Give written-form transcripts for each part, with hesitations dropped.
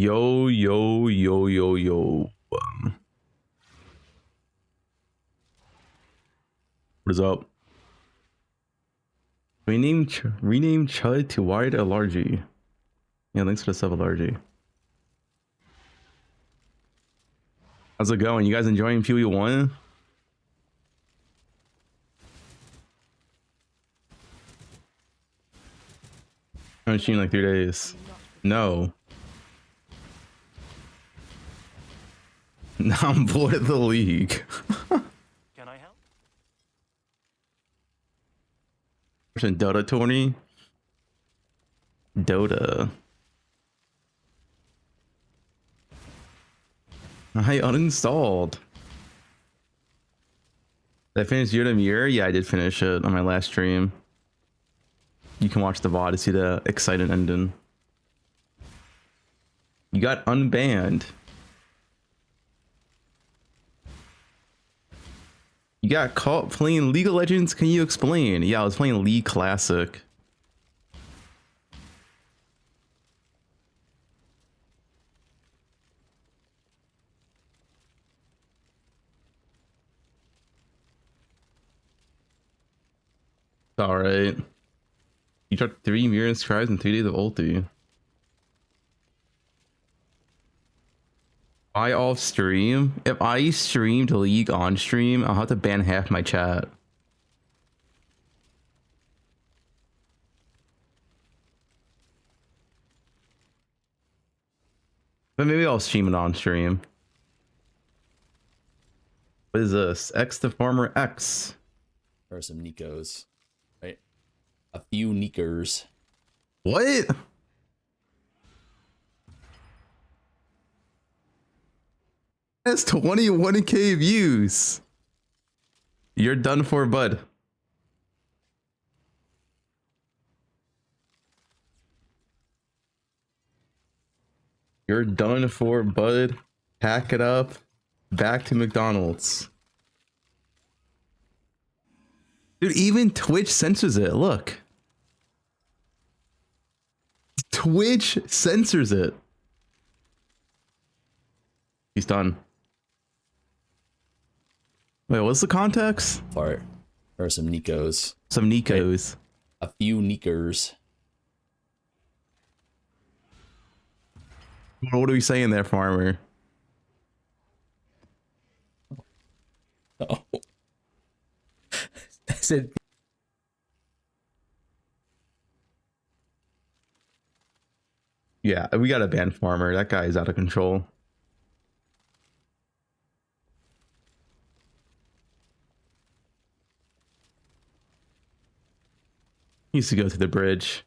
Yo, yo, yo, yo, yo. What is up? Rename Chud to Wide Allergy. Yeah, thanks for the sub allergy. How's it going? You guys enjoying poe1? I haven't seen like 3 days. No. Now I'm bored of the league. Can I help? Dota tourney? Dota. I uninstalled. Did I finish Year to Mirror? Yeah, I did finish it on my last stream. You can watch the VOD to see the exciting ending. You got unbanned. You got caught playing League of Legends. Can you explain? Yeah, I was playing League Classic. All right. You dropped 3 million subscribers in 3 days of ulti. I off stream? If I streamed League on stream, I'll have to ban half my chat. But maybe I'll stream it on stream. What is this? X the Farmer X. There are some Nikos, right? A few Nikers. What? That's 21k views. You're done for, bud. You're done for, bud. Pack it up. Back to McDonald's. Dude, even Twitch censors it. Look. Twitch censors it. He's done. Wait, what's the context? Fart. There are some Nikos. Some Nikos. Right? A few Nikers. What are we saying there, Farmer? Oh. I said. Yeah, we got to ban Farmer. That guy is out of control. He used to go to the bridge.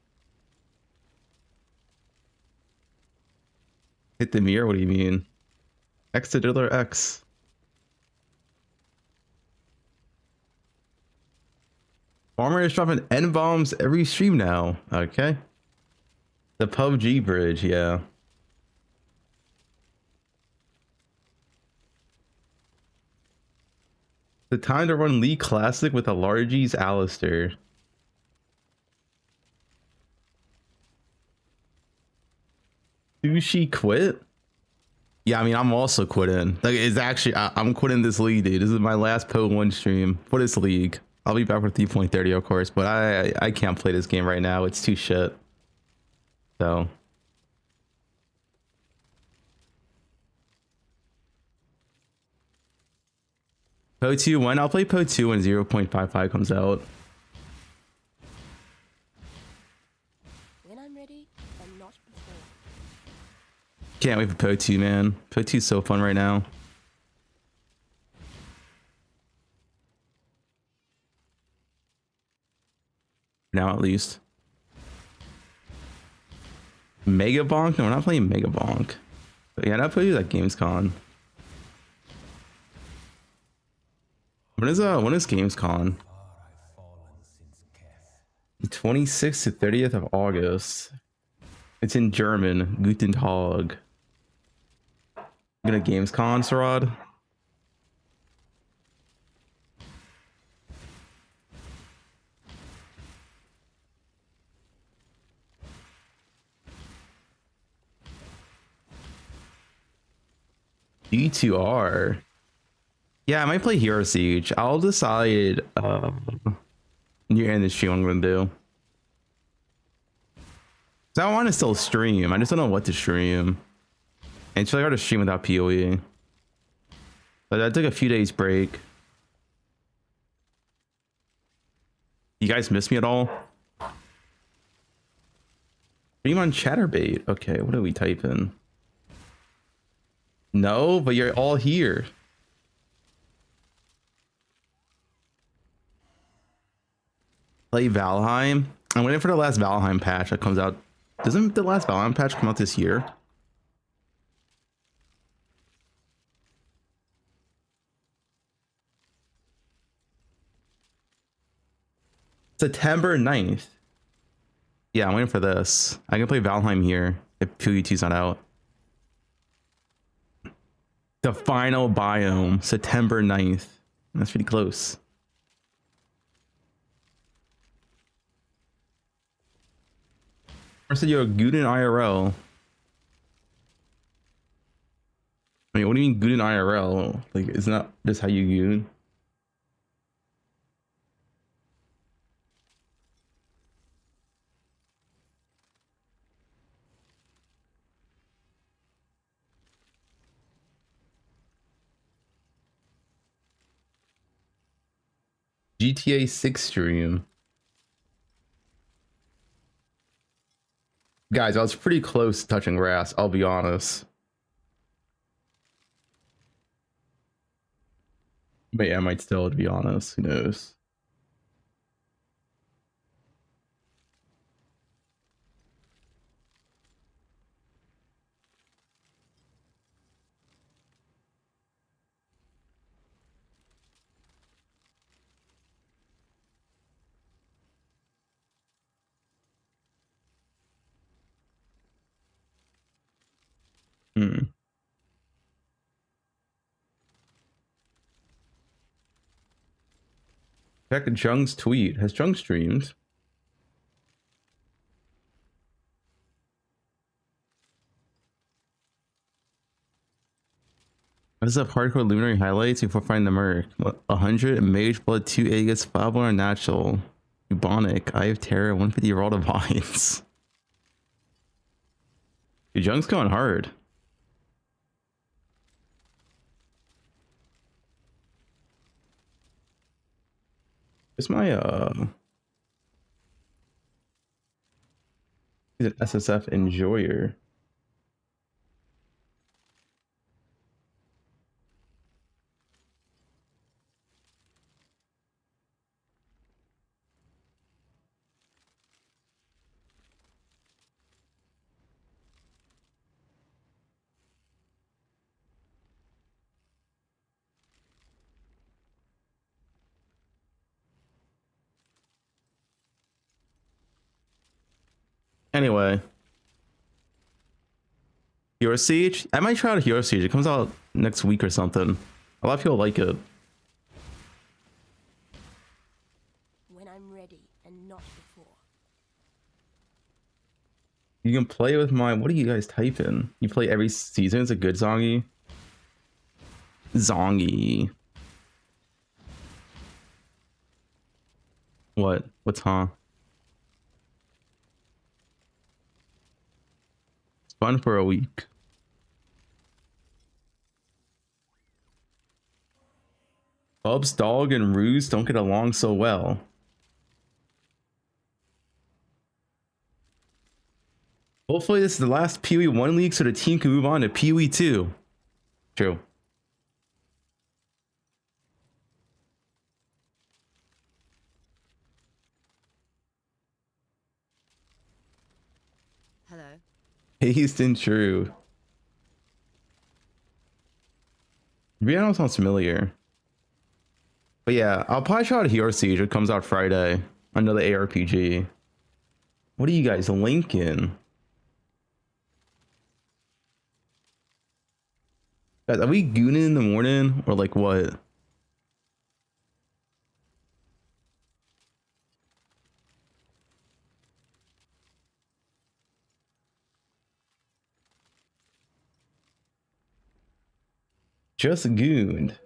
Hit the mirror? What do you mean? X to Diddler X. Farmer is dropping N-bombs every stream now. Okay. The PUBG bridge, yeah. The time to run League Classic with a Largies Alistair. Sushi quit? Yeah, I mean, I'm also quitting. Like, it's actually, I'm quitting this league, dude. This is my last poe1 stream for this league. I'll be back with 3.30, of course, but I can't play this game right now. It's too shit. So. poe2 when? I'll play poe2 when 0.55 comes out. When I'm ready, and not before. Can't wait for poe2, man. poe2 is so fun right now. Now at least. Mega Bonk? No, we're not playing Mega Bonk. But yeah, not playing that Gamescom. When is Gamescom? 26th to 30th of August. It's in German. Guten Tag. You gonna Gamescom, Sarad? D2R. Yeah, I might play Hero Siege. I'll decide near end of the stream what I'm gonna do. 'Cause I want to still stream. I just don't know what to stream. And it's really hard to stream without PoE. But I took a few days break. You guys miss me at all? Stream on Chatterbait. Okay, what are we typing? No, but you're all here. Play Valheim. I'm waiting for the last Valheim patch that comes out. Doesn't the last Valheim patch come out this year? September 9th. Yeah, I'm waiting for this. I can play Valheim here if PoE2's not out. The final biome, September 9th. That's pretty close. I said you're good in IRL. I mean, what do you mean good in IRL? Like, isn't that just how you goon? GTA 6 stream. Guys, I was pretty close to touching grass, I'll be honest. But yeah, I might still, to be honest. Who knows? Hmm. Check Jung's tweet. Has Jung streamed? What is up? Hardcore Luminary highlights before finding the Merc. 100 Mage Blood, 2 Aegis, 5 more Natural. Bubonic, Eye of Terror, 150 Raw Divines. Dude, Jung's going hard. Where's my he's an SSF enjoyer. Anyway, Hero Siege. I might try out Hero Siege. It comes out next week or something. A lot of people like it. When I'm ready and not before. You can play with my. What do you guys type in? You play every season. It's a good zongy. Zongy. What? What's huh? It's fun for a week. Bub's dog and Ruse don't get along so well. Hopefully this is the last PoE1 league so the team can move on to PoE2. True. Hello. Based in true. Rihanna sounds familiar. But yeah, I'll probably try out Hero Siege. It comes out Friday. Another ARPG. What are you guys linking? Guys, are we gooning in the morning or like what? Just gooned.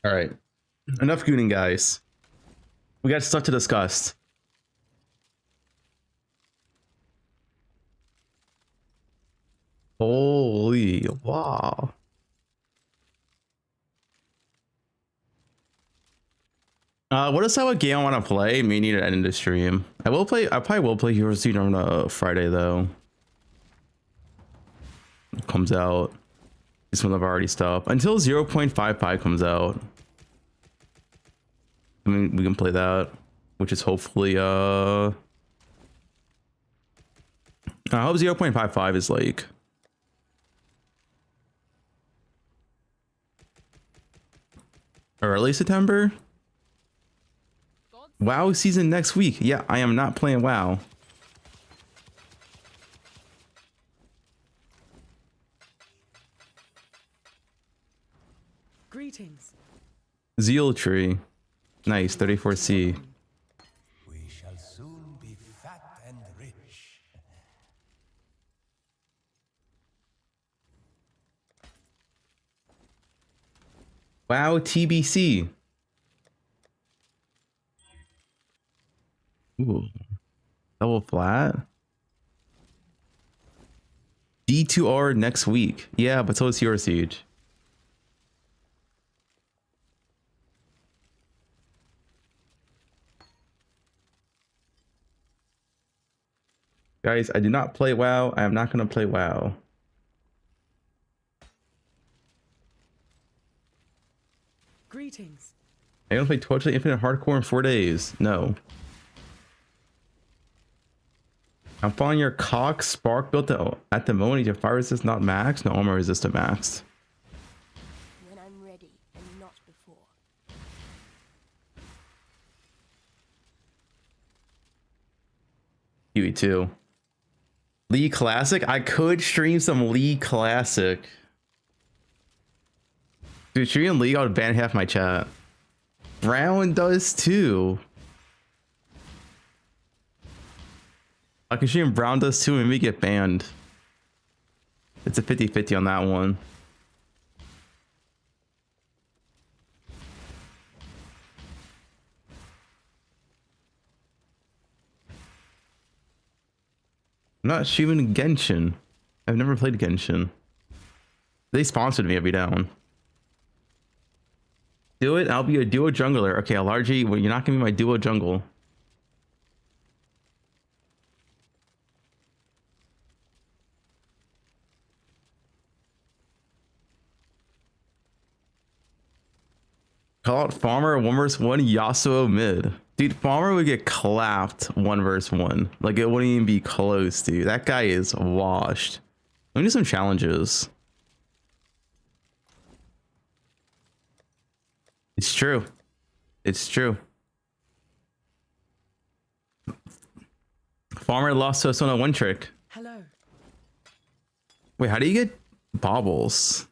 All right. Enough gooning, guys. We got stuff to discuss. Holy wow. What is that what game I want to play? Me need to end the stream. I probably will play Heroes on Friday though. It comes out. This one I've already stopped. Until 0.55 comes out. I mean we can play that. Which is hopefully I hope 0.55 is like early September. WoW season next week. Yeah, I am not playing WoW. Greetings. Zeal tree. Nice, 34C. We shall soon be fat and rich. WoW TBC. Ooh. Double flat. D2R next week. Yeah, but so is your siege. Guys, I do not play WoW. I am not going to play WoW. Greetings. I'm going to play Torchlight Infinite Hardcore in 4 days. No. I'm following your cock spark built at the moment. Your fire resist not max. No armor resistant max. When I'm ready and not before. Huey 2. League Classic? I could stream some League Classic. Dude, streaming League, I would ban half my chat. Brown does too. I can stream Brown does too and we get banned. It's a 50-50 on that one. I'm not streaming Genshin. I've never played Genshin. They sponsored me every down. Do it. I'll be a duo jungler. Okay, a largey. Well, you're not gonna be my duo jungle. Call out Farmer 1v1 Yasuo mid. Dude, Farmer would get clapped 1v1. Like it wouldn't even be close, dude. That guy is washed. Let me do some challenges. It's true. It's true. Farmer lost to us on a one trick. Hello. Wait, how do you get baubles?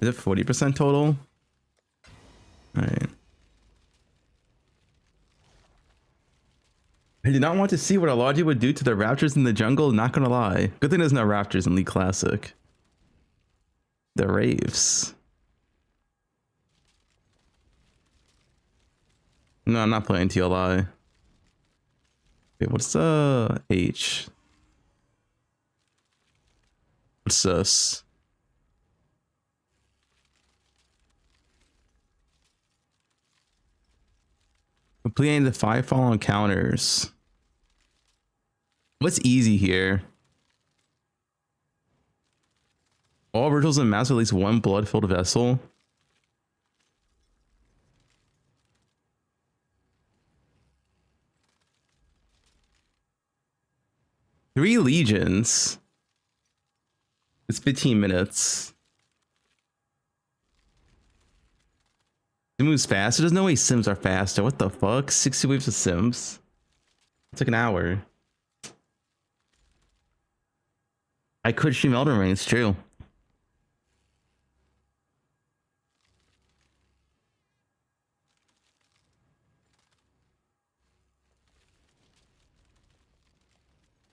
Is it 40% total? All right. I did not want to see what a Logi would do to the Raptors in the jungle, not gonna lie. Good thing there's no Raptors in League Classic. The Raves. No, I'm not playing TLI. Wait, what's the H? What's this? Completing the 5 follow encounters. What's easy here? All rituals and mass at least one blood-filled vessel. Three legions. It's 15 minutes. It moves faster. There's no way Sims are faster. What the fuck? 60 waves of Sims? It's like an hour. I could stream Elden Ring, it's true.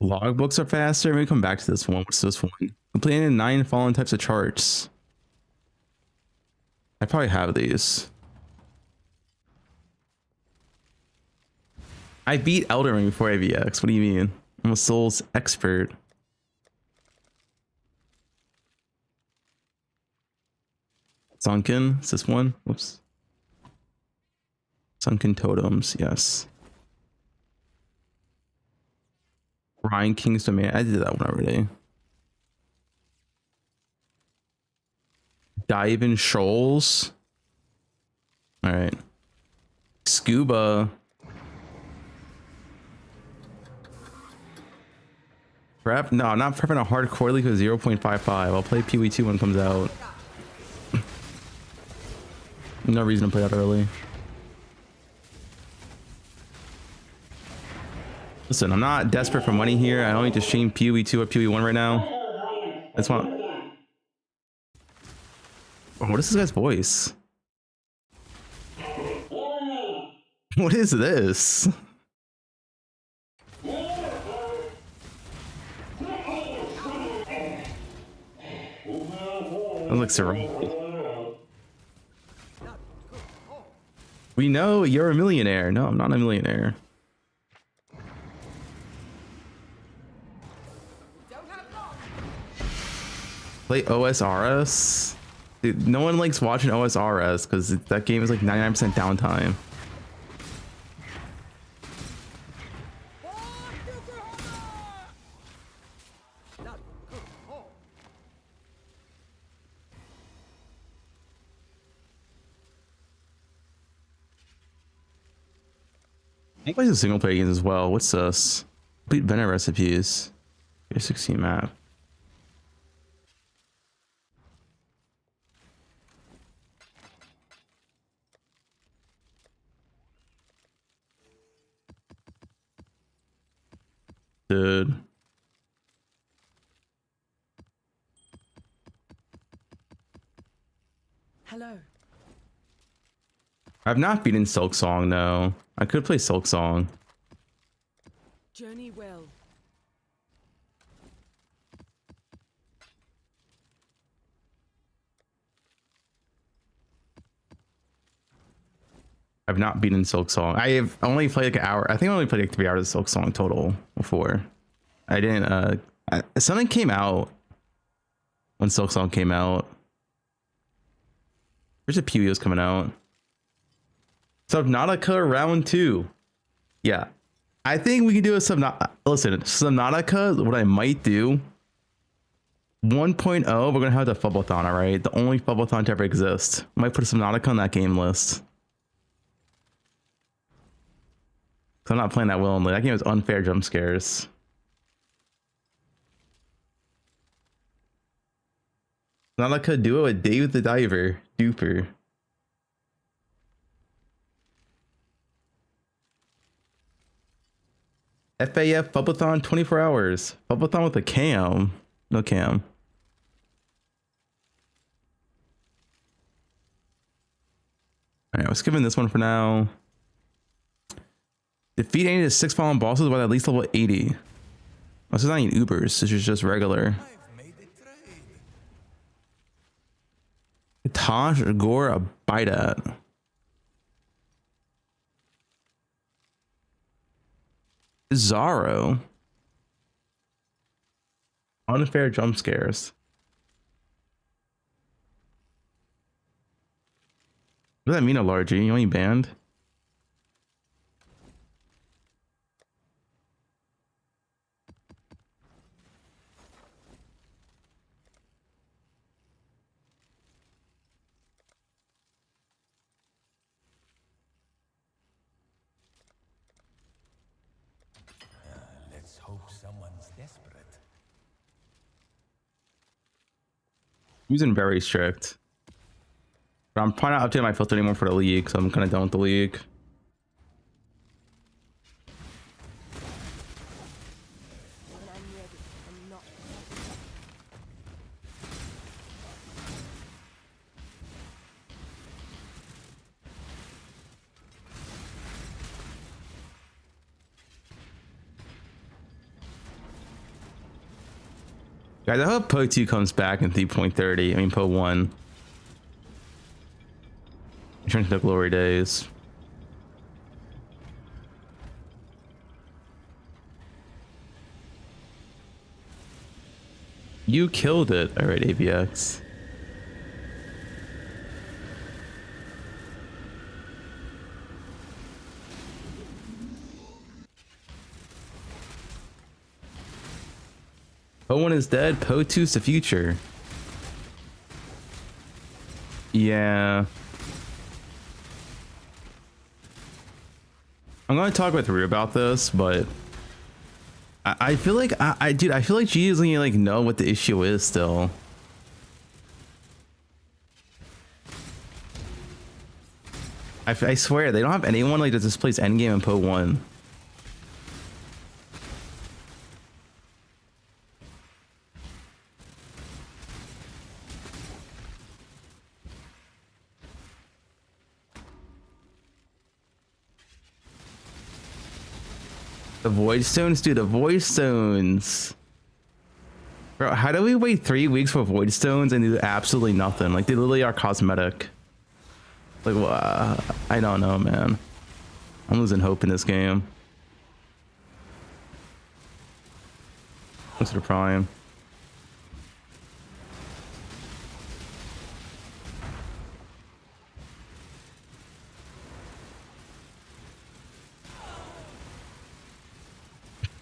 Logbooks are faster. Maybe come back to this one. What's this one? Completing in 9 fallen types of charts. I probably have these. I beat Elden Ring before AVX. What do you mean? I'm a Souls expert. Sunken. Is this one? Whoops. Sunken Totems. Yes. Ryan King's Domain. I did that one already. Dive in Shoals. All right. Scuba. Prep? No, I'm not prepping a hardcore league with 0.55. I'll play PoE2 when it comes out. No reason to play that early. Listen, I'm not desperate for money here. I don't need to stream PoE2 or PoE1 right now. I just want... Oh, what is this guy's voice? What is this? That looks around. We know you're a millionaire. No, I'm not a millionaire. Play OSRS? Dude, no one likes watching OSRS because that game is like 99% downtime. I play the single player games as well. What's this? Complete Venom recipes. Here's 16 map. Dude. Hello. I've not beaten Silk Song though. I could play Silk Song. Journey well. I've not beaten Silk Song. I have only played like an hour. I think I only played like 3 hours of Silk Song total before. I didn't something came out when Silk Song came out. There's a PoE was coming out. Subnautica round 2. Yeah. I think we can do a Subnautica, what I might do. 1.0, we're gonna have the Fubathon, alright? The only Fubathon to ever exist. Might put a Subnautica on that game list. So I'm not playing that willingly. That game is unfair jump scares. Subnautica duo with Dave the Diver. Duper. FAF Fubathon 24 hours. Fubathon with a cam. No cam. Alright, let's give him this one for now. Defeat any of the 6 fallen bosses by at least level 80. This is not even Ubers, this is just regular. I've made a trade. Tosh or Gore a bite at. Zaro. Unfair jump scares. What does that mean, a largie? You only banned? Let's hope someone's desperate. Using very strict. But I'm probably not updating my filter anymore for the league, so I'm kind of done with the league. When I'm ready, I'm not. Guys, I hope poe2 comes back in 3.30. I mean, poe1. Return to the glory days. You killed it. All right, AVX. poe1 is dead. poe2's the future. Yeah. I'm going to talk with Rue about this, but I feel like dude, I feel like G doesn't even like know what the issue is still. I swear they don't have anyone like that just plays endgame in poe1. The void stones, dude, the void stones. Bro, how do we wait 3 weeks for void stones and do absolutely nothing? Like, they literally are cosmetic. Like, I don't know, man. I'm losing hope in this game. What's the prime?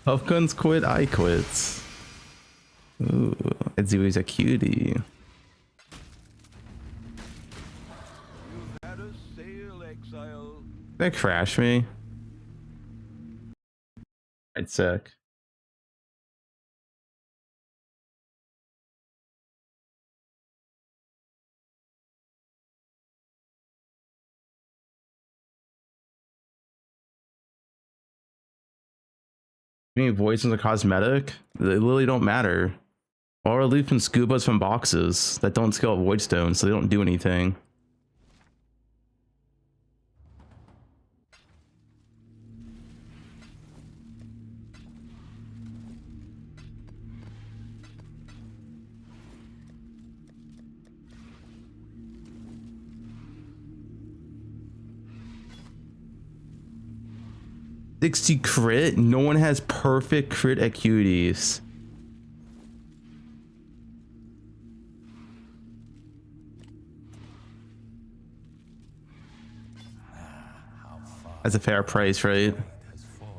Fubgun's quit, I quits. Ooh, Edzui's a cutie. Had a sail, exile. That crashed me. It's sick. I mean, voices are cosmetic. They literally don't matter. Or leaf and scubas from boxes that don't scale at void stones, so they don't do anything. $60 crit? No one has perfect crit acuities. That's a fair price, right? Has fallen.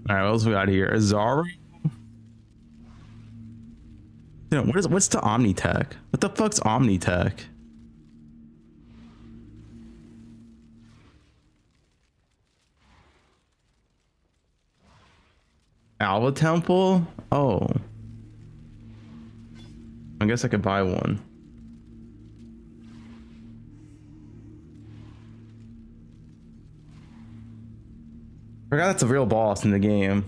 Alright, what else we got here? Azari? Dude, what's the Omnitech? What the fuck's Omnitech? Alva Temple? Oh. I guess I could buy one. Forgot that's a real boss in the game.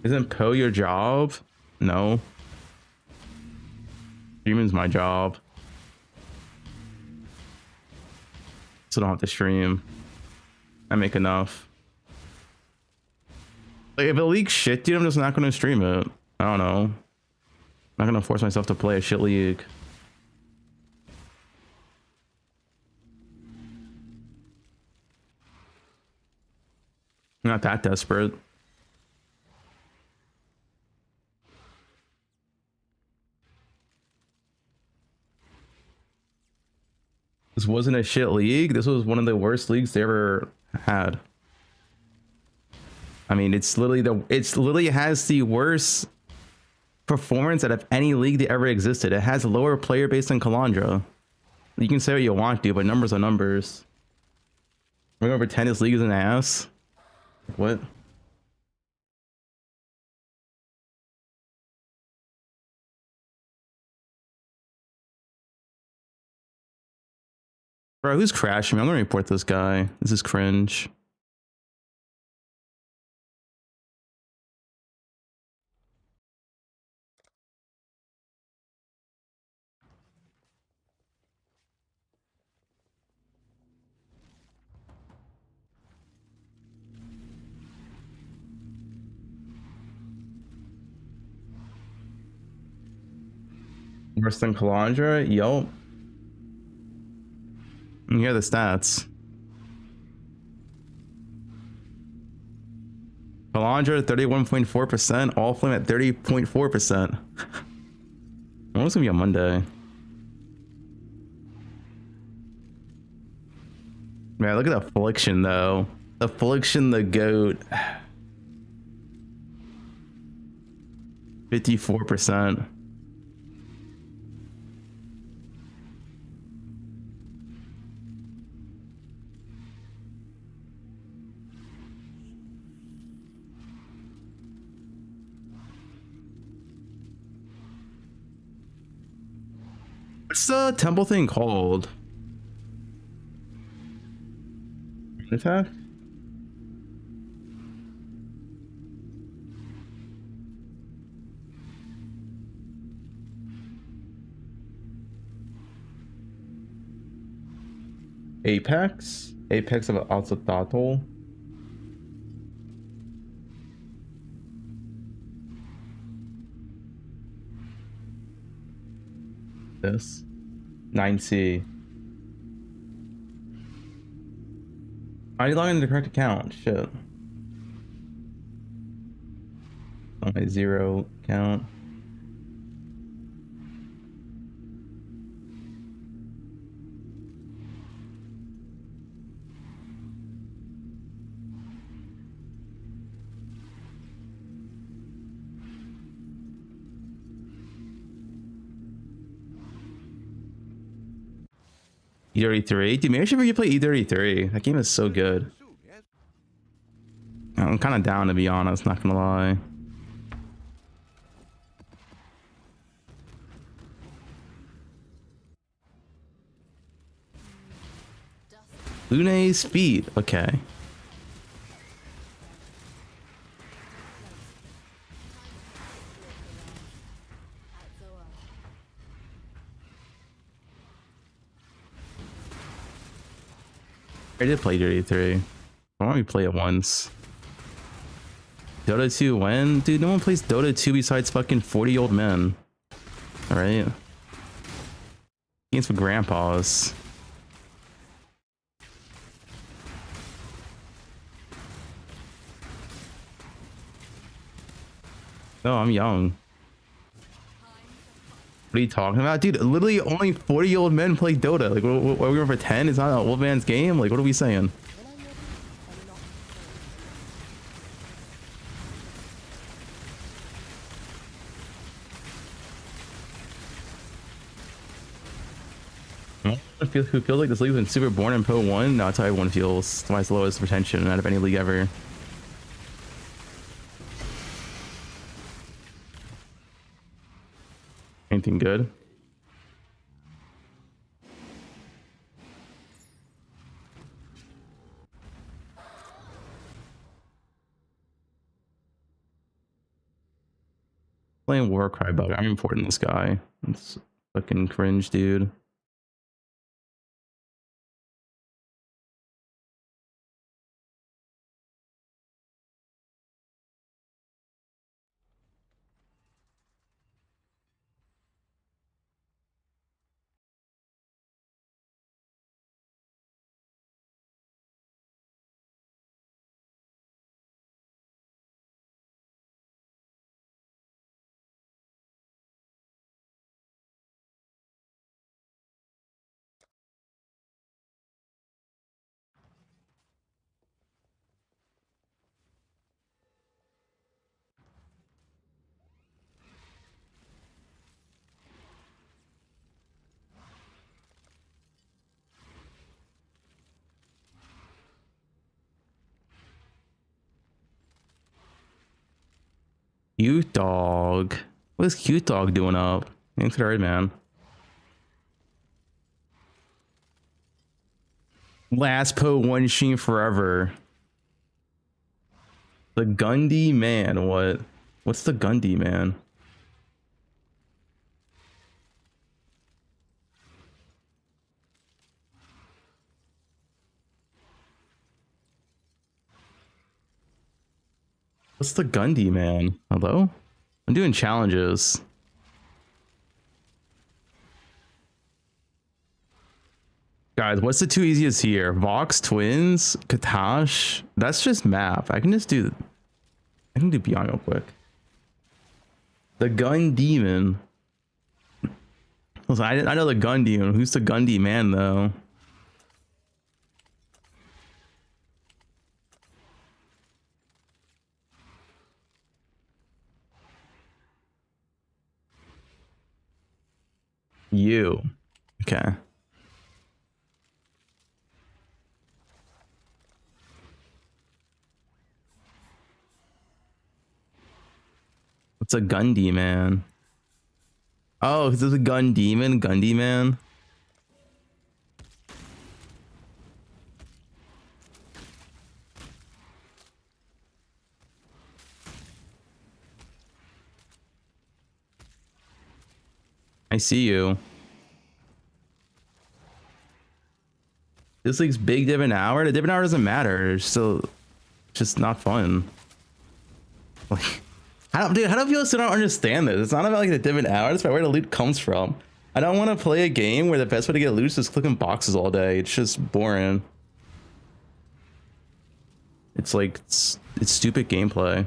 Isn't Poe your job? No. Streaming's my job. So I don't have to stream. I make enough. Like, if it leaks shit, dude, I'm just not going to stream it. I don't know. I'm not going to force myself to play a shit league. I'm not that desperate. This wasn't a shit league. This was one of the worst leagues they ever had. I mean, it's literally has the worst performance out of any league that ever existed. It has lower player base than Kalandra. You can say what you want to, but numbers are numbers. We're gonna pretend this league is an ass. What? Bro, who's crashing me? I'm gonna report this guy. This is cringe. Worse than Kalandra? Yup. And here are the stats. Kalandra 31.4%, All Flame at 30.4%. When was gonna be on Monday? Man, look at Affliction though. Affliction the GOAT. 54%. What's the temple thing called? Attack? Apex? Apex of Azototl? This 9C. I need to log into the correct account. Shit. On my 0 account. E33? Dude, maybe I should replay E33. That game is so good. I'm kind of down to be honest, not gonna lie. Lune's feet. Okay. I did play Dirty 3. Why don't we play it once? Dota 2 when? Dude, no one plays Dota 2 besides fucking 40-year-old men. Alright? Games for grandpas. No, I'm young. What are you talking about? Dude, literally only 40-year-old men play Dota. Like, what are we going for 10? It's not an old man's game? Like, what are we saying? Who feels like this league has been super boring in poe1? No, that's how everyone feels. It's my lowest retention out of any league ever. Anything good? Playing Warcry bug. I'm importing this guy. It's fucking cringe, dude. Cute dog. What is cute dog doing up? Thanks for the right, man. Last poe1 stream forever. The Gundy man. What's the Gundy man? What's the Gundy man? Hello? I'm doing challenges. Guys, what's the two easiest here? Vox Twins, Katash. That's just map. I can do Beyond real quick. The Gun Demon. Listen, I know the Gun Demon. Who's the Gundy man though? You. Okay. What's a Gundy man? Oh, is this a Gun Demon? Gundy man? I see you. This league's big different hour. The different hour doesn't matter. It's still just not fun. Like, how do people still don't understand this? It's not about like the different hours, it's about where the loot comes from. I don't want to play a game where the best way to get loot is just clicking boxes all day. It's just boring. It's like it's stupid gameplay.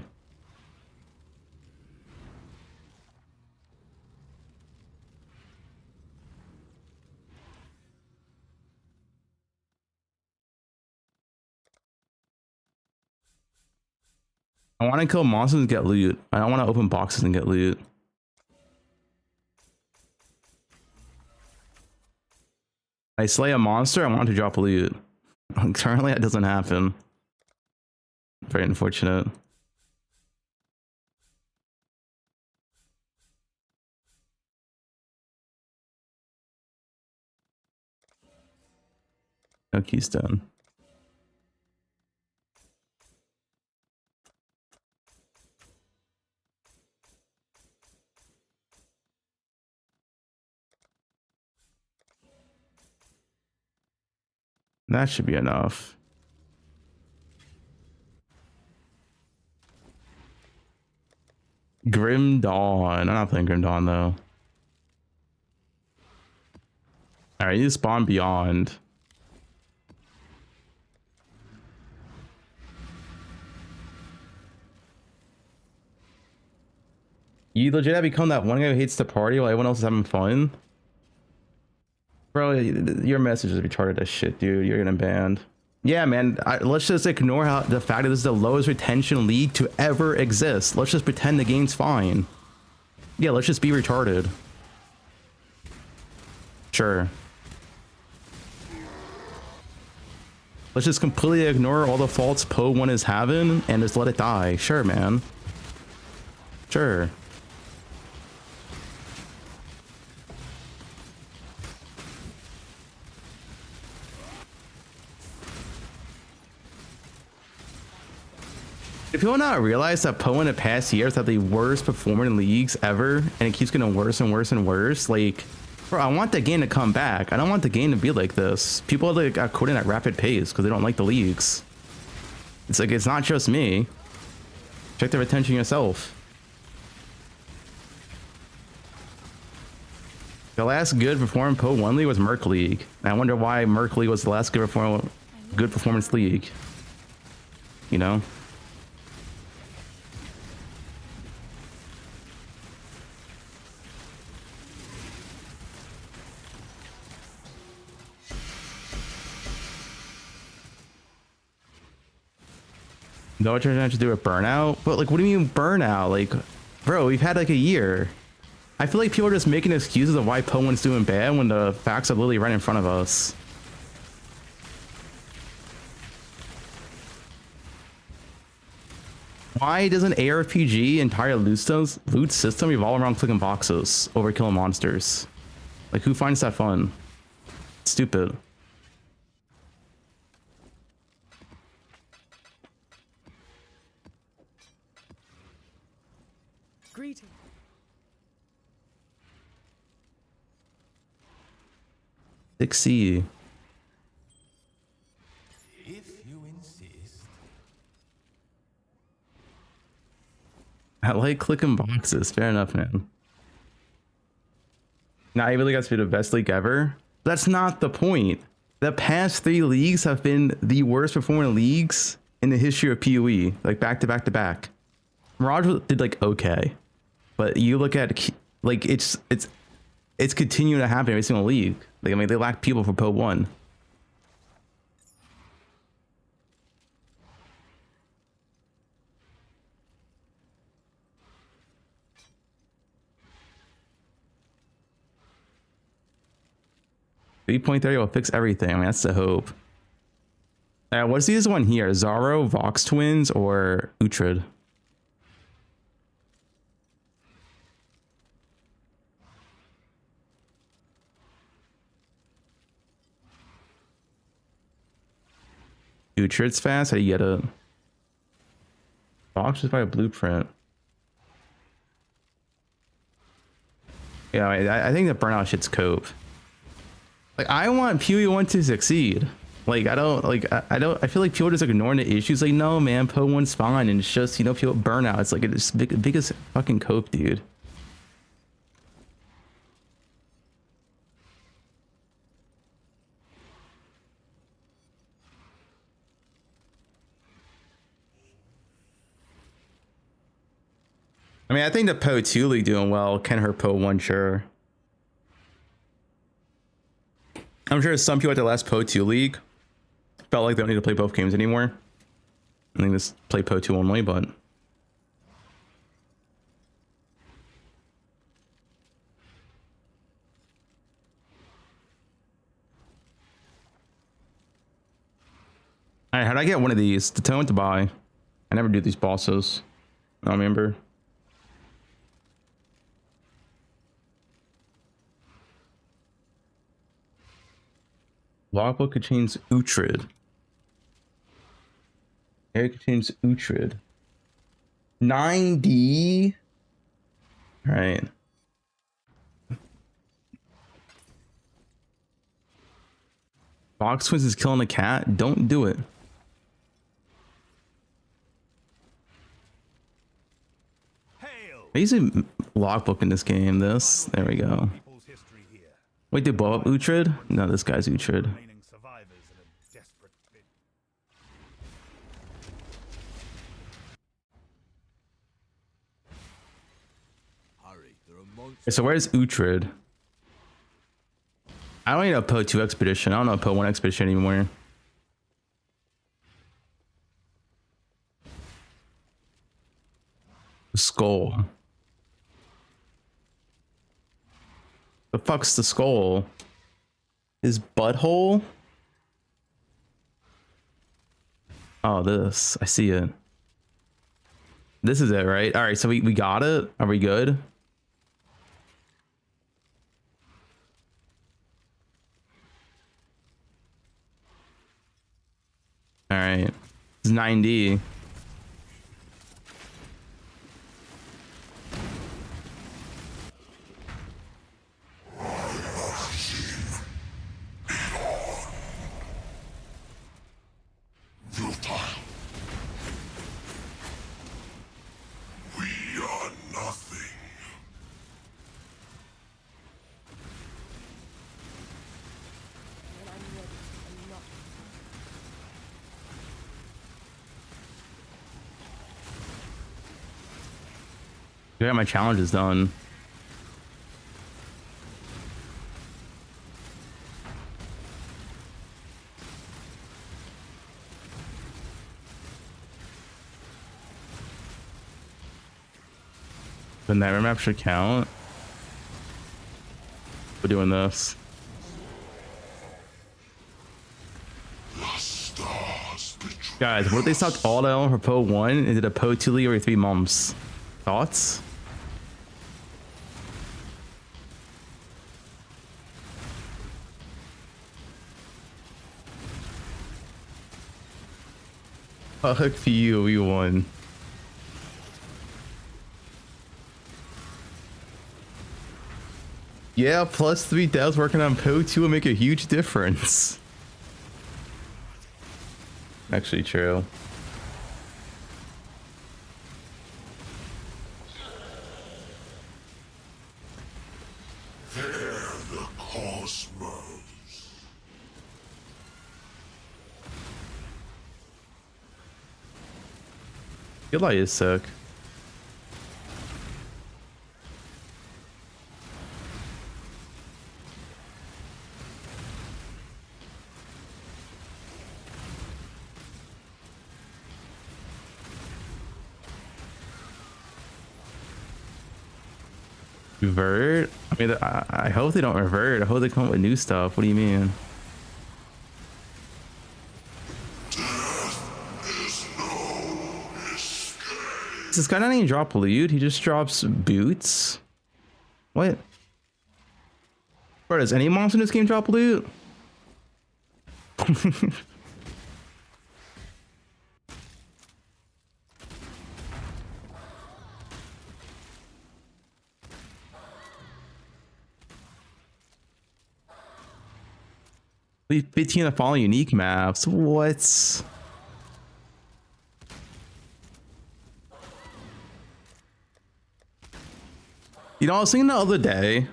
I want to kill monsters and get loot. I don't want to open boxes and get loot. I slay a monster, I want to drop loot. Currently, that doesn't happen. Very unfortunate. No keystone. That should be enough. Grim Dawn. I'm not playing Grim Dawn though. Alright, you spawn beyond. You legit have become that one guy who hates the party while everyone else is having fun? Bro, your message is retarded as shit, dude. You're getting banned. Yeah, man. Let's just ignore the fact that this is the lowest retention league to ever exist. Let's just pretend the game's fine. Yeah, let's just be retarded. Sure. Let's just completely ignore all the faults poe1 is having and just let it die. Sure, man. Sure. Do people not realize that poe in the past years have the worst performing leagues ever, and it keeps getting worse and worse and worse? Like, bro, I want the game to come back. I don't want the game to be like this. People like are quitting at rapid pace because they don't like the leagues. It's like, it's not just me. Check the retention yourself. The last good performing poe1 league was Merc League. And I wonder why Merc League was the last good performance league. You know? No, what you're trying to do with burnout? But like, what do you mean burnout? Like, bro, we've had like a year. I feel like people are just making excuses of why poe1's doing bad when the facts are literally right in front of us. Why does an ARPG entire loot system revolve around clicking boxes over killing monsters? Like, who finds that fun? Stupid. Greeting. C. If you insist. I like clicking boxes. Fair enough, man. Now, I really got to be the best league ever. That's not the point. The past 3 leagues have been the worst performing leagues in the history of PoE, like back to back to back. Mirage did like okay, but you look at like it's continuing to happen every single league. Like, I mean, they lack people for poe1. .30 will fix everything. I mean, that's the hope. What's this one here? Zaro, Vox Twins, or Uhtred? Uhtred's fast. How do you get it? Vox is by a blueprint. Yeah, I think the burnout shit's cope. Like, I want PoE1 to succeed. Like, I feel like people are just like ignoring the issues. Like, no, man, poe1's fine. And it's just, you know, people burnout. It's like, it's biggest fucking cope, dude. I mean, I think the poe2 league doing well can hurt poe1, sure. I'm sure some people at the last poe2 league felt like they don't need to play both games anymore. I think just play poe2 only, but alright, how'd I get one of these? The tone to buy. I never do these bosses. I don't remember. Logbook contains Uhtred. Area contains Uhtred. 9D. All right. Vox Twins is killing a cat. Don't do it. I use a logbook in this game. There we go. Wait, they blow up Uhtred? No, this guy's Uhtred. So where's Uhtred? I don't need a poe2 expedition. I don't know a poe1 expedition anymore. Skull. The fuck's the skull? His butthole? Oh, this. I see it. This is it, right? All right, so we got it. Are we good? All right. It's 9D. I got my challenges done. The nightmare map should count. We're doing this. The stars betray. Guys, what if they stopped all down for poe1 and did a poe2 league every 3 months? Thoughts? Fuck for you, we won. Yeah, plus 3 devs working on poe2 will make a huge difference. Actually true. The cosmos. Good light is sick. Revert? I mean, I hope they don't revert. I hope they come up with new stuff. What do you mean? Does this guy not even drop loot? He just drops boots? What? Bro, does any monster in this game drop loot? We 15 of the following unique maps. What? You know, I was thinking the other day.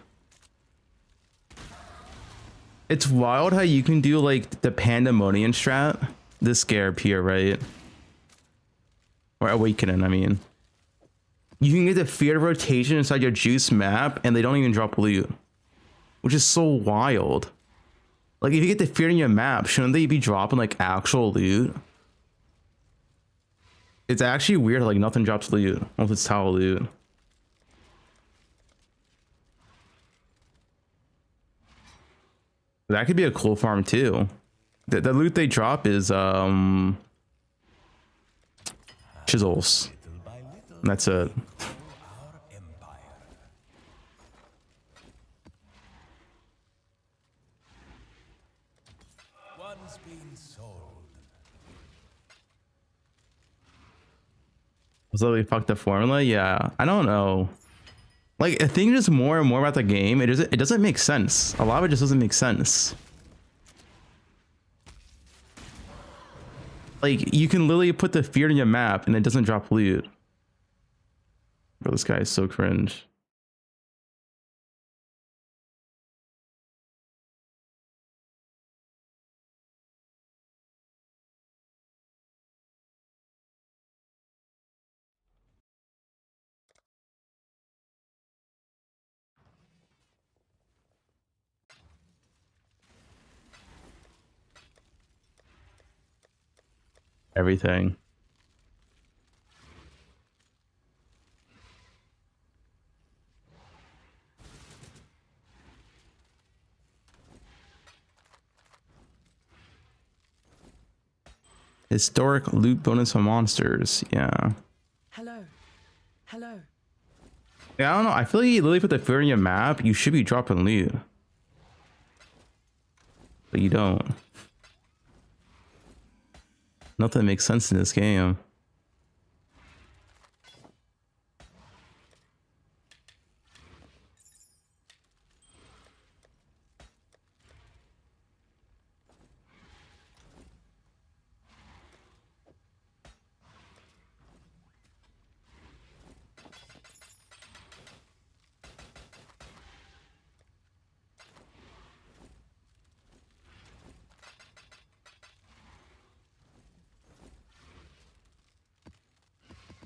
It's wild how you can do like the pandemonium strat. This scarab here, right? Or awakening, I mean. You can get the fear rotation inside your juice map and they don't even drop loot. Which is so wild. Like, if you get the fear in your map, shouldn't they be dropping, like, actual loot? It's actually weird, like, nothing drops loot. Unless it's tower loot. That could be a cool farm, too. The loot they drop is, chisels. And that's it. Was that we fucked the formula? Yeah, I don't know. Like, I think just more and more about the game, it doesn't make sense. A lot of it just doesn't make sense. Like, you can literally put the fear in your map and it doesn't drop loot. Bro, this guy is so cringe. Everything. Historic loot bonus for monsters. Yeah. Hello. Hello. Yeah, I don't know. I feel like you literally put the fear in your map, you should be dropping loot. But you don't. Nothing makes sense in this game.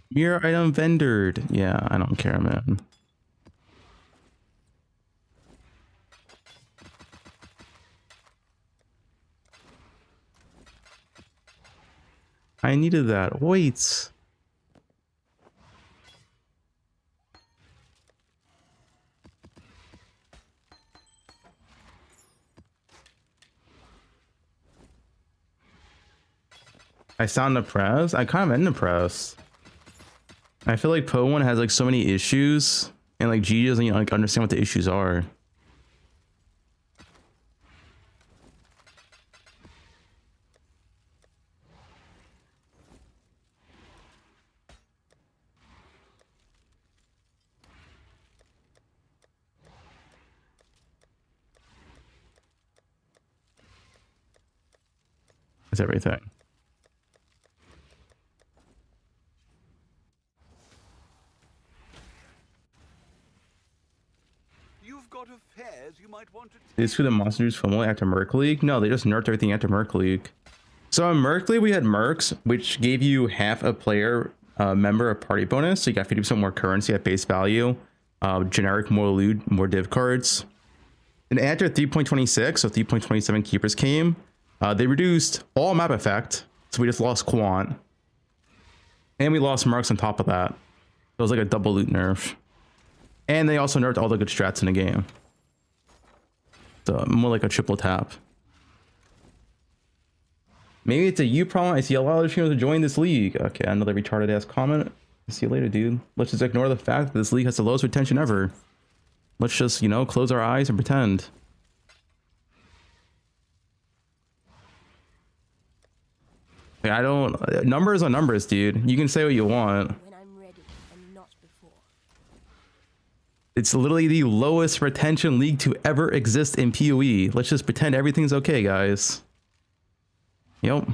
Mirror item vendored. Yeah, I don't care, man. I needed that. Wait. I sound depressed. I kind of am depressed. I feel like poe1 has like so many issues, and like G doesn't like understand what the issues are. That's everything. You've got affairs you might want to Is who the monsters from after Merc League? No, they just nerfed everything after Merc League. So in Merc League, we had Mercs, which gave you half a player member a party bonus. So you got 50% more currency at base value, generic more loot, more div cards. And after 3.26, so 3.27 keepers came, they reduced all map effect. So we just lost quant. And we lost Mercs on top of that. It was like a double loot nerf. And they also nerfed all the good strats in the game. So more like a triple tap. Maybe it's a you problem. I see a lot of streamers to join this league. Okay, another retarded ass comment. See you later, dude. Let's just ignore the fact that this league has the lowest retention ever. Let's just, you know, close our eyes and pretend. Like, I don't... Numbers are numbers, dude. You can say what you want. When I'm ready and not before. It's literally the lowest retention league to ever exist in PoE. Let's just pretend everything's okay, guys. Yep.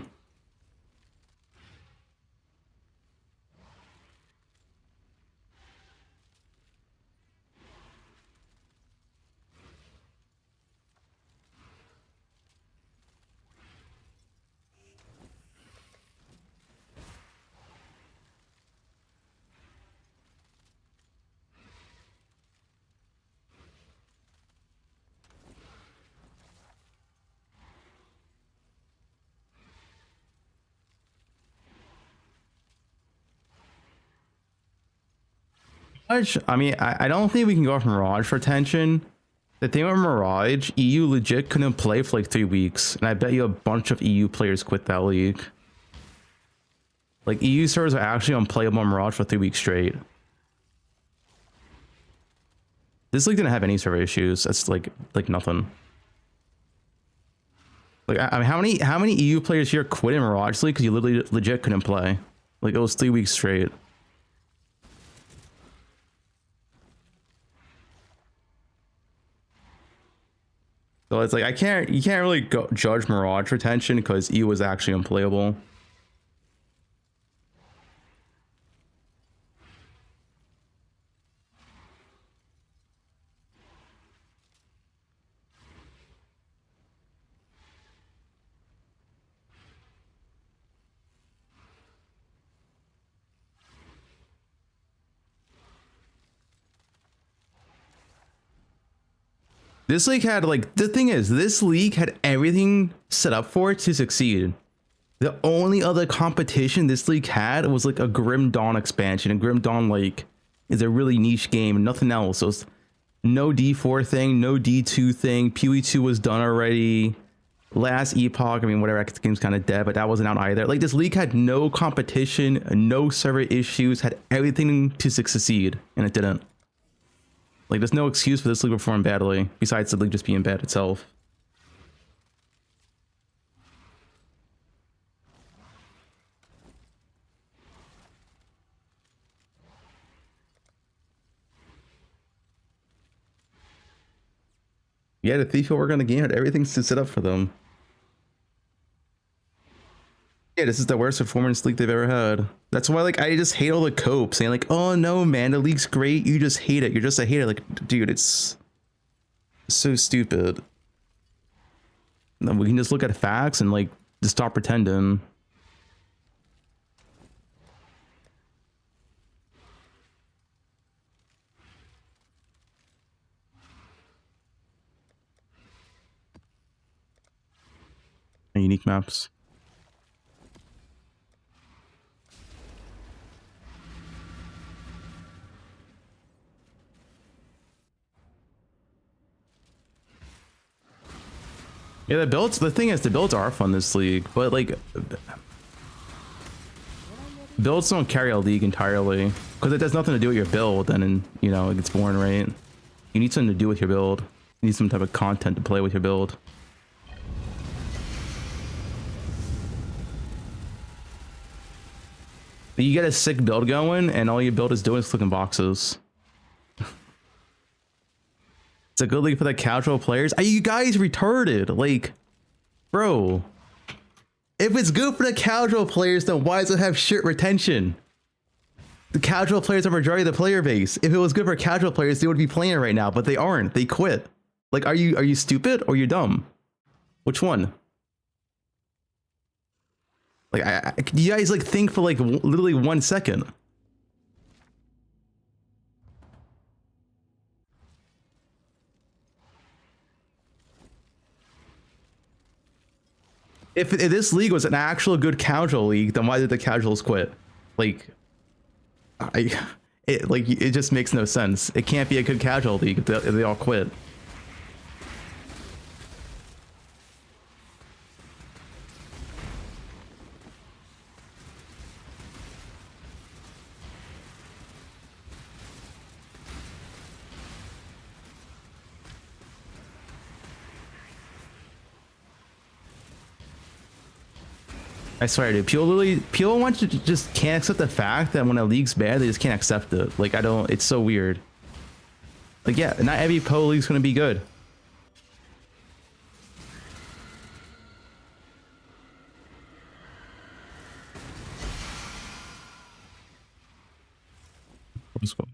I mean, I don't think we can go from Mirage for attention. The thing with Mirage, EU legit couldn't play for like 3 weeks, and I bet you a bunch of EU players quit that league. Like EU servers are actually unplayable on Mirage for 3 weeks straight. This league didn't have any server issues. That's like nothing. Like I mean, how many EU players here quit in Mirage League because you literally legit couldn't play? Like it was 3 weeks straight. So it's like you can't really judge Mirage retention because E was actually unplayable. This league had like, the thing is, this league had everything set up for it to succeed. The only other competition this league had was like a Grim Dawn expansion, and Grim Dawn like is a really niche game, nothing else. So it's no D4 thing, no D2 thing. PoE2 was done already. Last Epoch, I mean, whatever, the game's kind of dead, but that wasn't out either. Like this league had no competition, no server issues, had everything to succeed, and it didn't. Like, there's no excuse for this league to perform badly, besides the league just being bad itself. Yeah, the Thief who work on the game had everything to set up for them. Yeah, this is the worst performance league they've ever had. That's why, like, I just hate all the cope saying, like, oh no, man, the league's great. You just hate it. You're just a hater. Like, dude, it's so stupid. And we can just look at facts and, like, just stop pretending. Unique maps. Yeah, the builds, the thing is, the builds are fun this league, but like builds don't carry a league entirely because it has nothing to do with your build, and you know it gets boring, right? You need something to do with your build. You need some type of content to play with your build. But you get a sick build going, and all your build is doing is clicking boxes. It's a good league for the casual players. Are you guys retarded? Like, bro. If it's good for the casual players, then why does it have shit retention? The casual players are majority of the player base. If it was good for casual players, they would be playing right now, but they aren't. They quit. Like, are you stupid or you're dumb? Which one? Like, you guys like think for like literally 1 second. If this league was an actual good casual league, then why did the casuals quit? Like, it just makes no sense. It can't be a good casual league if they all quit. I swear, dude, people want to just can't accept the fact that when a league's bad, they just can't accept it. Like, it's so weird. Like, yeah, not every PoE league's gonna be good. Let's go.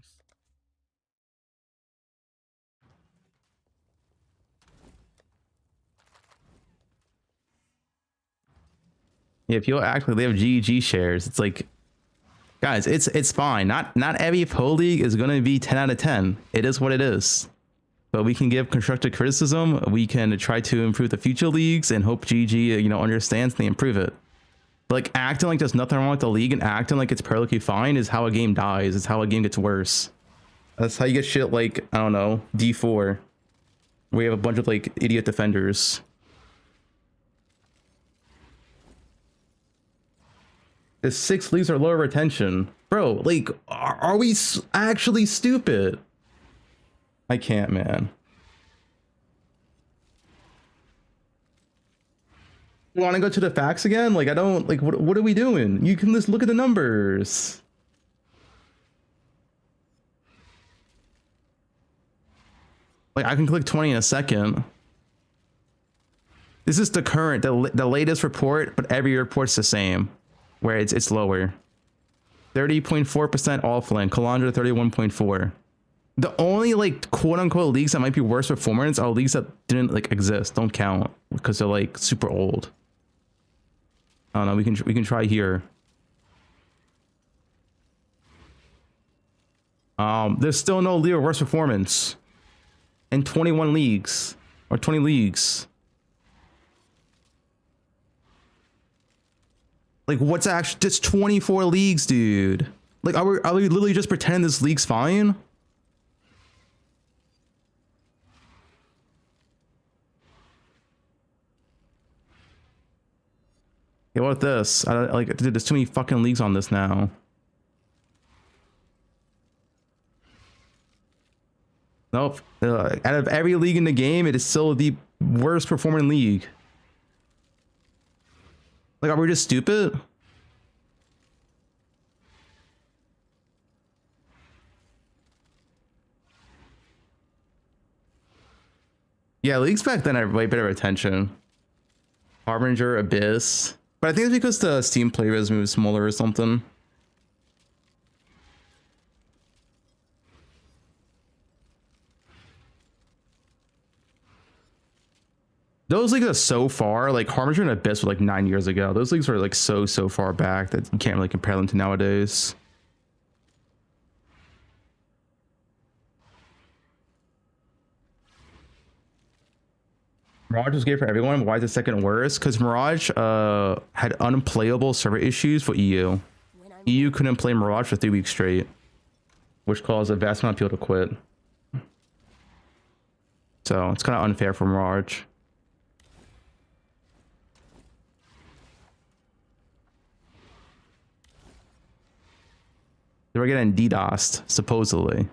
Yeah, people act like they have GG shares. It's like, guys, it's fine. Not every PoE league is gonna be 10 out of 10. It is what it is. But we can give constructive criticism. We can try to improve the future leagues and hope GG, understands and they improve it. But like acting like there's nothing wrong with the league and acting like it's perfectly fine is how a game dies. It's how a game gets worse. That's how you get shit like, I don't know, D4. We have a bunch of like idiot defenders. The 6 leagues are lower retention. Bro, like, are we actually stupid? I can't, man. You want to go to the facts again? Like, I don't, like, what are we doing? You can just look at the numbers. Like, I can click 20 in a second. This is the current, the latest report, but every report's the same. Where it's lower. 30.4% offline. Calandra 31.4. The only like quote unquote leagues that might be worse performance are leagues that didn't like exist. Don't count because they're like super old. I don't know. We can try here. There's still no league of worst performance in 21 leagues or 20 leagues. Like, what's actually just 24 leagues, dude? Like, are we literally just pretending this league's fine? Yeah, what about this? Like, dude, there's too many fucking leagues on this now. Nope. Out of every league in the game, it is still the worst performing league. Like, are we just stupid? Yeah, leagues back then had way better retention. Harbinger, Abyss. But I think it's because the Steam player is moved smaller or something. Those leagues are so far, like Harbinger and Abyss were like 9 years ago. Those leagues were like so far back that you can't really compare them to nowadays. Mirage was great for everyone. Why is the second worse? Because Mirage had unplayable server issues for EU. EU couldn't play Mirage for 3 weeks straight, which caused a vast amount of people to quit. So it's kind of unfair for Mirage. They were getting DDoSed, supposedly.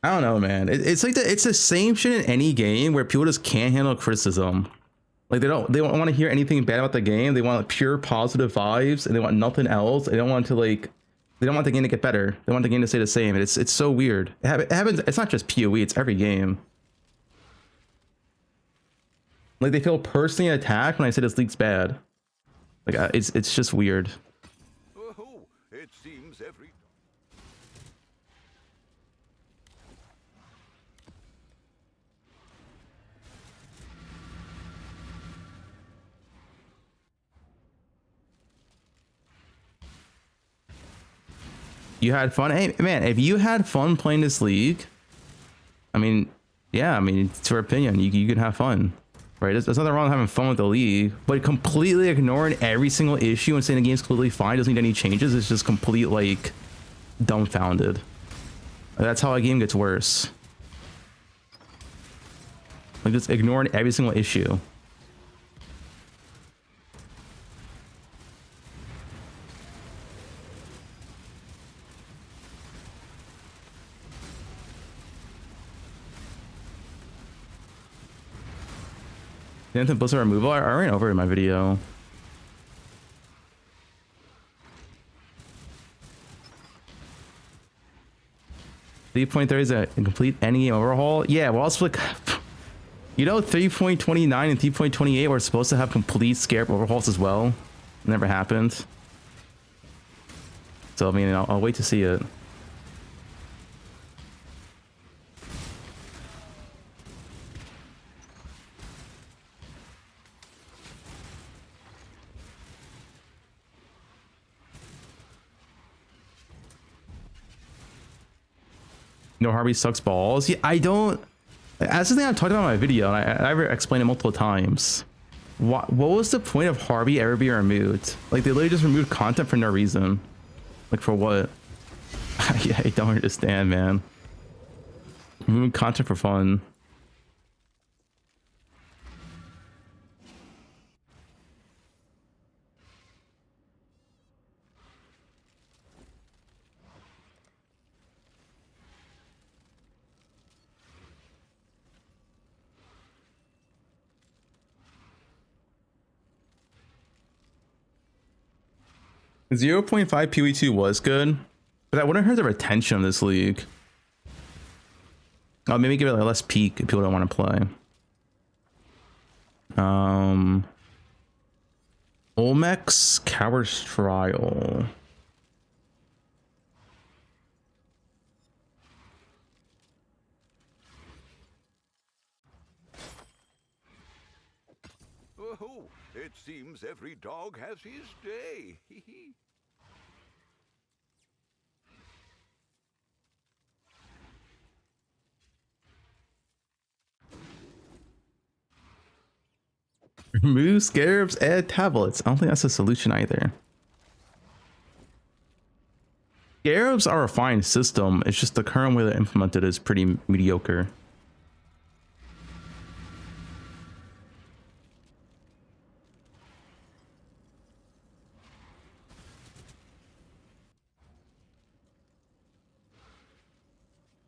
I don't know, man. It's like it's the same shit in any game where people just can't handle criticism. Like they don't want to hear anything bad about the game. They want like, pure positive vibes, and they want nothing else. They don't want to like, they don't want the game to get better. They want the game to stay the same. And it's so weird. It happens. It's not just PoE. It's every game. Like they feel personally attacked when I say this league's bad. Like it's just weird. Oh, it seems every. You had fun. Hey man, if you had fun playing this league, I mean, yeah, I mean, it's your opinion. You can have fun, right? There's nothing wrong with having fun with the league, but completely ignoring every single issue and saying the game's completely fine, doesn't need any changes, it's just complete like dumbfounded. That's how a game gets worse. Like just ignoring every single issue. Anything Blizzard removal? I ran over in my video. .30 is a complete endgame overhaul. Yeah, well, it's like, you know, 3.29 and 3.28 were supposed to have complete scarab overhauls as well. It never happened. So I mean, I'll wait to see it. No, Harvey sucks balls. Yeah, I don't. That's the thing I've talked about in my video, and I've explained it multiple times. What was the point of Harvey ever being removed? Like, they literally just removed content for no reason. Like, for what? Yeah, I don't understand, man. Removing content for fun. .5 PoE2 was good, but I wouldn't hurt the retention of this league. Oh, maybe give it like less peak if people don't want to play. Olmec's Coward's Trial. Oh, it seems every dog has his day. Remove scarabs, add tablets. I don't think that's a solution either. Scarabs are a fine system. It's just the current way they're implemented is pretty mediocre.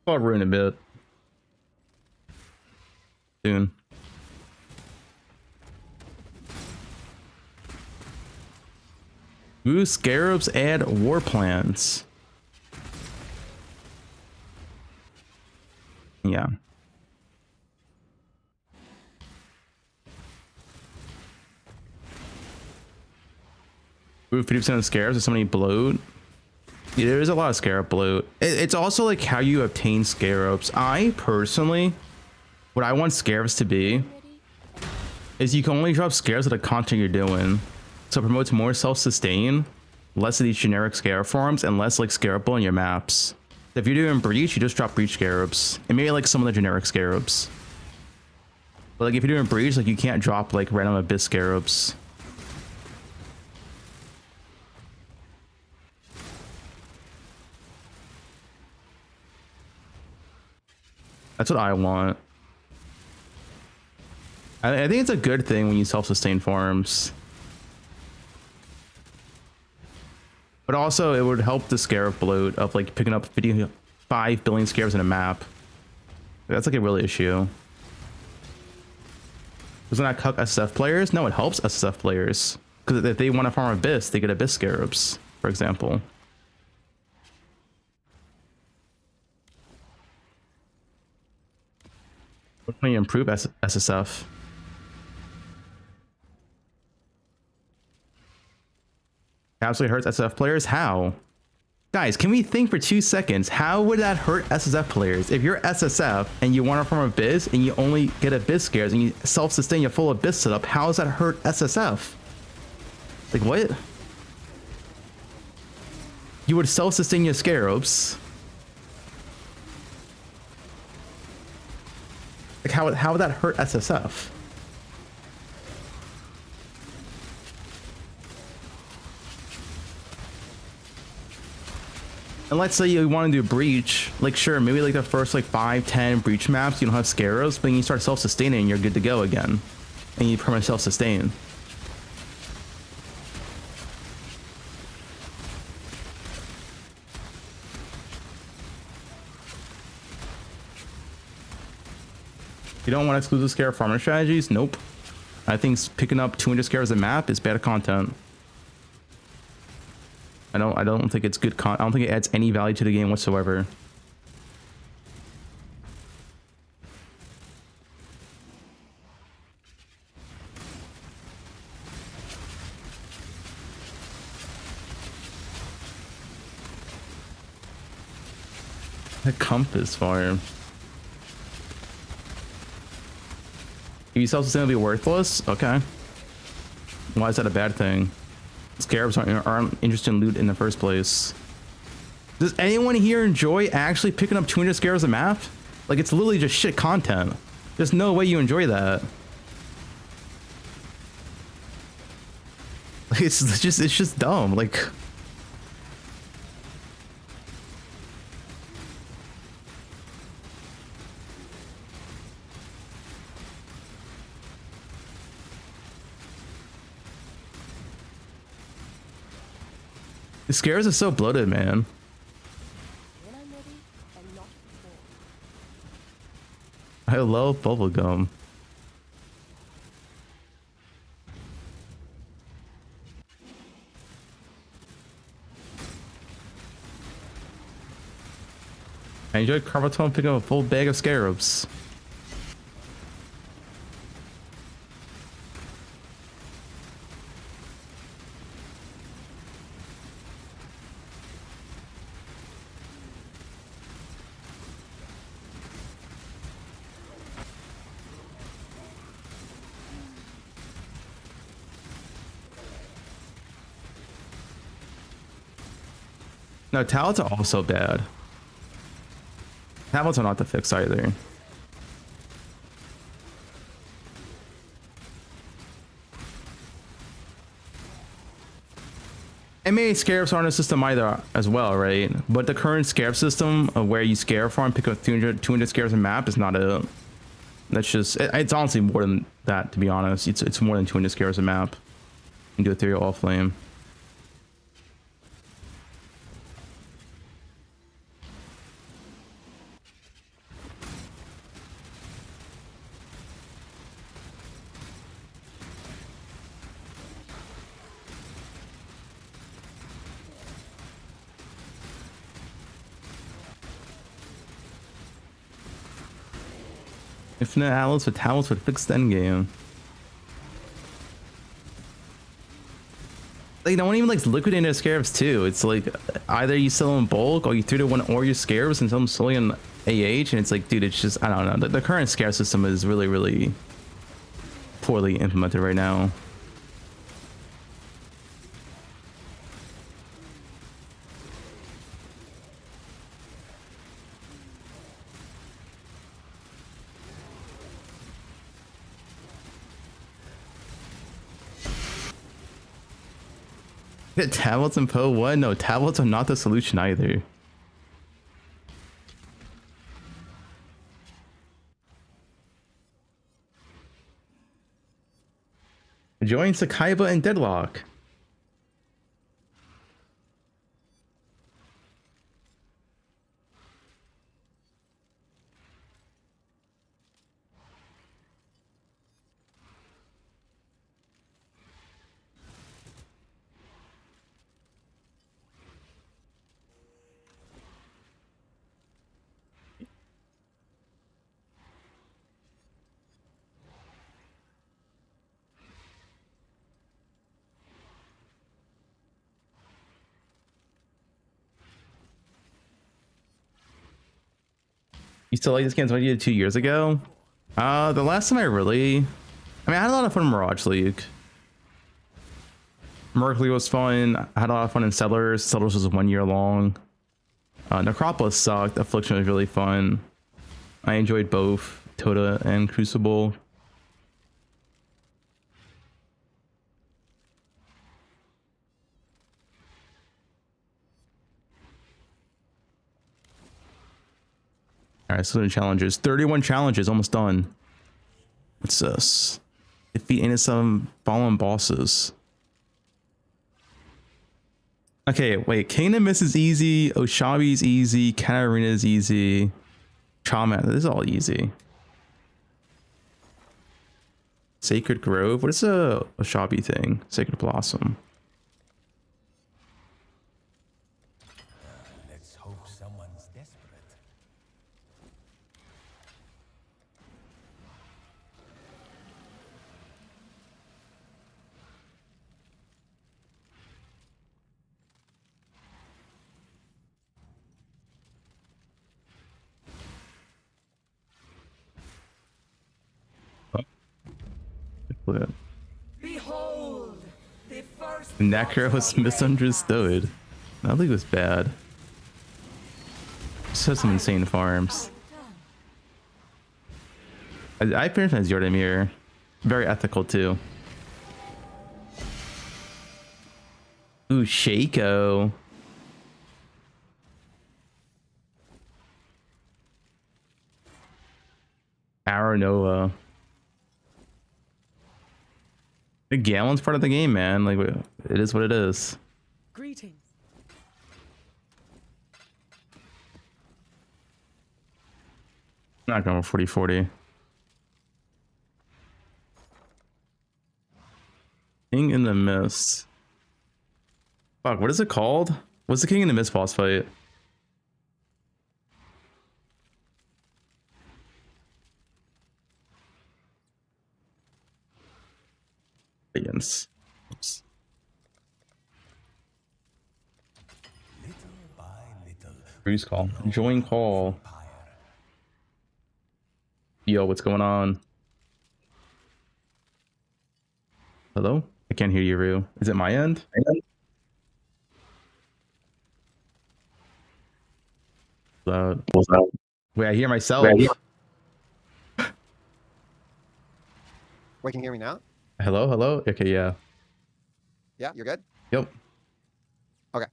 I'll ruin a bit soon. Ooh, scarabs add war plans. Yeah. Ooh, 50% of scarabs and so many bloat. Yeah, there is a lot of scarab bloat. It's also like how you obtain scarabs. I personally, what I want scarabs to be is you can only drop scarabs with the content you're doing. So it promotes more self-sustain, less of these generic scarab forms, and less like scarab bloat in your maps. If you're doing breach, you just drop breach scarabs. And maybe like some of the generic scarabs. But like if you're doing breach, like you can't drop like random abyss scarabs. That's what I want. I think it's a good thing when you self-sustain farms. But also, it would help the scarab bloat of like picking up 55 billion scarabs in a map. That's like a real issue. Doesn't that cuck SSF players? No, it helps SSF players. Because if they want to farm Abyss, they get Abyss scarabs, for example. What can you improve SSF? Absolutely hurts SSF players? How? Guys, can we think for 2 seconds? How would that hurt SSF players? If you're SSF and you want to farm Abyss and you only get Abyss scares and you self-sustain your full Abyss setup, how does that hurt SSF? Like, what? You would self-sustain your scarabs. Like, how would that hurt SSF? And let's say you want to do breach, like sure, maybe like the first like 5-10 breach maps you don't have scarabs, but then you start self-sustaining and you're good to go again. And you permanently self-sustain. You don't want exclusive scarab farming strategies? Nope. I think picking up 200 scarabs a map is better content. I don't think it's good I don't think it adds any value to the game whatsoever. The compass farm. If you self-sustain will be worthless? Okay. Why is that a bad thing? Scarabs aren't interested in loot in the first place. Does anyone here enjoy actually picking up 200 scarabs a map? Like, it's literally just shit content. There's no way you enjoy that. Like, it's just dumb. Like, the scares are so bloated, man. When I'm ready and not before. I love bubblegum. I enjoy Carvatone picking up a full bag of scarabs. No, talents are also bad. Talents are not the fix either. MA scarabs aren't a system either as well, right? But the current scarab system of where you scarab farm, pick up 200 scarabs a map is not a... That's just... It's honestly more than that, to be honest. It's more than 200 scarabs a map. You can do Ethereal All Flame. Infinite Atlas with talents would fix the endgame. Like, no one even likes liquidating their scarabs too. It's like either you sell them in bulk or you 3-to-1 or your scarabs and sell them solely in AH, and it's like, dude, it's just, I don't know. The current scarab system is really, really poorly implemented right now. Tablets and poe1? No, tablets are not the solution either. joined Sakaiba and Deadlock. You still like this game as much as you did 2 years ago? The last time I had a lot of fun in Mirage League. Mercury was fun. I had a lot of fun in Settlers. Settlers was 1 year long. Necropolis sucked. Affliction was really fun. I enjoyed both Toda and Crucible. All right, so the challenges. 31 challenges, almost done. What's this? Defeat any some fallen bosses. Okay, wait. Kingdom Mist is easy. Oshabi's easy. Katarina is easy. Trauma. This is all easy. Sacred Grove. What is a Oshabi thing? Sacred Blossom. Let's hope someone's desperate. Behold, the first Necro was misunderstood. That league was bad. Just had some insane farms. I finished as Yordamir. Very ethical too. Ooh, Shaco. Aranova. The Gallon's part of the game, man. Like, it is what it is. greetings. I'm not going for 40-40. King in the Mist. Fuck, what is it called? What's the King in the Mist boss fight? Oops. Little by little. Freeze call. Join call. Yo, what's going on? Hello? I can't hear you, Rue. Is it my end? Loud. Wait, I hear myself. Wait, can you hear me now? Hello? Hello? Okay, yeah. Yeah, you're good? Yep. Okay.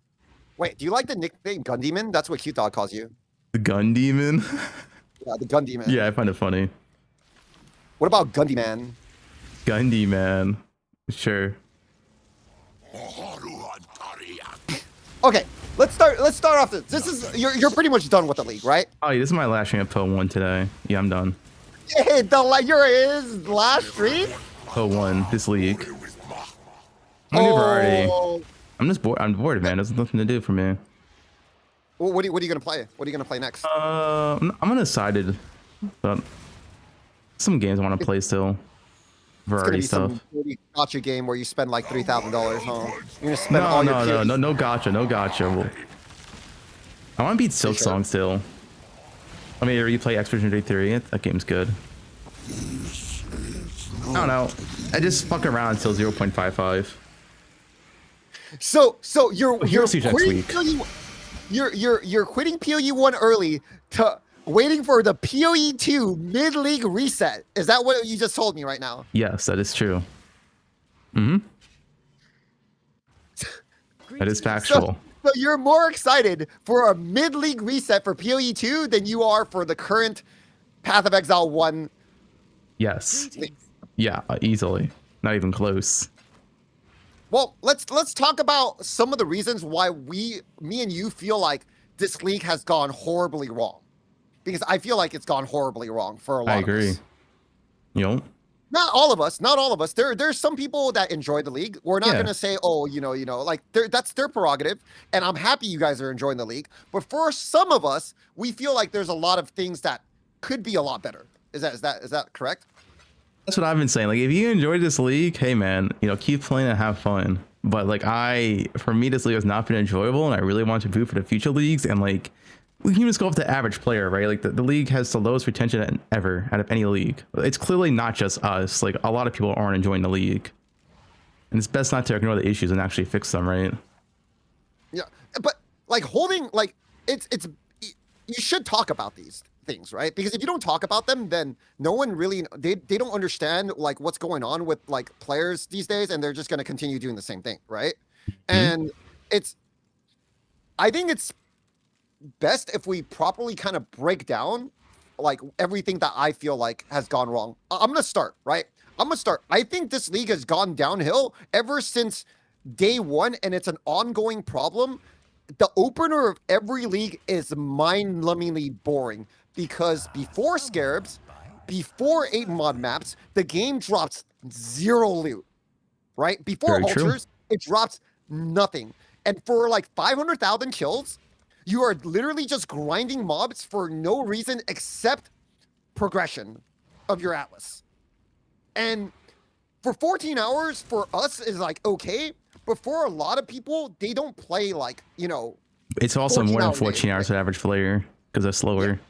Wait, do you like the nickname Gun Demon? That's what Q-Dog calls you. The Gun Demon? Yeah, the Gun Demon. Yeah, I find it funny. What about Gundy Man? Gundy, man. Sure. Okay, let's start off this is you're pretty much done with the league, right? Oh, yeah, this is my last stream at poe1 today. Yeah, I'm done. Hey, you're his last stream? poe1, this league. I'm new variety. Oh. I'm just bored. I'm bored, man. There's nothing to do for me. Well, what are you gonna play? What are you gonna play next? I'm undecided, but some games I want to play still. It's gonna Variety be stuff. some dirty gotcha game where you spend like $3,000, huh? You're gonna spend all your No gotcha, no gotcha. Well, I want to beat Silk Song still. I mean, replay Expedition 3. That game's good. I don't know. I just fuck around until 0.55. So you're Heroes Siege next quitting week. you're quitting PoE1 early to waiting for the PoE2 mid-league reset. Is that what you just told me right now? Yes, that is true. Mm-hmm. That is factual. So you're more excited for a mid-league reset for PoE2 than you are for the current Path of Exile 1. Yes. Greetings. Yeah, easily. Not even close. Well, let's talk about some of the reasons why me and you feel like this league has gone horribly wrong. Because I feel like it's gone horribly wrong for a lot I of agree. us. Yo. Not all of us. Not all of us. There's some people that enjoy the league. We're not Yeah. gonna say, oh, like that's their prerogative, and I'm happy you guys are enjoying the league. But for some of us, we feel like there's a lot of things that could be a lot better. Is that correct? That's what I've been saying. Like, if you enjoyed this league, hey man, keep playing and have fun. But like, for me, this league has not been enjoyable, and I really want to boot for the future leagues. And like, we can just go off the average player, right? Like, the league has the lowest retention ever out of any league. It's clearly not just us. Like, a lot of people aren't enjoying the league, and it's best not to ignore the issues and actually fix them, right? Yeah, but like holding, like it's you should talk about these things, right? Because if you don't talk about them, then no one really they don't understand like what's going on with like players these days, and they're just going to continue doing the same thing, right? And I think it's best if we properly kind of break down like everything that I feel like has gone wrong. I'm gonna start, right? I think this league has gone downhill ever since day one, and it's an ongoing problem. The opener of every league is mind-numbingly boring because before Scarabs, before 8 mod maps, the game drops 0 loot, right? Before Very true. ultras, it drops nothing. And for like 500,000 kills, you are literally just grinding mobs for no reason except progression of your Atlas. And for 14 hours, for us is like, okay. But for a lot of people, they don't play like, It's also more than 14 14 hours for the average player because they're slower.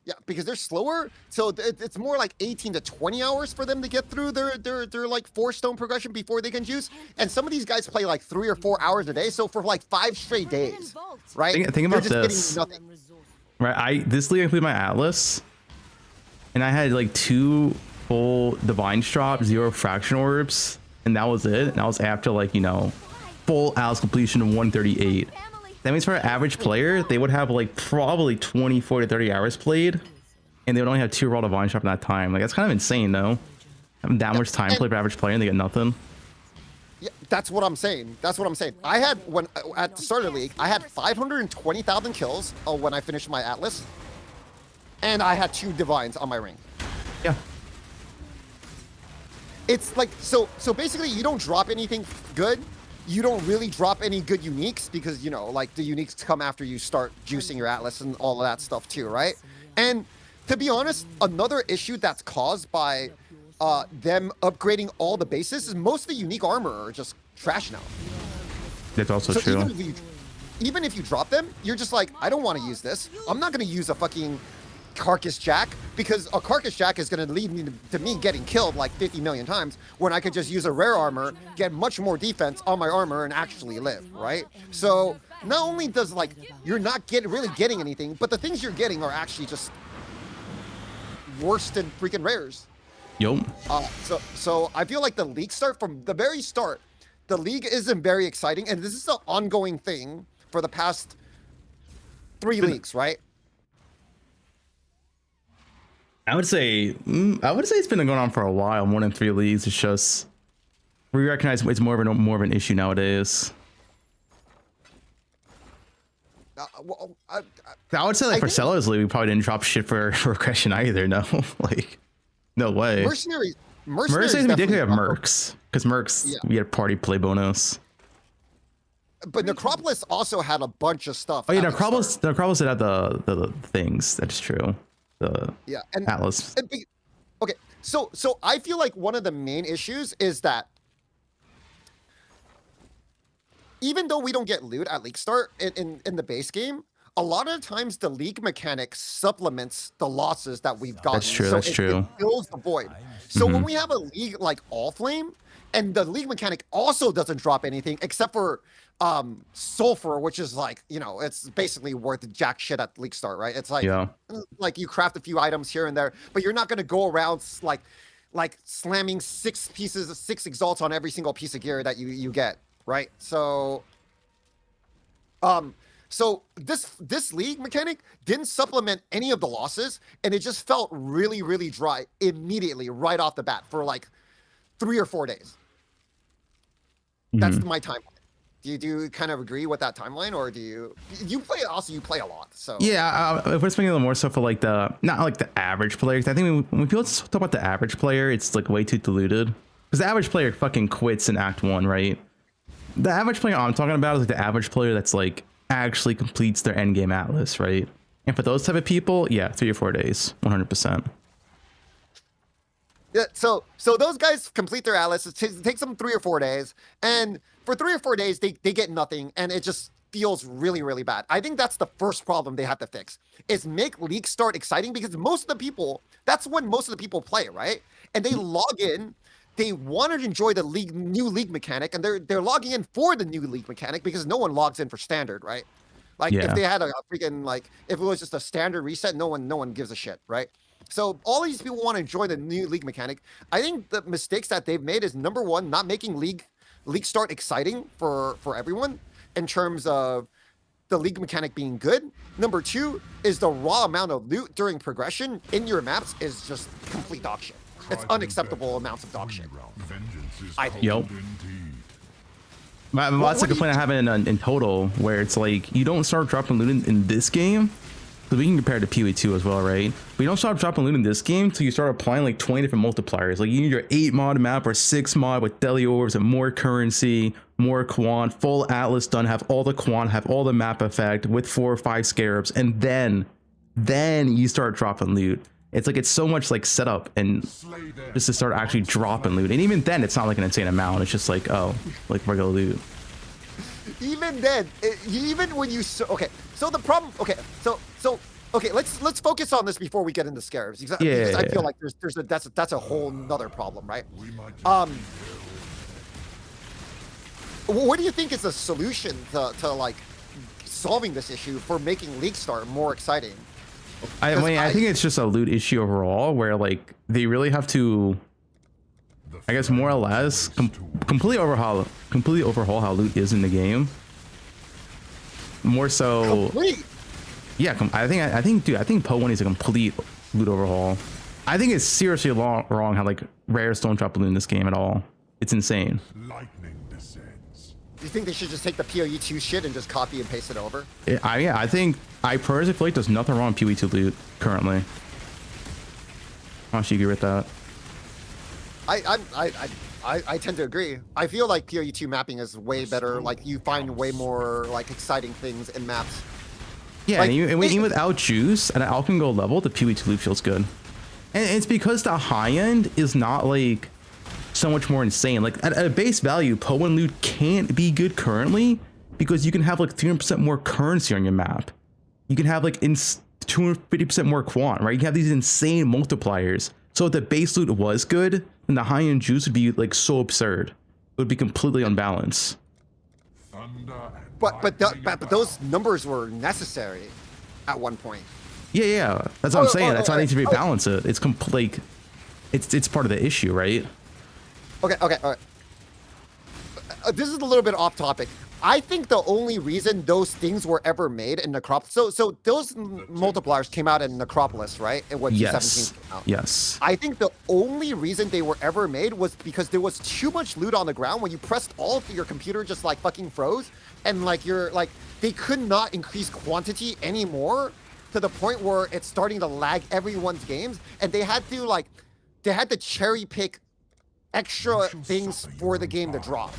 Yeah, because they're slower. So it's more like 18 to 20 hours for them to get through their like 4 stone progression before they can juice. And some of these guys play like 3 or 4 hours a day. So for like 5 straight days, right? Think about they're this. just getting nothing. Right, this league included my Atlas, and I had like 2 full Divine Drop, 0 Fraction Orbs, and that was it. And that was after like, full Atlas completion of 138. That means for an average player, they would have like probably 24 to 30 hours played, and they would only have 2 raw Divine Drop in that time. Like, that's kind of insane, though. Having that much time played for average player and they get nothing. Yeah, that's what I'm saying. I had at the start of the league, I had 520,000 kills when I finished my Atlas, and I had 2 Divines on my ring. Yeah. It's like so basically you don't drop anything good. You don't really drop any good uniques because like the uniques come after you start juicing your Atlas and all of that stuff too, right? And to be honest, another issue that's caused by them upgrading all the bases is most of the unique armor are just trash now. That's also true. Even if you drop them, you're just like, I don't want to use this. I'm not going to use a fucking Carcass Jack because a Carcass Jack is going to lead me to me getting killed like 50 million times when I could just use a rare armor, get much more defense on my armor, and actually live, right? So not only does like you're not really getting anything, but the things you're getting are actually just worse than freaking rares. Yo. So I feel like the league start from the very start, the league isn't very exciting, and this is an ongoing thing for the past 3 leagues, right? I would say it's been going on for a while, more than 3 leagues. It's just we recognize it's more of an issue nowadays. I would say like for Sellers League, we probably didn't drop shit for regression either. No, like no way. Mercenaries we did have Mercs because Mercs we had party play bonus. But Necropolis also had a bunch of stuff. Oh yeah, Necropolis had the things. That's true. And Atlas. Okay, so I feel like one of the main issues is that even though we don't get loot at league start in the base game, a lot of times the league mechanic supplements the losses that we've gotten. That's true. So That's true. It fills the void. So when we have a league like All Flame, and the league mechanic also doesn't drop anything except for sulfur, which is like, it's basically worth jack shit at league start, right? It's like, like you craft a few items here and there, but you're not going to go around like slamming 6 exalts on every single piece of gear that you get, right? So this league mechanic didn't supplement any of the losses, and it just felt really, really dry immediately right off the bat for like 3 or 4 days. That's my timeline. Do you kind of agree with that timeline, or do you play? Also, you play a lot, so Yeah, if we're speaking a little more so for like the not like the average player. 'Cause I think when people talk about the average player, it's like way too diluted. Because the average player fucking quits in Act 1, right? The average player I'm talking about is like the average player that's like actually completes their end game atlas, right? And for those type of people, yeah, 3 or 4 days, 100%. yeah. So those guys complete their atlas. It takes them 3 or 4 days, and for 3 or 4 days they get nothing, and it just feels really, really bad. I think that's the first problem they have to fix, is make League Start exciting, because most of the people, that's when most of the people play, right? And they log in, they want to enjoy the new league mechanic, and they're logging in for the new league mechanic, because no one logs in for standard, right? Like if they had a freaking, like if it was just a standard reset, no one gives a shit, right? So all these people want to enjoy the new league mechanic. I think the mistakes that they've made is, number one, not making League Start exciting for everyone in terms of the league mechanic being good. Number two is the raw amount of loot during progression in your maps is just complete dog shit. It's unacceptable amounts of dog shit. I think. Yep. That's a complaint I have in total, where it's like you don't start dropping loot in this game. So we can compare it to PoE2 as well, right? But you don't start dropping loot in this game until you start applying like 20 different multipliers. Like you need your 8 mod map or 6 mod with deli orbs and more currency, more quant, full atlas done, have all the quant, have all the map effect with 4 or 5 scarabs, and then you start dropping loot. It's like it's so much like setup and just to start actually dropping loot. And even then, it's not like an insane amount. It's just like, oh, like regular loot. Even then, even when you okay, so the problem, okay, so okay, let's focus on this before we get into scarabs, because I feel like that's a whole nother problem, right? What do you think is the solution to like solving this issue for making League Start more exciting? I think it's just a loot issue overall, where like they really have to, I guess, more or less completely overhaul how loot is in the game. More so. Complete. Yeah, I think poe1 is a complete loot overhaul. I think it's seriously wrong how like rares don't drop loot in this game at all. It's insane. Lightning descends. Do you think they should just take the PoE2 shit and just copy and paste it over? I think I personally feel like there's nothing wrong with PoE2 loot currently. I don't know if you agree with that. I tend to agree. I feel like PoE2 mapping is way better. Like you find way more like exciting things in maps. Yeah, like, and even without juice at an alchemy level, the PoE2 loot feels good. And it's because the high end is not like so much more insane. Like at a base value, poe1 loot can't be good currently because you can have like 300% more currency on your map. You can have like 250% more quant, right? You can have these insane multipliers. So if the base loot was good, then the high end juice would be like so absurd. It would be completely unbalanced. But those numbers were necessary at one point. Yeah. That's what I'm saying. That's why they need to rebalance it. It's complete. It's part of the issue, right? Okay, all right. This is a little bit off topic. I think the only reason those things were ever made in Necropolis, so those multipliers came out in Necropolis, right? And when Yes. G17 came out. Yes. I think the only reason they were ever made was because there was too much loot on the ground. When you pressed alt, your computer just like fucking froze, and like they could not increase quantity anymore to the point where it's starting to lag everyone's games, and they had to cherry pick extra things for the game to drop.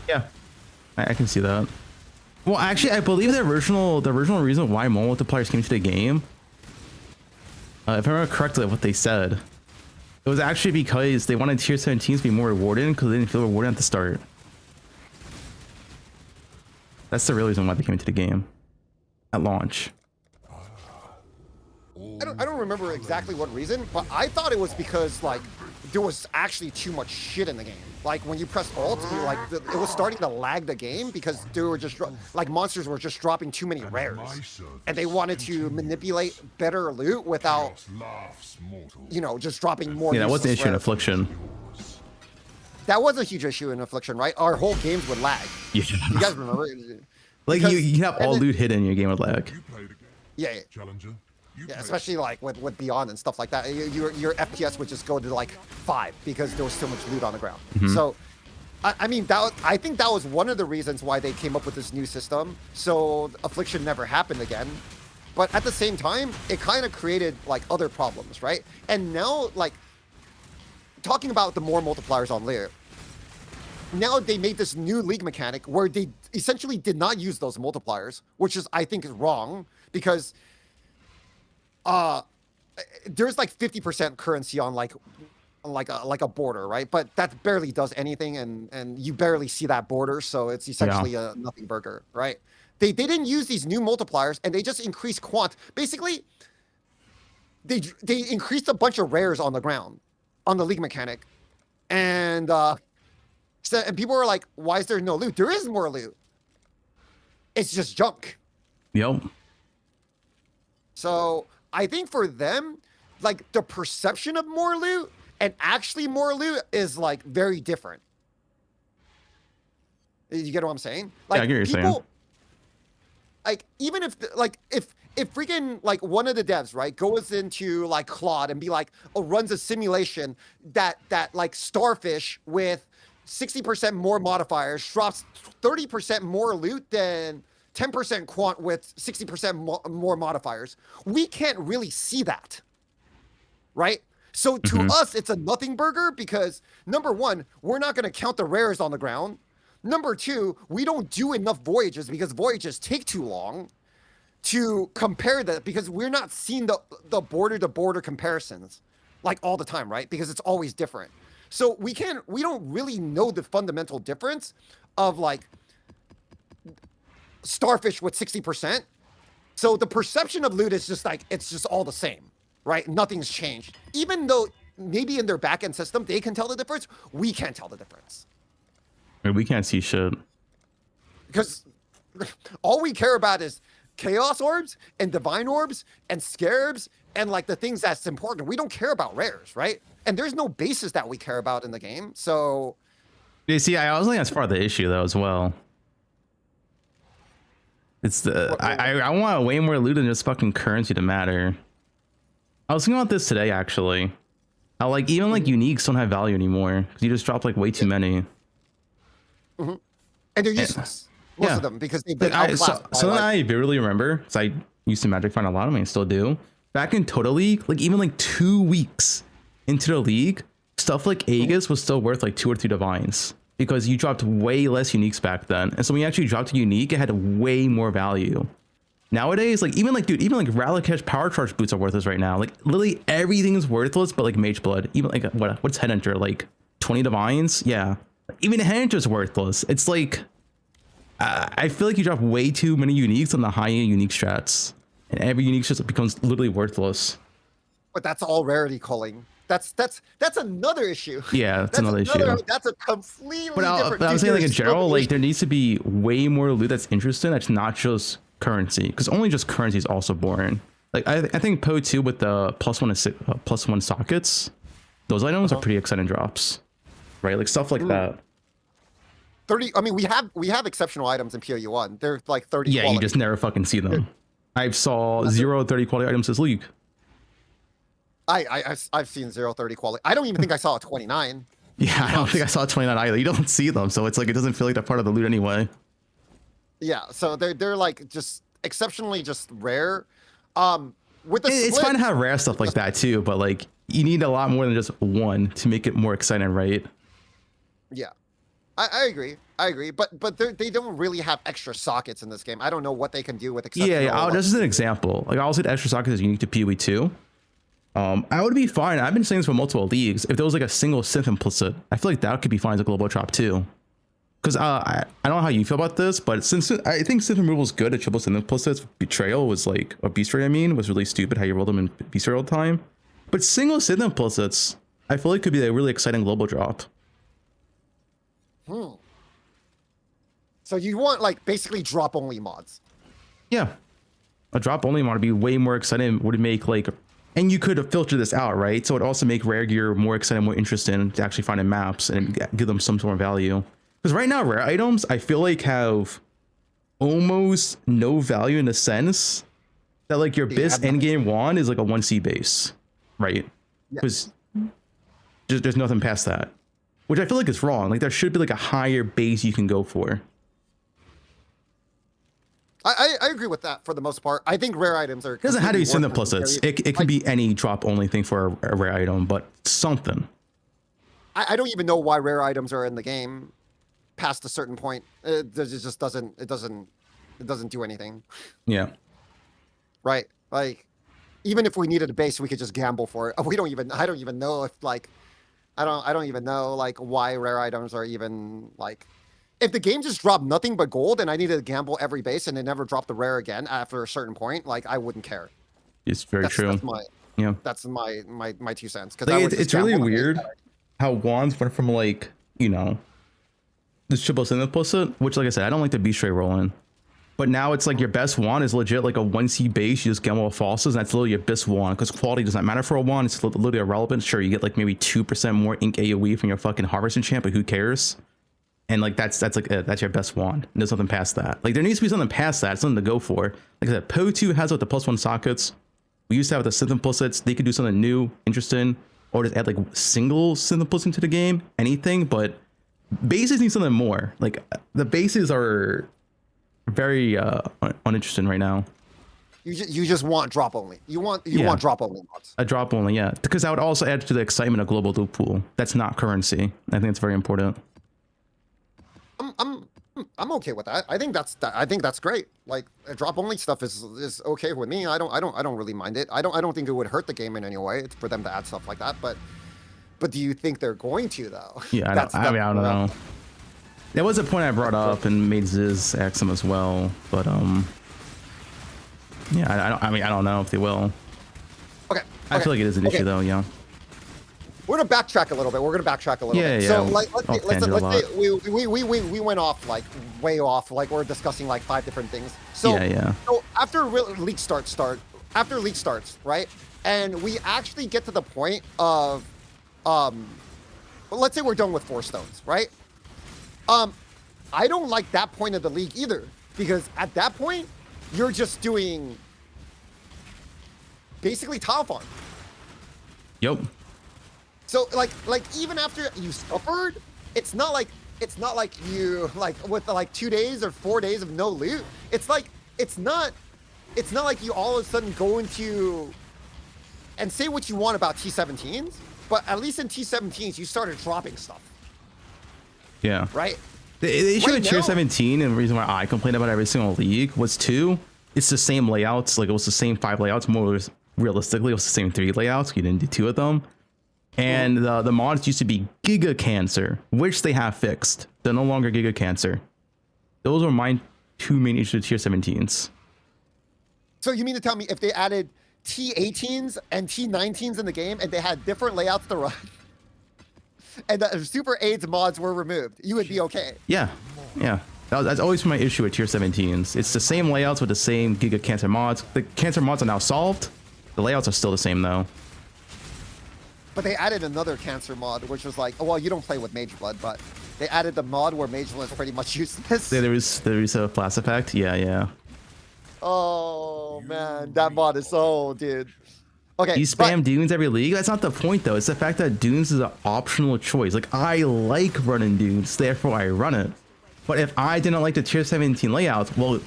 Yeah, I can see that. Well, actually, I believe the original reason why multipliers came to the game, if I remember correctly, what they said, it was actually because they wanted tier 17s to be more rewarded because they didn't feel rewarded at the start. That's the real reason why they came into the game at launch. I don't remember exactly what reason, but I thought it was because like there was actually too much shit in the game. Like when you pressed alt, it was starting to lag the game because they were just like monsters were just dropping too many rares, and they wanted to manipulate better loot without, just dropping more. Yeah, that was the issue in Affliction. That was a huge issue in Affliction, right? Our whole games would lag. Yeah. You guys remember? Like you have all loot hidden in your game with lag. Yeah. Challenger. Yeah, especially like with Beyond and stuff like that. Your FPS would just go to like 5 because there was so much loot on the ground. So, I mean, I think that was one of the reasons why they came up with this new system. So Affliction never happened again. But at the same time, it kind of created like other problems, right? And now, like, talking about the more multipliers on League, now they made this new League mechanic where they essentially did not use those multipliers, which is, I think, is wrong because there's like 50% currency on like a border, right? But that barely does anything, and you barely see that border, so it's essentially a nothing burger, right? They didn't use these new multipliers, and they just increased quant. Basically, they increased a bunch of rares on the ground, on the League mechanic, and people were like, "Why is there no loot?" There is more loot. It's just junk. Yep. So I think for them, like the perception of more loot and actually more loot is like very different. You get what I'm saying? Like, yeah, I get what you're saying. Like, even if if freaking like one of the devs, right, goes into like Claude and be like, oh, runs a simulation that like Starfish with 60% more modifiers drops 30% more loot than 10% quant with 60% more modifiers. We can't really see that, right? So to us, it's a nothing burger because number one, we're not going to count the rares on the ground. Number two, we don't do enough voyages because voyages take too long to compare that because we're not seeing the border to border comparisons like all the time, right? Because it's always different. So we don't really know the fundamental difference of like Starfish with 60%. So the perception of loot is just like, it's just all the same, right? Nothing's changed. Even though maybe in their backend system, they can tell the difference, we can't tell the difference. We can't see shit. Because all we care about is chaos orbs and divine orbs and scarabs and like the things that's important. We don't care about rares, right? And there's no bases that we care about in the game. So you see, I also think that's part of the issue though as well. It's the I want way more loot than just fucking currency to matter. I was thinking about this today actually. How like even like uniques don't have value anymore because you just dropped like way too many. And they're useless. Most of them because they've been outclassed. So I vividly remember, because I used to Magic Find a lot of them, I still do. Back in Total League, like even like 2 weeks into the league, stuff like Aegis was still worth like 2 or 3 divines because you dropped way less uniques back then. And so when you actually dropped a unique, it had way more value. Nowadays, like even like Ralakesh Power Charge boots are worthless right now. Like literally everything is worthless, but like Mage Blood, even like what's Head Enter, like 20 divines, yeah. Even Head Enter is worthless. It's like I feel like you drop way too many uniques on the high-end unique strats, and every unique strat becomes literally worthless. But that's all rarity culling. That's another issue. Yeah, that's another issue. That's a completely But different. I was saying like in general, like there needs to be way more loot that's interesting. That's not just currency, because only just currency is also boring. Like I think poe1 with the +1 sockets, those items are pretty exciting drops, right? Like stuff like that. 30. I mean, we have exceptional items in poe1. They're like 30. Yeah, quality. you just never fucking see them. I've saw 0 30 quality items this league. I've seen 0 30 quality. I don't even think I saw a 29. Yeah, I don't think I saw a 29 either. You don't see them, so it's like it doesn't feel like they're part of the loot anyway. Yeah, so they're like just exceptionally just rare. With the it's fun to have rare stuff like that too, but like you need a lot more than just one to make it more exciting, right? Yeah. I agree. But they don't really have extra sockets in this game. I don't know what they can do with exceptional. Yeah. This is an example. Like I'll say the extra sockets is unique to poe2. I would be fine. I've been saying this for multiple leagues. If there was like a single synth implicit, I feel like that could be fine as a global drop too. Because I don't know how you feel about this, but since I think synth removal is good at triple synth implicits, Betrayal was like, or Beast Ray, was really stupid how you rolled them in Beast Ray all the time. But single synth implicits, I feel like could be a really exciting global drop. So you want like basically drop only mods? Yeah, a drop only mod would be way more exciting. Would make like, and you could filter this out, right? So it also make rare gear more exciting, more interesting to actually find in maps and give them some sort of value. Because right now, rare items I feel like have almost no value in a sense that like your Yeah, best I'm not- end game wand is like a 1C base, right? Yeah. Because there's nothing past that, which I feel like is wrong. Like there should be like a higher base you can go for. I agree with that for the most part. I think rare items are. It doesn't have to be completely Synth worthless. implicits. It can be any drop only thing for a rare item, but something. I don't even know why rare items are in the game past a certain point. It just doesn't. It doesn't do anything, Yeah. right? Like, even if we needed a base, we could just gamble for it. We don't even. I don't even know if like. I don't even know like why rare items are even like. If the game just dropped nothing but gold and I needed to gamble every base and it never dropped the rare again after a certain point, like I wouldn't care. It's very true. That's my 2 cents. Because Like, it's really weird how wands went from like, you know, this triple synth implicit, which like I said, I don't like the beast tray rolling. But now it's like your best wand is legit like a 1C base. You just gamble with falses, and that's literally your best wand because quality does not matter for a wand. It's literally irrelevant. Sure, you get like maybe 2% more ink AoE from your fucking harvest enchant, but who cares? And like that's like that's your best wand. There's nothing past that. Like there needs to be something past that. Something to go for. Like I said, poe2 has like the +1 sockets. We used to have the synth implicits. They could do something new, interesting, or just add like single synth implicit to the game. Anything, but bases need something more. Like the bases are very uninteresting right now. You just want drop only. You want drop only mods. A drop only, yeah. Because that would also add to the excitement of global loot pool. That's not currency. I think it's very important. I'm okay with that. I think that's great. Like drop only stuff is okay with me. I don't really mind it. I don't think it would hurt the game in any way for them to add stuff like that. But do you think they're going to though? Yeah, I don't know. That was a point I brought up and made Ziz ask them as well. But yeah, I don't know if they will. Okay. I feel like it is an issue though. Yeah. We're gonna backtrack a little bit. Yeah. So like let's say we went off like way off. Like we're discussing like 5 different things. So yeah. So after league starts, right? And we actually get to the point of well, let's say we're done with 4 stones, right? I don't like that point of the league either, because at that point you're just doing basically tile farm. Yep. So like even after you suffered, it's not like you like with like 2 days or 4 days of no loot. It's not like you all of a sudden go into and say what you want about T17s, but at least in T17s you started dropping stuff. Yeah. Right? The issue Right with tier now- 17 and the reason why I complain about every single league was 2, it's the same layouts. Like it was the same 5 layouts. More realistically, it was the same 3 layouts. You didn't do 2 of them. And the mods used to be Giga Cancer, which they have fixed. They're no longer Giga Cancer. Those were my 2 main issues with tier 17s. So you mean to tell me if they added T18s and T19s in the game and they had different layouts to run and the Super AIDS mods were removed, you would be okay? Yeah. That's always been my issue with tier 17s. It's the same layouts with the same Giga Cancer mods. The Cancer mods are now solved. The layouts are still the same though. But they added another Cancer mod, which was like, oh, well, you don't play with Mage Blood, but they added the mod where Mage Blood is pretty much useless. There is a Flash effect. Yeah. Oh, man. That mod is so, dude. Okay. You spam Dunes every league? That's not the point, though. It's the fact that Dunes is an optional choice. Like, I like running Dunes, therefore I run it. But if I didn't like the tier 17 layout, well,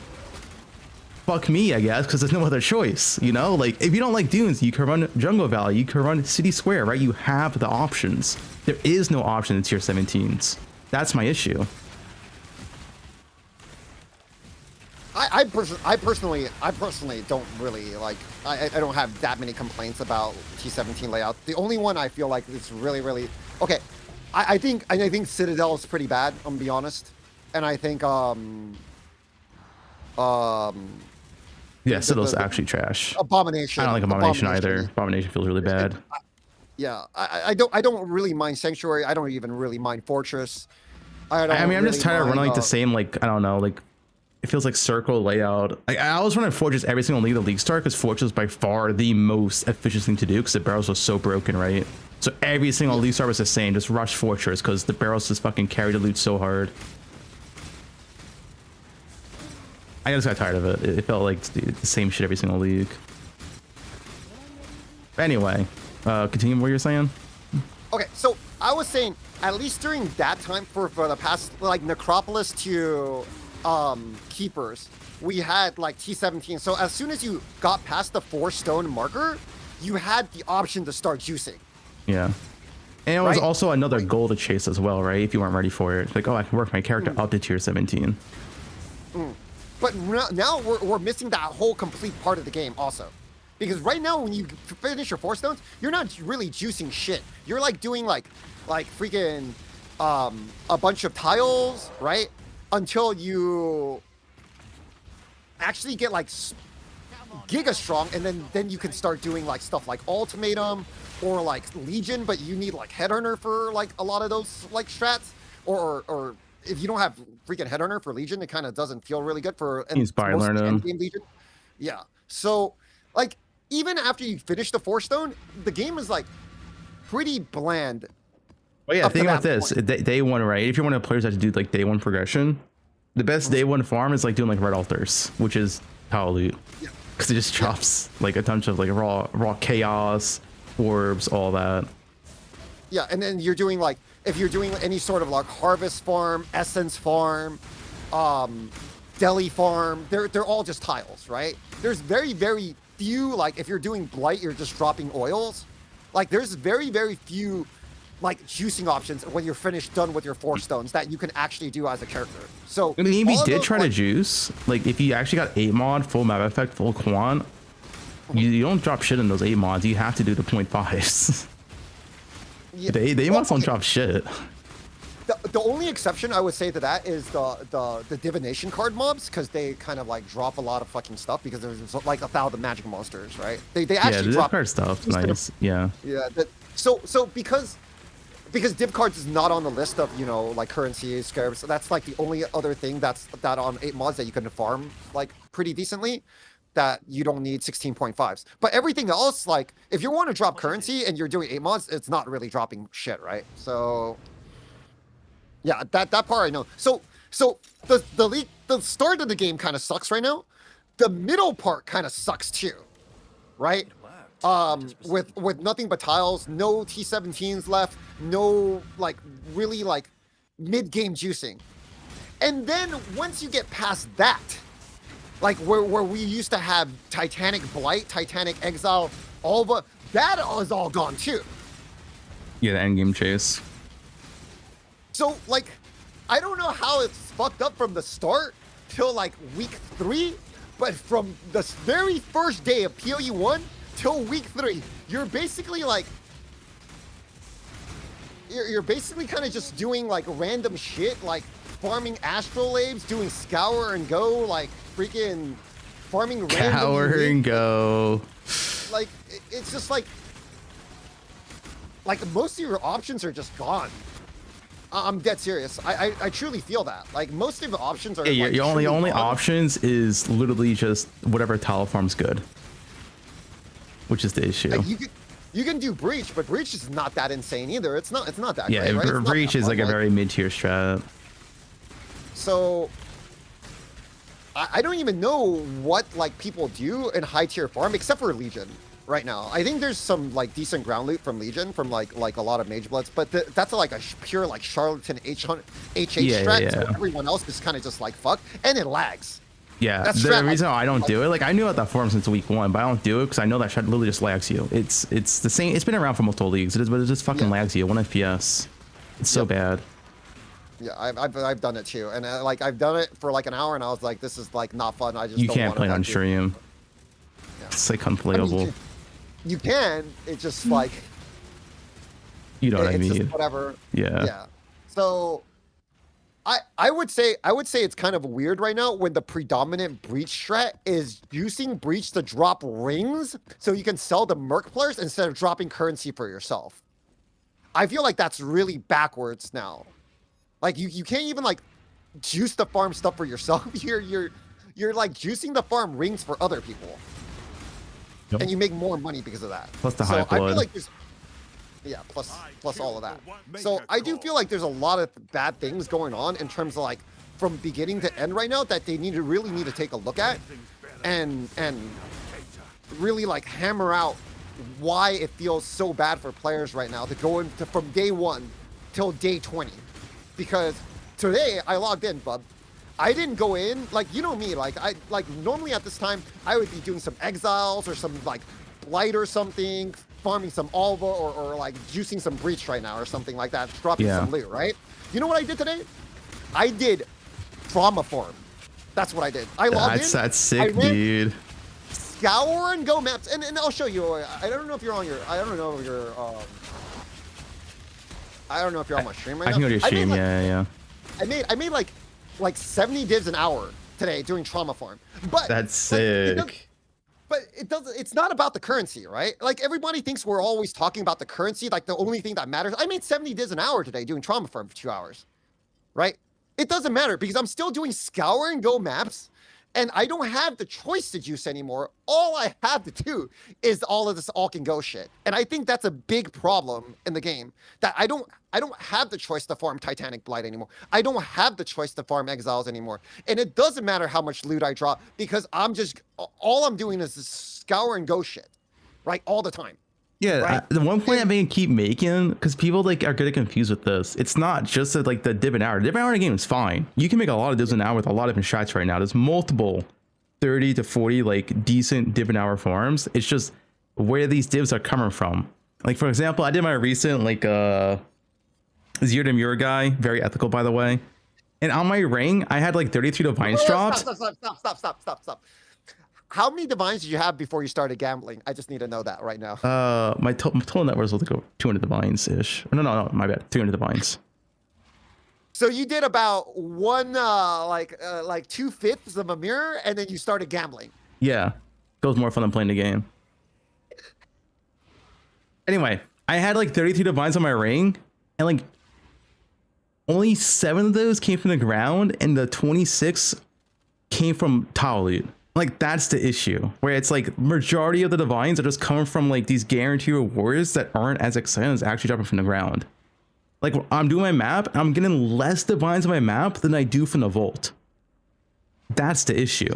fuck me, I guess, because there's no other choice, you know? Like, if you don't like Dunes, you can run Jungle Valley, you can run City Square, right? You have the options. There is no option in tier 17s. That's my issue. I personally don't really like. I don't have that many complaints about T17 layout. The only one I feel like is really okay. I think Citadel is pretty bad. I'm gonna be honest, and I think Yeah, Citadel's actually trash. Abomination. I don't like Abomination either. Abomination feels really bad. Yeah, I don't really mind Sanctuary. I don't even really mind Fortress. I'm just tired of running like the mind, same, like, I don't know, like, it feels like circle layout. Like, I was running Fortress every single league the league start because Fortress is by far the most efficient thing to do because the barrels was so broken, right? So every single league start was the same. Just rush Fortress because the barrels just fucking carry the loot so hard. I just got tired of it. It felt like the same shit every single league. But anyway, continue what you're saying. Okay, so I was saying at least during that time for the past like Necropolis to Keepers, we had like T17. So as soon as you got past the 4-stone marker, you had the option to start juicing. Yeah. And it was Right? also another goal to chase as well, right? If you weren't ready for it. Like, oh, I can work my character up to tier 17. But now we're missing that whole complete part of the game also. Because right now when you finish your 4 stones, you're not really juicing shit. You're like doing like freaking a bunch of tiles, right? Until you actually get like giga strong, and then you can start doing like stuff like ultimatum or like legion, but you need like headhunter for like a lot of those like strats, or if you don't have freaking headhunter for legion, it kind of doesn't feel really good for Inspire learning. endgame legion. Yeah, so like even after you finish the 4-stone, the game is like pretty bland. Well, yeah, up to think about that this. point. Day one, right? If you're one of the players that do like day one progression, the best day one farm is like doing like red altars, which is tile loot. Yeah. Because it just chops like a bunch of like raw chaos, orbs, all that. Yeah, and then you're doing like, if you're doing any sort of like harvest farm, essence farm, deli farm, they're all just tiles, right? There's very, very few, like if you're doing blight, you're just dropping oils. Like there's very, very few like juicing options when you're done with your 4 stones that you can actually do as a character. So I mean, if all you of did those, try to like, juice, like if you actually got 8 mod, full map effect, full quant, you don't drop shit in those 8 mods. You have to do the 0.5s. yeah, They well, mods don't okay. drop shit. The only exception I would say to that is the divination card mobs, because they kind of like drop a lot of fucking stuff because there's like 1,000 magic monsters, right? They Yeah, actually the drop card stuff. instead of- Nice. Yeah. Yeah. So because div cards is not on the list of, you know, like currency scarabs, so that's like the only other thing that on 8 mods that you can farm like pretty decently, that you don't need 16.5s. But everything else, like if you want to drop currency and you're doing 8 mods, it's not really dropping shit, right? So yeah, that part I know. So the start of the game kind of sucks right now. The middle part kind of sucks too, right? With nothing but tiles, no T17s left, no like really like mid-game juicing. And then once you get past that, like where we used to have Titanic Blight, Titanic Exile, Alva, that is all gone too. Yeah, the end game chase. So like, I don't know how it's fucked up from the start till like week 3, but from the very first day of POE1 till week 3, you're basically like, you're basically kind of just doing like random shit, like farming astrolabes, doing scour and go, like freaking farming random Cower and loot. go. Like it's just like most of your options are just gone. I'm dead serious. I truly feel that. Like most of the options are. Yeah, like, your only truly gone. options is literally just whatever tile farm's good, which is the issue. Like, you can do breach, but breach is not that insane either. It's not that Yeah, great, right? It's not breach that is fun, like a very mid-tier strat. So I don't even know what like people do in high tier farm except for Legion right now. I think there's some like decent ground loot from Legion from like a lot of Mage Bloods, but that's like a pure like charlatan HH strat. Yeah. So everyone else is kind of just like fuck, and it lags. Yeah, That's the strat, reason like- I don't do it, like I knew about that form since week 1, but I don't do it because I know that strat literally just lags you. It's the same. It's been around for multiple leagues. It is, but it just fucking lags you. 1 FPS. It's so bad. Yeah, I've done it too, and like I've done it for like an hour, and I was like, this is like not fun. I just You don't can't wanna play it on fuck you. stream. Yeah. It's like I mean, unplayable. you can. It's just like You know what I it's mean? just whatever. Yeah. Yeah. So I would say it's kind of weird right now when the predominant breach strat is using breach to drop rings so you can sell the merc players instead of dropping currency for yourself. I feel like that's really backwards now. Like you can't even like juice the farm stuff for yourself. You're like juicing the farm rings for other people. Yep. And you make more money because of that. Plus the So high I feel blood. like there's plus all of that. So I do feel like there's a lot of bad things going on in terms of like from beginning to end right now that they really need to take a look at and really like hammer out why it feels so bad for players right now to go into from day 1 till day 20. Because today I logged in, bub. I didn't go in, like, you know me, like normally at this time I would be doing some exiles or some like blight or something, farming some alva or like juicing some breach right now or something like that, dropping some loot, right? You know what I did today? I did trauma farm. That's what I did. I logged in. That's sick, dude. Scour and go maps, and I'll show you. I don't know if you're on your. I don't know if you're. I don't know if you're on my stream right now. I can go to your stream. Yeah. I made like 70 divs an hour today doing trauma farm. But that's sick. But it doesn't. It's not about the currency, right? Like everybody thinks we're always talking about the currency. Like the only thing that matters. I made 70 divs an hour today doing trauma farm for 2 hours, right? It doesn't matter because I'm still doing scour and go maps, and I don't have the choice to juice anymore. All I have to do is all of this all can go shit, and I think that's a big problem in the game. That I don't have the choice to farm Titanic Blight anymore. I don't have the choice to farm Exiles anymore, and it doesn't matter how much loot I drop because all I'm doing is scour and go shit, right, all the time. Yeah, right? The one point I'm going to keep making, because people like are getting confused with this, it's not just that, like the div an hour. Div an hour in a game is fine. You can make a lot of divs an hour with a lot of different strats right now. There's multiple 30 to 40 like decent div an hour farms. It's just where these divs are coming from. Like for example, I did my recent like Zero to Mirror guy, very ethical by the way. And on my ring, I had like 33 divines dropped. Stop. How many divines did you have before you started gambling? I just need to know that right now. My total net worth was like 200 divines ish. No, my bad. 300 divines. So you did about one, like 2/5 of a mirror, and then you started gambling. Yeah, it was more fun than playing the game. Anyway, I had like 33 divines on my ring, and like only 7 of those came from the ground, and the 26 came from tile loot. Like that's the issue, where it's like majority of the divines are just coming from like these guaranteed rewards that aren't as exciting as actually dropping from the ground. Like I'm doing my map, I'm getting less divines on my map than I do from the vault. That's the issue.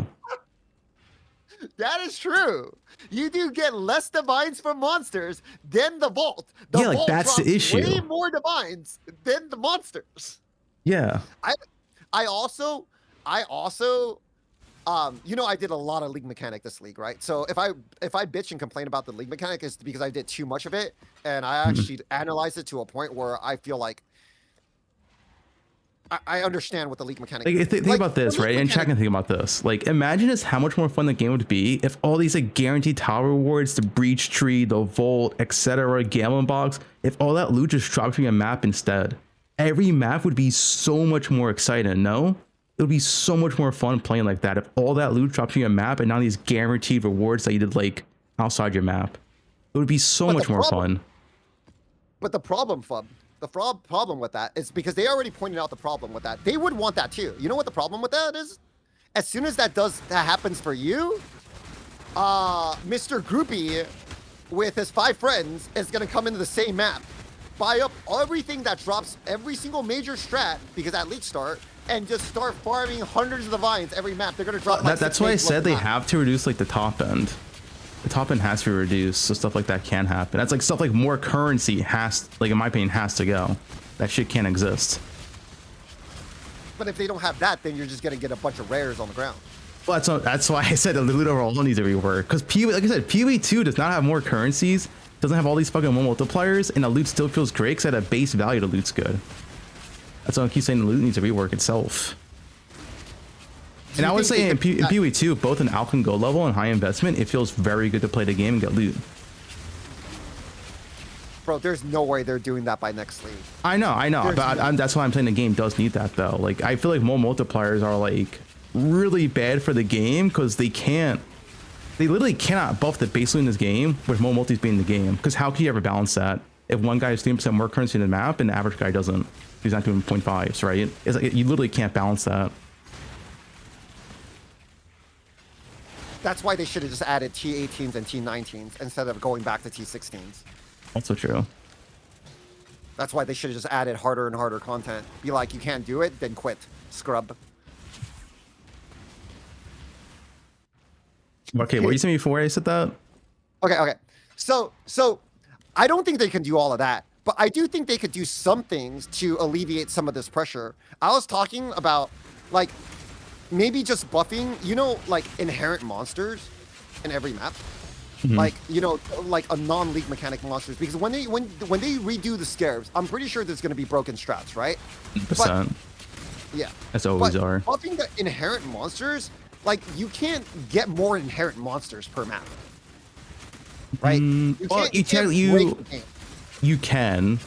That is true. You do get less divines from monsters than the vault. The yeah, like vault that's the drops issue. Way more divines than the monsters. Yeah. I also you know, I did a lot of league mechanic this league, right? So if I bitch and complain about the league mechanic, it's because I did too much of it, and I actually analyzed it to a point where I feel like I understand what the league mechanic like, is. think about this, right? And check and think about this. Like, imagine just how much more fun the game would be if all these like guaranteed tower rewards, the breach tree, the vault, etc., gambling box, if all that loot just dropped from your map instead. Every map would be so much more exciting, no? It would be so much more fun playing like that if all that loot dropped to your map and now these guaranteed rewards that you did like outside your map. It would be so much more fun. But the problem, Fub, the problem with that is because they already pointed out the problem with that. They would want that too. You know what the problem with that is? As soon as that happens for you, Mr. Groupie with his 5 friends is gonna come into the same map, buy up everything that drops every single major strat because at league start, and just start farming hundreds of divines every map. They're gonna drop. Like that's why I said they have to reduce like the top end. The top end has to be reduced, so stuff like that can happen. That's like stuff like more currency has, like in my opinion, has to go. That shit can't exist. But if they don't have that, then you're just gonna get a bunch of rares on the ground. Well, that's why I said the loot overall needs to rework. Because like I said, PoE2 does not have more currencies, doesn't have all these fucking one multipliers, and the loot still feels great because at a base value, the loot's good. That's why I keep saying the loot needs to rework itself. And I would say in PoE2, both in alpha and go level and high investment, it feels very good to play the game and get loot. Bro, there's no way they're doing that by next league. I know, but that's why I'm saying the game does need that though. Like I feel like more multipliers are like really bad for the game because they literally cannot buff the base loot in this game with more multis being in the game. Because how can you ever balance that if one guy has 3% more currency in the map and the average guy doesn't? He's not doing 0.5s, right? It's like you literally can't balance that. That's why they should have just added T18s and T19s instead of going back to T16s. Also true. That's why they should have just added harder and harder content. Be like, you can't do it, then quit. Scrub. Okay, what were you saying before I said that? Okay. So I don't think they can do all of that, but I do think they could do some things to alleviate some of this pressure. I was talking about like maybe just buffing, like inherent monsters in every map. Like, like a non-league mechanic monsters, because when they redo the scarabs, I'm pretty sure there's going to be broken strats, right? 100%. Yeah. As always are. Buffing the inherent monsters, like you can't get more inherent monsters per map. Right? Well, you can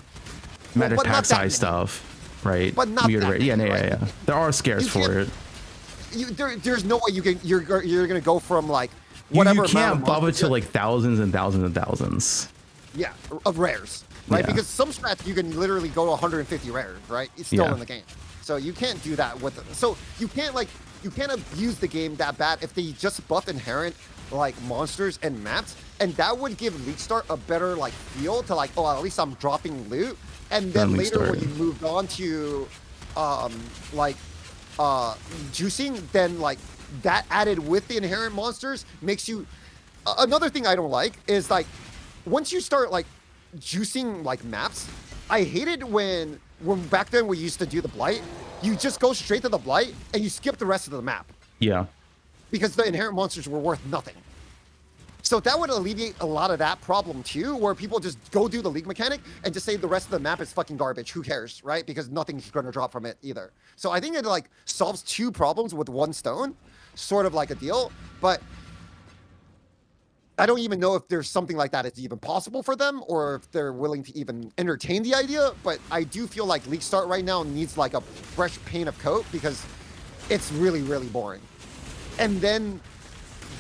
magic pack size stuff, right? But not Weird, that right? Yeah, many, right? yeah. There are scares for it. There's no way you're gonna go from like You whatever can't buff it monsters to like thousands and thousands and thousands. Yeah, of rares, right? Yeah. Because some strats you can literally go 150 rares, right? It's still Yeah. in the game, so you can't do that with it. So you can't abuse the game that bad if they just buff inherent like monsters and maps, and that would give League Start a better like feel to like, oh, at least I'm dropping loot, and then League later when Start. you moved on to juicing, then like that added with the inherent monsters makes you another thing I don't like is like once you start like juicing like maps, I hated when back then we used to do the blight, you just go straight to the blight and you skip the rest of the map Yeah. because the inherent monsters were worth nothing. So that would alleviate a lot of that problem too, where people just go do the league mechanic and just say the rest of the map is fucking garbage. Who cares, right? Because nothing's going to drop from it either. So I think it like solves two problems with one stone, sort of like a deal. But I don't even know if there's something like that is even possible for them, or if they're willing to even entertain the idea. But I do feel like League Start right now needs like a fresh paint of coat because it's really, really boring. And then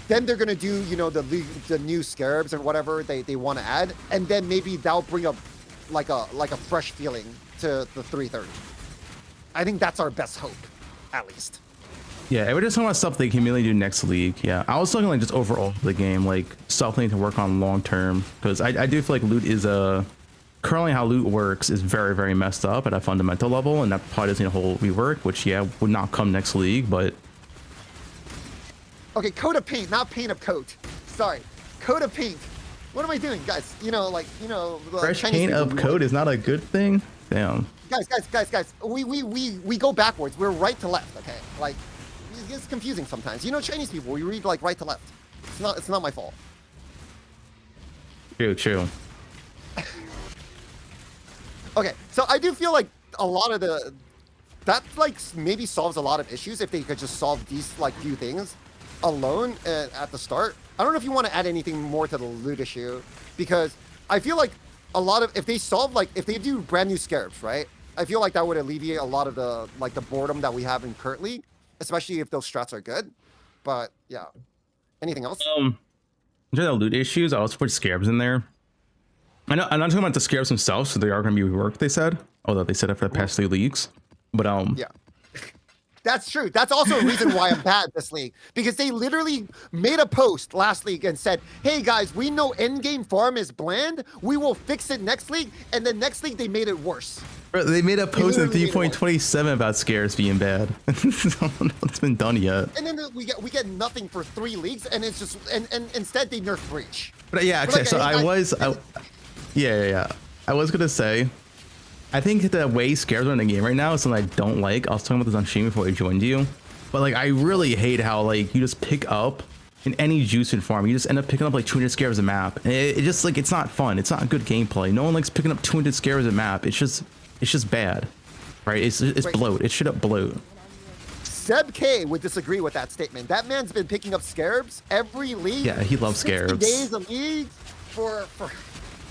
they're gonna do, the new scarabs and whatever they want to add, and then maybe that'll bring up like a fresh feeling to the 330. I think that's our best hope, at least. Yeah, we're just talking about stuff they can really do next league. Yeah, I was talking like just overall the game, like stuff they need to work on long term, because I do feel like loot is currently how loot works is very, very messed up at a fundamental level, and that probably does need a whole rework, which would not come next league, but. Okay, coat of paint, not paint of coat. Sorry, coat of paint. What am I doing, guys? Fresh Chinese paint people of do code is not a good thing. Damn. Guys. We go backwards. We're right to left. Okay, like it's confusing sometimes. Chinese people, we read like right to left. It's not my fault. True. Okay, so I do feel like a lot of that like maybe solves a lot of issues if they could just solve these like few things alone at the start. I don't know if you want to add anything more to the loot issue, because I feel like a lot of if they do brand new scarabs, right? I feel like that would alleviate a lot of the boredom that we have in currently, especially if those strats are good. But yeah, anything else? In terms of loot issues, I also put scarabs in there. I'm not talking about the scarabs themselves, so they are going to be reworked. They said, although they said it for the past 3 leagues, but yeah. That's true. That's also a reason why I'm bad this league, because they literally made a post last league and said, hey guys, we know endgame farm is bland. We will fix it next league. And then next league, they made it worse. Bro, they made a post in literally made it 3.27 about scares being bad. I don't know if it's been done yet. And then we get nothing for 3 leagues, and it's just and instead they nerf breach. But yeah, But, actually, like, so yeah. I was gonna say, I think the way scares are in the game right now is something I don't like. I was talking about this on stream before I joined you, but like I really hate how like you just pick up in any juicing farm, you just end up picking up like 200 scares a map. And it just like it's not fun. It's not good gameplay. No one likes picking up 200 scares a map. It's just bad, right? It's bloat. It's straight up bloat. Seb K would disagree with that statement. That man's been picking up scarabs every league. Yeah, he loves 60 scarabs. days a league for.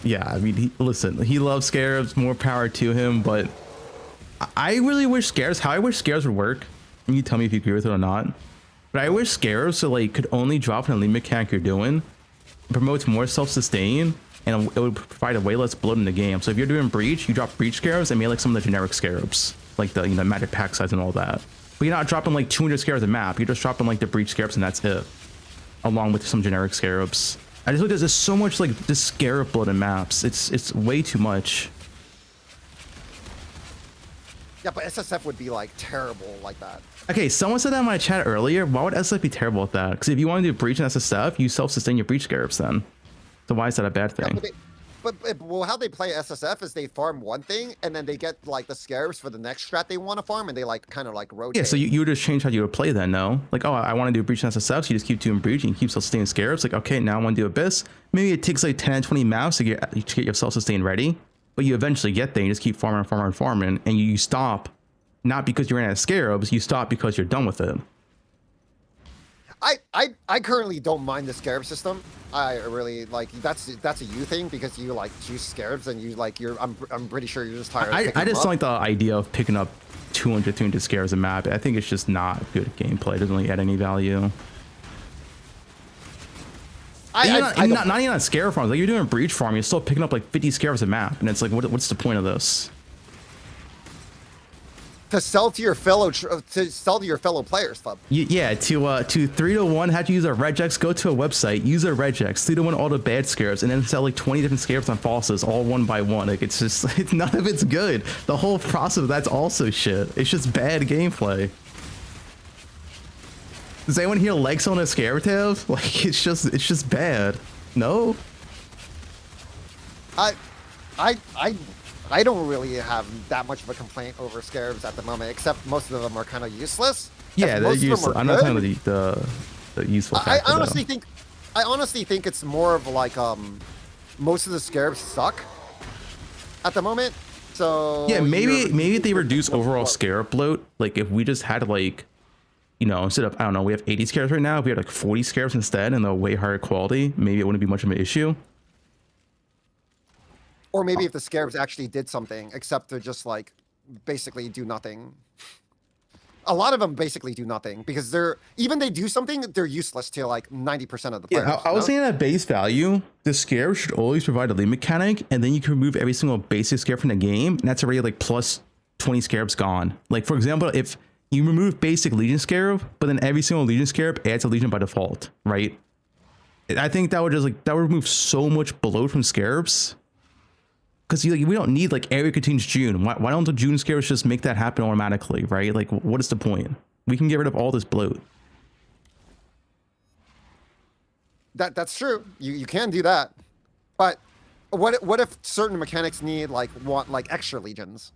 Yeah, I mean, he loves scarabs. More power to him. But I really wish scarabs. How I wish scarabs would work. And you tell me if you agree with it or not. But I wish scarabs could only drop in a lead mechanic you're doing. It promotes more self-sustain, and it would provide a way less bloat in the game. So if you're doing breach, you drop breach scarabs and make like some of the generic scarabs, like the magic pack size and all that. But you're not dropping like 200 scarabs a map. You're just dropping like the breach scarabs and that's it, along with some generic scarabs. I just look at there's so much like this scarab bloat in maps. It's way too much. Yeah, but SSF would be like terrible like that. Okay, someone said that in my chat earlier. Why would SSF be terrible at that? Because if you want to do breach and SSF, you self-sustain your breach scarabs then. So why is that a bad thing? Yeah, well, how they play SSF is they farm one thing and then they get like the scarabs for the next strat they want to farm, and they like kind of like rotate. Yeah, so you would just change how you would play then, no? Like, oh, I want to do breach and SSF, so you just keep doing breach and you keep self-sustaining scarabs. Like, okay, now I want to do abyss. Maybe it takes like 10, 20 maps to get your self-sustain ready, but you eventually get there. You just keep farming, and you stop, not because you ran out of scarabs, you stop because you're done with it. I currently don't mind the scarab system. I really like that's a you thing because you like choose scarabs and you like I'm pretty sure you're just tired. I just don't like the idea of picking up 200, 300 scarabs a map. I think it's just not good gameplay. It doesn't really add any value. Not even on scarab farms. Like, you're doing a breach farm, you're still picking up like 50 scarabs a map, and it's like, what's the point of this? To sell to your fellow players, Fub. Yeah, to 3-1, have to use a regex. Go to a website, use a regex, 3-1 all the bad scarabs, and then sell like 20 different scarabs on falses, all one by one. Like, it's just none of it's good. The whole process of that's also shit. It's just bad gameplay. Does anyone here like selling a scarab tab? Like, it's just bad. No. I don't really have that much of a complaint over scarabs at the moment, except most of them are kind of useless. Yeah, they're useless. I'm not talking about the useful factor, I honestly think it's more of like most of the scarabs suck at the moment. So yeah, maybe they reduce overall scarab bloat. Like, if we just had like, you know, instead of, I don't know, we have 80 scarabs right now, if we had like 40 scarabs instead and they're way higher quality, maybe it wouldn't be much of an issue. Or maybe if the scarabs actually did something, except to just like basically do nothing. A lot of them basically do nothing because they do something, they're useless to like 90% of the players. Yeah, I was saying at base value, the scarab should always provide a lead mechanic, and then you can remove every single basic scarab from the game, and that's already like plus 20 scarabs gone. Like, for example, if you remove basic Legion scarab, but then every single Legion scarab adds a Legion by default, right? I think that would remove so much bloat from scarabs. Because we don't need like area contains June. Why don't the June scarabs just make that happen automatically, right? Like, what is the point? We can get rid of all this bloat. That's true. You can do that, but what if certain mechanics want extra legions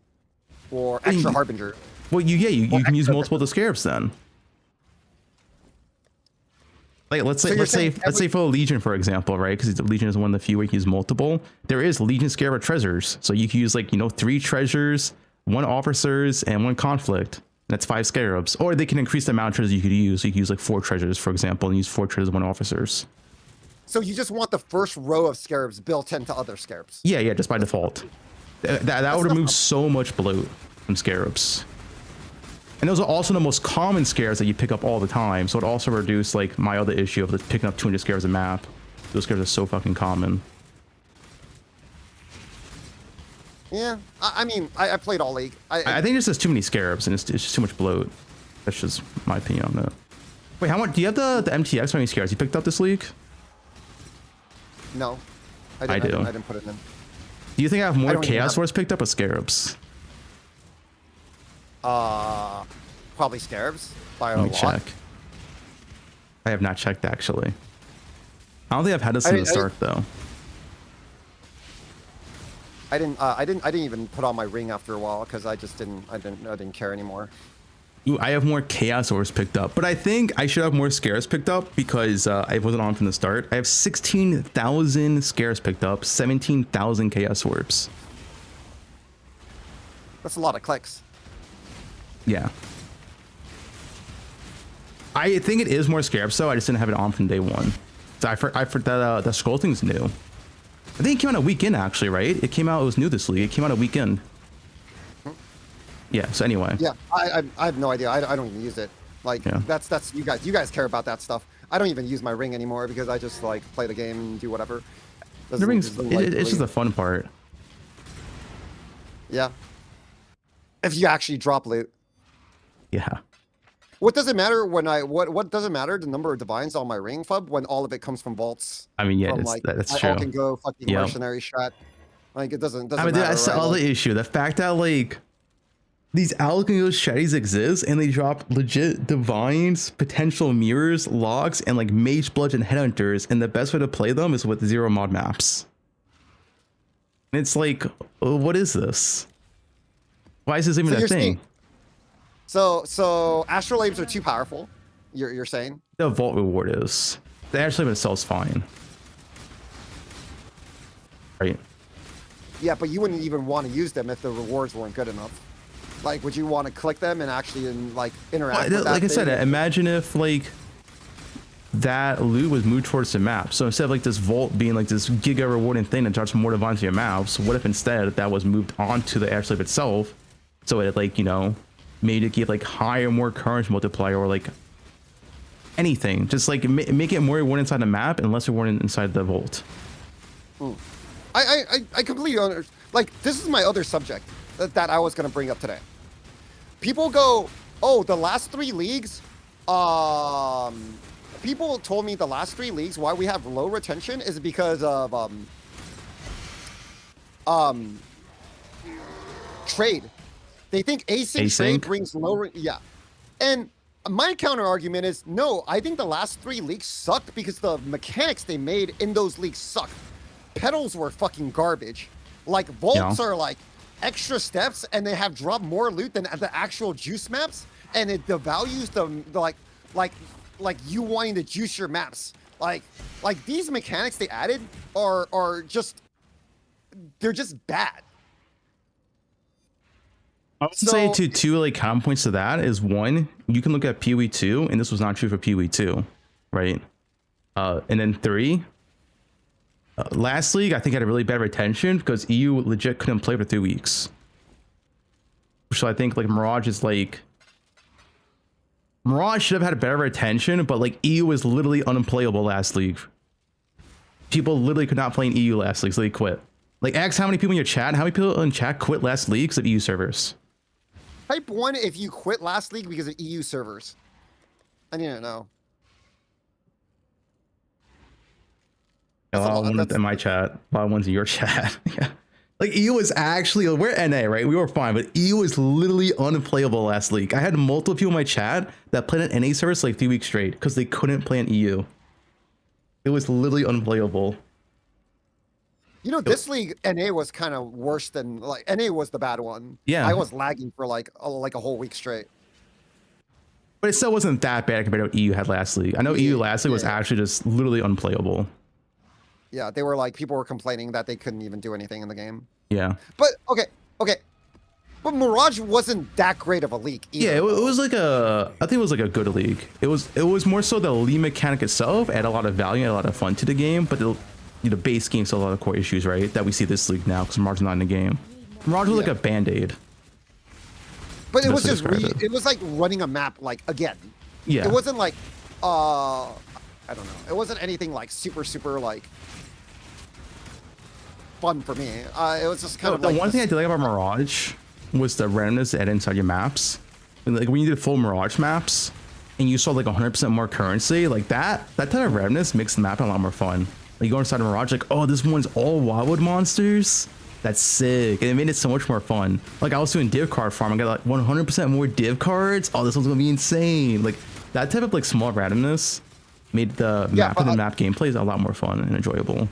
or extra harbinger? Well, you can use multiple of the scarabs then. Like, let's say for a Legion, for example, right? Because the Legion is one of the few where you can use multiple. There is Legion Scarab treasures, so you can use 3 treasures, 1 officers, and 1 conflict. That's 5 scarabs. Or they can increase the amount of treasures you could use. So you can use 4 treasures, for example, and use 4 treasures, 1 officers. So you just want the first row of scarabs built into other scarabs. Yeah, just by default. That would remove so much bloat from scarabs. And those are also the most common scarabs that you pick up all the time. So it also reduced my other issue of picking up 200 scarabs a map. Those scarabs are so fucking common. Yeah, I mean, I played all league. I think there's just too many scarabs and it's just too much bloat. That's just my opinion on that. Wait, how much do you have the MTX? How many scarabs you picked up this league? No, I do. I didn't put it in. Do you think I have more Chaos Swords picked up or scarabs? Probably scarabs. By Let me check. I have not checked actually. I don't think I've had this since the start though. I didn't even put on my ring after a while because I didn't care anymore. Ooh, I have more Chaos Orbs picked up, but I think I should have more Scarabs picked up because I wasn't on from the start. I have 16,000 Scarabs picked up, 17,000 Chaos Orbs. That's a lot of clicks. Yeah. I think it is more Scarabs, though. I just didn't have it on from day one. So I forgot that the Skull thing's new. I think it came out a weekend, actually, right? It was new this league. It came out a weekend. Yeah, so anyway. Yeah, I have no idea. I don't even use it. That's you guys care about that stuff. I don't even use my ring anymore because I just play the game and do whatever. The ring's it's just the fun part. Yeah. If you actually drop loot. Yeah. What does it matter when what does it matter the number of divines on my ring, Fub, when all of it comes from vaults? I mean, yeah, that's true. I can go fucking mercenary strat. It doesn't I mean, matter. that's the other issue. The fact that these alchemy strategies exist, and they drop legit divines, potential mirrors, logs, and like mage, bludgeon, headhunters. And the best way to play them is with 0 mod maps. And it's like, what is this? Why is this even a thing? So astrolabes are too powerful. You're saying The vault reward is. The astrolabe itself is fine, right? Yeah, but you wouldn't even want to use them if the rewards weren't good enough. Like, would you want to click them and actually like interact with that Like I said, thing? imagine if like that loot was moved towards the map. So instead of like this vault being like this giga rewarding thing that drops more divines to your maps, what if instead that was moved onto the astrolabe itself? So it like, you know, made it give like higher, more courage multiplier or like anything. Just like make it more rewarding inside the map and less rewarding inside the vault. I completely understand. Like, this is my other subject that I was going to bring up today. People go, oh, the last 3 leagues, people told me the last 3 leagues, why we have low retention is because of, trade. They think async trade brings lower, yeah. And my counter argument is, no, I think the last 3 leagues sucked because the mechanics they made in those leagues sucked. Petals were fucking garbage. Like, vaults are like extra steps and they have dropped more loot than the actual juice maps, and it devalues the like you wanting to juice your maps. Like these mechanics they added are just, they're just bad. I would say two like common points to that is, one, you can look at PoE2, and this was not true for PoE2, right? And then 3, last league I think had a really bad retention because EU legit couldn't play for 3 weeks. So I think like Mirage is like, Mirage should have had a better retention, but like EU was literally unplayable last league. People literally could not play in EU last league, so they quit. Like, ask how many people in your chat, how many people in chat quit last league because of EU servers? Type 1 if you quit last league because of EU servers. I need to know. A lot of ones in my chat, a lot of ones in your chat. Yeah. Like, EU was actually, we're NA, right? We were fine, but EU was literally unplayable last league. I had multiple people in my chat that played an NA service like 3 weeks straight because they couldn't play in EU. It was literally unplayable. You know, this league, NA was kind of worse than, like, NA was the bad one. Yeah. I was lagging for like a whole week straight. But it still wasn't that bad compared to what EU had last league. I know EU last league was actually just literally unplayable. Yeah, they were like, people were complaining that they couldn't even do anything in the game. Yeah. But, okay. But Mirage wasn't that great of a league either. Yeah, it was like I think it was like a good league. It was more so the league mechanic itself added a lot of value and a lot of fun to the game, but the base game still a lot of core issues, right? That we see this league now because Mirage is not in the game. Mirage was like a band-aid. But it was just, it was like running a map, like, again. Yeah. It wasn't like, I don't know. It wasn't anything like super, like, fun for me. It was just kind of like... The one thing I did like about Mirage was the randomness added inside your maps. Like, when you did full Mirage maps, and you saw like 100% more currency, like that type of randomness makes the map a lot more fun. Like, you go inside of Mirage, like, oh, this one's all wildwood monsters? That's sick. And it made it so much more fun. Like, I was doing div card farm, I got like 100% more div cards. Oh, this one's gonna be insane. Like, that type of like small randomness made the map and the map gameplays a lot more fun and enjoyable.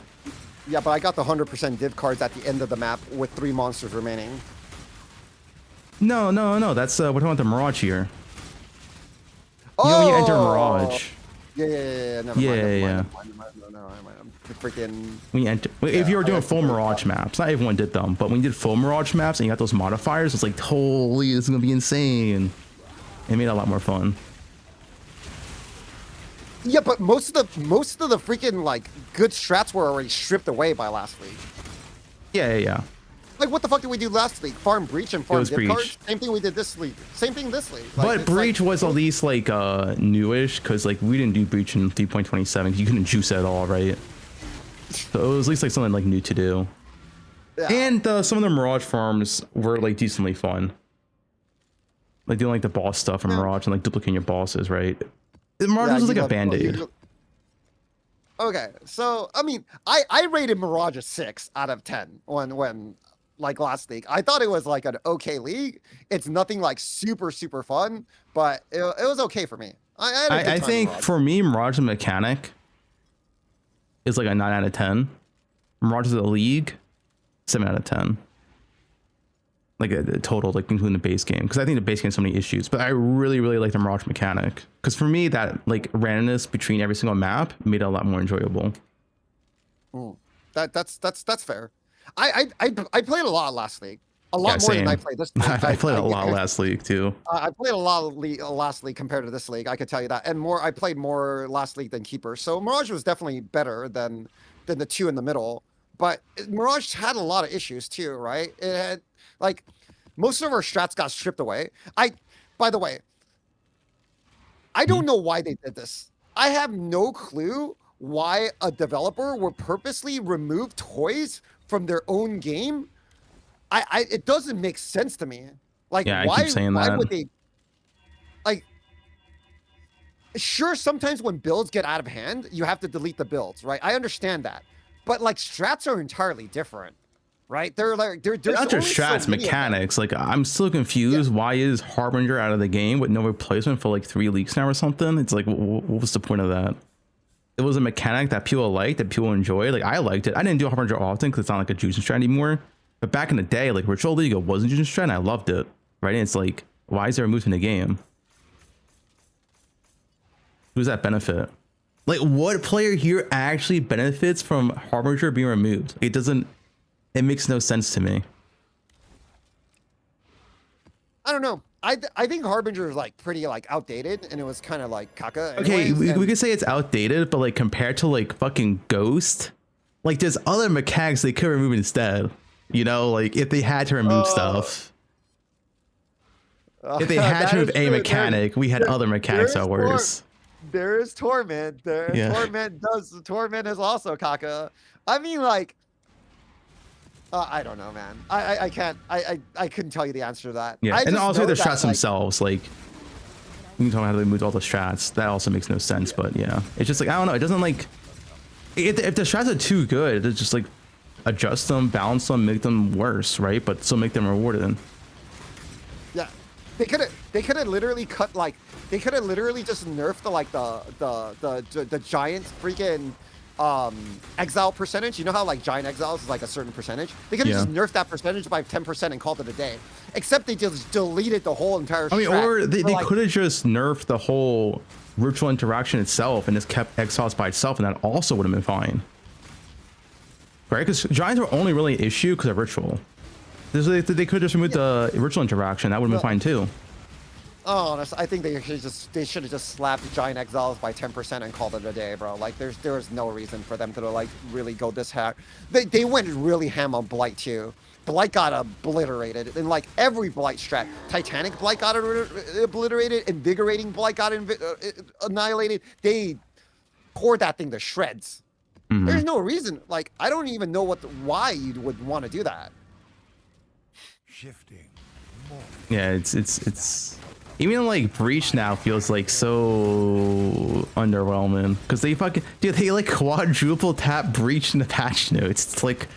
Yeah, but I got the 100% div cards at the end of the map with 3 monsters remaining. No. That's we're talking about the Mirage here. You know when you enter Mirage. Yeah. Never mind. No, I'm freaking... When you enter, if you were doing full Mirage maps, not everyone did them, but when you did full Mirage maps and you got those modifiers, it's like, holy, this is gonna be insane. It made it a lot more fun. Yeah, but most of the freaking like good strats were already stripped away by last week. Yeah. Like, what the fuck did we do last week? Farm Breach and farm div Breach. cards? Same thing we did this week. Same thing this week. Like, But Breach was at least like newish, because like we didn't do Breach in 3.27. You couldn't juice it at all, right? So it was at least like something like new to do. Yeah. And some of the Mirage farms were like decently fun. Like doing like the boss stuff in Mirage and like duplicating your bosses, right? Mirage was like a band-aid. Okay, so I mean, I rated Mirage a 6 out of 10 when like last league. I thought it was like an okay league. It's nothing like super fun, but it was okay for me. I had a good I time think with Mirage. for me, Mirage the mechanic is like a 9 out of 10. Mirage the league, 7 out of 10. Like a total, like including the base game, because I think the base game has so many issues. But I really like the Mirage mechanic, because for me that like randomness between every single map made it a lot more enjoyable. That's fair. I played a lot last league, a lot Yeah, more than I same. played this league. I played a lot last league too. I played a lot of last league compared to this league. I could tell you that, and more. I played more last league than keeper. So Mirage was definitely better than the two in the middle. But Mirage had a lot of issues too, right? It had like most of our strats got stripped away. By the way, I don't know why they did this. I have no clue why a developer would purposely remove toys from their own game. It doesn't make sense to me. Like, Yeah, I why? keep saying why that. would they? Like, sure, sometimes when builds get out of hand, you have to delete the builds, right? I understand that, but like strats are entirely different, right? They're like there's Not just only so strats, many of them. mechanics. Like I'm still confused. Why is Harbinger out of the game with no replacement for like 3 leagues now or something? It's like, what was the point of that? It was a mechanic that people liked, that people enjoyed. Like I liked it. I didn't do Harbinger often because it's not like a juicing strat anymore. But back in the day, like Ritual League, it wasn't juicing strat, and I loved it. Right? And it's like, why is there a move in the game? Who's that benefit? Like, what player here actually benefits from Harbinger being removed? It doesn't. It makes no sense to me. I don't know. I think Harbinger is like pretty like outdated, and it was kind of like caca. Okay, anyways, we could say it's outdated, but like compared to like fucking Ghost, like there's other mechanics they could remove instead. You know, like if they had to remove stuff. If they had that to remove is a true. mechanic, we had other mechanics that were worse. There is Torment. Yeah. Torment is also caca. I mean, like, I don't know, man. I can't. I couldn't tell you the answer to that. Yeah, I and just also know the that, strats like, themselves, like you can tell me how they moved all the strats. That also makes no sense, but yeah, it's just like I don't know. It doesn't like if the strats are too good, it's just like adjust them, balance them, make them worse, right? But still make them rewarded. Yeah, they could have literally cut like they could have literally just nerfed the giant freaking exile percentage. You know how like giant exiles is like a certain percentage? They could have just nerfed that percentage by 10% and called it a day. Except they just deleted the whole entire I mean, strat or they like, could have just nerfed the whole ritual interaction itself and just kept exiles by itself, and that also would have been fine. Right? Because giants were only really an issue because of ritual. They could just remove the ritual interaction. That would have been fine too. Oh, I think they should have just slapped giant exiles by 10% and called it a day, bro. Like there was no reason for them to like really go this hard. They went really ham on Blight too. Blight got obliterated, and like every Blight strat, Titanic Blight got obliterated, Invigorating Blight got annihilated. They poured that thing to shreds. There's no reason. Like I don't even know why you would want to do that. Shifting. Yeah, it's even like Breach now feels like so underwhelming because they like quadruple tap Breach in the patch notes. It's like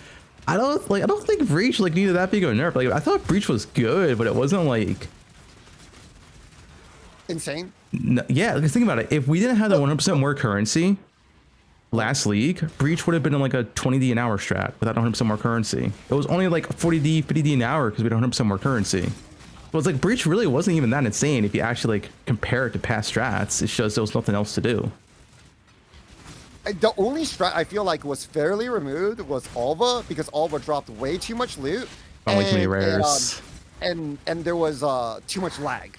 I don't think Breach like needed that big of a nerf. Like I thought Breach was good, but it wasn't like insane. Yeah, like think about it. If we didn't have the 100% more currency last league, Breach would have been like a 20D an hour strat without 100% more currency. It was only like 40D, 50D an hour because we had 100% more currency. Well, it's like Breach really wasn't even that insane if you actually like compare it to past strats. It's just there was nothing else to do. The only strat I feel like was fairly removed was Alva because Alva dropped way too much loot. Only too many rares. And there was too much lag.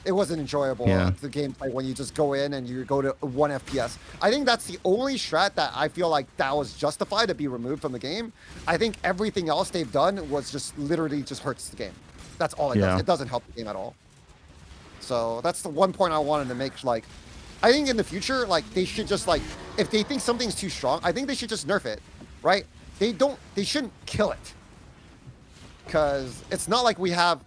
It wasn't enjoyable, the gameplay, when you just go in and you go to 1 FPS. I think that's the only strat that I feel like that was justified to be removed from the game. I think everything else they've done was just literally just hurts the game. That's all it does. It doesn't help the game at all. So that's the one point I wanted to make. Like, I think in the future, like they should just like, if they think something's too strong, I think they should just nerf it, right? They shouldn't kill it. Because it's not like we have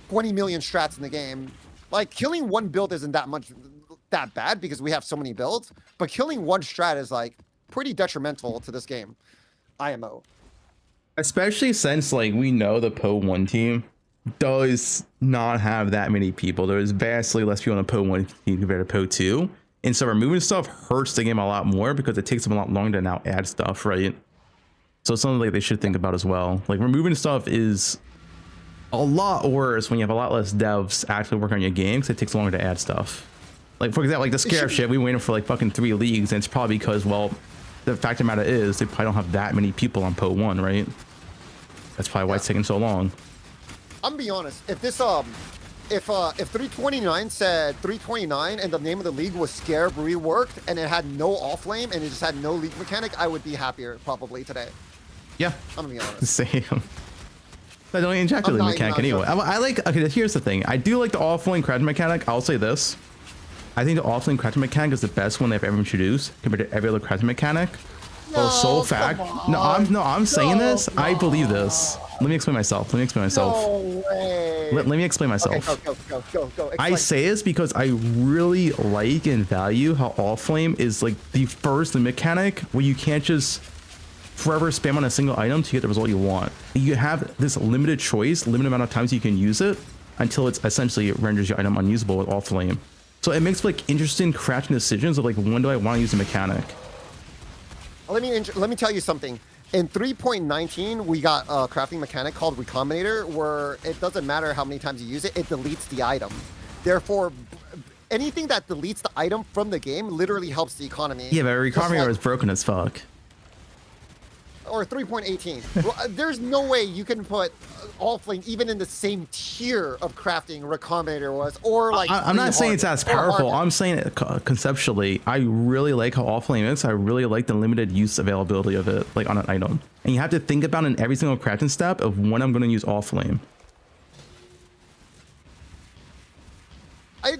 20 million strats in the game. Like killing one build isn't that bad because we have so many builds, but killing one strat is like pretty detrimental to this game. IMO. Especially since like we know the poe1 team does not have that many people. There's vastly less people on the poe1 team compared to poe2. And so removing stuff hurts the game a lot more because it takes them a lot longer to now add stuff, right? So it's something like they should think about as well. Like removing stuff is a lot worse when you have a lot less devs actually working on your game because it takes longer to add stuff. Like for example, like the Scarab shit, we waited for like fucking 3 leagues, and it's probably because, well, the fact of the matter is they probably don't have that many people on poe1, right? That's probably why it's taking so long. I'm gonna be honest. If this if 329 said 329 and the name of the league was Scarab reworked and it had no off lane and it just had no league mechanic, I would be happier probably today. Yeah. I'm gonna be honest. Same. I don't even check the league mechanic anyway. I like. Okay, here's the thing. I do like the offlane crafting mechanic. I'll say this. I think the offlane crafting mechanic is the best one they've ever introduced compared to every other crafting mechanic. Well, sole fact. I'm saying this. I believe this. Let me explain myself. No way. Let me explain myself. Okay, go. I say this because I really like and value how Allflame is like the first mechanic where you can't just forever spam on a single item to get the result you want. You have this limited choice, limited amount of times you can use it until it's essentially renders your item unusable with Allflame. So it makes like interesting crafting decisions of like, when do I want to use a mechanic? Let me tell you something. In 3.19, we got a crafting mechanic called Recombinator, where it doesn't matter how many times you use it, it deletes the item. Therefore, anything that deletes the item from the game literally helps the economy. Yeah, but Recombinator is broken as fuck. Or 3.18. There's no way you can put Allflame even in the same tier of crafting Recombinator was, or like. I'm not saying it's as powerful. I'm saying it conceptually. I really like how Allflame is. I really like the limited use availability of it, like on an item. And you have to think about in every single crafting step of when I'm going to use Allflame. I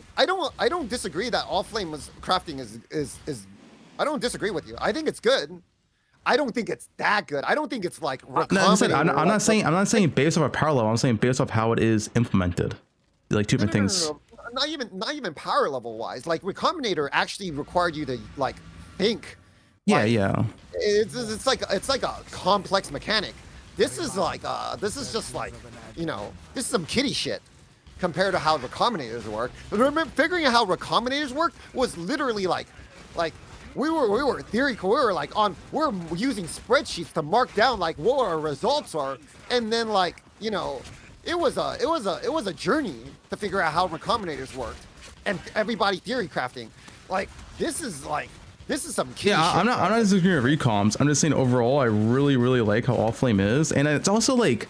don't disagree that Allflame was crafting is. I don't disagree with you. I think it's good. I don't think it's that good. I don't think it's like. I'm not saying based off a power level. I'm saying based off how it is implemented. Like two different things. No. Not even power level wise. Like Recombinator actually required you to like think. Yeah, like, yeah. It's like a complex mechanic. This is like this is just like, you know, this is some kiddie shit compared to how Recombinators work. But remember, figuring out how Recombinators work was literally like. We were theoretical. We were using spreadsheets to mark down like what our results are, and then like, you know, it was a journey to figure out how Recombinators worked, and everybody theory crafting. Like this is some kid shit. I'm not disagreeing with recoms. I'm just saying overall, I really like how Allflame is, and it's also like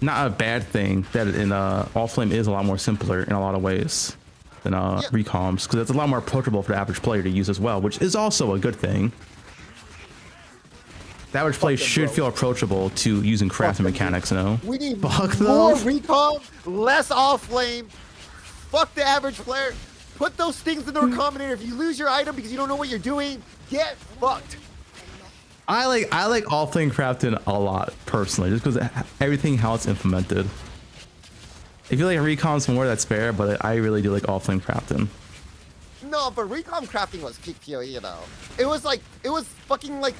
not a bad thing that in Allflame is a lot more simpler in a lot of ways than recoms, because it's a lot more approachable for the average player to use as well, which is also a good thing. The average player should feel approachable to using crafting mechanics, you know? We need more recom, less Allflame. Fuck the average player. Put those things in the Recombinator. If you lose your item because you don't know what you're doing, get fucked. I like Allflame crafting a lot personally, just because everything how it's implemented. If you like recoms more, that's fair, but I really do like Allflame crafting. No, but recom crafting was peak PoE though. It was fucking like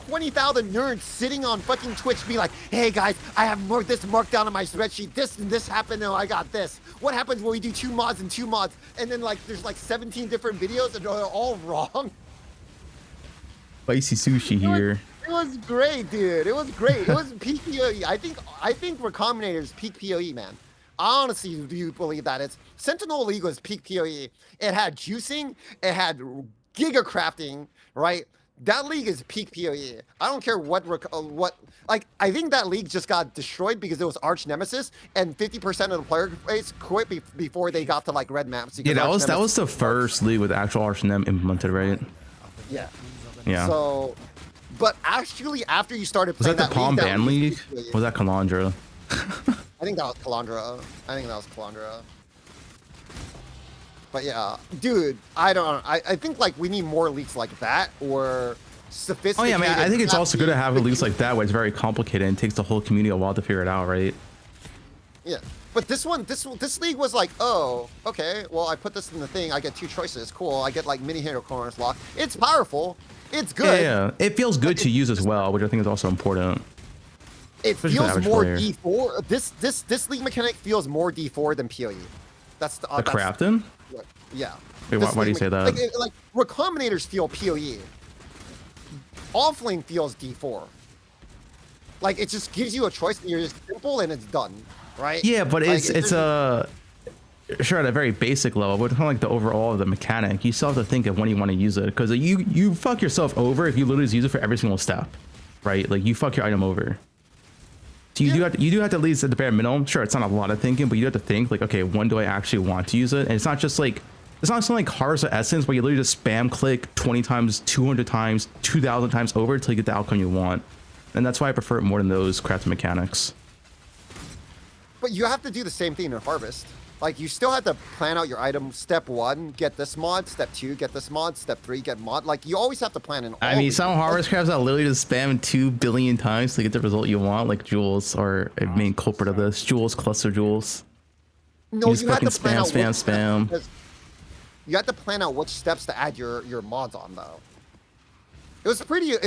20,000 nerds sitting on fucking Twitch being like, hey guys, I have this marked down on my spreadsheet. This and this happened and I got this. What happens when we do 2 mods and 2 mods? And then like there's like 17 different videos and they're all wrong. Spicy sushi here. It was great, dude. It was great. It was peak PoE. I think Recombinator's peak PoE, man. I honestly do believe that it's Sentinel League was peak PoE. It had juicing, it had giga crafting, right? That league is peak PoE. I don't care what like I think that league just got destroyed because it was arch nemesis and 50% of the player base quit before they got to like red maps. Yeah, that was the first league with actual arch nem implemented, right? Yeah. Yeah. So, but actually after you started was playing that the Palm Ban League? Was that Calandra? I think that was Calandra. But yeah, dude, I think like we need more leaks like that or sophisticated. Oh yeah, man. I think it's also good to have leaks like that where it's very complicated and takes the whole community a while to figure it out, right? Yeah, but this league was like, oh, okay, well I put this in the thing, I get 2 choices, cool. I get like mini hero corners lock. It's powerful, it's good. Yeah, it feels good to use as well, which I think is also important. it Especially for feels average more player. D4. This league mechanic feels more D4 than PoE. That's the The crafting? Yeah. Wait, This why do you league say that? Like Recombinators feel PoE. Offlane feels D4. Like it just gives you a choice and you're just simple and it's done, right? Yeah, but Like, it's a sure at a very basic level, but kind of like the overall of the mechanic, you still have to think of when you want to use it, because you fuck yourself over if you literally just use it for every single step, right? Like you fuck your item over. So you do have to at least at the bare minimum. Sure, it's not a lot of thinking, but you have to think like, okay, when do I actually want to use it? And it's not just like it's not something like Harvest of Essence where you literally just spam click 20 times, 200 times, 2,000 times over until you get the outcome you want. And that's why I prefer it more than those crafting mechanics. But you have to do the same thing in Harvest. Like you still have to plan out your item. Step 1, get this mod. Step 2, get this mod. Step 3, get mod. Like you always have to plan in all I mean, these some things. harvest crafts that literally just spam 2 billion times to get the result you want, like jewels are a main culprit of this. Jewels, cluster jewels. No, you just have fucking to plan spam, out spam, which steps, spam. because you have to plan out which steps to add your mods on though. It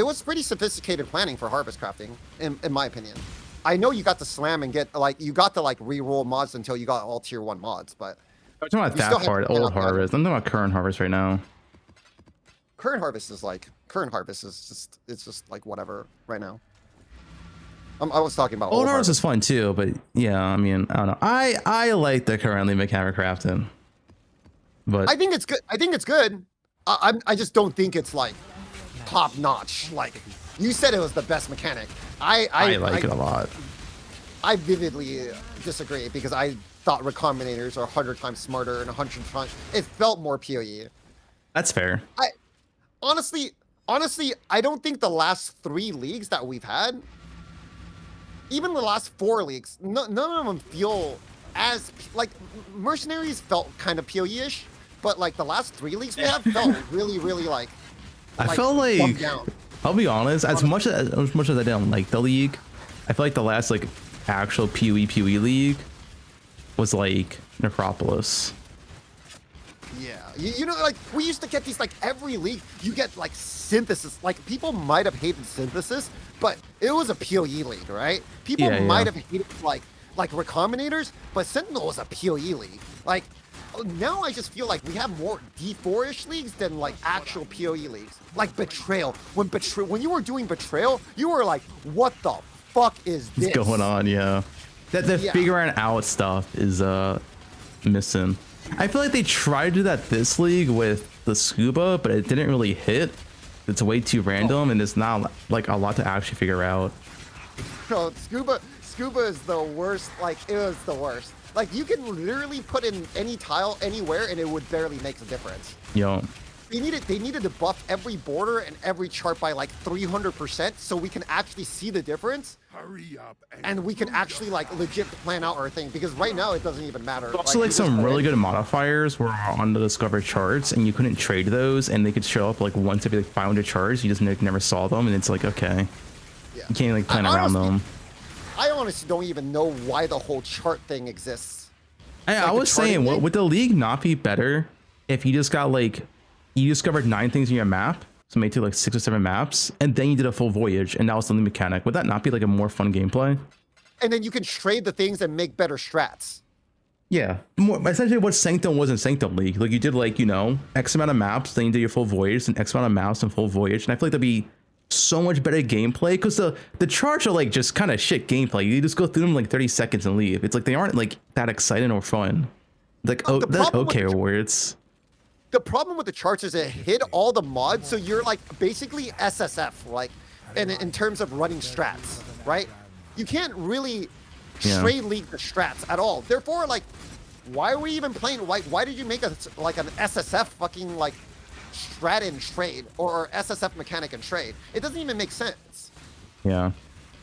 was pretty sophisticated planning for harvest crafting, in my opinion. I know you got to slam and get like you got to like re-roll mods until you got all tier 1 mods, but I'm talking about you still that have part, to plan old out the harvest. I'm talking about current harvest right now. current harvest is just like whatever right now. I was talking about Old harvest is fun too, but yeah, I mean, I don't know. I like the currently mechanic crafting, but I think it's good. I just don't think it's like top notch. Like you said, it was the best mechanic. I like it a lot. I vividly disagree because I thought recombinators are 100 times smarter and 100 times. It felt more PoE. That's fair. Honestly, I don't think the last 3 leagues that we've had, even the last 4 leagues, none of them feel as like mercenaries felt kind of PoE-ish, but like the last 3 leagues we have felt really like. I felt like dumbed down. I'll be honest, as much as I didn't like the league, I feel like the last like actual PoE league was like Necropolis. Yeah, you know, like we used to get these like every league. You get like synthesis. Like people might have hated synthesis, but it was a PoE league, right? People Yeah, might yeah. have hated like recombinators, but Sentinel was a PoE league. Like now, I just feel like we have more D4-ish leagues than like actual PoE leagues. Like Betrayal. When you were doing Betrayal, you were like, what the fuck is this? What's going on? Yeah, that the Yeah. figuring out stuff is missing. I feel like they tried to do that this league with the scuba, but it didn't really hit. It's way too random, and it's not like a lot to actually figure out. No, scuba is the worst. Like it was the worst. Like you can literally put in any tile anywhere, and it would barely make a difference. Yo, They needed to buff every border and every chart by like 300%, so we can actually see the difference. Hurry up And we can actually like legit plan out our thing, because right now it doesn't even matter. also like you just some put really in- good modifiers were on the discovered charts, and you couldn't trade those, and they could show up like once every like 500 charts. You just never saw them, and it's like okay, Yeah. you can't like plan I around honestly- them. I honestly don't even know why the whole chart thing exists. I the was saying, charting thing? would the league not be better if you just got like, you discovered 9 things in your map, so made it to like 6 or 7 maps, and then you did a full voyage, and that was the mechanic? Would that not be like a more fun gameplay? And then you can trade the things and make better strats. Yeah, essentially what Sanctum was in Sanctum League. Like you did like, you know, X amount of maps, then you did your full voyage, and X amount of maps and full voyage, and I feel like that'd be so much better gameplay, because the charts are like just kind of shit gameplay. You just go through them like 30 seconds and leave. It's like they aren't like that exciting or fun. Like No, the that's problem with okay the- rewards. The problem with the charts is it hid all the mods, so you're like basically SSF, like in terms of running strats, right? You can't really Yeah. trade league the strats at all. Therefore, like, why are we even playing? Why did you make an SSF fucking like strat and trade, or SSF mechanic and trade? It doesn't even make sense. Yeah.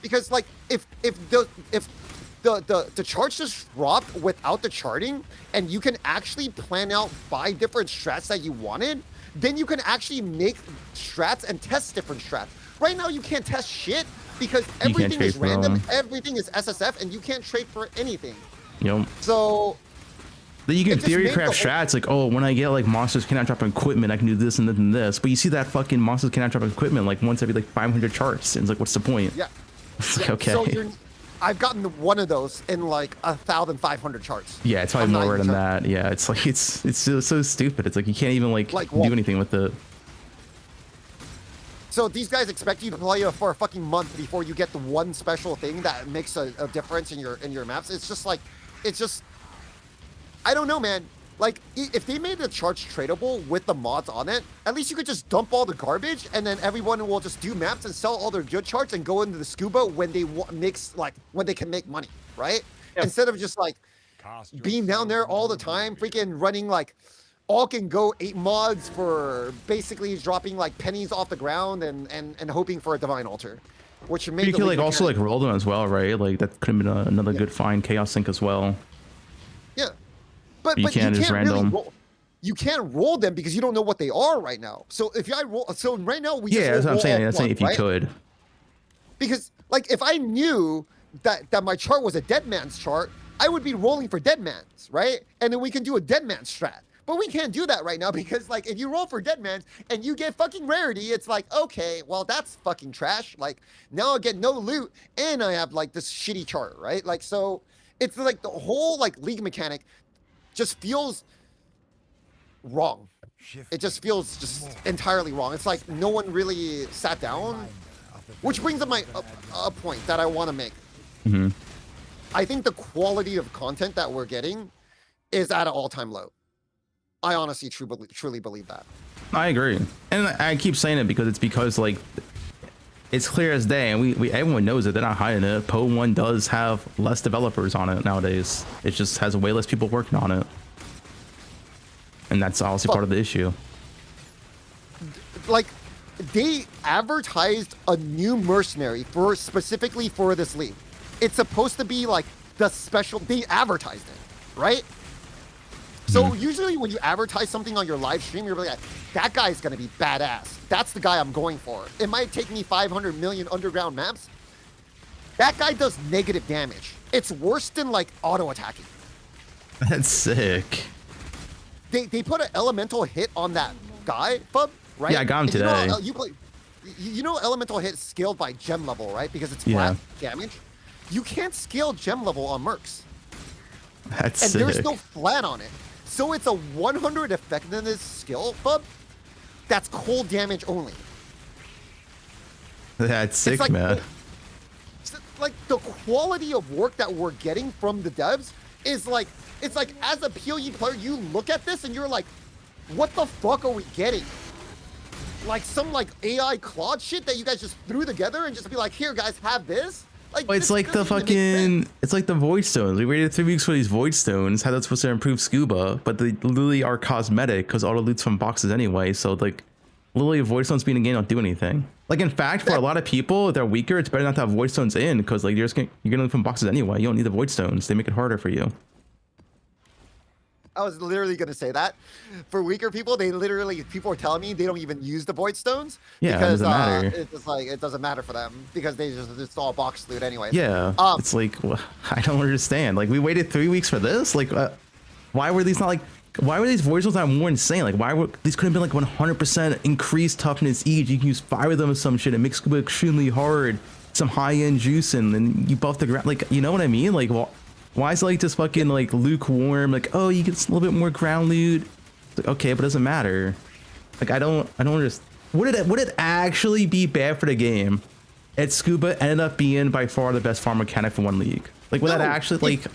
Because like if the charts just dropped without the charting, and you can actually plan out 5 different strats that you wanted, then you can actually make strats and test different strats. Right now you can't test shit because everything trade is for random, them. everything is SSF, and you can't trade for anything. Yep. So Then you can It just theory made craft the whole- strats like, oh, when I get like monsters cannot drop equipment, I can do this and this and this. But you see that fucking monsters cannot drop equipment like once every like 500 charts, and it's like, what's the point? yeah, It's like, Yeah, okay. So I've gotten one of those in like 1,500 charts. Yeah, it's probably I'm not more even than joking. that. Yeah, it's like it's so stupid. It's like you can't even like what? do anything with it. So these guys expect you to play for a fucking month before you get the one special thing that makes a difference in your maps. It's just like, I don't know, man. Like, if they made the charts tradable with the mods on it, at least you could just dump all the garbage, and then everyone will just do maps and sell all their good charts and go into the scuba when they when they can make money, right? Yeah. Instead of just like being down there all the time, freaking running like all can go 8 mods for basically dropping like pennies off the ground and hoping for a divine altar, which made You the could league like also like mechanic- roll them as well, right? Like that could have been another good find chaos sync as well. Yeah, but You you can't can't just really random. roll. You can't roll them because you don't know what they are right now. So if I roll, so right now we just Yeah, that's what I'm roll saying. all That's saying one, if you right? could. Because like if I knew that my chart was a dead man's chart, I would be rolling for dead man's, right? And then we can do a dead man strat. But we can't do that right now because like if you roll for dead man's and you get fucking rarity, it's like, okay, well that's fucking trash. Like now I get no loot and I have like this shitty chart, right? Like so it's like the whole like league mechanic just feels wrong. It just feels just entirely wrong. It's like no one really sat down, which brings up a point that I want to make. Hmm. I think the quality of content that we're getting is at an all-time low. I honestly truly believe that. I agree, and I keep saying it because like it's clear as day, and we everyone knows it. They're not hiding it. poe1 does have less developers on it nowadays. It just has way less people working on it, and that's also part of the issue. Like, they advertised a new mercenary specifically for this league. It's supposed to be like the special. They advertised it, right? So usually when you advertise something on your live stream, you're like, that guy's gonna be badass. That's the guy I'm going for. It might take me 500 million underground maps. That guy does negative damage. It's worse than like auto attacking. That's sick. They put an elemental hit on that guy, Fub, right? Yeah, I got him And you know today. how, you know elemental hit is scaled by gem level, right? Because it's Yeah. flat damage. You can't scale gem level on mercs. That's And sick. there's no flat on it. So it's a 100 effectiveness skill, Fub, that's cold damage only. That's sick, like, man. Like the quality of work that we're getting from the devs is like, it's like as a PoE player, you look at this and you're like, what the fuck are we getting? Like some like AI Claude shit that you guys just threw together and just be like, here guys, have this. Like Well, it's this like the doesn't even make fucking, it's like the void stones. We waited 3 weeks for these void stones. How that's supposed to improve scuba, but they literally are cosmetic because all the loot's from boxes anyway. So like, literally void stones being in the game don't do anything. Like in fact, for a lot of people, if they're weaker, it's better not to have void stones in because like you're gonna loot from boxes anyway. You don't need the void stones. They make it harder for you. I was literally gonna say that. For weaker people, people are telling me they don't even use the void stones Yeah, it because doesn't matter. it's just like it doesn't matter for them because it's all box loot anyway. Yeah, it's like I don't understand. Like we waited 3 weeks for this. Like, why were these not like? Why were these void stones not more insane? Like, why were these couldn't have been like 100% increased toughness each? You can use 5 of them or some shit and make scuba extremely hard. Some high end juice and then you buff the ground. Like, you know what I mean? Like, well, why is it like just fucking like lukewarm? Like, oh, you get a little bit more ground loot. It's like, okay, but it doesn't matter. Like, I don't understand. Would it actually be bad for the game? Ed Scuba ended up being by far the best farm mechanic for one league. Like, would that No, actually like,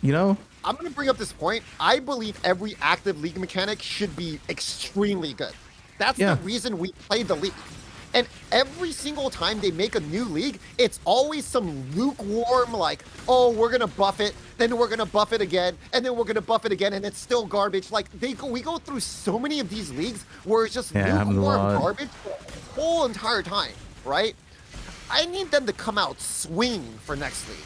you know? I'm gonna bring up this point. I believe every active league mechanic should be extremely good. That's Yeah. the reason we play the league. And every single time they make a new league, it's always some lukewarm, like, oh, we're gonna buff it, then we're gonna buff it again, and then we're gonna buff it again, and it's still garbage. Like we go through so many of these leagues where it's just Yeah, it happens a lukewarm lot. garbage the whole entire time, right? I need them to come out swinging for next league.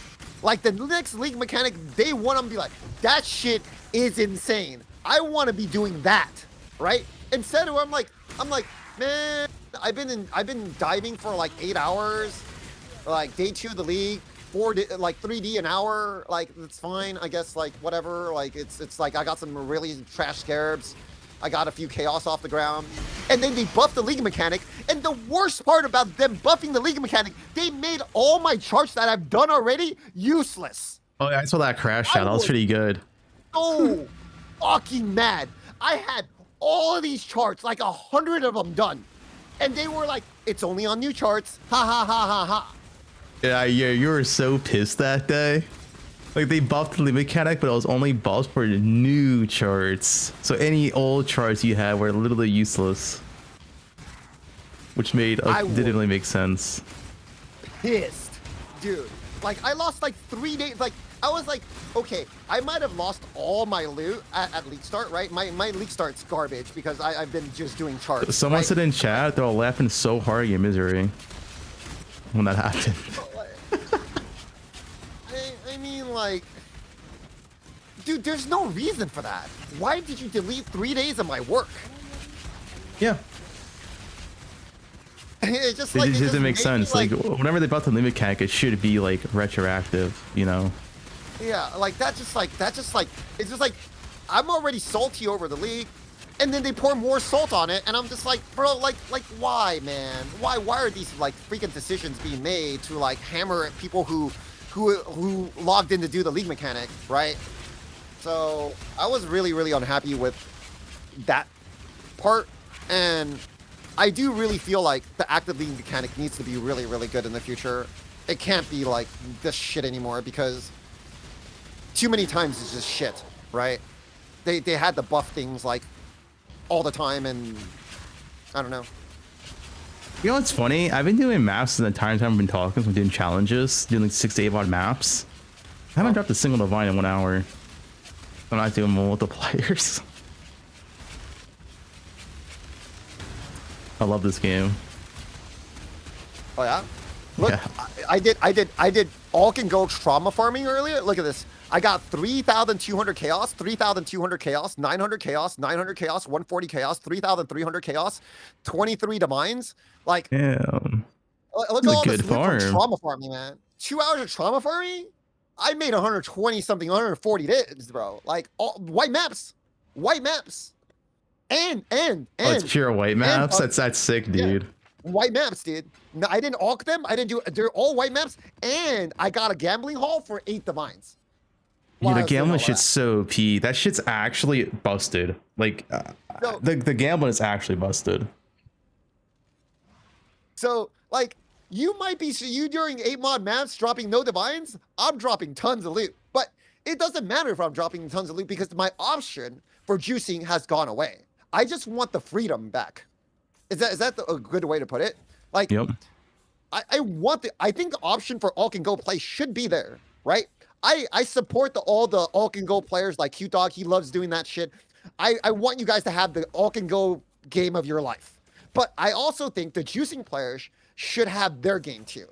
Like the next league mechanic, they want to be like, that shit is insane. I want to be doing that, right? Instead of I'm like, man, I've been diving for like 8 hours, like day 2 of the league, 3D an hour, like it's fine, I guess, like whatever. Like it's like I got some really trash scarabs, I got a few chaos off the ground. And then they buffed the league mechanic. And the worst part about them buffing the league mechanic, they made all my charts that I've done already useless. Oh, yeah, I saw that crash shot. That was pretty good. So fucking mad. I had all of these charts, like 100 of them done. And they were like, it's only on new charts. Ha ha ha ha ha. Yeah, you were so pissed that day. Like, they buffed the mechanic, but it was only buffed for the new charts. So any old charts you had were literally useless. Which didn't really make sense. Pissed. Dude. Like, I lost like 3 days. Like, I was like, okay, I might have lost all my loot at League Start, right? My League Start's garbage because I've been just doing charts. Someone right? said in chat, they're all laughing so hard at your misery when that happened. I mean, like, dude, there's no reason for that. Why did you delete 3 days of my work? Yeah. It just It like just it doesn't make made sense. me, Like, whenever they buff the limit mechanic, it should be like retroactive, you know? yeah, like that's just like it's just like I'm already salty over the league, and then they pour more salt on it, and I'm just like, bro, like why, man? Why are these like freaking decisions being made to like hammer at people who logged in to do the league mechanic, right? So I was really unhappy with that part, and I do really feel like the active league mechanic needs to be really good in the future. It can't be like this shit anymore because too many times it's just shit, right? They had to buff things like all the time, and I don't know. You know what's funny? I've been doing maps in the entire time I've been talking, so I'm doing challenges, doing like 6 to 8 mod maps. I haven't dropped a single divine in 1 hour. I'm not doing multipliers. I love this game. Oh yeah? Look, Yeah. I did all can go trauma farming earlier. Look at this. I got 3,200 chaos, 3,200 chaos, 900 chaos, 900 chaos, 140 chaos, 3,300 chaos, 23 divines. Like, Damn. look at all this good loot from farm. trauma farming, man. 2 hours of trauma farming? I made 120 something, 140 days, bro. Like, all white maps. White maps. And Oh, it's pure white maps? That's sick, dude. white maps, dude. No, I didn't alk them. I didn't do. They're all white maps, and I got a gambling hall for 8 divines. Yeah, While I the was doing gambling all shit's that. so OP. That shit's actually busted. Like, No. the gambling is actually busted. So, like, you might be you during 8 mod maps dropping no divines. I'm dropping tons of loot, but it doesn't matter if I'm dropping tons of loot because my option for juicing has gone away. I just want the freedom back. Is that a good way to put it? Like, Yep. I think the option for all can go play should be there, right? I support all the all can go players like Cute Dog. He loves doing that shit. I want you guys to have the all can go game of your life. But I also think the juicing players should have their game too.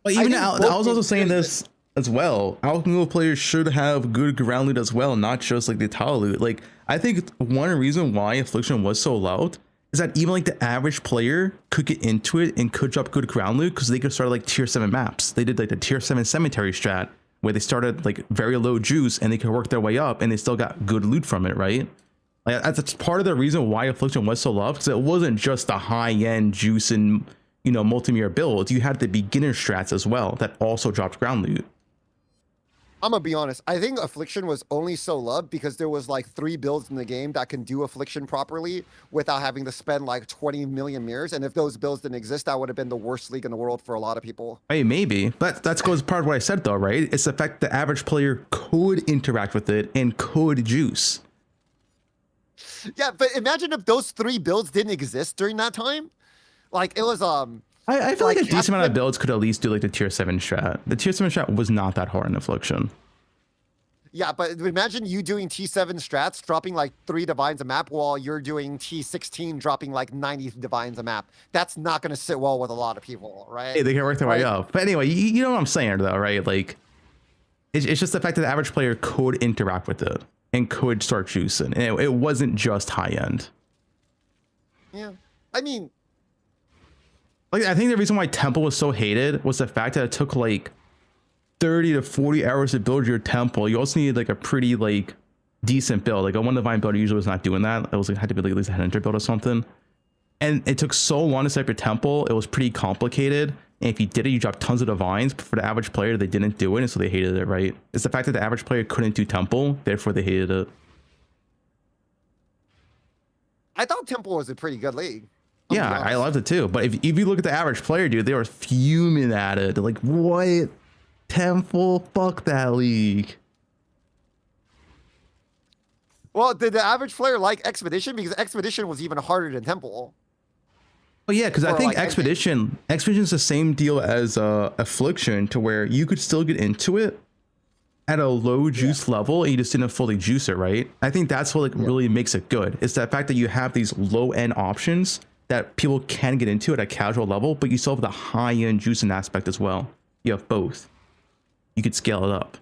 But even think I both was also games saying should this as well. Alchemy players should have good ground loot as well, not just like the tile loot. Like, I think one reason why Affliction was so loud is that even like the average player could get into it and could drop good ground loot because they could start like tier 7 maps. They did like the tier 7 cemetery strat where they started like very low juice and they could work their way up and they still got good loot from it, right? Like, that's part of the reason why Affliction was so loved, because it wasn't just the high-end juice and, you know, multi-mirror builds. You had the beginner strats as well that also dropped ground loot. I'm gonna be honest. I think Affliction was only so loved because there was like 3 builds in the game that can do Affliction properly without having to spend like 20 million mirrors. And if those builds didn't exist, that would have been the worst league in the world for a lot of people. Hey, maybe. But that's goes part of what I said though, right? It's the fact the average player could interact with it and could juice. Yeah, but imagine if those 3 builds didn't exist during that time. Like it was I feel like a Like, decent amount of builds could at least do like the tier 7 strat. The tier 7 strat was not that hard in Affliction. yeah, but imagine you doing T7 strats, dropping like 3 divines a map, while you're doing T16, dropping like 90 divines a map. That's not going to sit well with a lot of people, right? Hey, they can work their way Right. up. But anyway, you know what I'm saying though, right? Like, it's just the fact that the average player could interact with it and could start juicing. And it wasn't just high end. Yeah, I mean, Like, I think the reason why Temple was so hated was the fact that it took like 30 to 40 hours to build your temple. You also needed like a pretty like decent build. Like a one divine build usually was not doing that. It was like had to be like at least a headhunter build or something. And it took so long to set up your temple. It was pretty complicated. And if you did it, you dropped tons of divines. But for the average player, they didn't do it, and so they hated it. Right? It's the fact that the average player couldn't do temple, therefore they hated it. I thought Temple was a pretty good league. I'll be Yeah, I honest. loved it too. But if you look at the average player, dude, they were fuming at it. They're like, what? Temple? Fuck that league. Well, did the average player like Expedition? Because Expedition was even harder than Temple. Oh yeah, because I Or, think like, Expedition is the same deal as Affliction, to where you could still get into it at a low juice level and you just didn't fully juice it, right? I think that's what like really makes it good. It's that fact that you have these low end options that people can get into at a casual level, but you still have the high end juicing aspect as well. You have both. You could scale it up.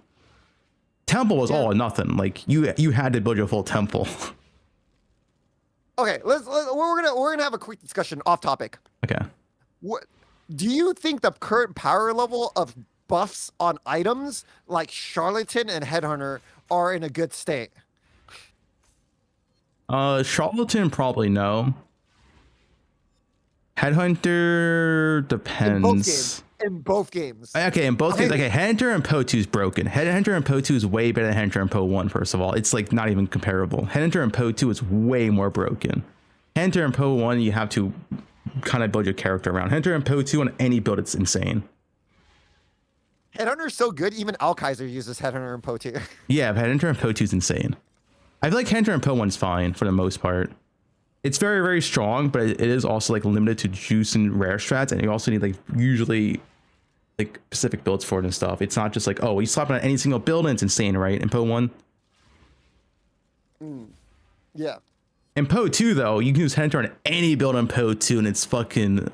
Temple was all or nothing. Like you had to build your full temple. Okay, we're gonna have a quick discussion off topic. Okay. What do you think the current power level of buffs on items like Charlatan and Headhunter are in a good state? Charlatan probably no. Headhunter depends. In both games. Okay, in both games. Okay, Headhunter and poe2 is broken. Headhunter and poe2 is way better than Headhunter and poe1, first of all. It's like not even comparable. Headhunter and poe2 is way more broken. Headhunter and poe1, you have to kind of build your character around. Headhunter and poe2 on any build, it's insane. Headhunter is so good, even Alkaiser uses Headhunter and Poe2. Yeah, Headhunter and poe2 is insane. I feel like Headhunter and poe1's fine for the most part. It's very, very strong, but it is also like limited to juice and rare strats, and you also need like usually like specific builds for it and stuff. It's not just like, oh, you slap it on any single build and it's insane, right? In poe1. Yeah. In poe2 though, you can use Headhunter on any build on poe2 and it's fucking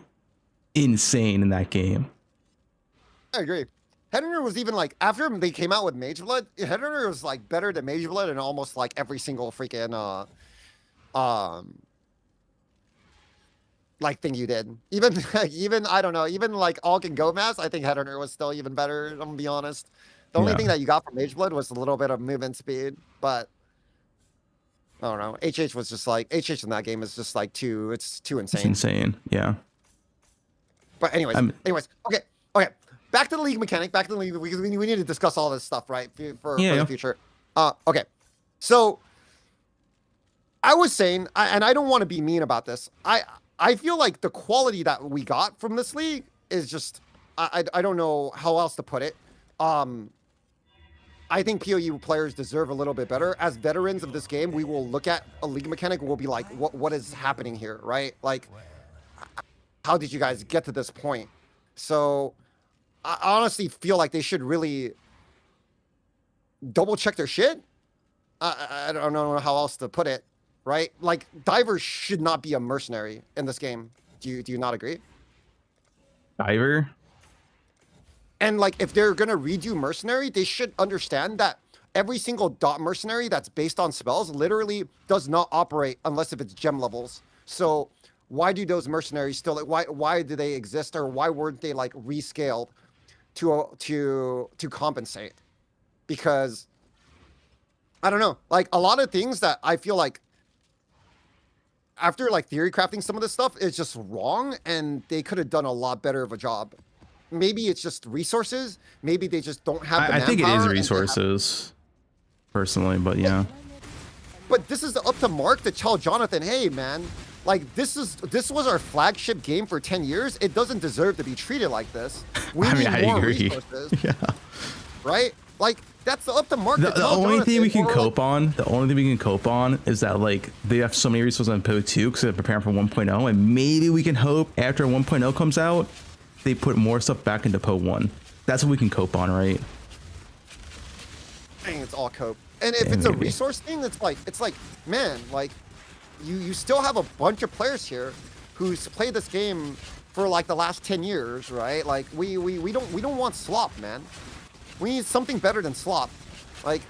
insane in that game. I agree. Headhunter was even like, after they came out with Mage Blood, Headhunter was like better than Mage Blood in almost like every single freaking like thing you did. Even I don't know, even like Alk and Gomez, I think Headhunter was still even better, I'm gonna be honest. The only thing that you got from Mage Blood was a little bit of movement speed, but I don't know. HH was just like, HH in that game is just like it's too insane. It's insane, yeah. But anyways, okay. Back to the league mechanic. Back to the league, because we need to discuss all this stuff, right? For the future. Okay. So I was saying, and I don't want to be mean about this. I feel like the quality that we got from this league is just, I don't know how else to put it. I think POE players deserve a little bit better. As veterans of this game, we will look at a league mechanic. We'll be like, what is happening here, right? Like, how did you guys get to this point? So I honestly feel like they should really double check their shit. I don't know how else to put it, right? Like, Diver should not be a mercenary in this game. Do you not agree? Diver? And like, if they're gonna redo mercenary, they should understand that every single dot mercenary that's based on spells literally does not operate unless if it's gem levels. So why do those mercenaries still, why do they exist, or why weren't they like rescaled to compensate? Because I don't know, like a lot of things that I feel like after like theory crafting some of this stuff is just wrong, and they could have done a lot better of a job. Maybe it's just resources. Maybe they just don't have the I think it is manpower and resources, personally, but yeah. But this is up to Mark to tell Jonathan, hey man, like this was our flagship game for 10 years. It doesn't deserve to be treated like this. We need more resources. Yeah. Right? Like that's up to Mark. The only thing we can cope on, is that like they have so many resources on poe2 because they're preparing for 1.0, and maybe we can hope after 1.0 comes out, they put more stuff back into poe1. That's what we can cope on, right? I think it's all cope. And if it's a resource thing, it's like, man, like you still have a bunch of players here who's played this game for like the last 10 years, right? Like we don't want slop, man. We need something better than slop. Like,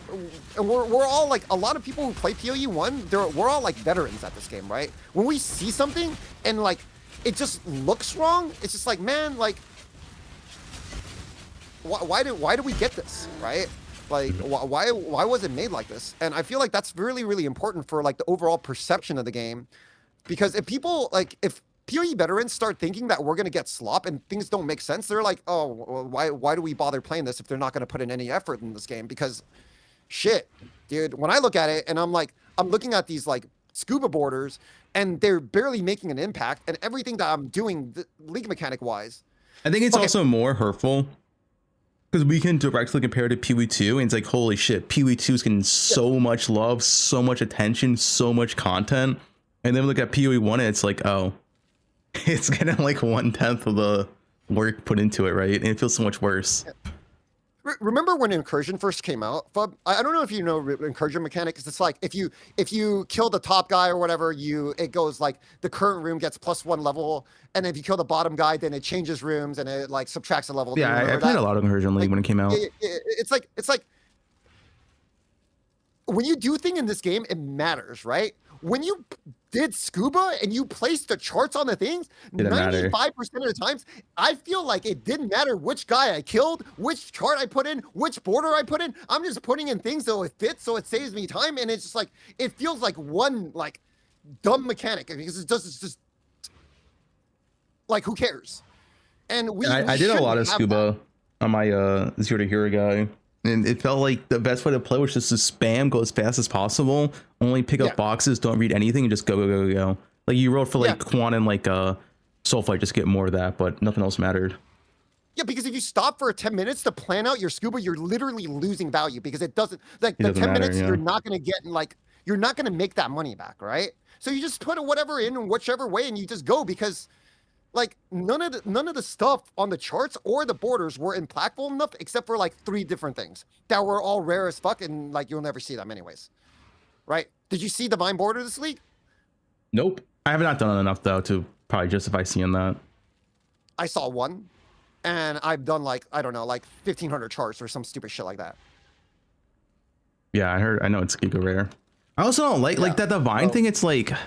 and we're all like, a lot of people who play PoE1, we're all like veterans at this game, right? When we see something and like it just looks wrong, it's just like, man, like why do we get this, right? Like, why was it made like this? And I feel like that's really, really important for like the overall perception of the game, because if people like if PoE veterans start thinking that we're gonna get slop and things don't make sense, they're like, oh, well, why do we bother playing this if they're not gonna put in any effort in this game? Because shit, dude, when I look at it and I'm looking at these like scuba borders and they're barely making an impact, and everything that I'm doing league mechanic wise. I think it's also more hurtful because we can directly compare to PoE2, and it's like, holy shit, PoE2 is getting so much love, so much attention, so much content. And then we look at PoE1 and it's like, oh, it's getting like 1/10 of the work put into it, right? And it feels so much worse. Remember when Incursion first came out? Fub, I don't know if you know Incursion mechanics. It's like if you kill the top guy or whatever, it goes like the current room gets +1 level, and if you kill the bottom guy, then it changes rooms and it like subtracts a level. Yeah, I played a lot of Incursion League when it came out. It's like when you do thing in this game, it matters, right? When you did scuba and you placed the charts on the things, 95% of the times, I feel like it didn't matter which guy I killed, which chart I put in, which border I put in. I'm just putting in things so it fits, so it saves me time, and it's just like it feels like one like dumb mechanic because it's just like who cares? And I did a lot of scuba on my Zero to Hero guy. And it felt like the best way to play was just to spam, go as fast as possible, only pick up boxes, don't read anything, and just go. Like you wrote for like Quan and like Soulflight, just get more of that, but nothing else mattered. Yeah, because if you stop for 10 minutes to plan out your scuba, you're literally losing value because it doesn't like the 10 minutes you're not gonna get like you're not gonna make that money back, right? So you just put whatever in whichever way and you just go because like none of the stuff on the charts or the borders were impactful enough except for like 3 different things that were all rare as fuck and like you'll never see them anyways. Right? Did you see Divine Border this league? Nope. I have not done enough though to probably justify seeing that. I saw one and I've done like, I don't know, like 1,500 charts or some stupid shit like that. Yeah, I know it's giga rare. I also don't like that Divine thing. It's like, and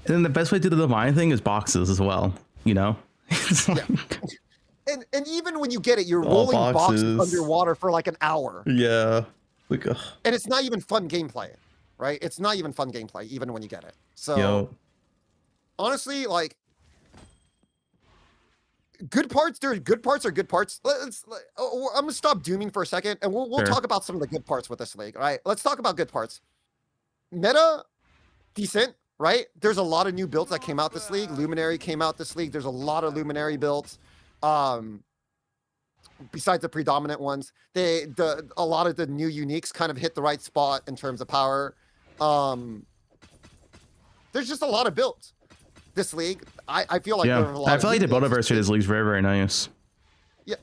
then the best way to do the Divine thing is boxes as well. You know, it's like, and even when you get it, you're rolling boxes underwater for like an hour. Yeah, like, and it's not even fun gameplay, right? It's not even fun gameplay, even when you get it. So, honestly, like, good parts. There are good parts. I'm gonna stop dooming for a second, and we'll talk about some of the good parts with this league. All right, let's talk about good parts. Meta, decent. Right? There's a lot of new builds that came out this league. Luminary came out this league. There's a lot of Luminary builds. Besides the predominant ones, a lot of the new uniques kind of hit the right spot in terms of power. There's just a lot of builds this league. I feel like there are a lot. I feel like the build anniversary of this league is very, very nice. Yeah.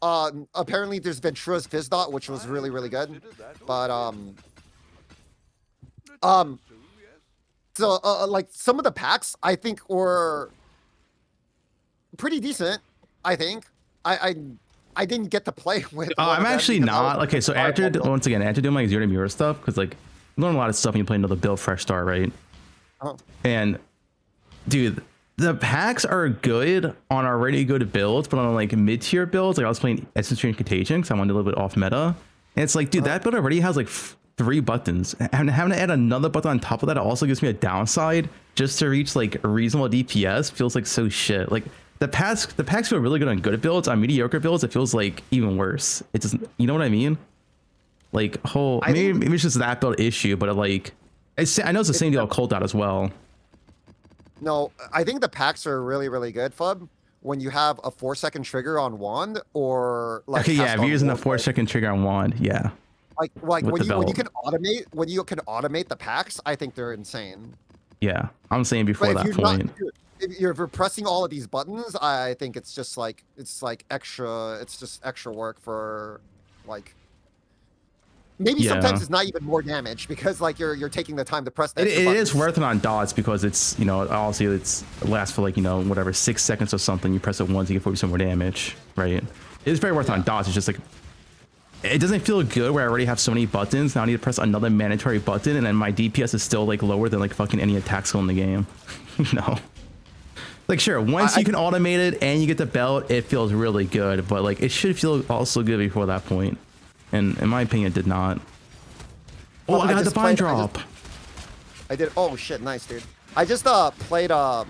Apparently there's Ventura's Fizdot, which was really, really good. But so, like, some of the packs, I think, were pretty decent, I think. I didn't get to play with... I'm actually not. Okay, so after doing my Zero to Mirror stuff, because, like, you learn a lot of stuff when you play another build Fresh Start, right? And, dude, the packs are good on already good builds, but on, like, mid-tier builds, like, I was playing Essence Train Contagion, because I wanted a little bit off meta. And it's like, dude, that build already has, like... 3 buttons, and having to add another button on top of that also gives me a downside just to reach like a reasonable DPS feels like so shit. Like the packs feel really good on good builds. On mediocre builds it feels like even worse. It doesn't, you know what I mean? Like maybe it's just that build issue, but like I know it's the same deal with Cold Out as well. No, I think the packs are really, really good, Fub, when you have a 4-second trigger on wand or like okay, yeah, if you're using the 4-second trigger on wand, yeah. Like when you can automate the packs, I think they're insane. Yeah, I'm saying before that point. If you're pressing all of these buttons, I think it's just like extra. It's just extra work for like. Maybe sometimes it's not even more damage because like you're taking the time to press that. It is worth it on dots because it's, you know, obviously it lasts for like, you know, whatever 6 seconds or something. You press it once, you get 40% more damage, right? It's very worth it on dots. It's just like. It doesn't feel good where I already have so many buttons. Now I need to press another mandatory button, and then my DPS is still like lower than like fucking any attack skill in the game. No. Like sure, once you can automate it and you get the belt, it feels really good. But like it should feel also good before that point. and in my opinion, it did not. Oh, I got the vine drop. I did. Oh shit, nice, dude. I just played the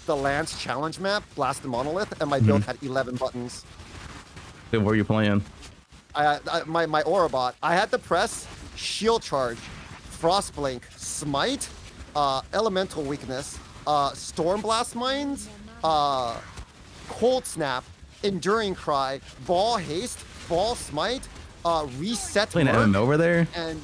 Lance challenge map, Blast the Monolith, and my build had 11 buttons. Hey, what were you playing? My Aura bot. I had to press Shield Charge, Frost Blink, Smite, Elemental Weakness, Storm Blast Mines, Cold Snap, Enduring Cry, Ball Haste, Ball Smite, Reset. Playing an over there. And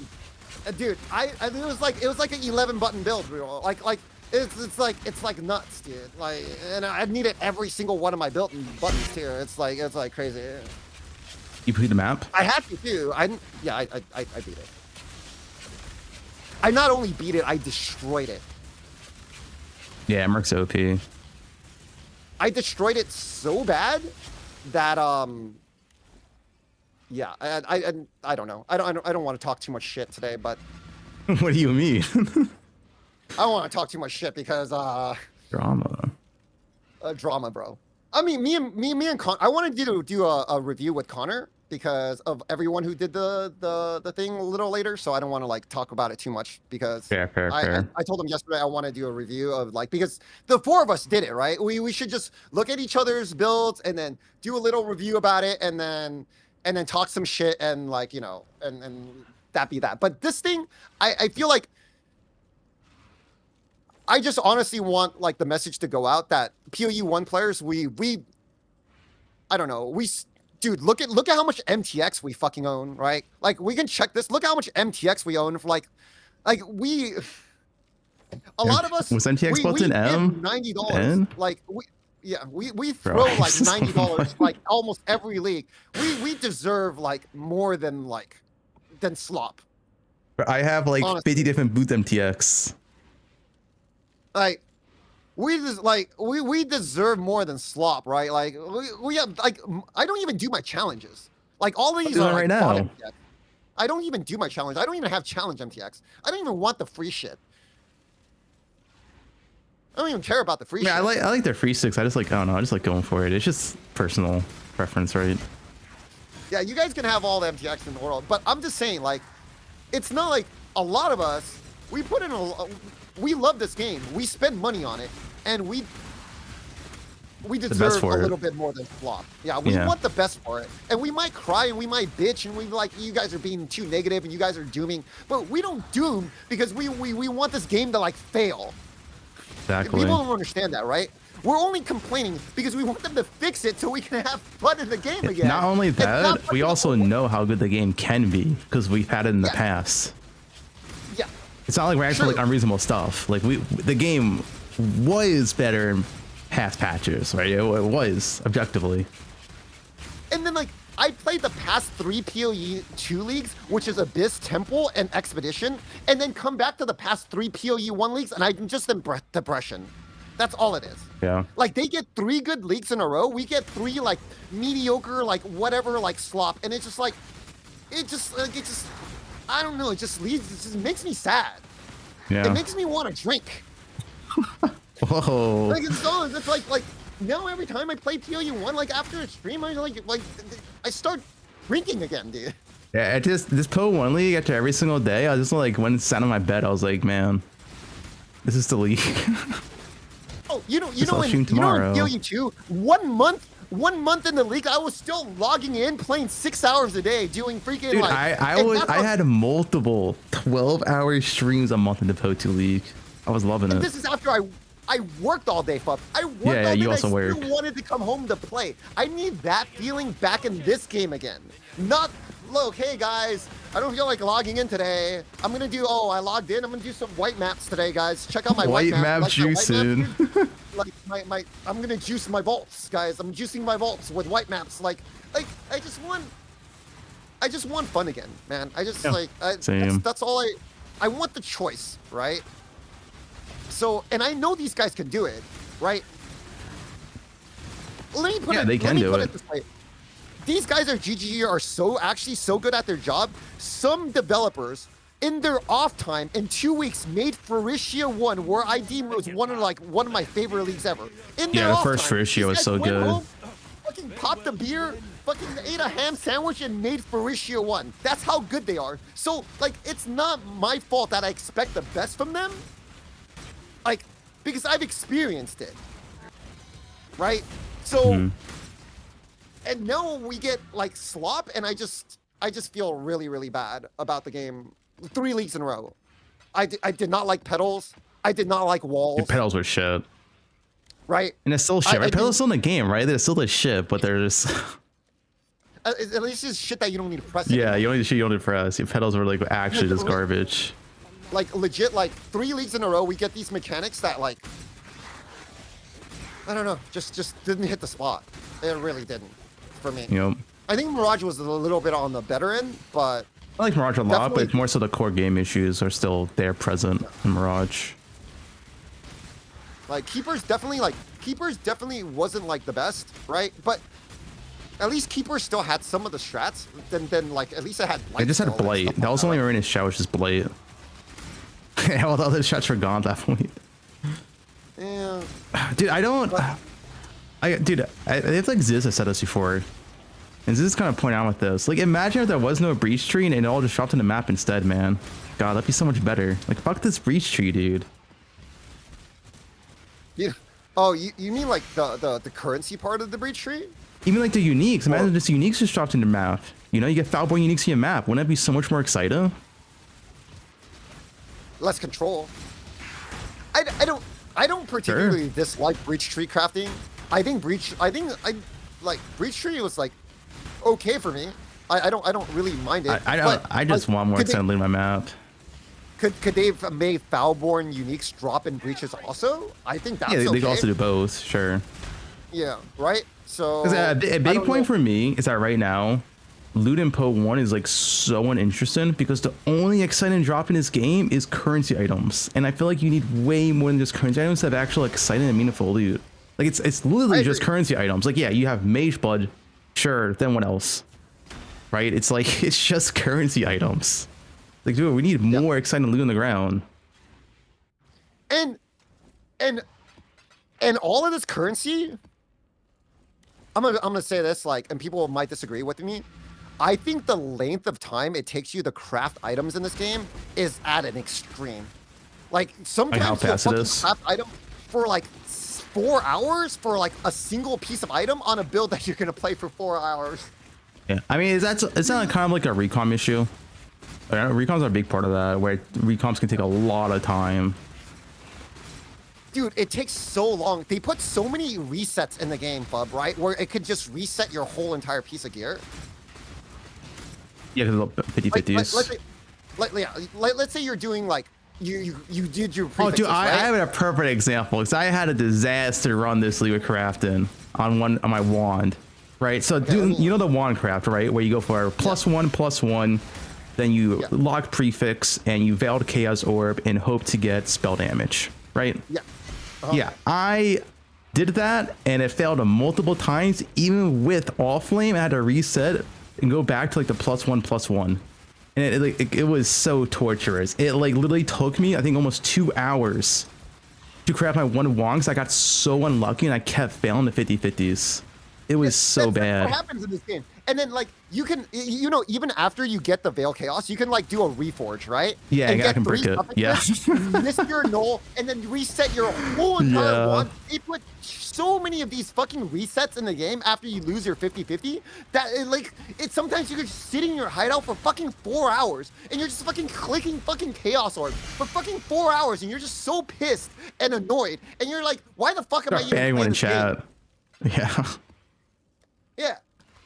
dude, it was like an 11 button build, bro. Like it's like nuts, dude. Like, and I needed every single one of my buttons here. It's like crazy. You beat the map? I had to too. I beat it. I not only beat it, I destroyed it. Yeah, Merc's OP. I destroyed it so bad that yeah, I don't know. I don't want to talk too much shit today, but What do you mean? I don't want to talk too much shit because Drama. Drama, bro. I mean, me and Con. I wanted to do a review with Connor because of everyone who did the thing a little later. So I don't want to like talk about it too much because Fair. I told him yesterday I want to do a review of like, because the four of us did it, right? We should just look at each other's builds and then do a little review about it and then talk some shit and like, you know, and that be that. But this thing, I feel like I just honestly want like the message to go out that POU1 players, we I don't know, dude, look at how much MTX we fucking own, right? Like we can check this. Look how much MTX we own for like we a lot of us Was MTX built in M? $90. Like we throw like $90 like almost every league. We deserve like more than slop. I have like Honestly. 50 different booth MTX. Like we deserve more than slop, right? Like we have like I don't even do my challenges. Like all these doing are it right like bot now. MTX. I don't even do my challenge. I don't even have challenge MTX. I don't even want the free shit. I don't even care about the free shit. Yeah, I like their free sticks. I just like, I don't know, I just like going for it. It's just personal preference, right? Yeah, you guys can have all the MTX in the world, but I'm just saying, like, it's not like a lot of us, we put in we love this game. We spend money on it, and we deserve a little bit more than flop. Yeah, we want the best for it. And we might cry and we might bitch and we like, you guys are being too negative and you guys are dooming, but we don't doom because we want this game to like fail. Exactly. People don't understand that, right? We're only complaining because we want them to fix it so we can have fun in the game again. Not only that, we also know how good the game can be because we've had it in the past. Yeah. It's not like we're actually like unreasonable stuff. Like the game was better in past patches, right? It was objectively. And then like I played the past 3 POE2 leagues, which is Abyss, Temple, and Expedition, and then come back to the past 3 POE1 leagues, and I'm just in depression. That's all it is. Yeah. Like they get 3 good leagues in a row, we get 3 like mediocre, like whatever, like slop, and it's just like, I don't know, it just makes me sad. Yeah. It makes me want to drink. Whoa. Like it's like now every time I play POU1, like after a stream, I like I start drinking again, dude. Yeah, this poe1 league after every single day, I was just like, when it sat on my bed, I was like, man, this is the league. Oh, you know in POU2, 1 month in the league, I was still logging in, playing 6 hours a day, doing freaking Dude, like. I had multiple 12-hour streams a month in the POE2 league. I was loving it. This is after I worked all day, Fup. I worked all day. you also I worked. still wanted to come home to play. I need that feeling back in this game again. Not, look, hey guys, I don't feel like logging in today. I'm gonna do. Oh, I logged in. I'm gonna do some white maps today, guys. Check out my white map. Like juicing. Like my, I'm gonna juice my vaults, guys. I'm juicing my vaults with white maps. Like I just want fun again, man. I just same. that's all I want the choice, right? So, and I know these guys can do it, right? Let me put it this way. These guys at GGG are actually so good at their job. Some developers in their off time in 2 weeks made Faricia 1, where I deem was one of my favorite leagues ever. In their the off first time, Faricia these was guys so went good. home, fucking popped a beer, fucking ate a ham sandwich and made Faricia 1. That's how good they are. So, like, it's not my fault that I expect the best from them. Like, because I've experienced it. Right? So, and now we get, like, slop, and I just feel really, really bad about the game. 3 leagues in a row. I did not like pedals. I did not like walls. Your pedals were shit. Right? And it's still shit, right? Pedals still in the game, right? They're still the shit, but they're just... At least it's shit that you don't need to press. Yeah, anymore. you don't need the shit you don't need to press. Your pedals were like actually just garbage. Like legit, like 3 leagues in a row, we get these mechanics that like, I don't know, just didn't hit the spot. It really didn't, for me. Yep. I think Mirage was a little bit on the better end, but I like Mirage a lot, but it's more so the core game issues are still there present in Mirage. like Keepers definitely wasn't like the best, right? But at least Keepers still had some of the strats. Then like at least it had. They just had Blight. That was the only Marina's strat, which is Blight. All the other strats were gone at that point. Yeah. Dude, I don't. Dude, it's like Ziz has said this before. And Ziz kind of point out with this. Like, imagine if there was no breach tree and it all just dropped in the map instead, man. God, that'd be so much better. Like, fuck this breach tree, dude. Yeah. Oh, you mean like the currency part of the breach tree? Even like the uniques. Imagine if this uniques just dropped in the map. You know, you get Falborn uniques in your map. Wouldn't that be so much more exciting? Less control. I don't particularly dislike breach tree crafting. I think breach tree was like okay for me. I don't really mind it. I just want more excitement in my map. Could they have made Falborn uniques drop in breaches also? I think that's Yeah, they okay. could also do both, sure. Yeah, right? So 'Cause a big point for me is that right now, loot in poe1 is like so uninteresting because the only exciting drop in this game is currency items. And I feel like you need way more than just currency items to have actual exciting and meaningful loot. Like it's literally just currency items. Like, yeah, you have mage blood, sure, then what else? Right? It's like, it's just currency items. Like, dude, we need more exciting loot on the ground. And all of this currency, I'm gonna say this, like, and people might disagree with me. I think the length of time it takes you to craft items in this game is at an extreme. Like sometimes Like how fast it is? craft item for like 4 hours for like a single piece of item on a build that you're gonna play for 4 hours. Yeah, I mean, is that kind of like a recom issue? Recoms are a big part of that, where recoms can take a lot of time. Dude, it takes so long. They put so many resets in the game, Bub, right? Where it could just reset your whole entire piece of gear. Yeah, because 50-50s. Let's say you're doing like you did your Oh, dude, prefixes, I right? have a perfect example because I had a disaster run this league with crafting on my wand, right? So, dude, you know the wand craft, right? Where you go for +1/+1, then you lock prefix and you veiled chaos orb and hope to get spell damage, right? Yeah. Yeah, I did that and it failed multiple times. Even with all flame, I had to reset and go back to like the +1/+1. And it was so torturous. It like literally took me, I think, almost 2 hours to craft my one wand because I got so unlucky and I kept failing the 50-50s. It was so bad. That's what happens in this game. And then like you can, you know, even after you get the Veil Chaos, you can like do a reforge, right? Yeah, and I can break it. Yeah. Miss your null and then reset your whole entire wand. They put so many of these fucking resets in the game after you lose your 50-50 that it sometimes you're just sitting in your hideout for fucking 4 hours and you're just fucking clicking fucking Chaos Orb for fucking 4 hours and you're just so pissed and annoyed and you're like, why the fuck am I even playing in this chat? game? Yeah. Yeah.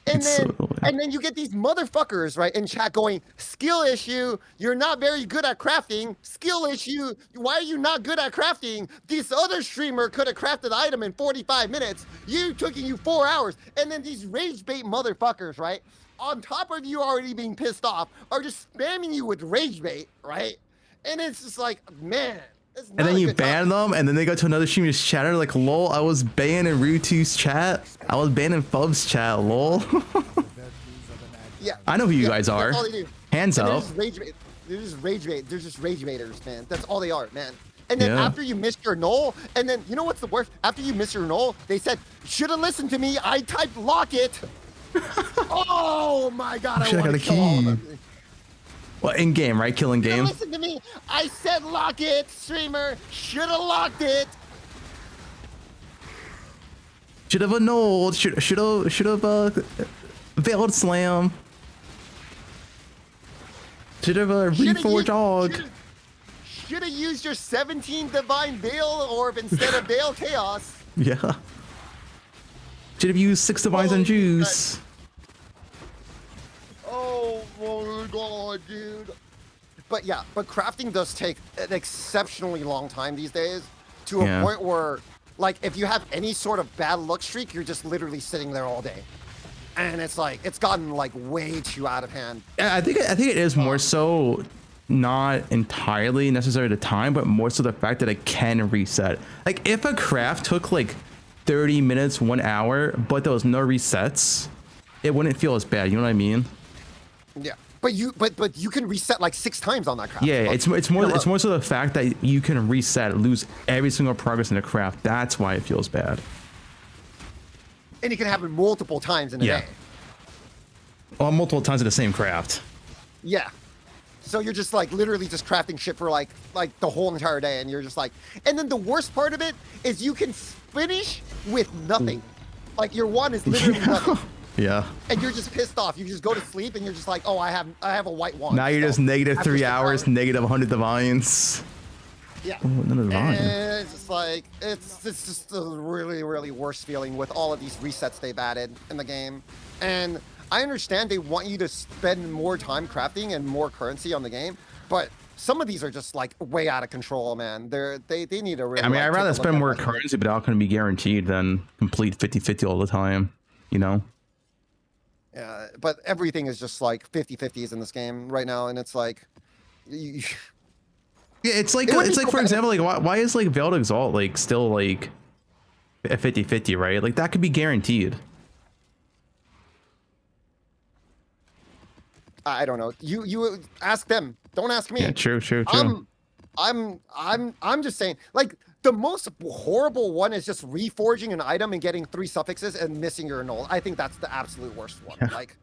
And then you get these motherfuckers, right, in chat going, skill issue, you're not very good at crafting, skill issue, why are you not good at crafting? This other streamer could have crafted the item in 45 minutes, taking you 4 hours, and then these rage bait motherfuckers, right, on top of you already being pissed off, are just spamming you with rage bait, right? And it's just like, man. And then you ban them, and then they go to another streamer's chatter like, lol, I was banning Rutu's chat. I was banning Fub's chat, lol. Yeah. I know who you guys are. That's all they do. Hands and up. They're just rage baiters, man. That's all they are, man. And then after you miss your null, and then you know what's the worst? After you miss your null, they said, should have listened to me. I typed lock it. Oh my god! Shit, I wanna got a kill all of key. them. Well, in game, right? Killing game. Listen to me. I said lock it, streamer. Should have locked it. Should have annulled. Should have veiled slam. Should have reforged Og. Should have used your 17 divine veil orb instead of veil chaos. Yeah. Should have used 6 divines on Oh, juice. Oh my god, dude. But yeah, but crafting does take an exceptionally long time these days, to a Yeah. point where, like, if you have any sort of bad luck streak, you're just literally sitting there all day. And it's like, it's gotten like way too out of hand. I think it is more so not entirely necessarily the time, but more so the fact that it can reset. Like if a craft took like 30 minutes, 1 hour, but there was no resets, it wouldn't feel as bad. You know what I mean? Yeah. But you can reset like 6 times on that craft. Yeah, Like, it's more so the fact that you can reset, lose every single progress in the craft. That's why it feels bad. and it can happen multiple times in a Yeah. day. Well, multiple times in the same craft. Yeah. So you're just like literally just crafting shit for like the whole entire day, and you're just like, and then the worst part of it is you can finish with nothing. Like your one is literally nothing, Yeah. and you're just pissed off. You just go to sleep and you're just like, oh, I have a white wand. Now you're so just negative I 3 pushed it hours, down. negative 100 divines. Yeah. Oh, another divine. And it's just like it's just a really worst feeling with all of these resets they've added in the game. And I understand they want you to spend more time crafting and more currency on the game, but some of these are just like way out of control, man. They need to really. I mean, like, I'd take a rather look spend at more what- currency, but not going to be guaranteed than complete 50-50 all the time, you know? Yeah, but everything is just like 50-50s in this game right now, and it's like. Yeah, it's like, It would be so for bad. example, like, why is like Veiled Exalt like still like a 50-50, right? Like that could be guaranteed. I don't know. You ask them. Don't ask me. Yeah, true. I'm just saying, like, the most horrible one is just reforging an item and getting 3 suffixes and missing your null. I think that's the absolute worst one. Yeah. Like,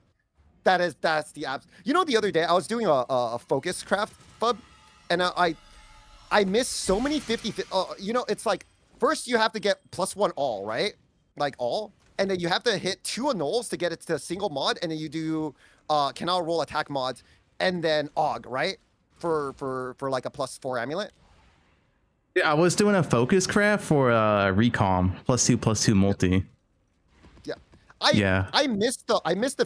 that's the abs. You know, the other day I was doing a focus craft fub, and I missed so many 50. You know, it's like first you have to get +1 all, right? Like all, and then you have to hit 2 annuls to get it to a single mod, and then you do cannot roll attack mods, and then Og, right? For like a +4 amulet. Yeah, I was doing a focus craft for recom +2/+2 multi. Yeah. Yeah. I missed the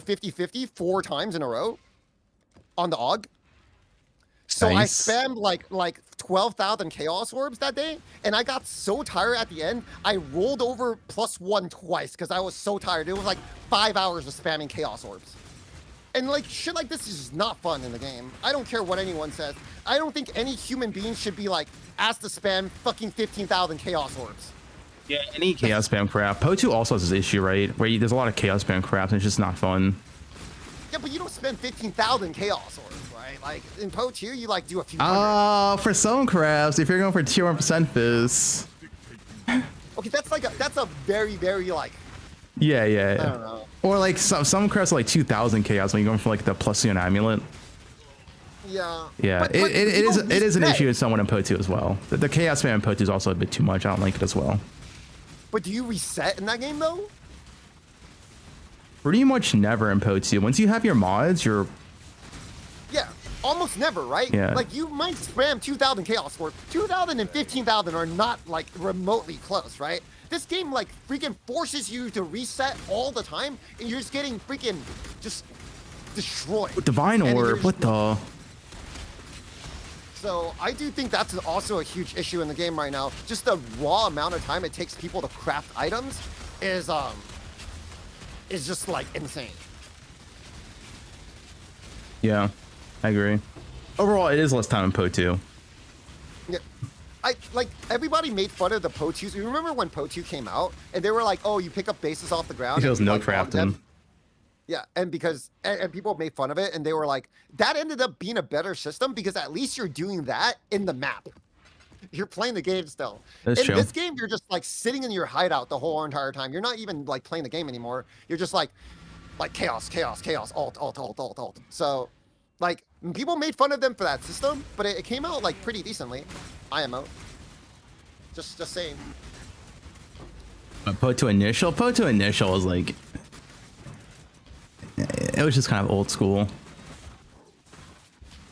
50-50 4 times in a row on the Og. So Nice. I spammed like 12,000 chaos orbs that day, and I got so tired at the end, I rolled over +1 twice because I was so tired. It was like 5 hours of spamming chaos orbs. And like shit like this is just not fun in the game. I don't care what anyone says. I don't think any human being should be like asked to spam fucking 15,000 chaos orbs. Yeah, any chaos spam craft. poe2 also has this issue, right? Where there's a lot of chaos spam crafts and it's just not fun. Yeah, but you don't spend 15,000 chaos orbs, right? Like in poe2, you like do a few hundred. For some crafts, if you're going for tier 1% fizz. Okay, that's a very like Yeah. I don't know. Or like some crafts are like 2,000 chaos when you're going for like the +2 amulet. Yeah. Yeah, But it is you don't it is an reset. issue with someone in poe2 as well. The chaos spam in poe2 is also a bit too much. I don't like it as well. But do you reset in that game though? Pretty much never in poe2. Once you have your mods, you're Yeah, almost never, right? Yeah. Like you might spam 2,000 chaos orbs. 2,000 and 15,000 are not like remotely close, right? This game like freaking forces you to reset all the time, and you're just getting freaking just destroyed. divine And then you're orb. just- What the? So I do think that's also a huge issue in the game right now. Just the raw amount of time it takes people to craft items is just like insane. Yeah, I agree. Overall, it is less time in poe2. Yeah. I like everybody made fun of the poe2s. You remember when poe2 came out and they were like, "Oh, you pick up bases off the ground." It feels and you, no like, log them." crafting. Yeah, and because and people made fun of it, and they were like, "That ended up being a better system because at least you're doing that in the map. You're playing the game still. That's in true. this game, you're just like sitting in your hideout the whole entire time. You're not even like playing the game anymore. You're just like like chaos, alt. So, like, people made fun of them for that system, but it came out like pretty decently. IMO. Just saying. But poe to initial was like, it was just kind of old school.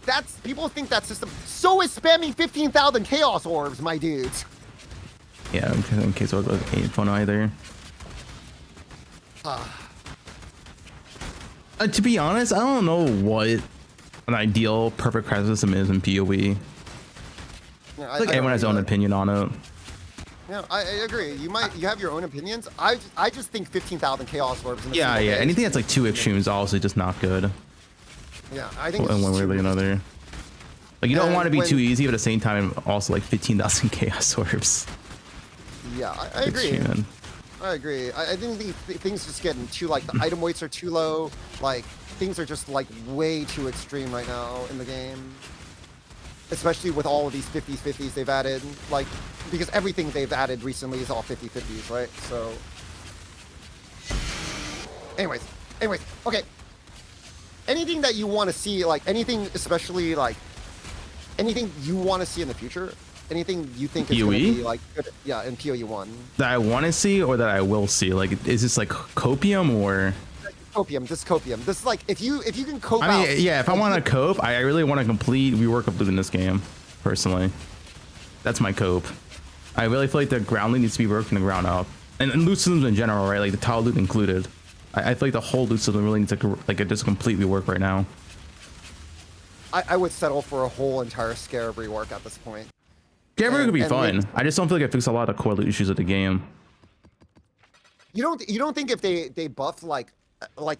That's people think that system. So is spamming 15,000 chaos orbs, my dudes. Yeah, in case it ain't fun either. To be honest, I don't know what an ideal perfect crash system is in PoE. Yeah, Like everyone has their own opinion on it. Yeah, I agree. You have your own opinions. I just think 15,000 chaos orbs. In Yeah. Anything that's like too extreme is also just not good. Yeah, I think. In one way or another. Like you don't want to be too easy, but at the same time, also like 15,000 chaos orbs. Yeah, I agree. Extreme. I agree. I think things just getting too, like, the item weights are too low. Like, things are just, like, way too extreme right now in the game. Especially with all of these 50s they've added. Like, because everything they've added recently is all 50s, right? So. Anyways, okay. Anything that you want to see, like, anything especially, like, anything you want to see in the future? Anything you think is going to be like good, yeah, in PoE1 that I want to see or that I will see? Like, is this like copium or copium? This copium. This is like if you can cope. I mean, yeah. If I want to cope, I really want a complete rework of loot in this game. Personally, that's my cope. I really feel like the ground loot needs to be worked from the ground up, and loot systems in general, right? Like the tile loot included. I feel like the whole loot system really needs to like just completely work right now. I would settle for a whole entire Scarab rework at this point. Scarab could be fun. I just don't feel like it fixed a lot of core loot issues of the game. You don't think if they buffed like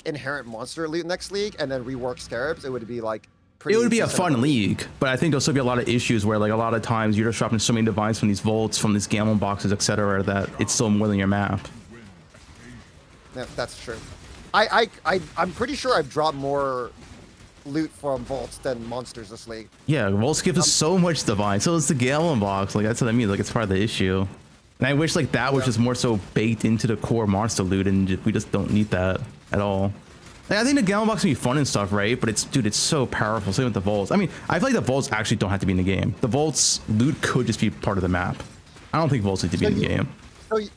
inherent monster loot next league and then rework Scarabs, it would be like pretty. It would be a fun league, but I think there'll still be a lot of issues where like a lot of times you're just dropping so many divines from these vaults, from these gambling boxes, etc., that it's still more than your map. Yeah, that's true. I'm pretty sure I've dropped more loot from vaults than monsters this league. Yeah, vaults give us so much divine. So it's the gambling box. Like that's what I mean. Like it's part of the issue. And I wish like that was just more so baked into the core monster loot, and we just don't need that at all. Like, I think the gambling box can be fun and stuff, right? But it's so powerful. Same with the vaults. I mean, I feel like the vaults actually don't have to be in the game. The vaults loot could just be part of the map. I don't think vaults need to be in the game.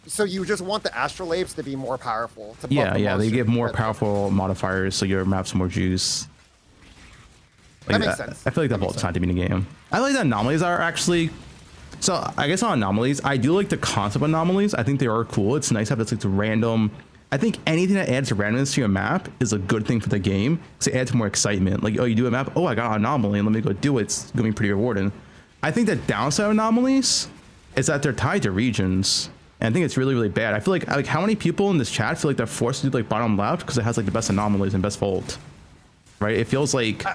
So you just want the astrolabes to be more powerful. To Yeah, they give more powerful modifiers, so your map's more juice. Like that makes sense. I feel like the vault's not to be in the game. I like the anomalies are actually. So I guess on anomalies, I do like the concept of anomalies. I think they are cool. It's nice to have this like the random. I think anything that adds randomness to your map is a good thing for the game because it adds more excitement. Like, oh, you do a map. Oh, I got an anomaly, and let me go do it. It's gonna be pretty rewarding. I think the downside of anomalies is that they're tied to regions. And I think it's really, really bad. I feel like how many people in this chat feel like they're forced to do like bottom left because it has like the best anomalies and best vault, right? It feels like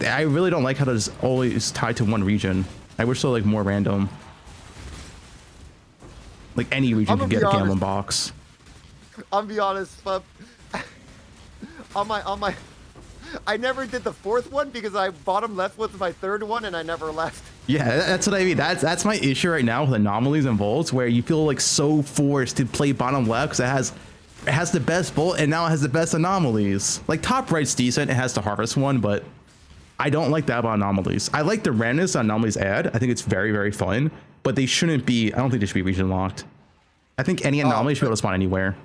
I really don't like how it's always tied to one region. I wish so like more random. Like any region could get a gambling box. I'll be honest, but on my, I never did the fourth one because I bottom left was my third one and I never left. Yeah, that's what I mean. That's my issue right now with anomalies and vaults, where you feel like so forced to play bottom left because it has the best vault and now it has the best anomalies. Like top right's decent, it has the harvest one, but I don't like that about anomalies. I like the randomness that anomalies add. I think it's very, very fun, but they shouldn't be. I don't think they should be region locked. I think any anomaly should be able to spawn anywhere.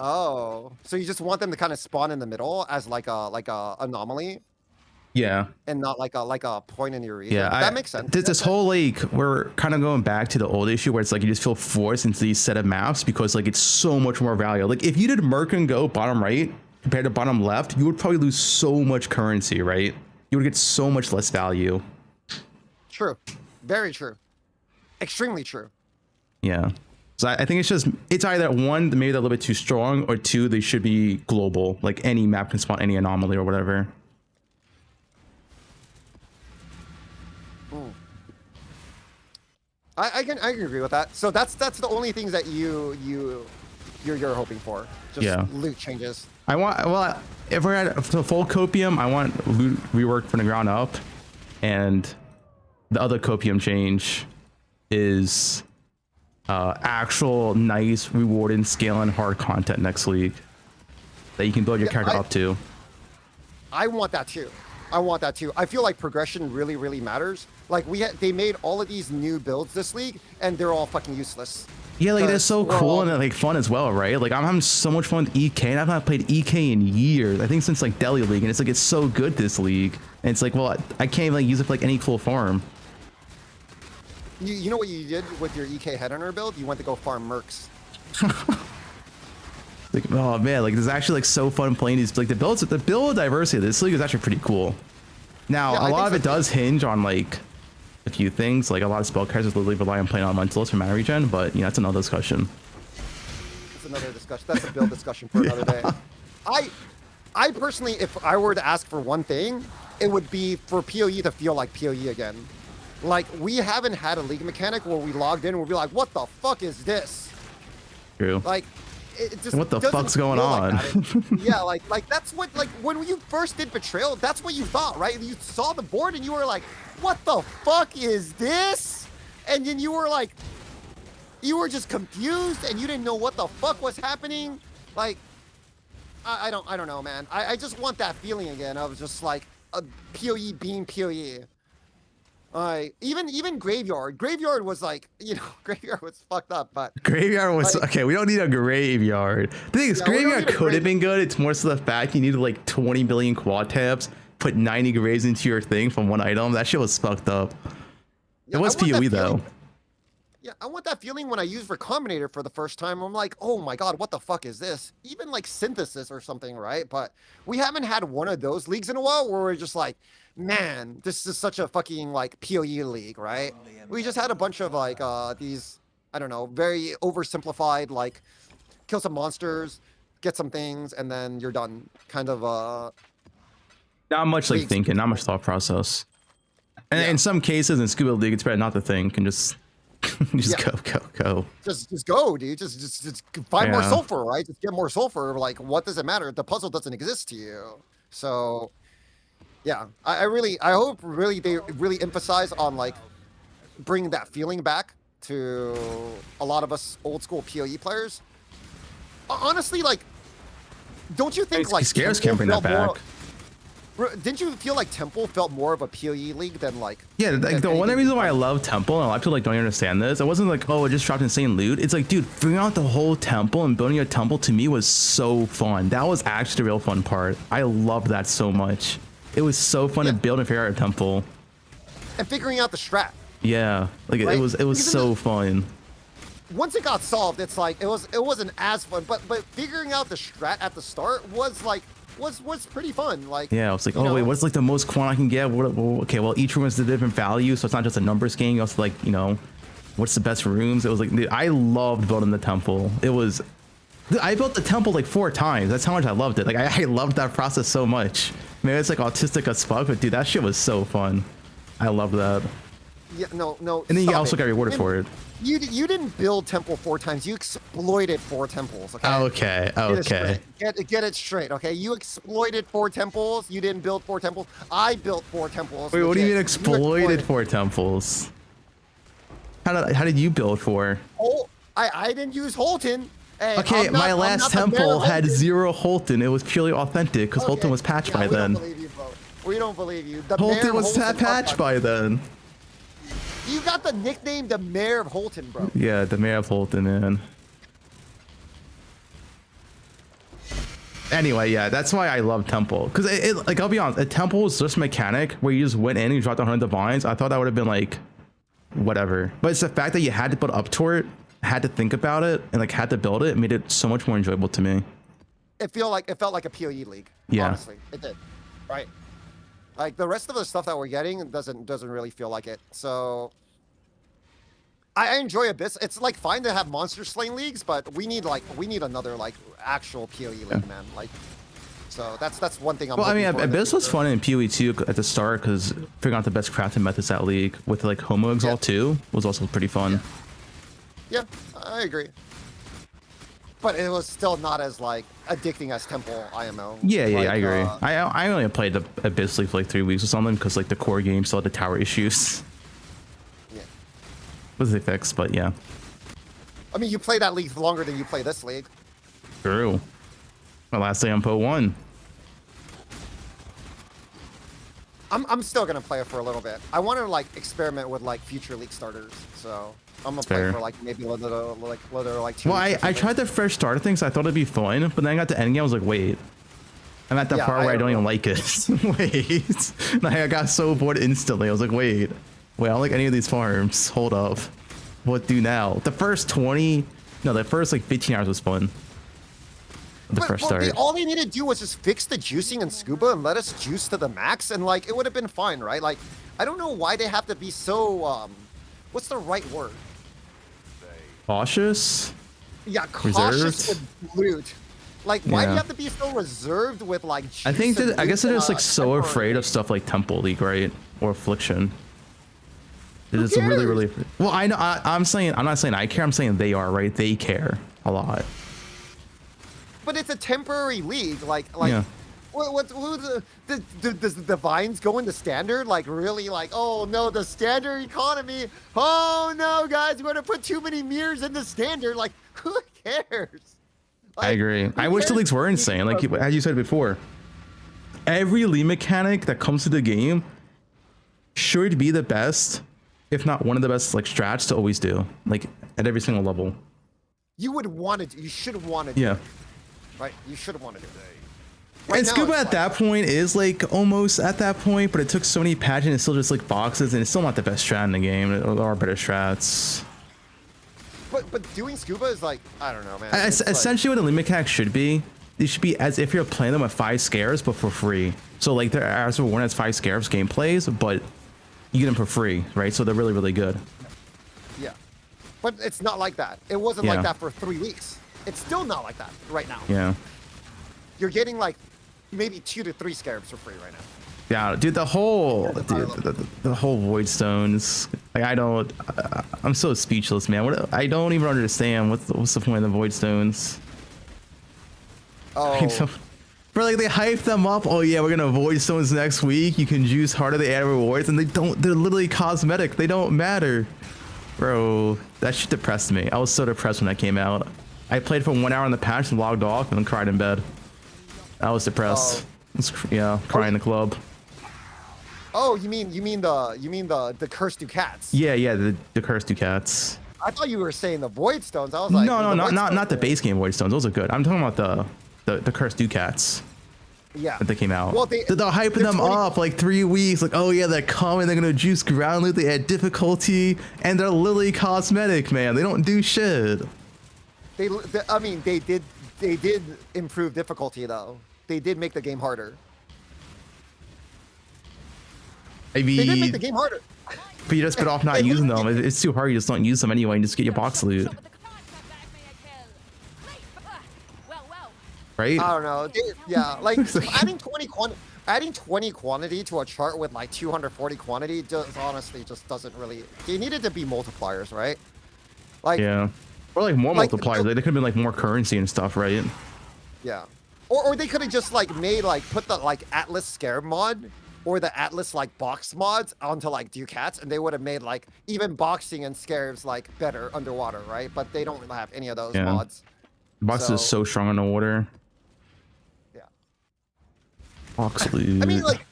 Oh, so you just want them to kind of spawn in the middle as like a anomaly? Yeah. And not like a point in your region. Yeah, that makes sense. This whole like we're kind of going back to the old issue where it's like you just feel forced into these set of maps because like it's so much more value. Like if you did Merc and Go bottom right compared to bottom left, you would probably lose so much currency, right? You would get so much less value. True. Very true. Extremely true. Yeah. So I think it's either one, maybe they're a little bit too strong, or two, they should be global. Like any map can spawn any anomaly or whatever. I can agree with that. So that's the only things that you're hoping for. Just loot changes. If we're at the full copium, I want loot rework from the ground up, and the other copium change is actual nice rewarding scaling hard content next league. that you can build your Yeah, character up to. I want that too. I want that too. I feel like progression really, really matters. Like they made all of these new builds this league, and they're all fucking useless. Yeah, like they're so We're cool all- and like fun as well, right? Like I'm having so much fun with EK, and I've not played EK in years. I think since like Deli League, and it's like it's so good this league. And it's like, well, I can't like use it for like any cool farm. You know what you did with your EK headhunter build? You went to go farm mercs. Like, oh man, like this is actually like so fun playing these. Like the build diversity of this league is actually pretty cool. Now Yeah, I a lot think of it so, too. does hinge on like a few things. Like a lot of spell characters literally rely on playing elementals for mana regen, but you know that's another discussion. That's another discussion. That's a build discussion for another day. I personally, if I were to ask for one thing, it would be for PoE to feel like PoE again. Like we haven't had a league mechanic where we logged in and we'd be like, "What the fuck is this?" True. Like, it just What the doesn't fuck's going feel like on? that. Yeah, like that's what, like when you first did Betrayal, that's what you thought, right? You saw the board and you were like, "What the fuck is this?" And then you were like, you were just confused and you didn't know what the fuck was happening. Like, I don't know, man. I just want that feeling again of just like a PoE being PoE. Even Graveyard was like, you know, Graveyard was fucked up, but Graveyard was like, okay. We don't need a graveyard. The thing is, Yeah, we don't graveyard need a could have been good. It's more so the fact you needed like 20 billion quad tabs, put 90 graves into your thing from one item. That shit was fucked up. yeah, It was I want that PoE though. feeling. Yeah, I want that feeling when I use Recombinator for the first time. I'm like, oh my god, what the fuck is this? Even like Synthesis or something, right? But we haven't had one of those leagues in a while where we're just like, man, this is such a fucking like PoE league, right? We just had a bunch of like these, I don't know, very oversimplified, like kill some monsters, get some things, and then you're done. Kind of Not much like leagues. thinking, not much thought process. And Yeah. in some cases in Scuba League, it's better not to think and just just Yeah. go. just go, dude. Just find more Yeah. sulfur, right? Just get more sulfur. Like, what does it matter? The puzzle doesn't exist to you. So, yeah, I hope they really emphasize on like bringing that feeling back to a lot of us old school PoE players. Honestly, like, don't you think like Scares Temple can't bring that felt more- back. Didn't you feel like Temple felt more of a PoE league than like? Yeah, like than the one anything reason why I else? love Temple, and a lot of people like don't understand this, it wasn't like, oh, it just dropped insane loot. It's like, dude, figuring out the whole temple and building a temple to me was so fun. That was actually the real fun part. I loved that so much. It was so fun to Yeah. build and figure out a temple. And figuring out the strat. Yeah, like Right? it was Because so fun. Once it got solved, it's like it wasn't as fun, but figuring out the strat at the start was like was pretty fun. Like, Yeah, I was like, you oh wait, know, what's like the most quant I can get? Okay, well each room has a different value, so it's not just a numbers game. You also like, you know, what's the best rooms? It was like, dude, I loved building the temple. It was, I built the temple like 4 times. That's how much I loved it. Like I loved that process so much. Maybe it's like autistic as fuck, but dude, that shit was so fun. I loved that. yeah, no. And then you stop also it. got rewarded for it. You didn't build temple 4 times. You exploited 4 temples. Okay. Okay, Get it okay. straight. Get it straight. Okay. You exploited 4 temples. You didn't build 4 temples. I built 4 temples. Wait, what do you mean legit. exploited 4 temples? How did you build 4? Oh, I didn't use Holton. Hey, Okay, I'm not- my I'm last not the mayor temple of had Holton. 0 Holton. It was purely authentic because Holton Okay, was patched yeah, by we then. Don't believe you, bro. We don't believe you. The mayor Holton of was Holton patched by then. You got the nickname the mayor of Holton, bro. Yeah, the mayor of Holton, man. Anyway, yeah, that's why I love Temple. Because like, I'll be honest, a Temple was just a mechanic where you just went in and you dropped 100 divines. I thought that would have been like, whatever. But it's the fact that you had to put up to it, had to think about it, and like had to build it, made it so much more enjoyable to me. It felt like a PoE league. Yeah. Honestly, it did. Right. Like the rest of the stuff that we're getting doesn't really feel like it. So I enjoy Abyss. It's like fine to have monster slaying leagues, but we need another like actual PoE league, man. Like, so that's one thing I'm. Well, I mean, looking for in the Abyss was future. fun in PoE 2 at the start because figuring out the best crafting methods that league with like Homo Exalt 2 was also pretty fun. Yeah, I agree. But it was still not as like addicting as Temple IMO. Yeah, Like, I agree. I only played the Abyss League for like 3 weeks or something because like the core game still had the tower issues. Yeah. Was they fixed? But yeah. I mean, you play that league longer than you play this league. True. My last day on poe1. I'm still gonna play it for a little bit. I want to like experiment with like future league starters, so I'm gonna play Fair. for like maybe another like 2 Well, weeks or I something. tried the fresh starter thing, so I thought it'd be fun, but then I got to endgame. I was like, wait, I'm at that Yeah, part where I don't even agree. like it. Wait, like I got so bored instantly. I was like, wait, I don't like any of these farms. Hold up, what do now? The first 20, no, the first like 15 hours was fun. The fresh start. All they needed to do was just fix the juicing and scuba and let us juice to the max, and like it would have been fine, right? Like, I don't know why they have to be so what's the right word? Cautious. Yeah, cautious Reserved? with loot. Like, why do Yeah. you have to be so reserved with like? I think juice and that I guess loot they're in just a like so temporary afraid of league? stuff like Temple League, right? Or Affliction. Who It's really, cares? really. Well, I know. I'm saying. I'm not saying I care. I'm saying they are, right? They care a lot. But it's a temporary league. Like, Yeah. who does the Vines go into standard? Like, really? Like, oh no, the standard economy. Oh no, guys, we're gonna put too many mirrors in the standard. Like, who cares? I Like, agree. who I wish the cares leagues were if insane. Like people are- as you said before, every league mechanic that comes to the game should be the best, if not one of the best, like strats to always do, like at every single level. you would want to. You should have wanted. Yeah. Right. You should have wanted it. And now Scuba it's at like- that point is like almost at that point, but it took so many patches and it's still just like boxes, and it's still not the best strat in the game. There are better strats. But doing scuba is like, I don't know, man. Es- It's like- essentially, what a league mechanic should be, they should be as if you're playing them with 5 scares, but for free. So like there are also one has 5 scares gameplays, but you get them for free, right? So they're really, really good. yeah. But it's not like that. It wasn't Yeah. like that for 3 weeks. It's still not like that right now. Yeah. You're getting like maybe 2 to 3 scarabs for free right now. Yeah, dude, the whole the whole void stones. Like I'm so speechless, man. What I don't even understand. What's the point of the void stones? Oh, Bro, like they hype them up. Oh yeah, we're gonna void stones next week. You can juice harder. They add rewards, and they're literally cosmetic. They don't matter, bro. That shit depressed me. I was so depressed when that came out. I played for 1 hour in the patch and logged off and then cried in bed. I was depressed. Yeah, crying in the club. oh, you mean the cursed Ducats? Yeah, the cursed two cats. I thought you were saying the void stones. I was like, No, the not void not stones not the are- base game void stones. Those are good. I'm talking about the cursed Ducats Yeah. that they came out. Well, they're hyping they're them 20 up like 3 weeks. Like, oh yeah, they're coming. They're gonna juice ground loot. They add difficulty, and they're literally cosmetic, man. They don't do shit. I mean, they did improve difficulty though. They did make the game harder. I They did make mean, the game harder. but you just bit off not Hey, using look- them. It's too hard. You just don't use them anyway and just get your box loot, right? I don't know. Yeah, like adding 20 quantity to a chart with like 240 quantity just honestly just doesn't really. They needed to be multipliers, right? Like Yeah. Or like more Like, multipliers. They could have been like more currency and stuff, right? yeah. Or they could have just like made like put the like Atlas Scarab mod or the Atlas like box mods onto like Ducats, and they would have made like even boxing and scarabs like better underwater, right? But they don't have any of those Yeah. mods. Box is so strong on the water. Yeah. Box loot. I mean, like,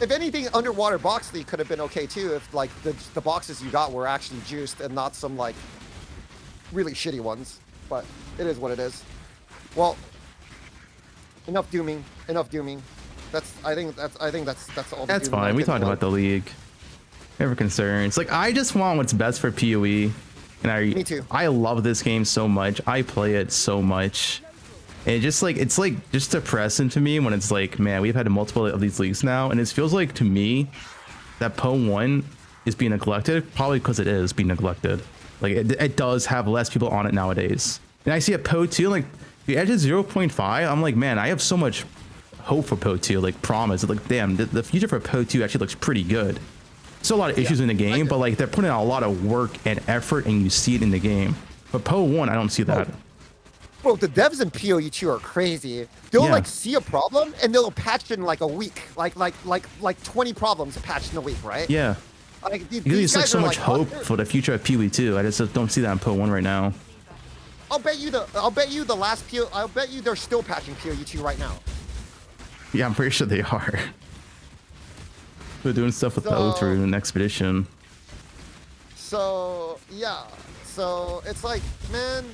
if anything, underwater box league could have been okay too if like the boxes you got were actually juiced and not some like really shitty ones. But it is what it is. Well, enough dooming. Enough dooming. I think that's all. The That's dooming I fine. We can talked do. about the league. Never concerns. Like I just want what's best for PoE. And Me too. I love this game so much. I play it so much. And it's like just depressing to me when it's like, man, we've had multiple of these leagues now, and it feels like to me that poe1 is being neglected, probably because it is being neglected. Like it does have less people on it nowadays. And I see a poe2, like the edge is 0.5. I'm like, man, I have so much hope for poe2, like promise. Like, damn, the future for poe2 actually looks pretty good. Still a lot of issues in the game, but like they're putting out a lot of work and effort, and you see it in the game. But poe1, I don't see that. Bro, the devs in PoE2 are crazy. They'll Yeah. like see a problem and they'll patch in like a week, like 20 problems patched in a week, right? Yeah. Like It gives these like guys so are much like, hope for the future of PoE2. I just don't see that in poe1 right now. I'll bet you the last PO. I'll bet you they're still patching POE2 right now. Yeah, I'm pretty sure they are. They're doing stuff with the So- O through an expedition. So yeah. So it's like, man.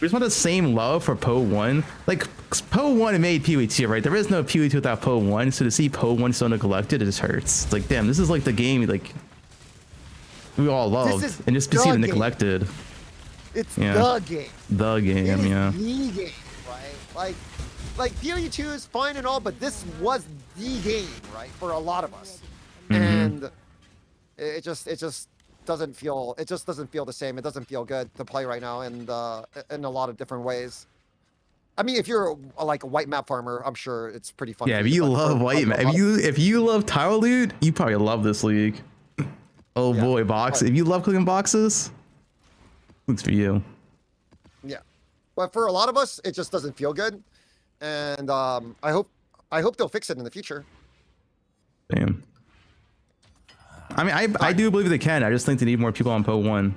We just want the same love for poe1. Like, poe1 made PoE2, right? There is no PoE2 without poe1, so to see poe1 so neglected, it just hurts. It's like, damn, this is like the game like we all loved, is and just to see it the game. neglected. It's Yeah. the game. The game, It is yeah. the game, right? Like PoE2 is fine and all, but this was the game, right, for a lot of us. And it just doesn't feel the same. It doesn't feel good to play right now, and in a lot of different ways. I mean, if you're like a white map farmer, I'm sure it's pretty fun. Yeah, for if you but love for white a map, lot of- if you love tile loot, you probably love this league. Oh Yeah, boy, box. but- If you love clicking boxes, it's for you. Yeah, but for a lot of us, it just doesn't feel good, and I hope they'll fix it in the future. Damn. I mean, I do believe they can. I just think they need more people on poe1.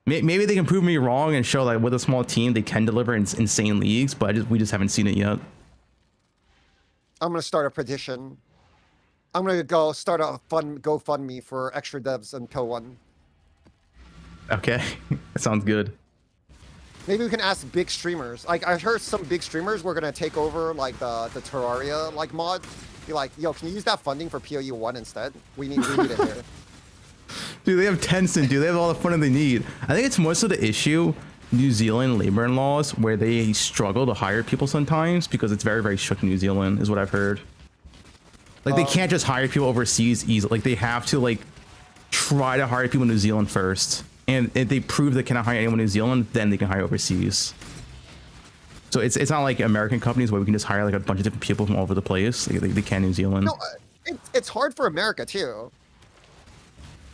Maybe they can prove me wrong and show that with a small team they can deliver insane leagues, but we just haven't seen it yet. I'm gonna start a petition. I'm gonna go start a fun GoFundMe for extra devs and poe1. Okay, that sounds good. Maybe we can ask big streamers. Like I heard some big streamers were gonna take over like the Terraria like mod. Be like, yo, can you use that funding for POE1 instead? We need it here. Dude, they have Tencent, dude. They have all the funding they need. I think it's most of the issue, New Zealand labor laws, where they struggle to hire people sometimes because it's very, very strict in New Zealand, is what I've heard. Like, they can't just hire people overseas easily. Like, they have to, like, try to hire people in New Zealand first. And if they prove they cannot hire anyone in New Zealand, then they can hire overseas. So it's not like American companies where we can just hire, like, a bunch of different people from all over the place. They can in New Zealand. No, it's hard for America too.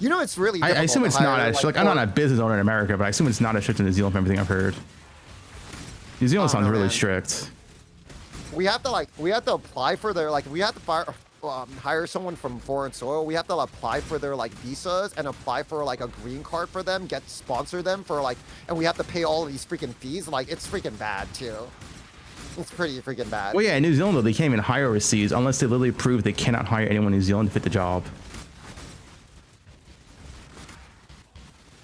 You know, it's really. I assume difficult it's to not hire, as like I'm not a business owner in America, but I assume it's not as strict in New Zealand from everything I've heard. New Zealand sounds know, really man. strict. We have to apply for their we have to hire someone from foreign soil. We have to apply for their like visas and apply for like a green card for them, sponsor them for like, and we have to pay all of these freaking fees. Like it's freaking bad too. It's pretty freaking bad. Well, yeah, in New Zealand though, they can't even hire overseas unless they literally prove they cannot hire anyone in New Zealand to fit the job.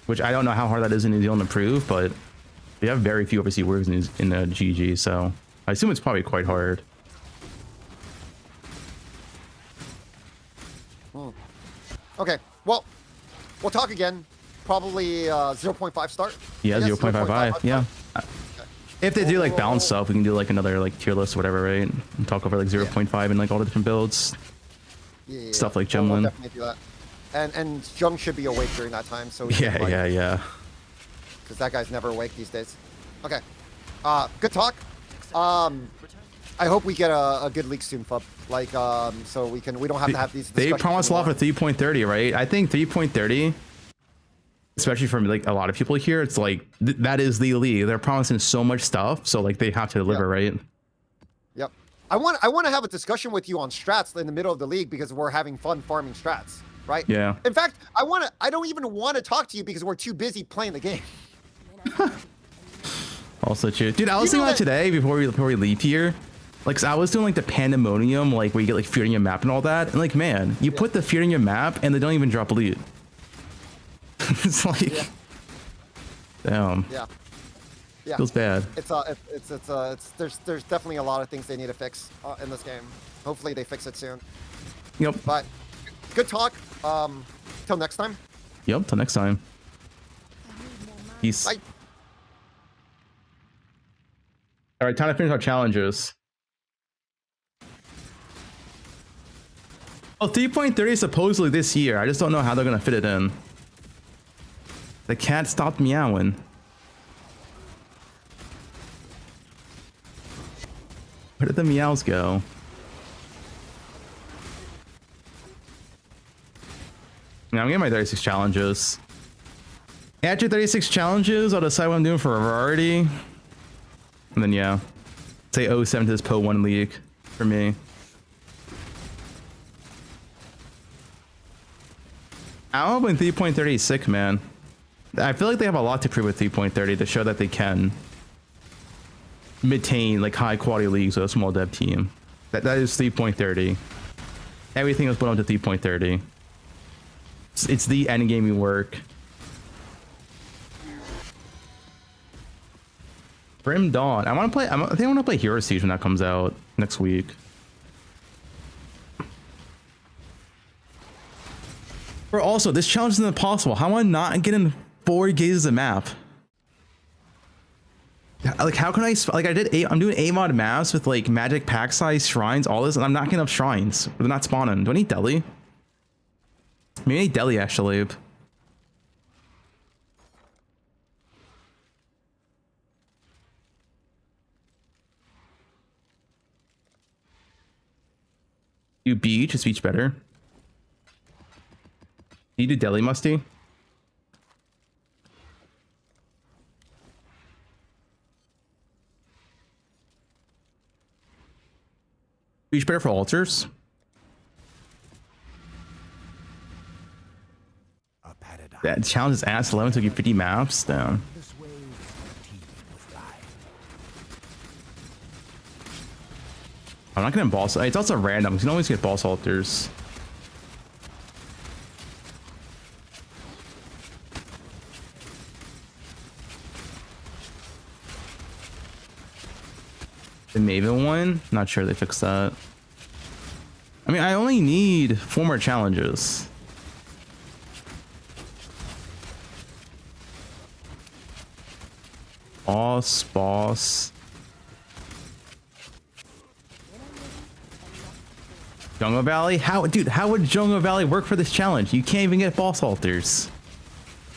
Which I don't know how hard that is in New Zealand to prove, but they have very few overseas workers in the GG, so I assume it's probably quite hard. Okay, well, we'll talk again. Probably 0.5 start. Yeah, Yes, 0.55. Yeah. If they do like balance stuff, we can do like another like tier list or whatever, right? And talk over like 0.5 and like all the different builds. Yeah, Stuff like We'll Gemlin. definitely do that. And Jung should be awake during that time, so Yeah. because that guy's never awake these days. Okay, good talk. I hope we get a good leak soon, Fub. Like, so we don't have to have these. They discussions promised a lot for anymore. 3.30, right? I think 3.30, especially from like a lot of people here, it's like that is the league. They're promising so much stuff, so like they have to deliver, right? Yep. I want to have a discussion with you on strats in the middle of the league because we're having fun farming strats, right? Yeah. In fact, I don't even want to talk to you because we're too busy playing the game. Also true, dude. I was You know thinking about that- today before we leave here. Like, so I was doing like the pandemonium, like where you get like feared in your map and all that, and like, man, you put the fear in your map and they don't even drop loot. It's like, Yeah. damn, Yeah. Yeah. feels bad. It's there's definitely a lot of things they need to fix in this game. Hopefully they fix it soon. Yep. But good talk. Till next time. Yep. Till next time. Peace. Bye. All right, time to finish our challenges. Well, 3.30 is supposedly this year. I just don't know how they're gonna fit it in. The cat stopped meowing. Where did the meows go? Yeah, I'm getting my 36 challenges. After 36 challenges, I'll decide what I'm doing for a variety. And then, yeah, say 07 to this poe1 league for me. I'm hoping 3.30 is sick, man. I feel like they have a lot to prove with 3.30 to show that they can maintain like high quality leagues with a small dev team. That is 3.30. Everything was put onto 3.30. It's the end gaming work. Grim Dawn. I want to play. I think I want to play Hero Siege when that comes out next week. But also, this challenge is impossible. How am I not getting 4 gazes a map? Like, how can I? Like, I'm doing A mod maps with like magic pack size shrines, all this, and I'm not getting enough shrines. They're not spawning. Do I need deli? Maybe I need deli actually. Do beach? Is beach better? Do you do deli, Musty? Beach better for altars? That challenge is ass 11 to get 50 maps down. I'm not getting boss. It's also random. You can always get boss altars. The Maven one? Not sure they fixed that. I mean, I only need 4 more challenges. Boss. Jungle Valley? Dude, how would Jungle Valley work for this challenge? You can't even get boss altars.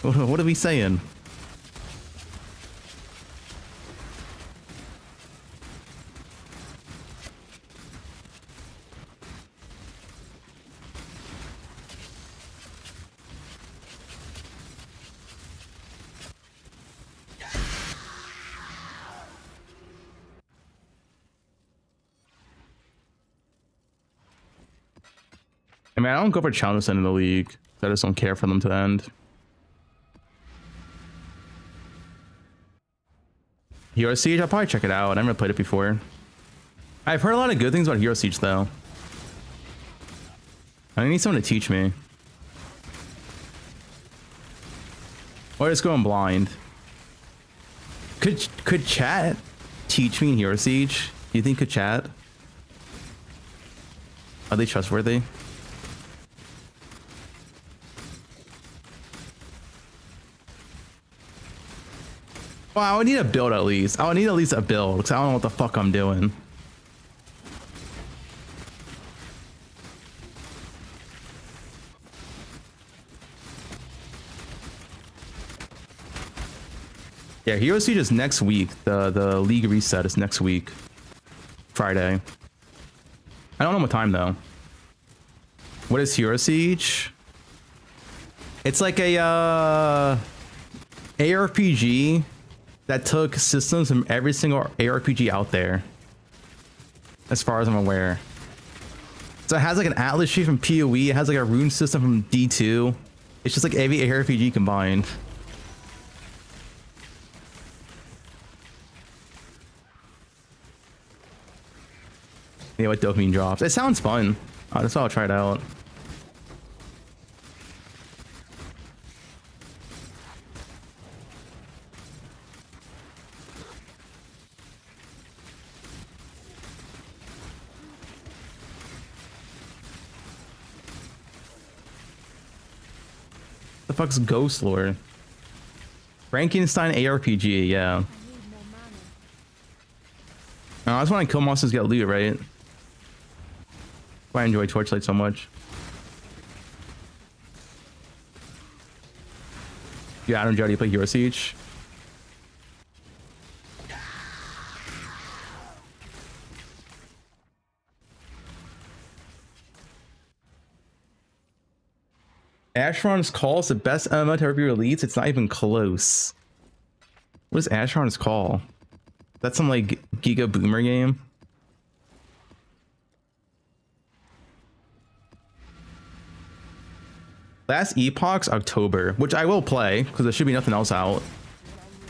What are we saying? I mean, I don't go for challenges in the league. I just don't care for them to end. Hero Siege, I'll probably check it out. I never played it before. I've heard a lot of good things about Hero Siege, though. I need someone to teach me. Or just going blind. Could chat teach me in Hero Siege? Do you think could chat? Are they trustworthy? Well, I would need a build at least. I would need at least a build because I don't know what the fuck I'm doing. Yeah, Hero Siege is next week. The league reset is next week, Friday. I don't know what time though. What is Hero Siege? It's like a ARPG that took systems from every single ARPG out there, as far as I'm aware. So it has like an Atlas sheet from PoE, it has like a rune system from D2. It's just like every ARPG combined. Yeah, what dopamine drops. It sounds fun. That's why I'll try it out. The fuck's Ghost Lore? Frankenstein ARPG, yeah. I just want to kill monsters, get loot, right? Why I enjoy Torchlight so much. Yeah, Adam Jody, play Hero Siege. Ashron's Call is the best MMO to ever be released. It's not even close. What is Ashron's Call? That's some like Giga Boomer game. Last Epoch's October, which I will play because there should be nothing else out.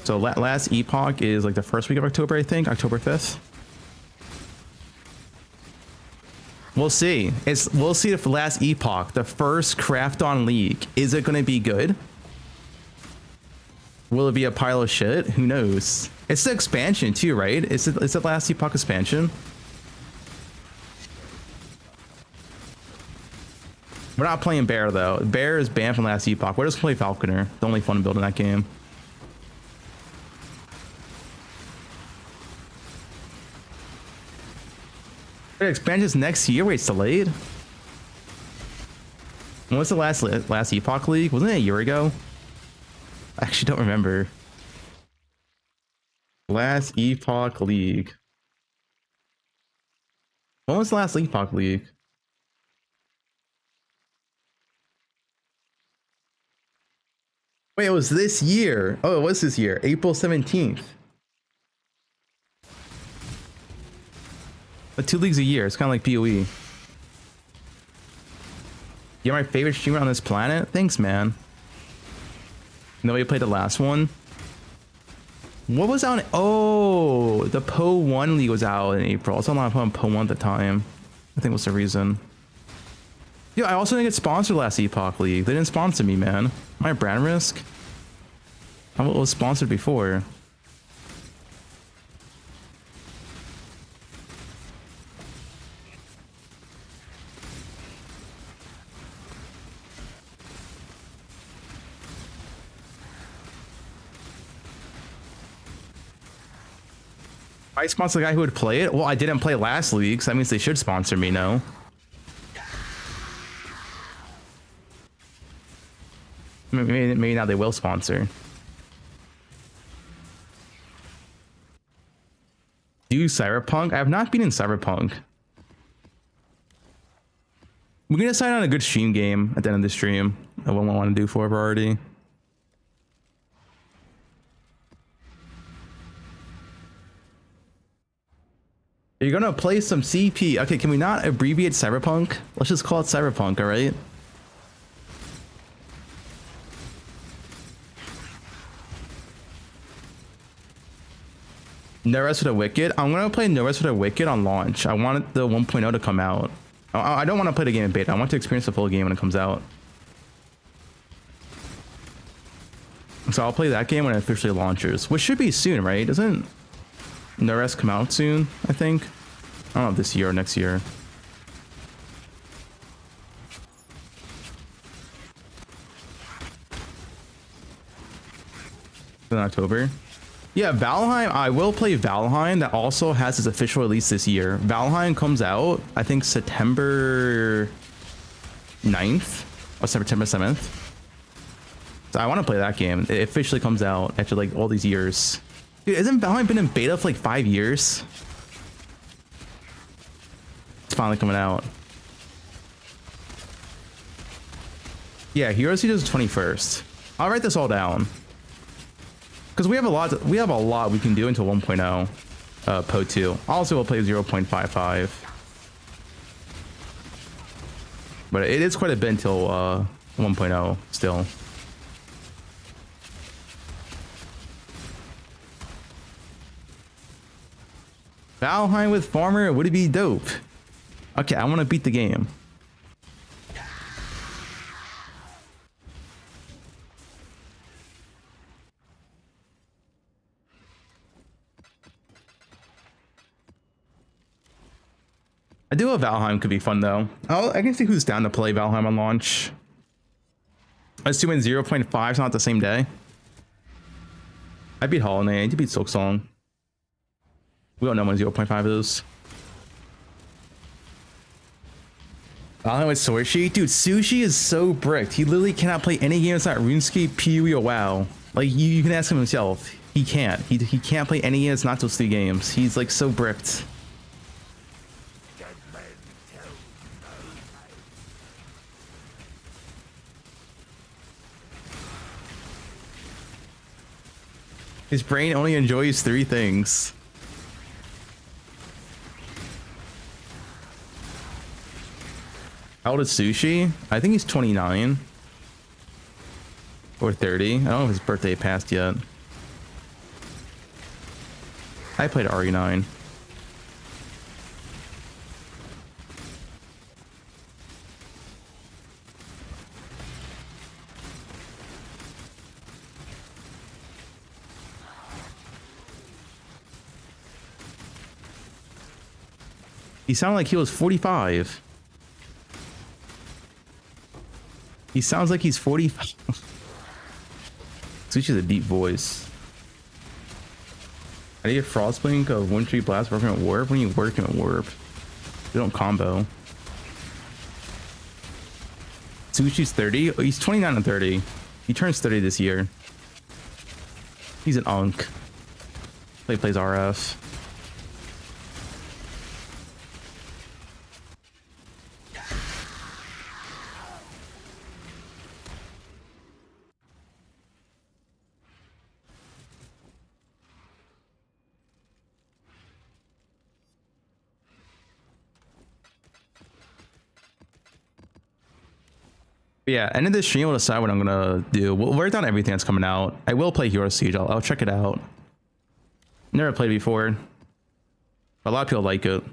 So last Epoch is like the first week of October, I think, October 5th. We'll see. We'll see if last Epoch, the first Craft On League, is it going to be good? Will it be a pile of shit? Who knows? It's the expansion too, right? Is it last Epoch expansion? We're not playing Bear though. Bear is banned from last Epoch. We're just play Falconer. The only fun build in that game. Wait, expansion's next year? Wait, it's delayed? When was the last Epoch League? Wasn't it a year ago? I actually don't remember. Last Epoch League. When was the last Epoch League? Wait, it was this year. Oh, it was this year. April 17th. But 2 leagues a year. It's kind of like PoE. You're my favorite streamer on this planet? Thanks, man. Nobody played the last one. What was out? Oh, the poe1 league was out in April. I was on poe1 at the time. I think was the reason. Yeah, I also didn't get sponsored last Epoch League. They didn't sponsor me, man. Am I at brand risk? I was sponsored before. I sponsor the guy who would play it? Well, I didn't play last league, so that means they should sponsor me, no? Maybe now they will sponsor. Do Cyberpunk? I have not been in Cyberpunk. We're gonna decide on a good stream game at the end of the stream. What I want to do for a priority. You're gonna play some CP. Okay, can we not abbreviate Cyberpunk? Let's just call it Cyberpunk, alright? No Rest for the Wicked. I'm gonna play No Rest for the Wicked on launch. I want the 1.0 to come out. I don't want to play the game in beta. I want to experience the full game when it comes out. So I'll play that game when it officially launches, which should be soon, right? Doesn't No Rest come out soon? I think. I don't know if this year or next year. In October. Yeah, Valheim. I will play Valheim. That also has its official release this year. Valheim comes out, I think, September 9th or September 7th. So I want to play that game. It officially comes out after like all these years. Dude, hasn't Valheim been in beta for like 5 years? It's finally coming out. Yeah, Heroes Seed is the 21st. I'll write this all down. Because we have a lot we can do until 1.0 poe2. Also we'll play 0.55. But it is quite a bit until 1.0 still. Valheim with Farmer, would it be dope? Okay, I want to beat the game. I do have Valheim could be fun though. I can see who's down to play Valheim on launch. Assuming 0.5 is not the same day. I beat Hollow Knight. I need to beat Silksong. We don't know when 0.5 is. Valheim with Sushi? Dude, Sushi is so bricked. He literally cannot play any game that's not RuneScape, PoE, or WoW. Like, you can ask him himself. He can't. He can't play any game that's not those 3 games. He's like so bricked. His brain only enjoys 3 things. How old is Sushi? I think he's 29. Or 30. I don't know if his birthday passed yet. I played RE9. He sounded like he was 45. He sounds like he's 45. Sushi's a deep voice. How do you get Frostblink of Wind Tree Blast working at Warp? When you working at Warp, you don't combo. Sushi's 30. Oh, he's 29 and 30. He turns 30 this year. He's an unk. He plays RF. Yeah, end of this stream, we'll decide what I'm gonna do. We'll write down everything that's coming out. I will play Hero Siege. I'll check it out. Never played it before. A lot of people like it.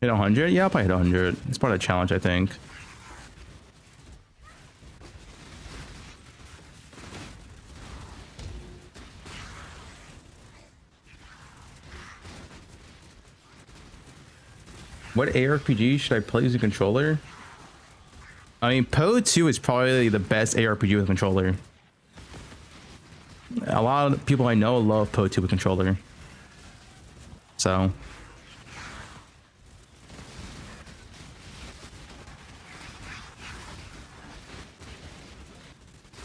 Hit 100? Yeah, I'll probably hit 100. It's part of the challenge, I think. What ARPG should I play using a controller? I mean, poe2 is probably the best ARPG with a controller. A lot of people I know love poe2 with controller. So.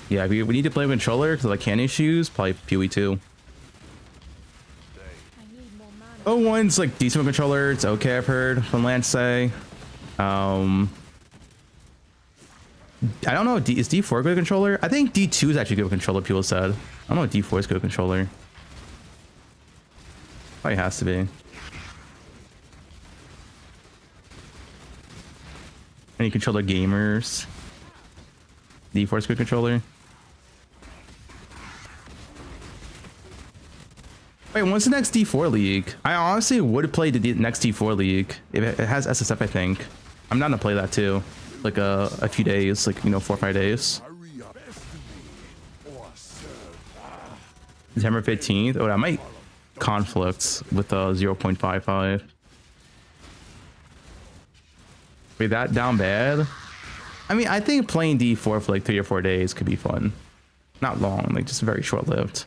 Yeah, we need to play with controller because of the can issues. Probably poe2. poe1's like decent with controller. It's okay, I've heard from Lance say. I don't know. Is D4 good with controller? I think D2 is actually good with controller. People said. I don't know if D4 is good with controller. Probably has to be. Any controller gamers? D4 is good controller. Wait, when's the next D4 league? I honestly would play the next D4 league. It has SSF, I think. I'm down to play that too. Like a few days, like, you know, 4 or 5 days. September 15th. Oh, that might conflict with 0.55. Wait, that down bad? I mean, I think playing D4 for like 3 or 4 days could be fun. Not long, like just very short-lived.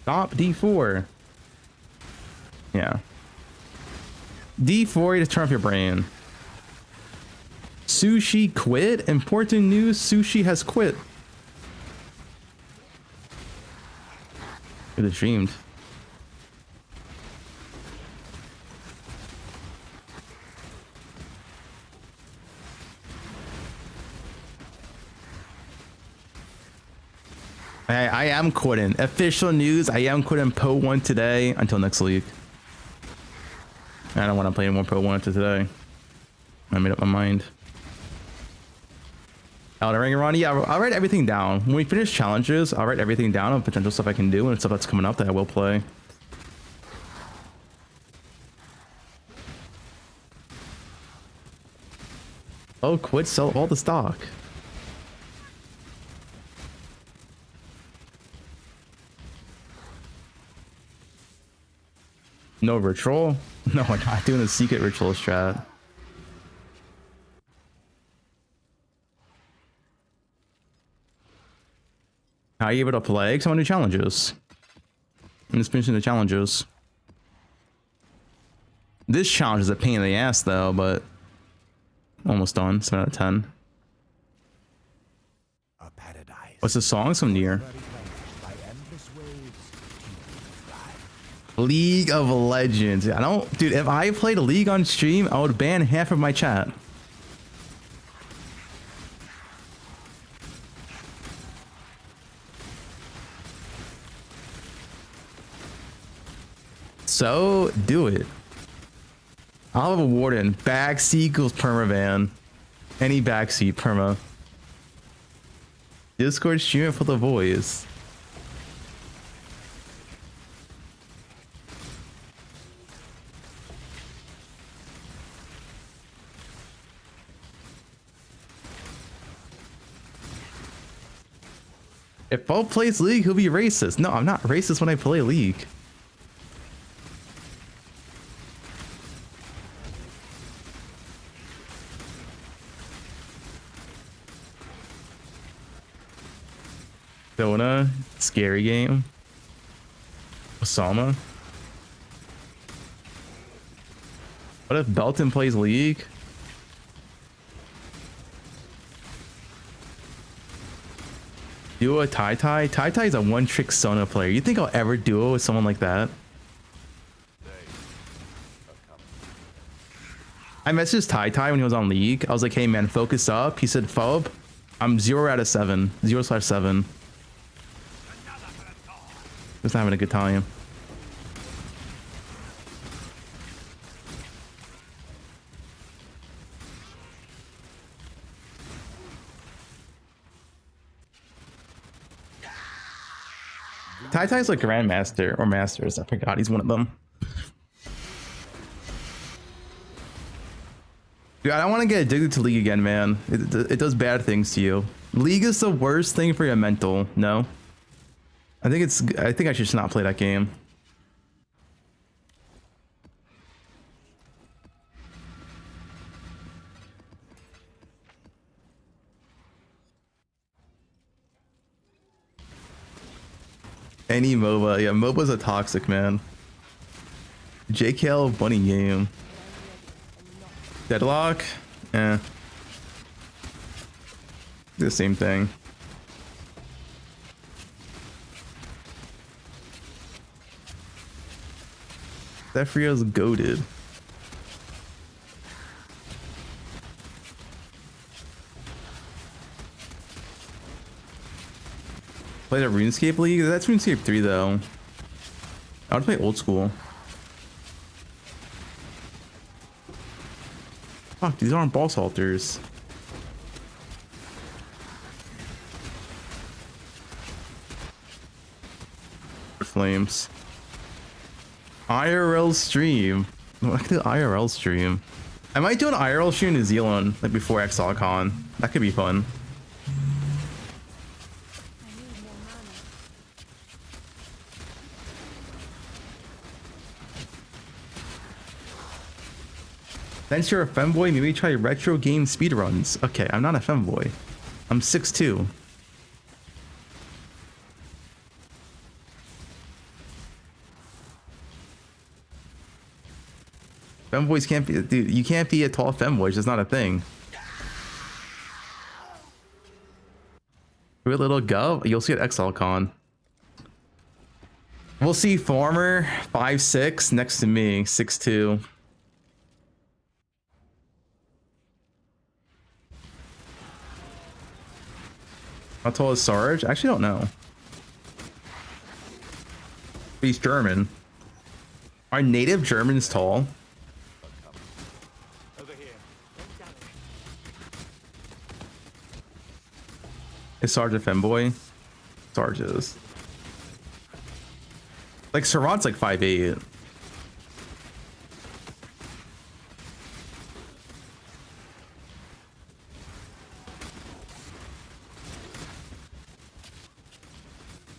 Stop D4. Yeah. D4, you just turn off your brain. Sushi quit? Important news, Sushi has quit. It was streamed. I am quitting. Official news, I am quitting poe1 today until next week. I don't want to play any more poe1 after today. I made up my mind. Elden Ring and Ronnie, yeah, I'll write everything down. When we finish challenges, I'll write everything down of potential stuff I can do and stuff that's coming up that I will play. Oh, quit, sell all the stock. No ritual? No, I'm not doing a secret ritual strat. How are you able to play? 'Cause I want to do challenges. I'm just finishing the challenges. This challenge is a pain in the ass though, but almost done. 7 out of 10. A paradise. What's the song? Some near. By endless waves, League of Legends. I don't, dude. If I played a League on stream, I would ban half of my chat. So do it. I'll have a warden. Backseat equals permaban. Any backseat perma. Discord stream it for the boys. If Bo plays League, he'll be racist. No, I'm not racist when I play League. Dona, scary game. Osama. What if Belton plays League? Duo Tai Tai? Tai Tai is a one-trick Sona player. You think I'll ever duo with someone like that? I messaged Tai Tai when he was on League. I was like, hey man, focus up. He said, Phob, I'm 0 out of 7. 0/7. Just having a good time. Tai Tai's like Grandmaster or Masters. I forgot he's one of them. Dude, I don't want to get addicted to League again, man. It does bad things to you. League is the worst thing for your mental. No. I think I should just not play that game. Any MOBA. Yeah, MOBA's a toxic, man. JKL bunny game. Deadlock? Eh. The same thing. That Frio's goated. Play the RuneScape League? That's RuneScape 3 though. I would play old school. Fuck, these aren't boss halters. Flames. IRL stream. I could do IRL stream. I might do an IRL stream in New Zealand, like before XLCon. That could be fun. Since you're a femboy, maybe try retro game speedruns. Okay, I'm not a femboy. I'm 6'2". Femboys can't be, dude, you can't be a tall femboy, it's just not a thing. We're a little gov, you'll see at XLCon. We'll see Former 5'6" next to me, 6'2". How tall is Sarge? I actually don't know. He's German. Are native Germans tall? Over here. Is Sarge a femboy? Sarge is. Like Sarant's like 5'8".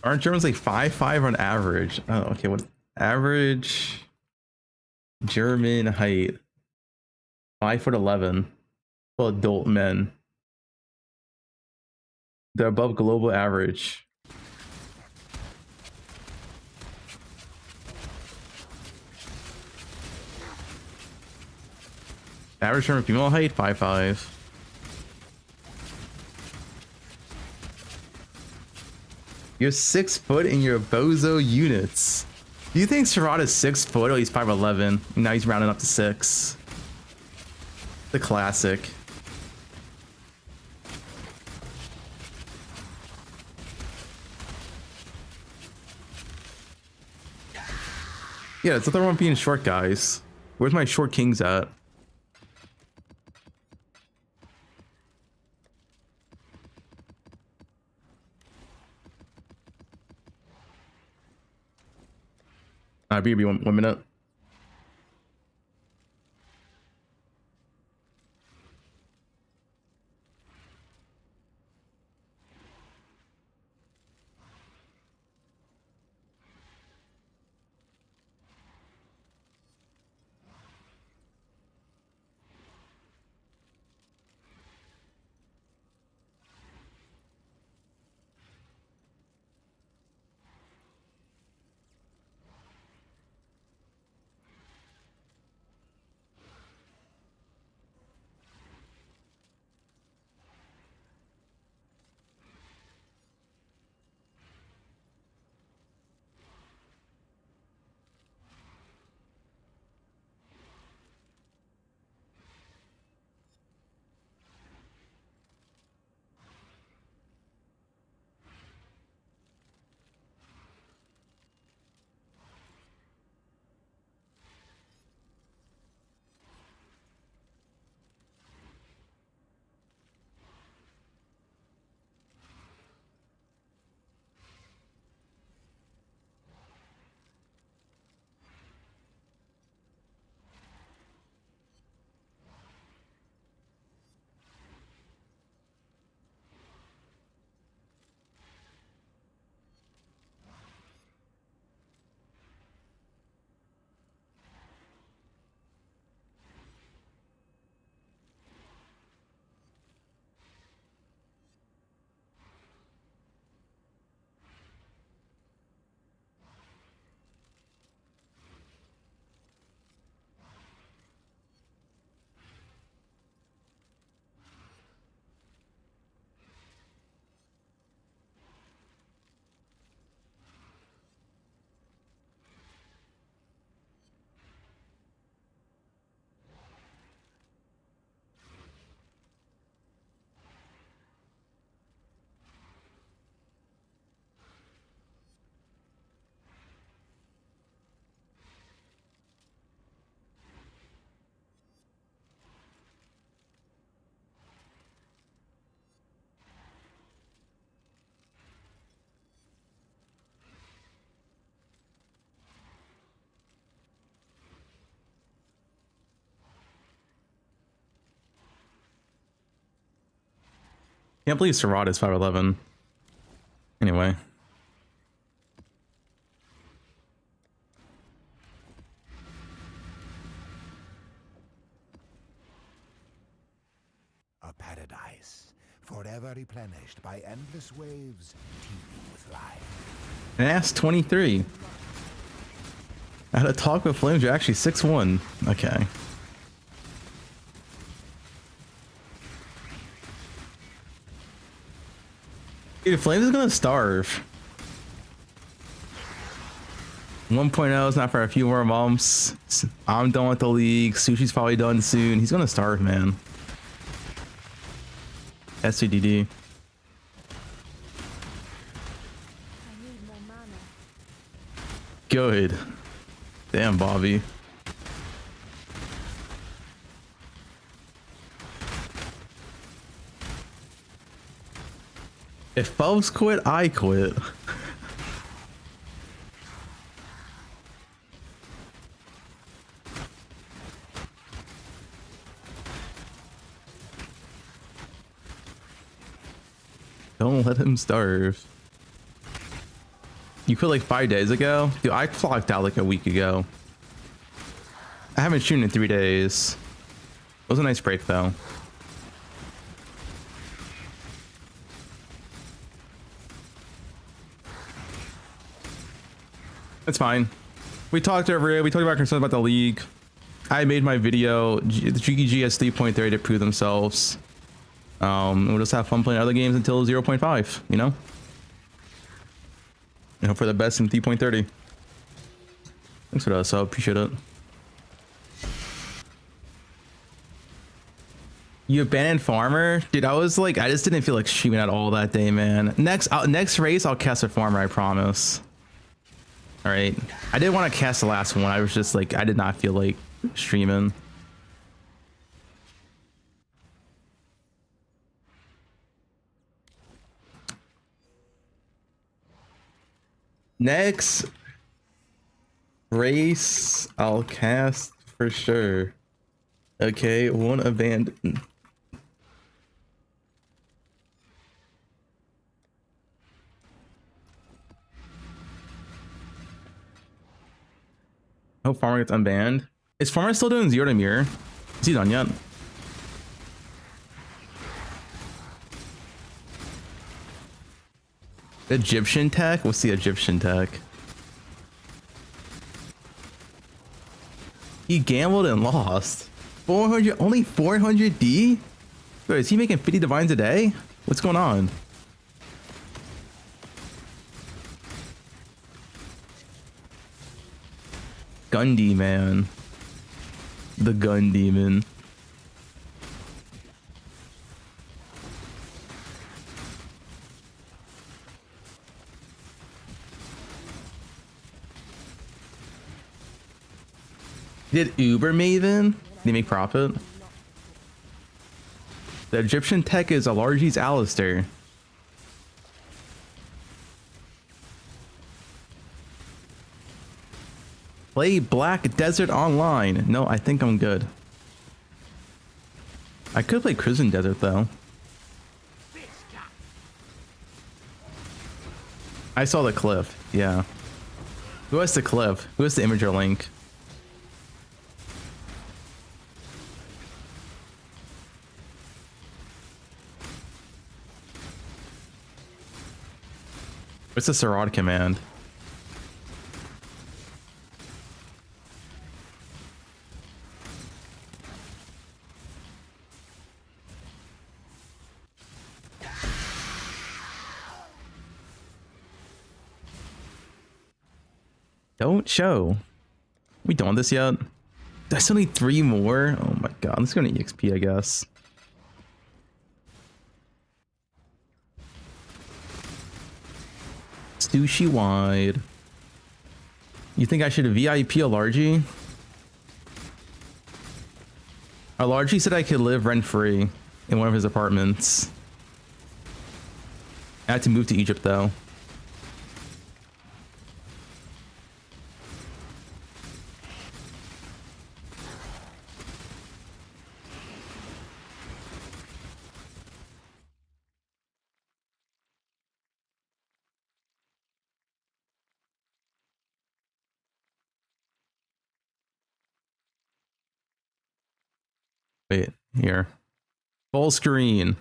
Aren't Germans like 5'5" on average? Oh, okay. What average German height? 5'11". Well, adult men. They're above global average. Average term female height 5'5". You're 6 foot in your bozo units. Do you think Sherrod is 6 foot? Oh, he's 5'11". Now he's rounding up to 6. The classic. Yeah, it's nothing wrong with being short, guys. Where's my short kings at? BB, one minute. Can't believe Sherrod is 5'11". Anyway. A paradise, forever replenished by endless waves teeming with life. Ass 23. I had a talk with Flames. You're actually 6'1". Okay. Dude, Flames is gonna starve. 1.0 is not for a few more months. I'm done with the league. Sushi's probably done soon. He's gonna starve, man. SCDD. I need more mana. Good. Damn, Bobby. If folks quit, I quit. Don't let him starve. You quit like 5 days ago? Dude, I clocked out like a week ago. I haven't streamed in 3 days. It was a nice break though. It's fine. We talked over it. We talked about concerns about the league. I made my video. The GG has 3.30 to prove themselves. We'll just have fun playing other games until 0.5. You know. And hope for the best in 3.30. Thanks for that, so appreciate it. You abandoned farmer, dude. I was like, I just didn't feel like streaming at all that day, man. Next race, I'll cast a farmer, I promise. All right, I didn't want to cast the last one. I was just like, I did not feel like streaming. Next race, I'll cast for sure. Okay, one abandoned. Hope Farmer gets unbanned. Is Farmer still doing 0 to mirror? Is he done yet? Egyptian tech? What's the Egyptian tech? He gambled and lost. 400, only 400 D? Bro, is he making 50 divines a day? What's going on? Gundy, man. The gun demon. Did Uber Maven? Did he make profit? The Egyptian tech is Alargi's Alistair. Play Black Desert Online. No, I think I'm good. I could play Crimson Desert though. I saw the cliff. Yeah. Who has the cliff? Who has the imager link? What's the Sarad command? Don't show. We done this yet? I still need 3 more. Oh my god, let's go to EXP, I guess. Sushi wide. You think I should VIP Alargi? Alargi said I could live rent free in one of his apartments. I had to move to Egypt though. Wait, here. Full screen.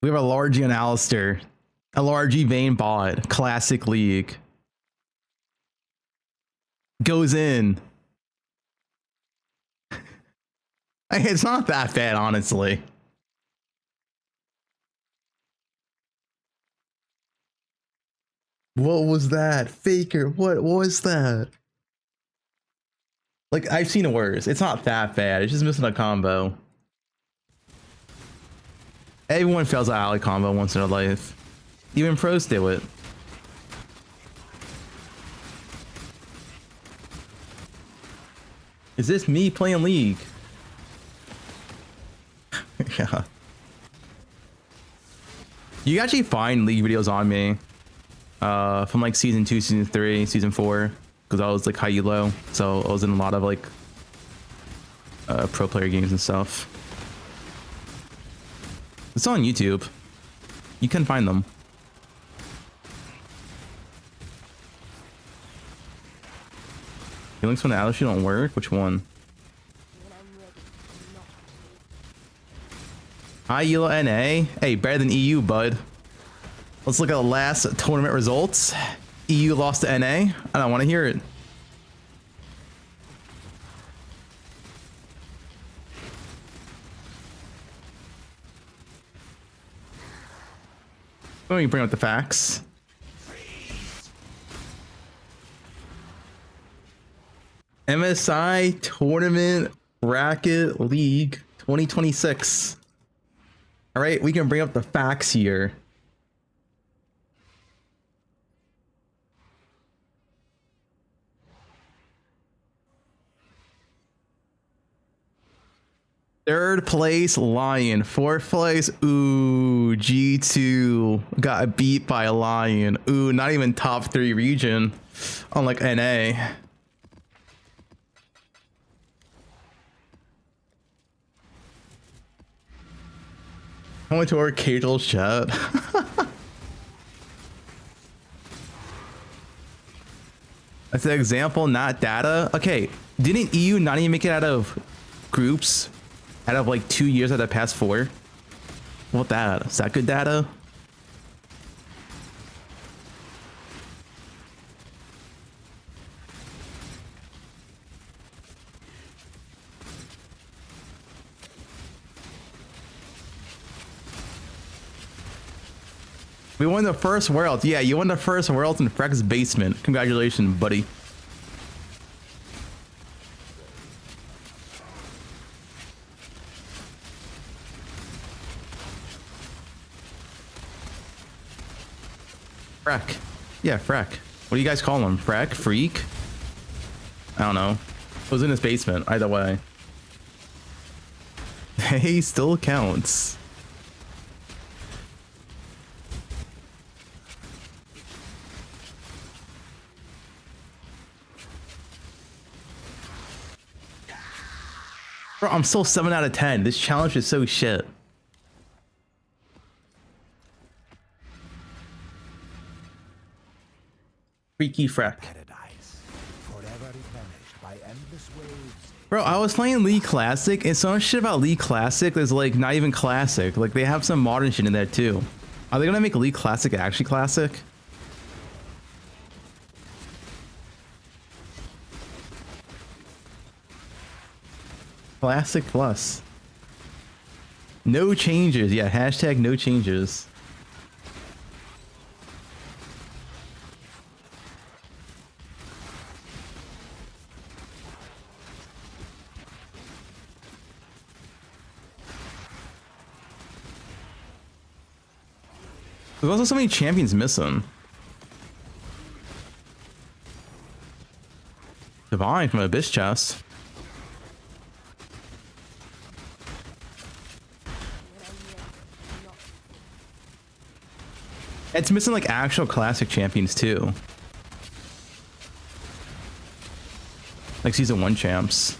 We have a Largy and Alistair. A Largy Vayne bot. Classic League. Goes in. It's not that bad, honestly. What was that? Faker, what was that? Like, I've seen it worse. It's not that bad. It's just missing a combo. Everyone fails an ally combo once in their life. Even pros do it. Is this me playing League? Yeah. You can actually find League videos on me. From like season 2, season 3, season 4. Because I was like high elo, so I was in a lot of like pro player games and stuff. It's on YouTube. You can find them. The links from the Alice don't work? Which one? High elo NA? Hey, better than EU, bud. Let's look at the last tournament results. EU lost to NA. I don't want to hear it. Let me bring up the facts. MSI Tournament Bracket League 2026. All right, we can bring up the facts here. Third place, Lion. Fourth place, ooh, G2 got beat by a Lion. Ooh, not even top 3 region, unlike NA. I went to our casual chat. That's an example, not data. Okay, didn't EU not even make it out of groups out of like 2 years out of the past 4? What that? Is that good data? We won the first world. Yeah, you won the first world in Freck's basement. Congratulations, buddy. Freck. Yeah, Freck. What do you guys call him? Freck? Freak? I don't know. It was in his basement, either way. He still counts. Bro, I'm still 7 out of 10. This challenge is so shit. Freaky Freck. Paradise, forever replenished by endless waves. Bro, I was playing League Classic, and so much shit about League Classic is like not even classic. Like they have some modern shit in there too. Are they gonna make League Classic actually classic? Classic Plus. No changes. Yeah, hashtag no changes. There's also so many champions missing. Divine from Abyss chest. It's missing like actual classic champions too. Like season 1 champs.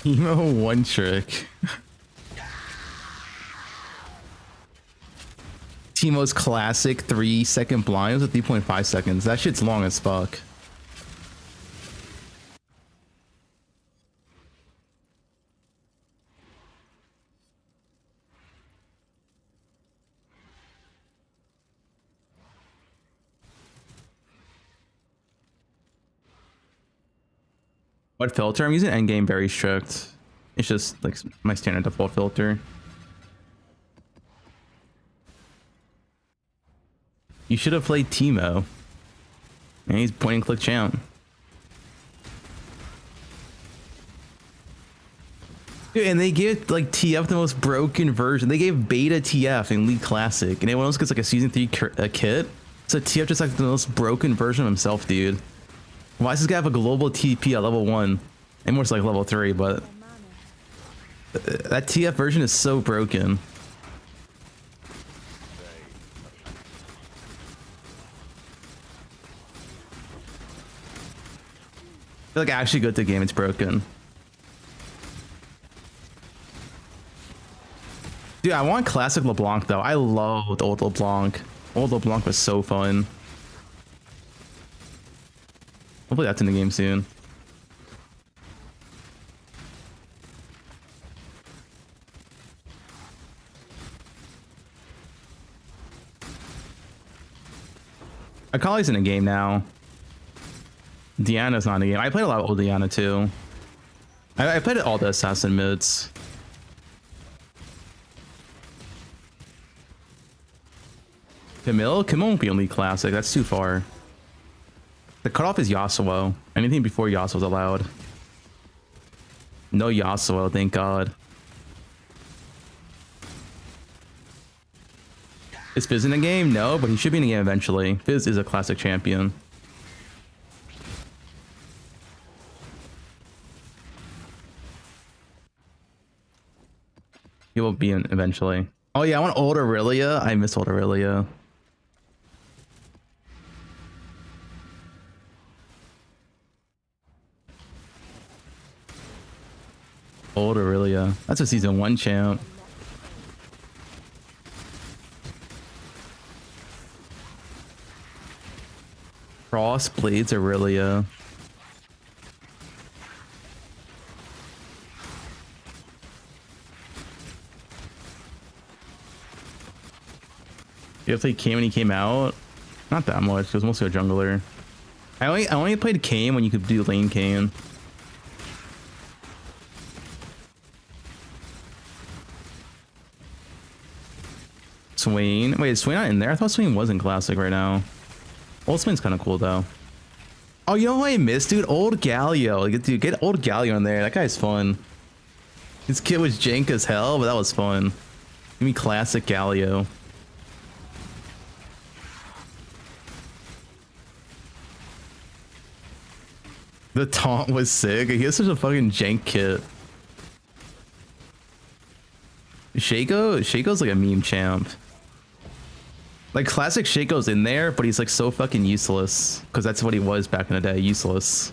Emo one trick. Teemo's classic 3-second blind was at 3.5 seconds. That shit's long as fuck. What filter? I'm using endgame very strict. It's just like my standard default filter. You should have played Teemo. And he's point and click champ. Dude, and they give like TF the most broken version. They gave beta TF in League Classic, and everyone else gets like a season 3 kit. So TF just like the most broken version of himself, dude. Why does this guy have a global TP at level 1? And more like level 3, but that TF version is so broken. They're like actually good at the game, it's broken. Dude, I want classic LeBlanc though. I loved old LeBlanc. Old LeBlanc was so fun. Hopefully that's in the game soon. Akali's in a game now. Diana's not in a game. I played a lot of old Diana too. I played all the assassin mids. Camille won't be only classic. That's too far. The cutoff is Yasuo. Anything before Yasuo's allowed. No Yasuo, thank God. Is Fizz in the game? No, but he should be in the game eventually. Fizz is a classic champion. He will be in eventually. Oh yeah, I want old Aurelia. I miss old Aurelia. Old Aurelia. That's a season 1 champ. Cross Blades Aurelia. You have played Kane when he came out? Not that much. It was mostly a jungler. I only played Kane when you could do lane Kane. Swain. Wait, is Swain not in there? I thought Swain was in classic right now. Old Swain's kind of cool though. Oh, you know who I missed, dude? Old Galio. Like, dude, get old Galio in there. That guy's fun. This kid was jank as hell, but that was fun. Give me classic Galio. The taunt was sick. He has such a fucking jank kit. Shaco's like a meme champ. Like classic Shaco's in there, but he's like so fucking useless. Because that's what he was back in the day, useless.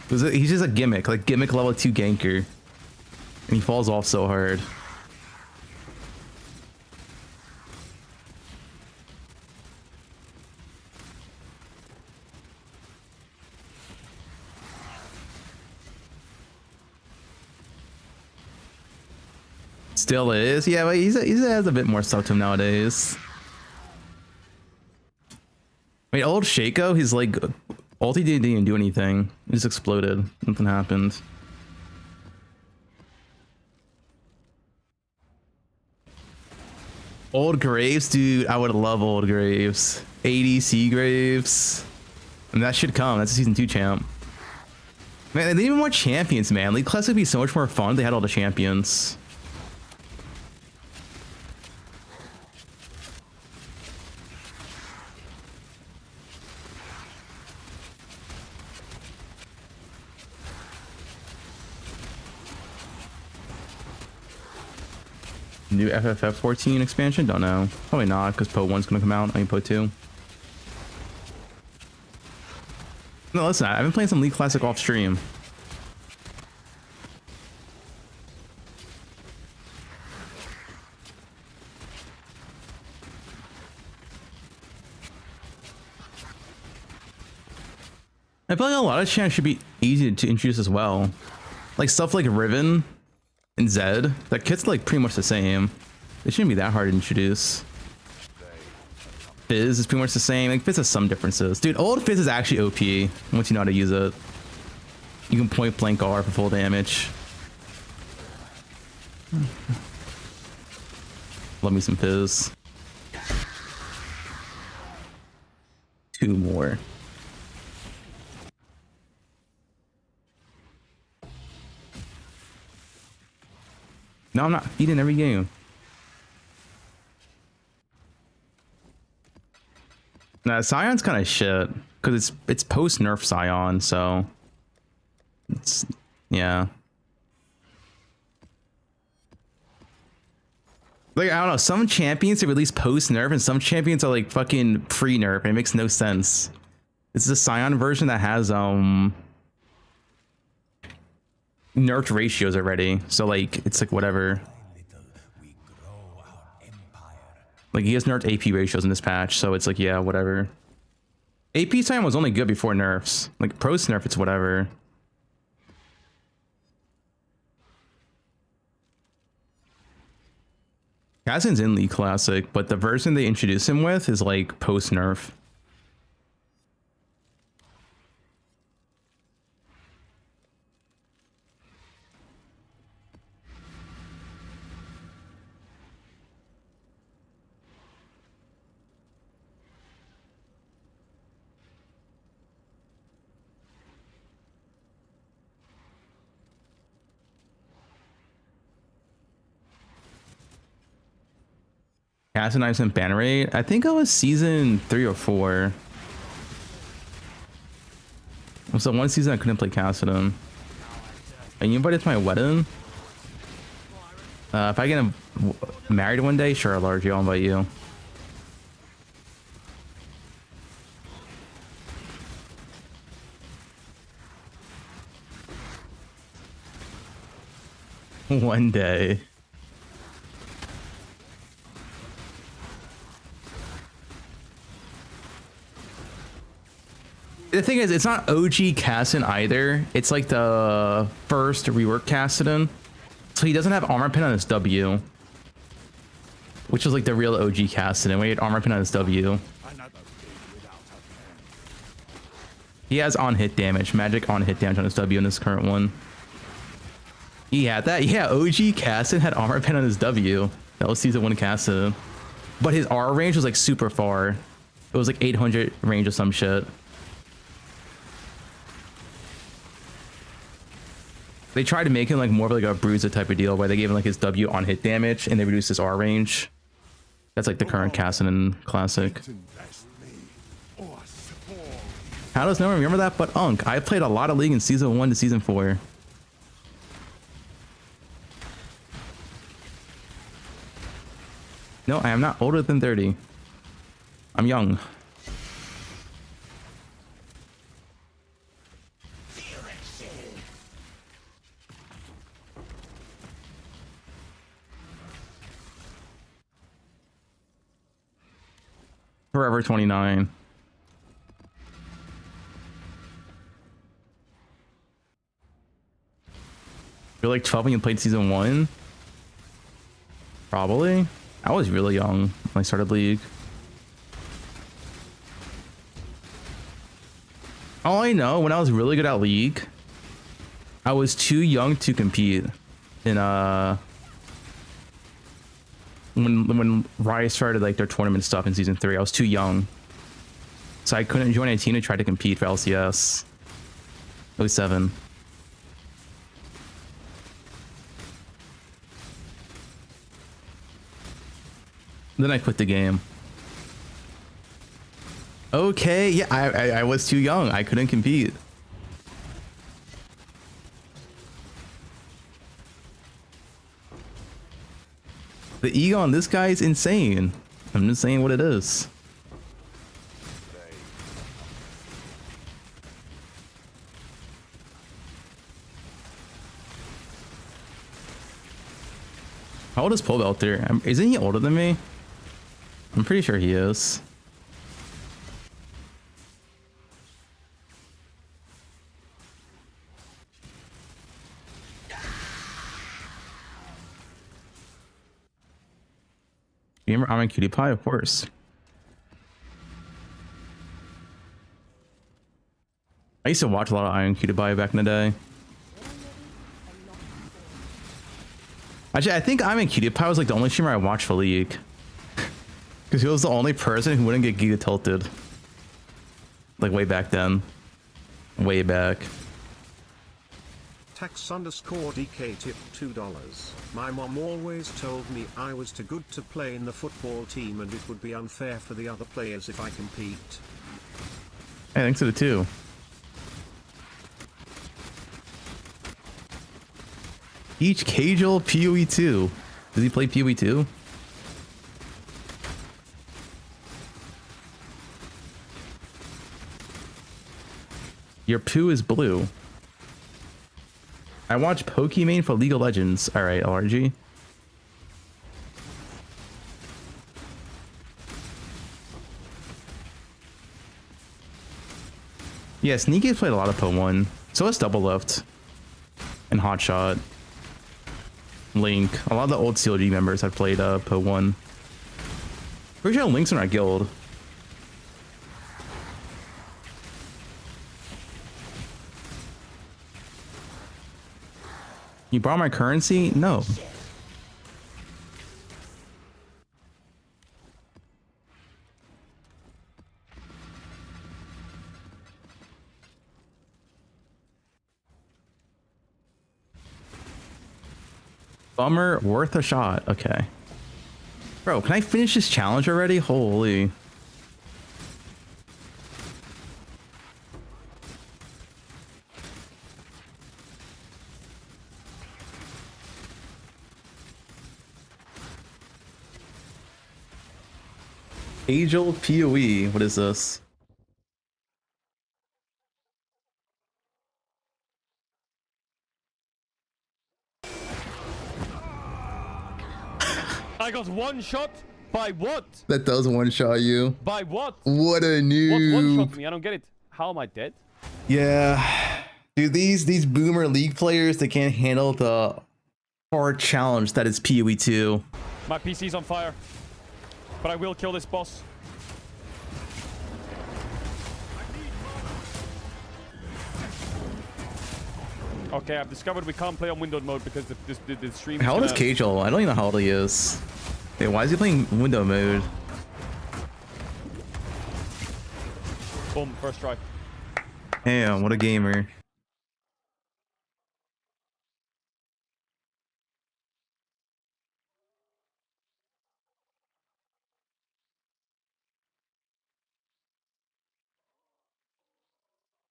He's just a gimmick, like gimmick level 2 ganker. And he falls off so hard. Still is, yeah, but he has a bit more stuff to him nowadays. Wait, old Shaco, he's like, ulti didn't even do anything. It just exploded. Nothing happened. Old Graves, dude, I would love old Graves. ADC Graves. And that should come. That's a season 2 champ. Man, they need more champions, man. League Classic would be so much more fun if they had all the champions. New FFF 14 expansion? Don't know. Probably not, because poe1's gonna come out. I mean poe2. No, listen, I've been playing some League Classic off stream. I feel like a lot of champs should be easy to introduce as well. Like stuff like Riven and Zed, that kit's like pretty much the same. It shouldn't be that hard to introduce. Fizz is pretty much the same. Like Fizz has some differences. Dude, old Fizz is actually OP once you know how to use it. You can point blank R for full damage. Love me some Fizz. 2 more. No, I'm not feeding every game. Nah, Scion's kind of shit because it's post nerf Scion, so it's yeah. Like I don't know, some champions are released post nerf and some champions are like fucking pre nerf, and it makes no sense. This is a Scion version that has nerfed ratios already, so like it's like whatever. Like he has nerfed AP ratios in this patch, so it's like yeah, whatever. AP time was only good before nerfs. Like post nerf, it's whatever. Cassin's in League Classic, but the version they introduce him with is like post nerf. Cast and Knives and ban rate. I think I was season 3 or 4. So one season I couldn't play Cassidon. And you invited to my wedding? If I get married one day, sure, Largy, I'll invite you. One day. The thing is, it's not OG Cassidon either. It's like the first rework Cassidon. So he doesn't have armor pin on his W. Which is like the real OG Cassidon, where he had armor pin on his W. He has on hit damage, magic on hit damage on his W in this current one. He had that? Yeah, OG Cassidon had armor pin on his W. That was season 1 Cassidon. But his R range was like super far. It was like 800 range or some shit. They tried to make him like more of like a bruiser type of deal where they gave him like his W on hit damage and they reduced his R range. That's like the current Cassidon classic. How does no one remember that but Unk? I played a lot of League in season 1 to season 4. No, I am not older than 30. I'm young. Forever 29. You're like 12 when you played season 1? Probably. I was really young when I started League. All I know, when I was really good at League, I was too young to compete in when Riot started like their tournament stuff in season 3. I was too young, so I couldn't join a team to try to compete for LCS. 07. Then I quit the game. Okay, yeah, I was too young. I couldn't compete. The ego on this guy is insane. I'm just saying what it is. How old is Poe out there? Isn't he older than me? I'm pretty sure he is. You remember I'm a Cutie Pie? Of course. I used to watch a lot of Iron Cutie Pie back in the day. Actually, I think I'm a Cutie Pie was like the only streamer I watched for League. Because he was the only person who wouldn't get Giga tilted. Like way back then. Way back. Tax_DK tip $2. My mom always told me I was too good to play in the football team and it would be unfair for the other players if I compete. Hey, thanks to the 2. Each Cajal PoE 2. Does he play PoE 2? Your poo is blue. I watch Pokemon for League of Legends. Alright, LRG. Yeah, Sneaky's played a lot of poe1. So has Double Lift. And Hotshot. Link. A lot of the old CLG members have played poe1. Pretty sure Link's in our guild. You borrow my currency? No. Bummer, worth a shot. Okay. Bro, can I finish this challenge already? Holy. Age-old PoE. What is this? I got one shot by what? That does one-shot you. By what? What a noob. What one-shot me? I don't get it. How am I dead? Yeah. Dude, these boomer league players, they can't handle the hard challenge that is PoE 2. My PC's on fire. But I will kill this boss. Okay, I've discovered we can't play on windowed mode because the stream. How old is Cajal? I don't even know how old he is. Hey, why is he playing window mode? Boom, first try. Damn, what a gamer.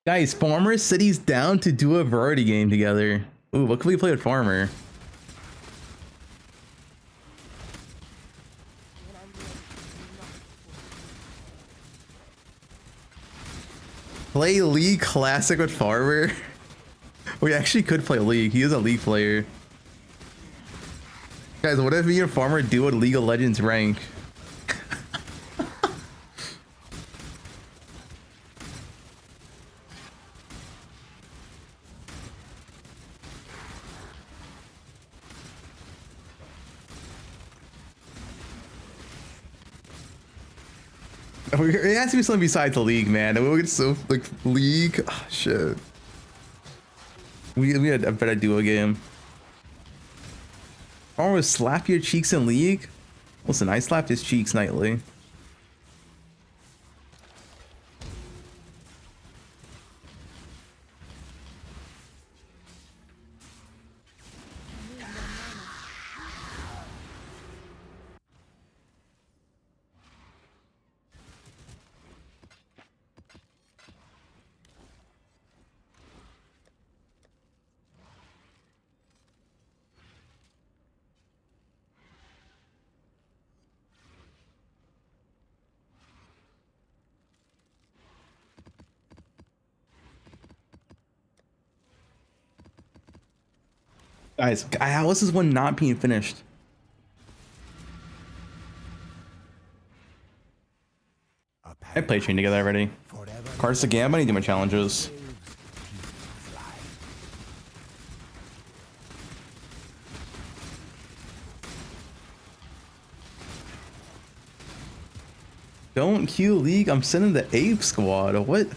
Guys, Farmer said he's down to do a variety game together. Ooh, what can we play with Farmer? When I'm ready and not before. Play League Classic with Farmer? We actually could play League. He is a League player. Guys, what if me and Farmer do a League of Legends rank? It has to be something besides the League, man. We'll get so like League. Oh, shit. We had a better duo game. Or slap your cheeks in League? Listen, I slapped his cheeks nightly. Guys, how is this one not being finished? I played chain together already. Cards to Gam, I need to do my challenges. Don't queue League, I'm sending the Ape Squad. What?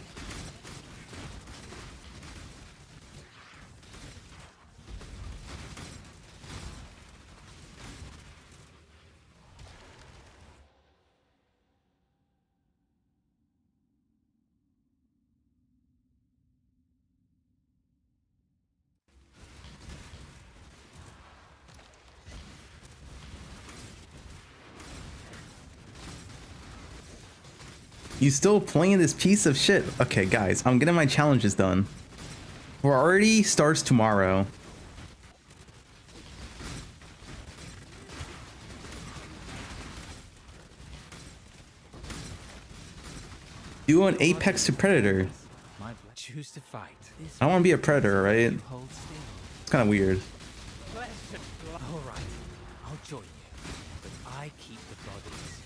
You still playing this piece of shit? Okay, guys, I'm getting my challenges done. Variety starts tomorrow. Do an Apex to Predator. Choose to fight. I don't want to be a Predator, right? It's kind of weird. All right, I'll join you, but I keep the bodies.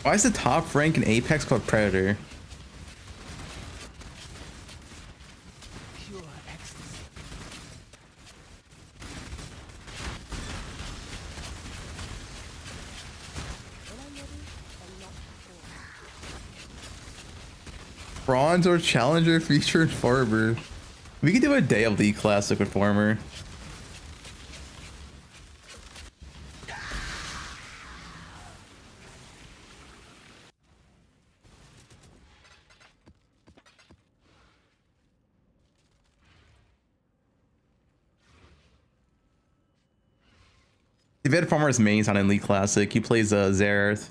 Why is the top rank in Apex called Predator? Pure ecstasy. When I'm ready and not before. Bronze or Challenger featured Farmer. We could do a day of League Classic with Farmer. David Farmer's mains on in League Classic. He plays Xerath.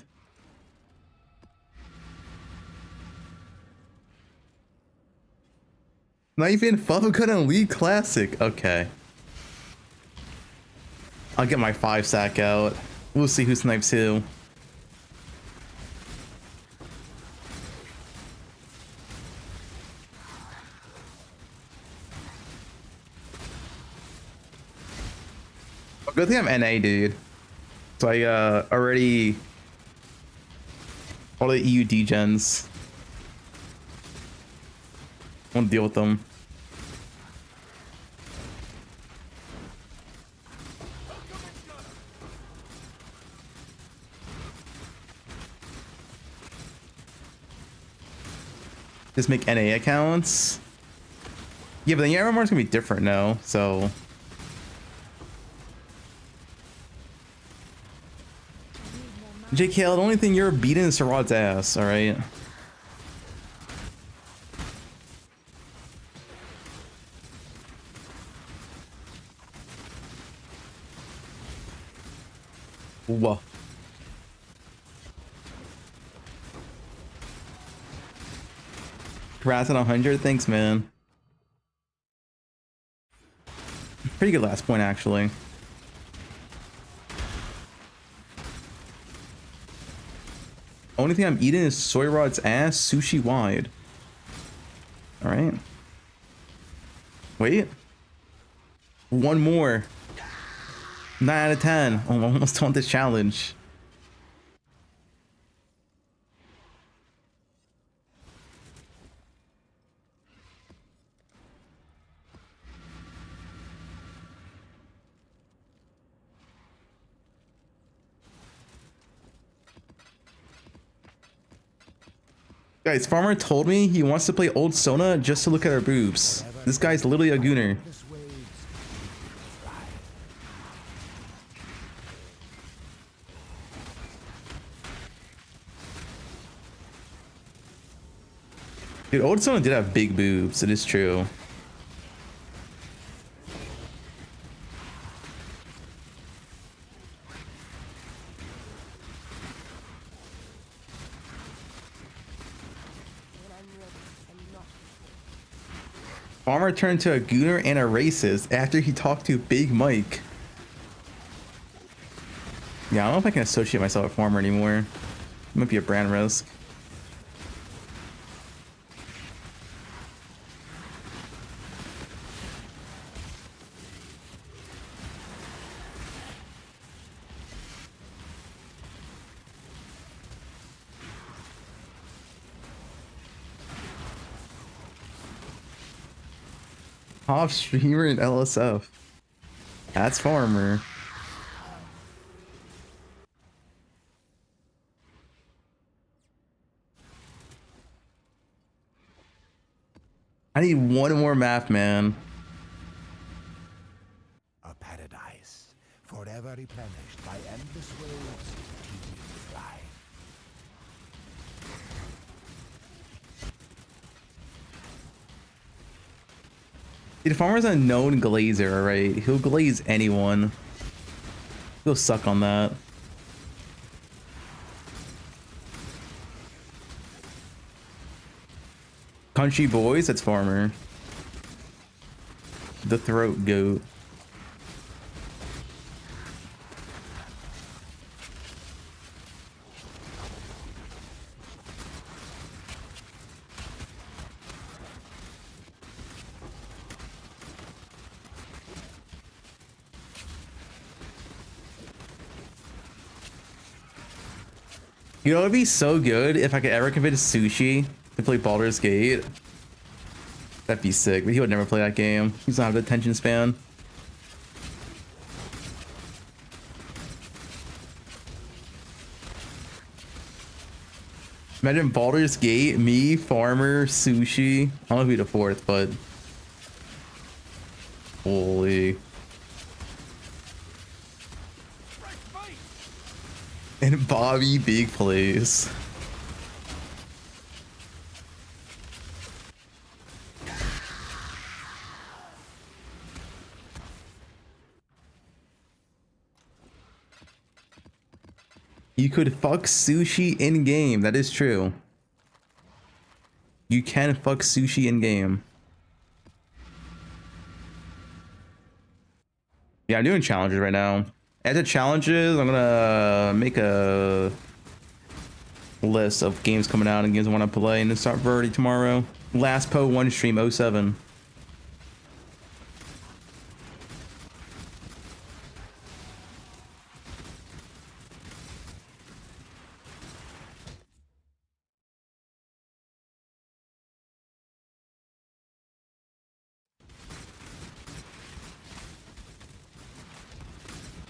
Not even Fubgun in League Classic. Okay. I'll get my 5 sack out. We'll see who snipes who. Good thing I'm NA, dude. So I already all the EU degens. I won't deal with them. Just make NA accounts. Yeah, but the MMR is gonna be different now, so. JKL, the only thing you're beating is Sarad's ass, alright? Whoa. Congrats on 100, thanks man. Pretty good last point actually. Only thing I'm eating is Soy Rod's ass sushi wide. Alright. Wait. One more. 9 out of 10. Oh, I'm almost done this challenge. Guys, Farmer told me he wants to play old Sona just to look at our boobs. This guy's literally a gooner. Dude, old Sona did have big boobs, it is true. Farmer turned to a gooner and a racist after he talked to Big Mike. Yeah, I don't know if I can associate myself with Farmer anymore. It might be a brand risk. Top streamer in LSF. That's Farmer. I need one more map, man. A paradise, forever replenished by endless waves, teeming with life. Dude, Farmer's a known glazer, alright? He'll glaze anyone. He'll suck on that. Country boys, that's Farmer. The throat goat. You know, it'd be so good if I could ever convince Sushi to play Baldur's Gate. That'd be sick, but he would never play that game. He's not have the attention span. Imagine Baldur's Gate, me, Farmer, Sushi. I don't know who'd be the fourth, but holy. And Bobby big plays. You could fuck sushi in game. That is true. You can fuck sushi in game. Yeah, I'm doing challenges right now. After challenges, I'm gonna make a list of games coming out and games I want to play and then start Verdi tomorrow. Last poe1 stream 07.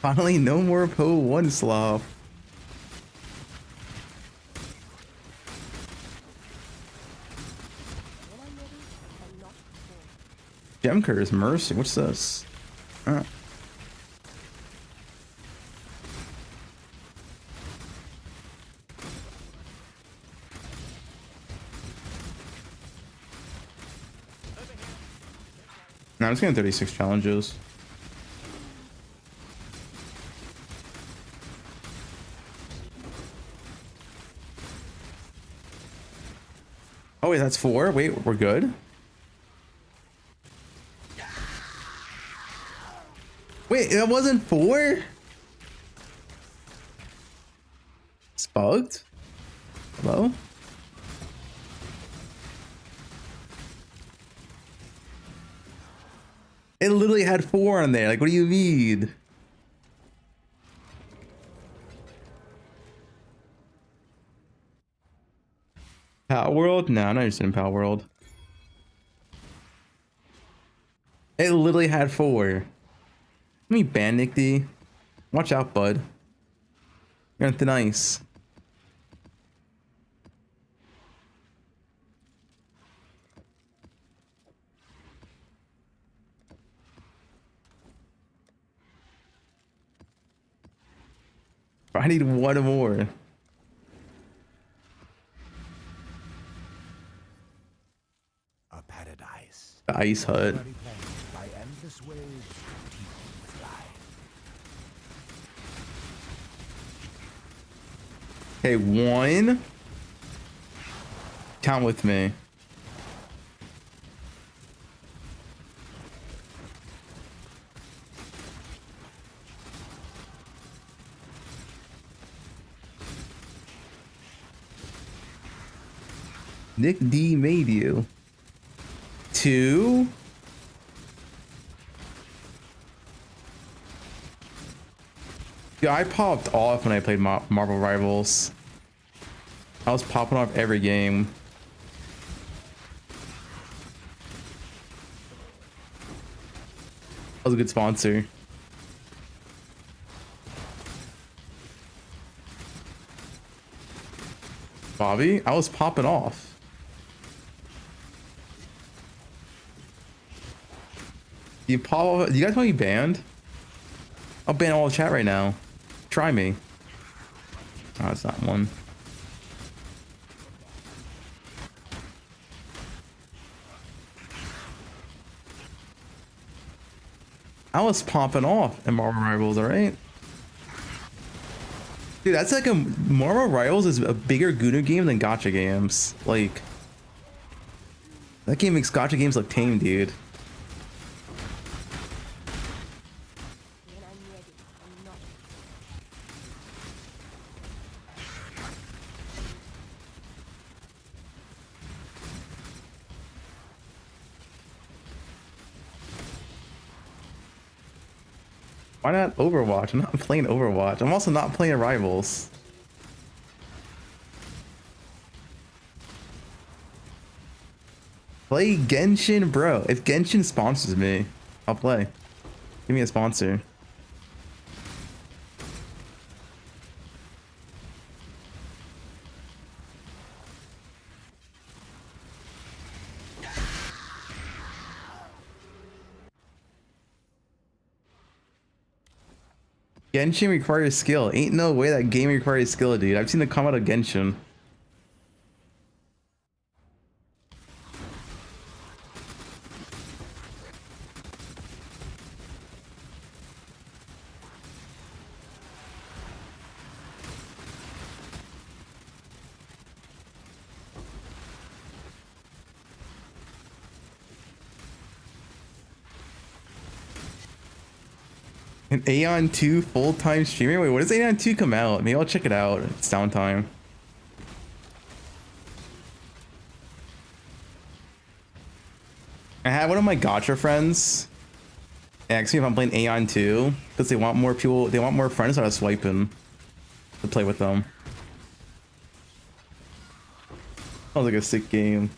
Finally, no more poe1 sloth. When I'm ready and not before. Gem Curse Mercy. What's this? No, I'm just getting 36 challenges. Oh wait, that's 4? Wait, we're good? Wait, that wasn't 4? It's bugged? Hello? It literally had 4 on there. Like, what do you mean? Power World? No, I'm not interested in Power World. It literally had 4. Let me ban Nick D. Watch out, bud. You're on thin ice. I need one more. A paradise. The ice hut. Very pleasant by endless waves teeming with life. Okay, 1. Count with me. Nick D made you. 2. Yeah, I popped off when I played Marvel Rivals. I was popping off every game. That was a good sponsor. Bobby, I was popping off. You pop? Do you guys want me banned? I'll ban all the chat right now. Try me. Oh, it's not one. I was popping off in Marvel Rivals, alright? Dude, that's like Marvel Rivals is a bigger Gunu game than gacha games. Like, that game makes gacha games look tame, dude. When I'm ready and not Why not Overwatch? I'm not playing Overwatch. I'm also not playing Rivals. Play Genshin, bro. If Genshin sponsors me, I'll play. Give me a sponsor. Genshin requires skill. Ain't no way that game requires skill, dude. I've seen the comment of Genshin. An Aeon 2 full-time streamer? Wait, when does Aeon 2 come out? Maybe I'll check it out. It's downtime. I had one of my gotcha friends ask me if I'm playing Aeon 2 because they want more people, they want more friends that are swiping to play with them. Sounds like a sick game.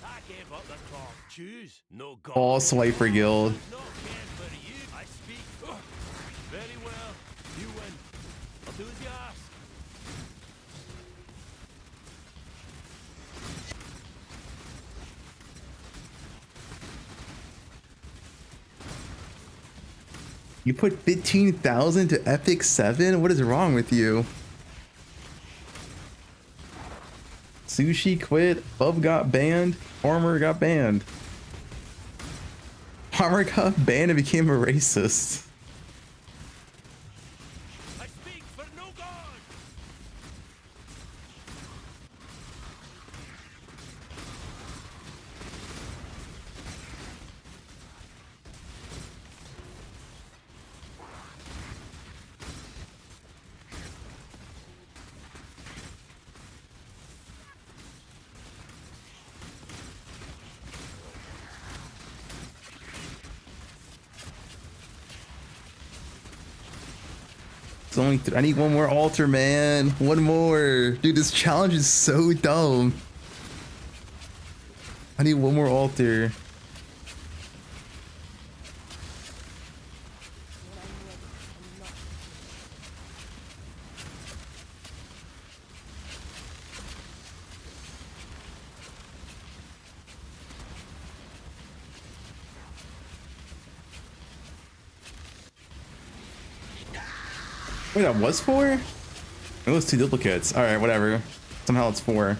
I gave up the clock. Choose. No God. All swiper guild. Not cared for you. I speak. Very well. You win. I'll do as you ask. You put 15,000 to Epic 7? What is wrong with you? Sushi quit, Bub got banned, Armor got banned. Armor got banned and became a racist. I speak for no God. It's only I need one more altar, man. One more. Dude, this challenge is so dumb. I need one more altar. Wait, that was 4? It was 2 duplicates. Alright, whatever. Somehow it's 4.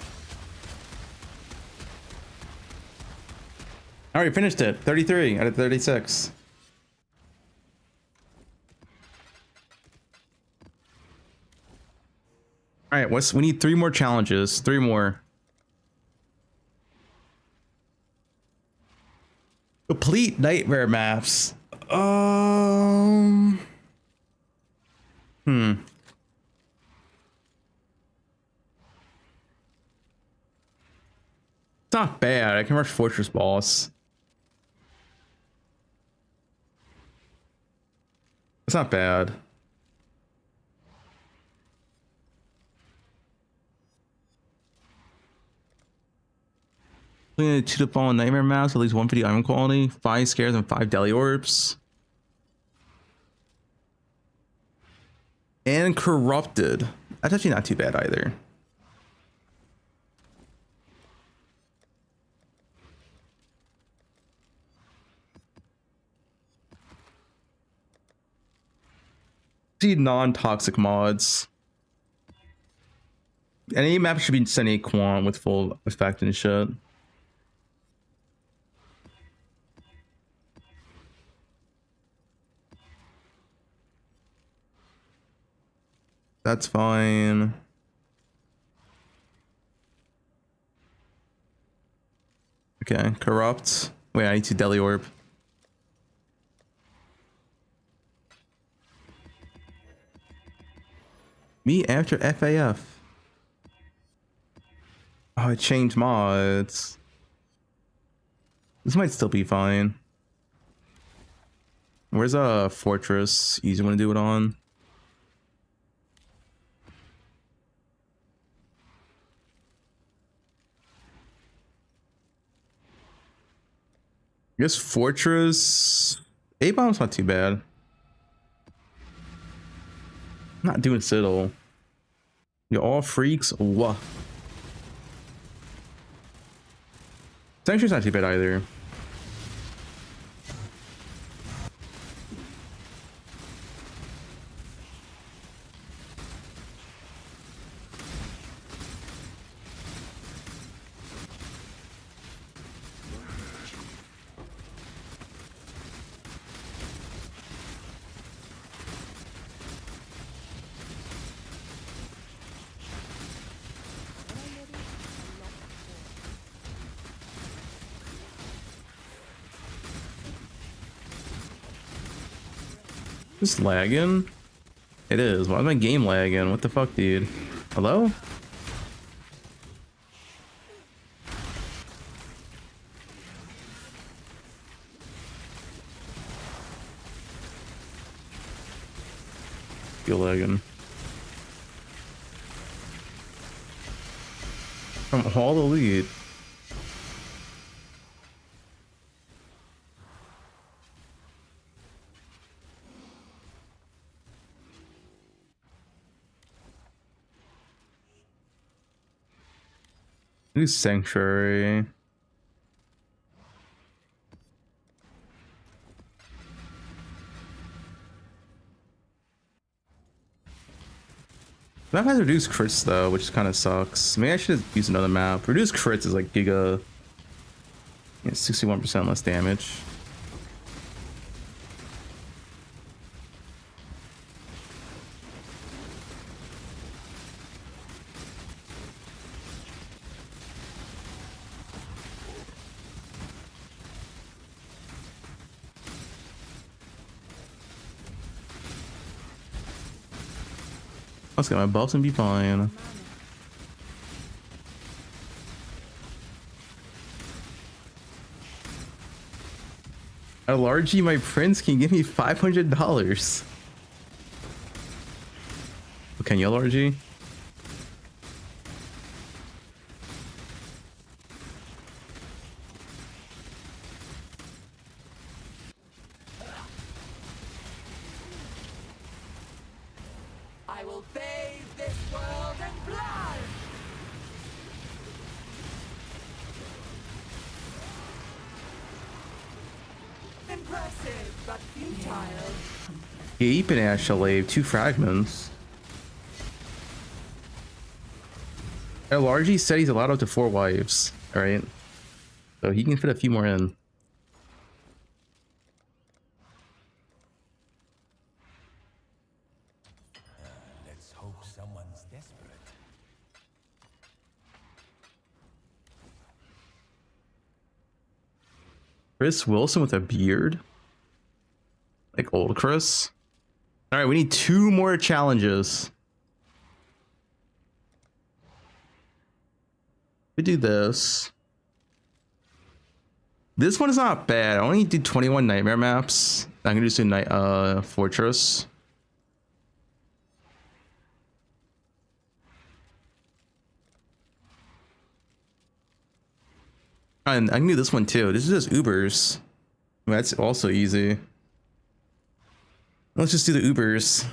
I already finished it. 33 out of 36. Alright, we need 3 more challenges. 3 more. Complete nightmare maps. It's not bad. I can rush Fortress Boss. It's not bad. We need 2 to fall nightmare maps, at least 1 video item quality, 5 scares, and 5 deli orbs. And corrupted. That's actually not too bad either. See non-toxic mods. Any map should be sending quant with full effect and shit. That's fine. Okay, corrupt. Wait, I need to deli orb. Me after FAF. Oh, I changed mods. This might still be fine. Where's a fortress? Easy one to do it on. I guess fortress. A-bomb's not too bad. I'm not doing Citadel. You're all freaks. What? Sanctuary's not too bad either. When I'm ready, I'm not before. Just lagging? It is. Why is my game lagging? What the fuck, dude? Hello? Feel lagging. From all the lead. New sanctuary. Map has reduced crits though, which kind of sucks. Maybe I should use another map. Reduced crits is like giga. Yeah, 61% less damage. Let's get my buffs and be fine. At Largy, my prince can give me $500. Can you, Largy? I will bathe this world in blood. Impressive, but futile. Gape and Ashlave, 2 fragments. Largy said he's allowed up to 4 wives. Alright. So he can fit a few more in. Let's hope someone's desperate. Chris Wilson with a beard? Like old Chris? Alright, we need 2 more challenges. We do this. This one is not bad. I only do 21 nightmare maps. I'm gonna do night fortress. And I can do this one too. This is just Ubers. That's also easy. Let's just do the Ubers.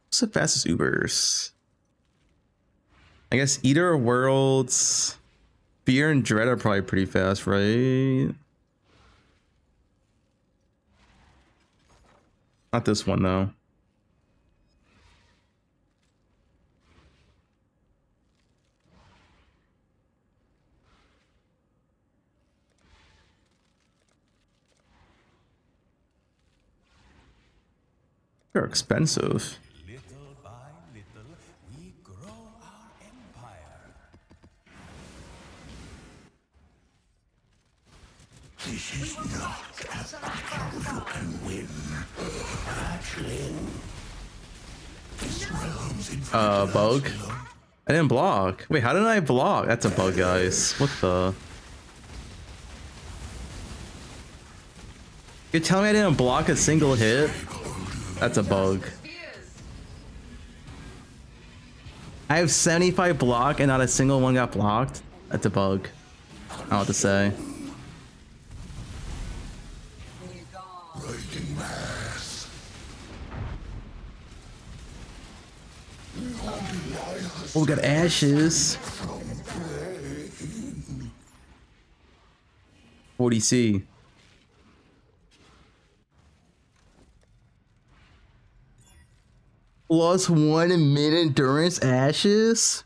What's the fastest Ubers? I guess Eater Worlds, Fear and Dread are probably pretty fast, right? Not this one though. They're expensive. Little by little, we grow our empire. This is not a battle you can win. Hatchling. This realm's in Bug. I didn't block. Wait, how did I block? That's a bug, guys. What the? You're telling me I didn't block a single hit? That's a bug. I have 75 block and not a single one got blocked. That's a bug. I don't know what to say. Oh, we got ashes. 40C. Plus 1 mid endurance ashes.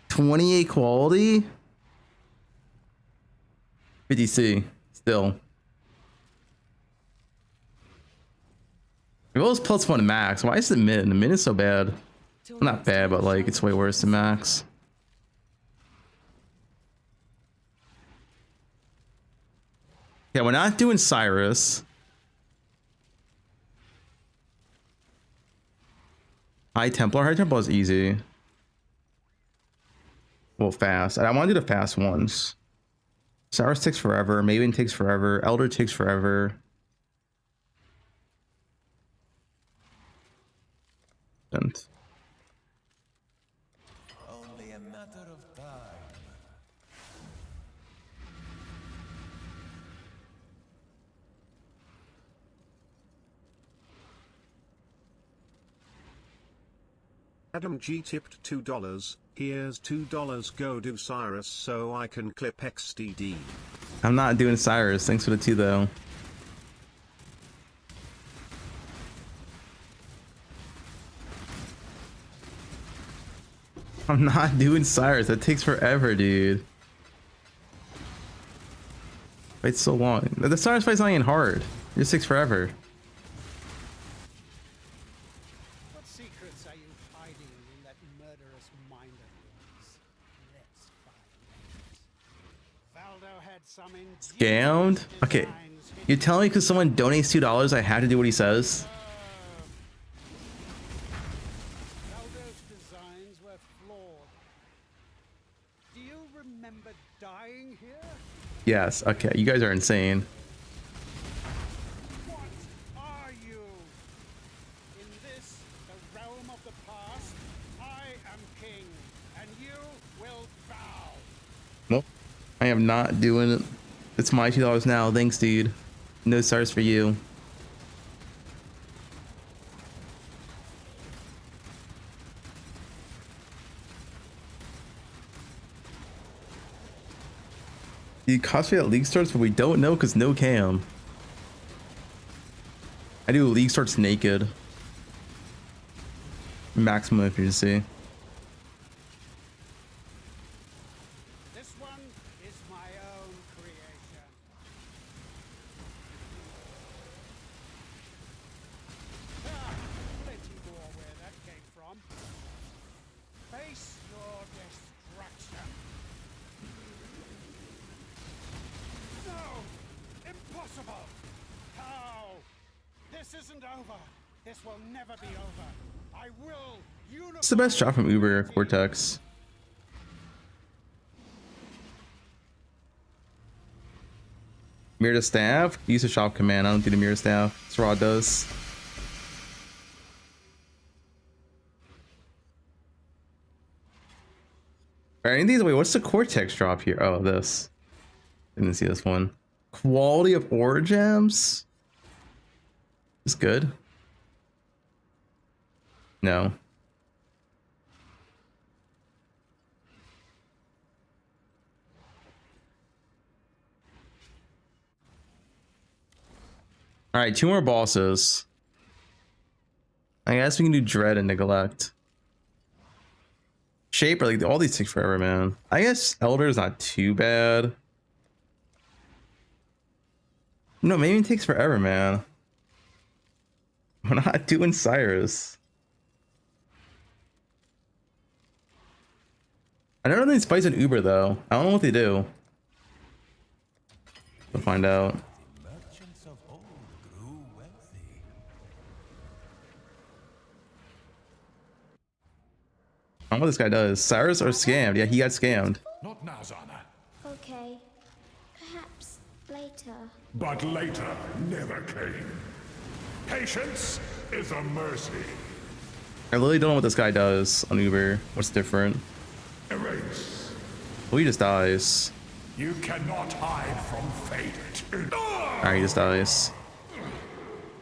28 quality. 50C. Still. It was +1 max. Why is it mid? The mid is so bad. Well, not bad, but like it's way worse than max. Yeah, we're not doing Cyrus. High Templar. High Templar is easy. Well, fast. I want to do the fast ones. Cyrus takes forever. Maven takes forever. Elder takes forever. And Only a matter of time. Adam G tipped $2. Here's $2. Go do Cyrus so I can clip XDD. I'm not doing Cyrus. Thanks for the 2 though. I'm not doing Cyrus. That takes forever, dude. Wait so long. The Cyrus fight's not even hard. It just takes forever. What secrets are you hiding in that murderous mind of yours? Let's find out. Valdo had some Scammed? Okay. You're telling me because someone donates $2 I have to do what he says? Valdo's designs were flawed. Do you remember dying here? Yes. Okay. You guys are insane. What are you? In this, the realm of the past, I am king, and you will bow. Nope. I am not doing it. It's my $2 now. Thanks, dude. No stars for you. You cost me at league starts, but we don't know because no cam. I do league starts naked. Maximum efficiency. This one is my own creation. Ah, plenty more where that came from. Face your destruction. No! Impossible! How? This isn't over. This will never be over. I will unify. It's the best shot from Uber Cortex. Mirror to staff? Use a shop command. I don't do the mirror staff. That's Rod does. Alright, any of these, wait, what's the Cortex drop here? Oh, this. Didn't see this one. Quality of ore gems? Is good? No. Alright, 2 more bosses. I guess we can do Dread and Neglect. Shaper, like all these take forever, man. I guess Elder is not too bad. No, maybe it takes forever, man. We're not doing Cyrus. I don't know these fights in Uber though. I don't know what they do. We'll find out. Merchants of old grew wealthy. I don't know what this guy does. Cyrus or scammed? Yeah, he got scammed. Not now, Zana. Okay. Perhaps later. But later never came. Patience is a mercy. I really don't know what this guy does on Uber. What's different? Erase. Oh, he just dies. You cannot hide from fate. Alright, he just dies.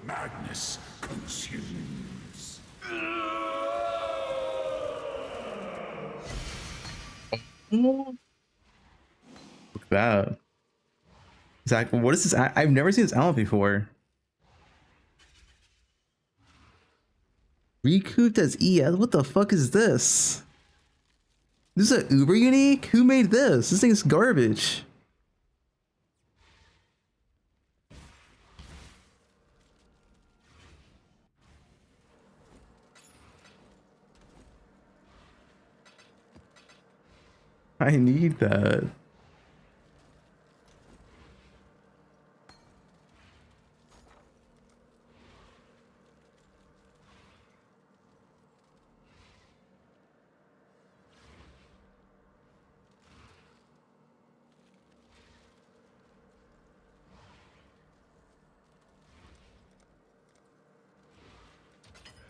Madness consumes. Look at that. Zach, what is this? I've never seen this element before. Recouped as ES? What the fuck is this? This is an Uber unique? Who made this? This thing's garbage. I need that.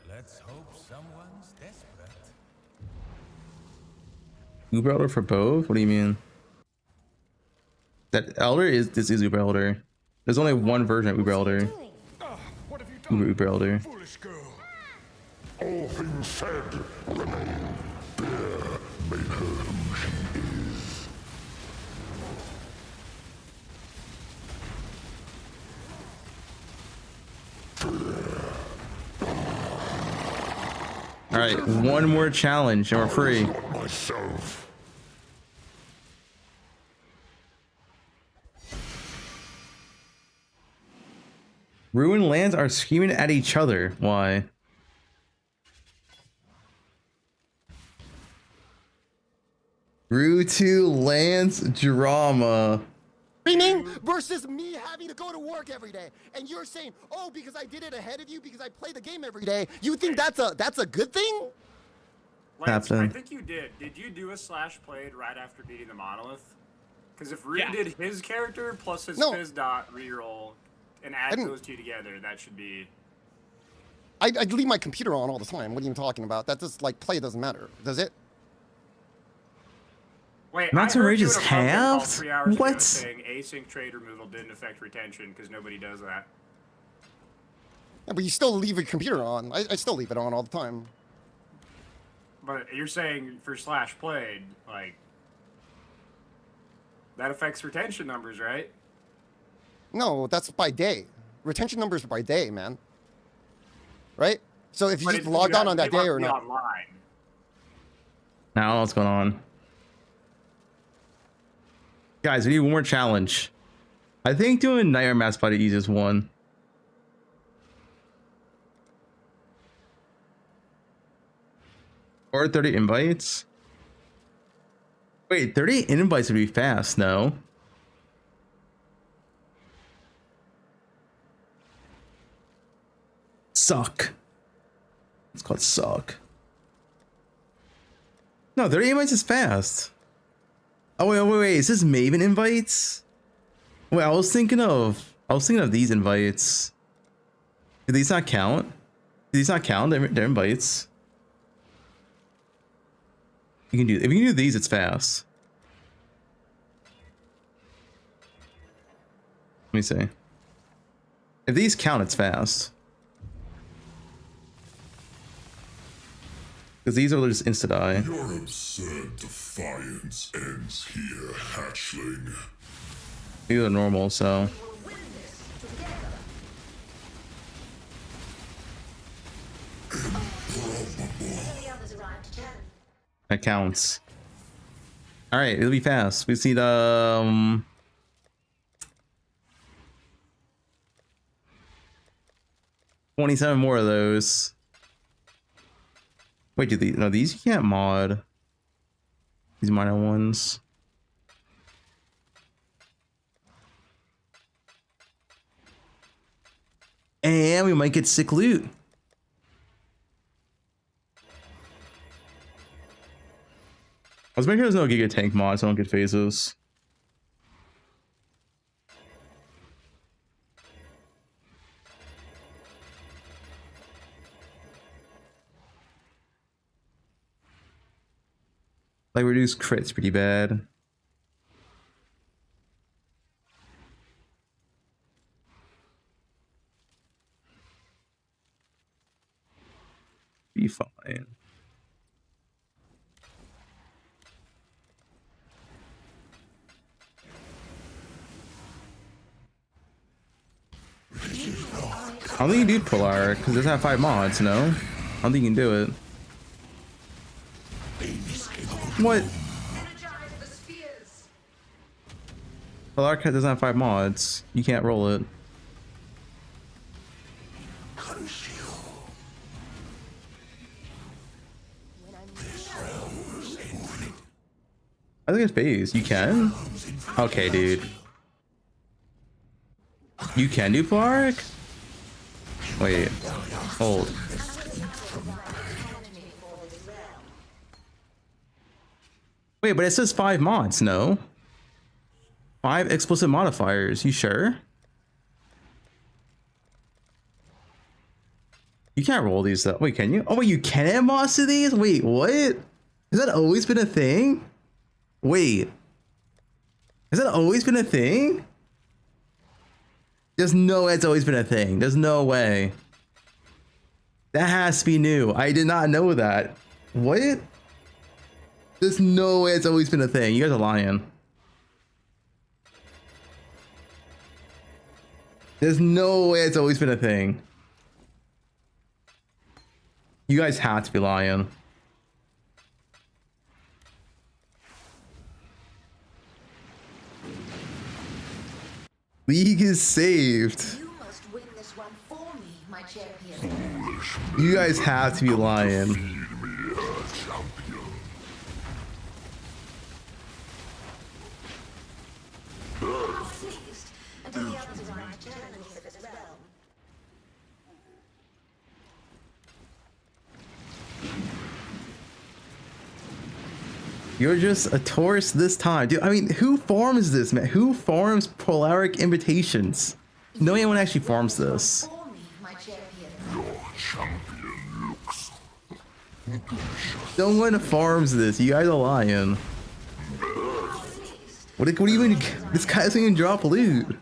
Let's hope someone's desperate. Uber Elder for both? What do you mean? That Elder is this is Uber Elder. There's only one version of Uber Elder. What have you done? Uber Elder. Foolish girl. All things said remain. Bear made her who she is. All right, one more challenge and we're free. Myself. Ruined lands are screaming at each other. Why? Rutu lands drama. Screaming versus me having to go to work every day, and you're saying, "Oh, because I did it ahead of you, because I play the game every day." You think that's a good thing? Lance, I Happened. think you did. Did you do a slash played right after beating the monolith? Because if Rue did his character plus his Fizz dot reroll and add those two together, that should be. I leave my computer on all the time. What are you talking about? That just like play doesn't matter, does it? Wait, Not to rage is halved? 3 hours ago What? saying async trade removal didn't affect retention because nobody does that. Yeah, but you still leave your computer on. I still leave it on all the time. But you're saying for slash played, like, that affects retention numbers, right? No, that's by day. Retention numbers are by day, man. Right? So if you just logged on that day or not. Online. Now I don't know what's going on. Guys, we need one more challenge. I think doing Nightmare Mask by the easiest one. Or 30 invites. Wait, 30 invites would be fast, no? Suck. It's called suck. No, 30 invites is fast. Oh wait, is this Maven invites? Wait, I was thinking of these invites. Do these not count? Do these not count? They're invites. You can do, if you can do these, it's fast. Let me see. If these count, it's fast. Because these are just insta-die. Your absurd defiance ends here, hatchling. These are normal, so. That counts. All right, it'll be fast. We see the 27 more of those. Wait, do these? No, these you can't mod. These minor ones. And we might get sick loot. Let's make sure there's no Giga Tank mod so I don't get phases. Like reduce crits pretty bad. Be fine. I don't think you do Polar because it doesn't have 5 mods, no? I don't think you can do it. What? Polar doesn't have 5 mods. You can't roll it. I think it's phase. You can? Okay, dude. You can do Polark? Wait. Hold. Wait, but it says 5 mods, no? 5 explicit modifiers. You sure? You can't roll these though. Wait, can you? Oh, wait, you can add mods to these? Wait, what? Has that always been a thing? Wait. Has that always been a thing? There's no way it's always been a thing. There's no way. That has to be new. I did not know that. What? There's no way it's always been a thing. You guys are lying. There's no way it's always been a thing. You guys have to be lying. League is saved. You must win this one for me, my champion. You guys have to be lying. You're just a tourist this time, dude. I mean, who farms this, man? Who farms Polaric invitations? No anyone actually farms this. No one farms this. You guys are lying. What do you mean? This guy doesn't even drop loot.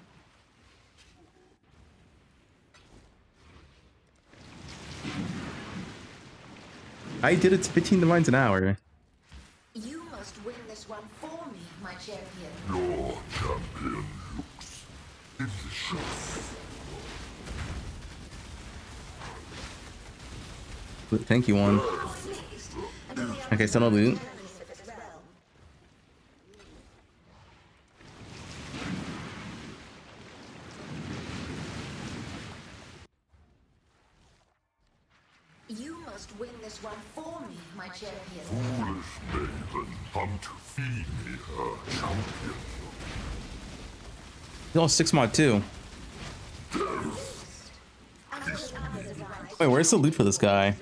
I did it to 15 divines an hour. You must win this one for me, my champion. Your champion looks delicious. Thank you, one. Okay, still no loot. You must win this one for me, my champion. Foolish maiden, come to feed me her champion. He's all 6 mod too. Wait, where's the loot for this guy?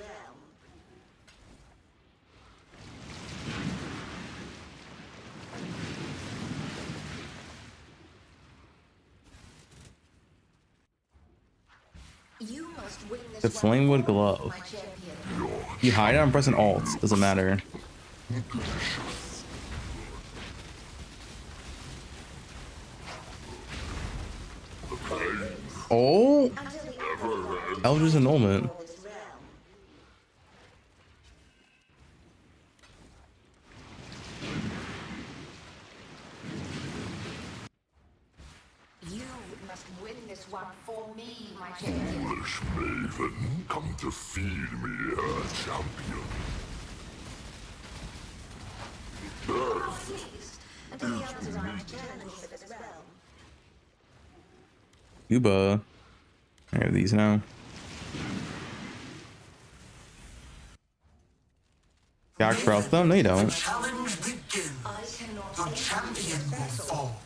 You must win this The Flamewood Glove. You hide it, I'm pressing Alt. Doesn't matter. Oh! Eldritch Annulment. You must win this one for me, my champion. Foolish maiden, come to feed me her champion. Cuba. I have these now. Jack for them? No, you don't. Challenge begins. The champion will fall.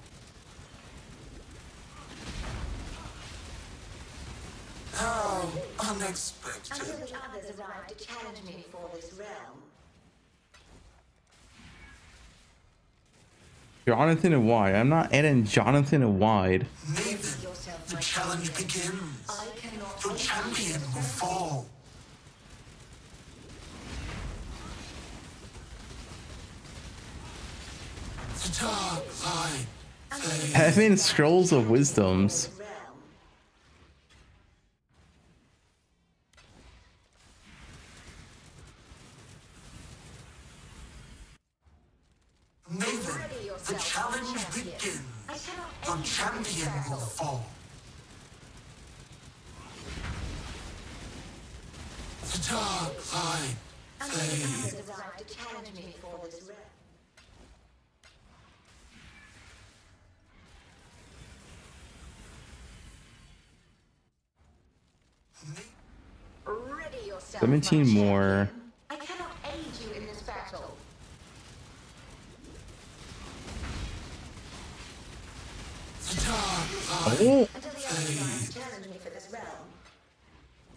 How unexpected. Until the others arrive to challenge me before this realm. Jonathan and Wide. I'm not adding Jonathan and Wide. Nathan, the challenge begins. The champion will fall. The dark light fades. Heaven Scrolls of Wisdoms. Nathan, the challenge begins. The champion will fall. The dark light fades. To challenge me before this realm. Ready yourself, 17 my more. champion. I cannot aid you in this battle. Oh,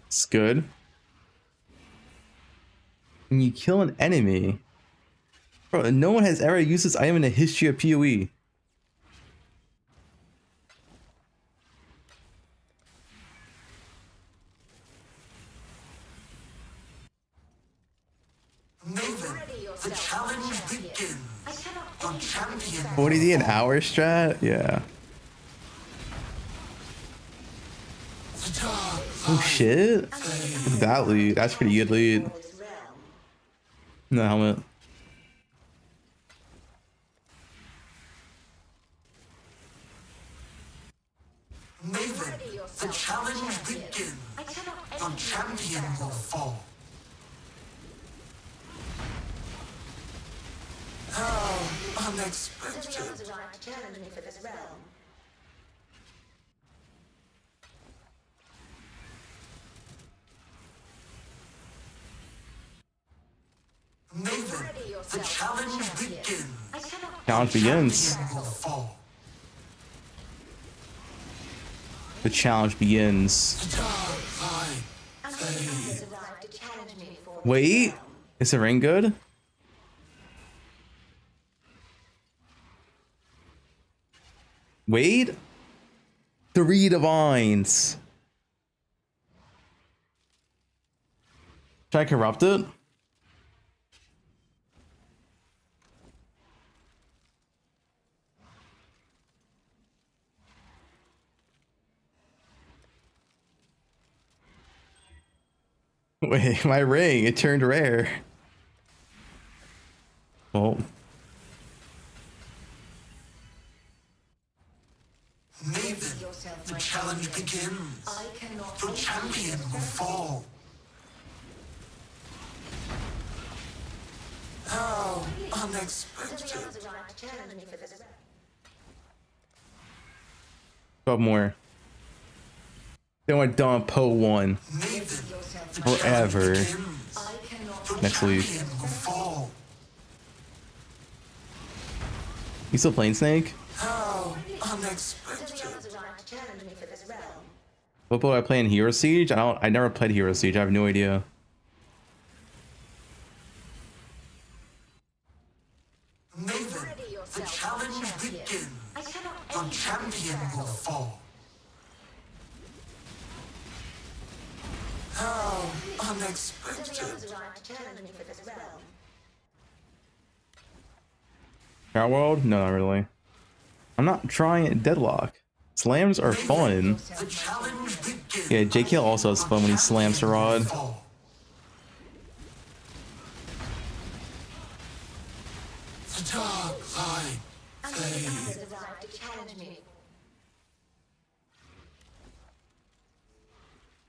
it's good. When you kill an enemy, bro, no one has ever used this item in the history of PoE. The challenge begins. Your champion. 40 an hour strat? Yeah. Oh shit. That lead. That's pretty good lead. No helmet. Maven, the challenge begins. Your champion will fall. How unexpected. Maven, the challenge begins. Challenge begins. The challenge begins. Wait, is the ring good? Wait, 3 divines. Should I corrupt it? Wait, my ring, it turned rare. Oh. Maven, the challenge begins. Your champion will fall. How unexpected. 12 more. Then we're done poe1. Forever. Next week. You still playing Snake? How unexpected. What boat I play in Hero Siege? I never played Hero Siege. I have no idea. Maven, the challenge begins. Your champion will fall. How unexpected. Power World? No, not really. I'm not trying Deadlock. Slams are fun. Yeah, JKL also has fun when he slams the rod. The dark line fades.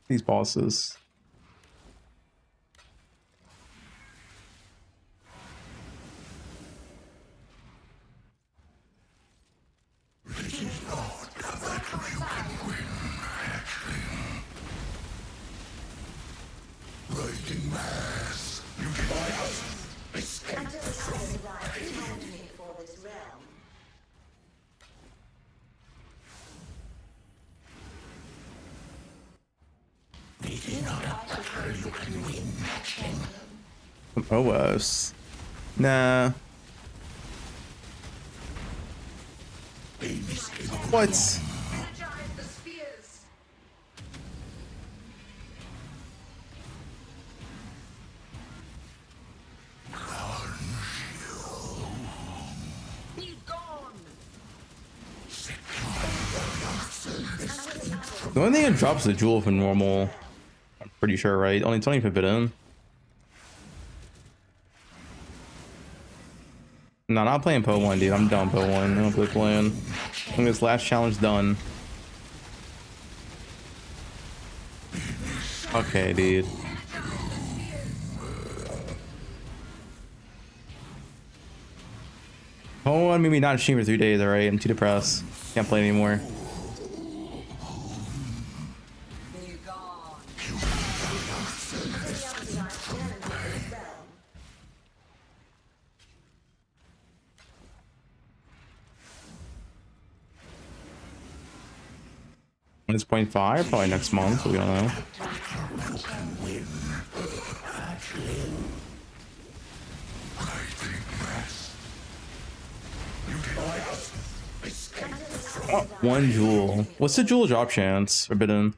These bosses. Lightning mass. You try us. Escape from OS. Nah. What? The only thing it drops is a jewel for normal. I'm pretty sure, right? Only 20 if it in. No, not playing poe1, dude. I'm done poe1. I don't play playing. I think this last challenge done. Okay, dude. poe1 made me not stream for 3 days, alright? I'm too depressed. Can't play anymore. 1.5 probably next month. We don't know. Oh, 1 jewel. What's the jewel drop chance? Forbidden.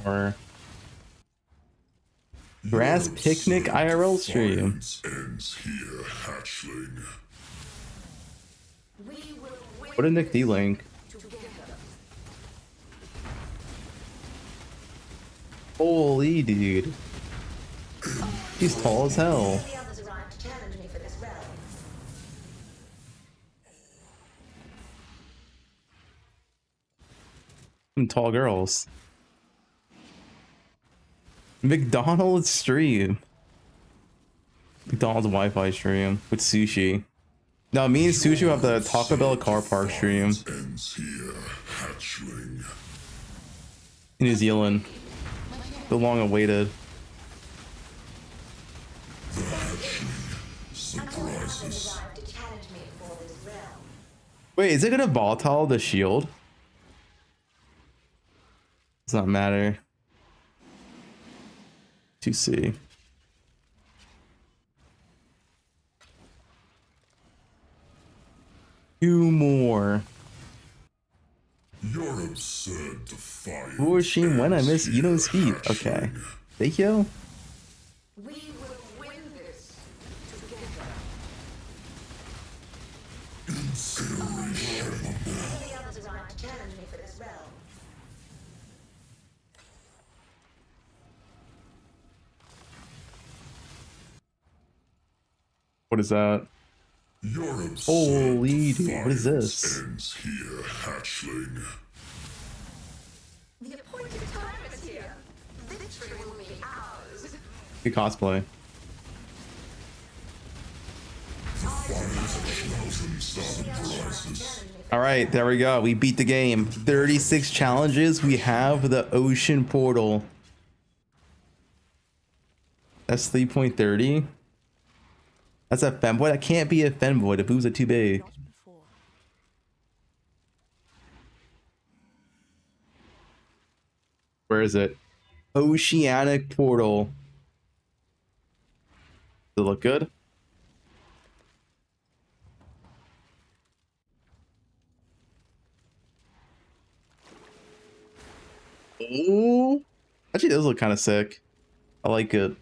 More. Grass picnic IRL stream. Ends here, hatchling. What a Nick D link. Holy dude. He's tall as hell. Some tall girls. McDonald's stream. McDonald's Wi-Fi stream with sushi. No, me and Sushi have the Taco Bell car park stream Ends here, hatchling. in New Zealand. The long awaited. The hatchling surprises. Wait, is it gonna volatile the shield? Does not matter. To see. Two more. You're absurd to fire. Who is she when I miss Ito's feet? Okay. Thank you. We will win this together. Incineration. The others arrived to challenge me for this realm. What is that? You're absurd. Holy dude, what is this? Ends here, hatchling. The appointed time is here. Victory will be ours. Good cosplay. Alright, there we go. We beat the game. 36 challenges. We have the ocean portal. That's 3.30. That's a femboy. That can't be a femboy. The boobs are too big. Where is it? Oceanic portal. Does it look good? Oh, actually, those look kind of sick. I like it.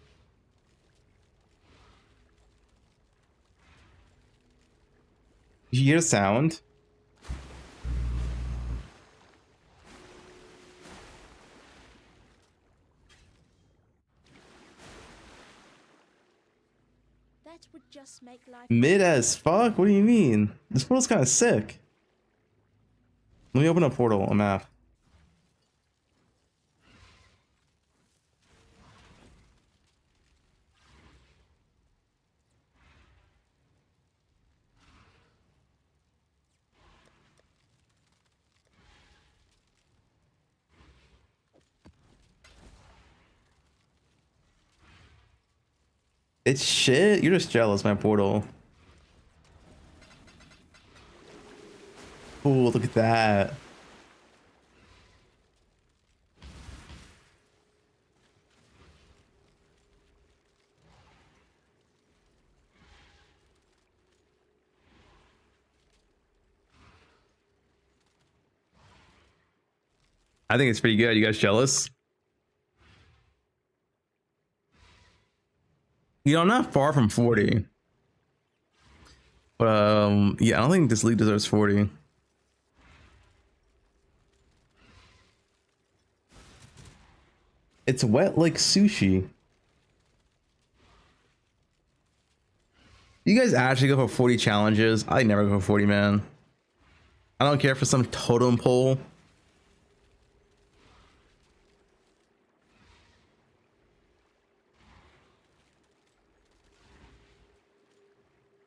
You hear the sound? That would just make life Mid as fuck? What do you mean? This portal's kind of sick. Let me open a portal, a map. It's shit. You're just jealous, my portal. Ooh, look at that. I think it's pretty good. You guys jealous? You know, I'm not far from 40. But yeah, I don't think this league deserves 40. It's wet like sushi. You guys actually go for 40 challenges? I never go for 40, man. I don't care for some totem pole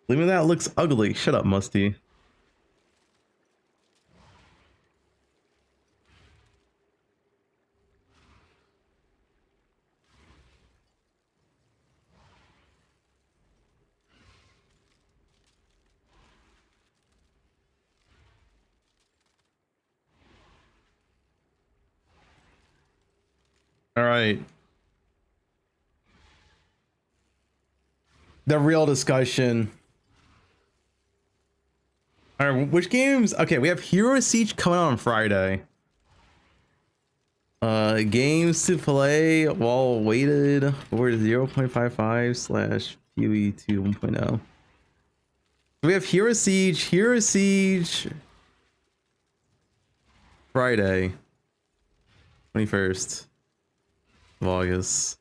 Leave me that looks ugly. Shut up, Musty. All right. The real discussion. All right, which games? Okay, we have Hero Siege coming out on Friday. Games to play while waited for 0.55 / PoE2 1.0. We have Hero Siege Friday, 21st of August.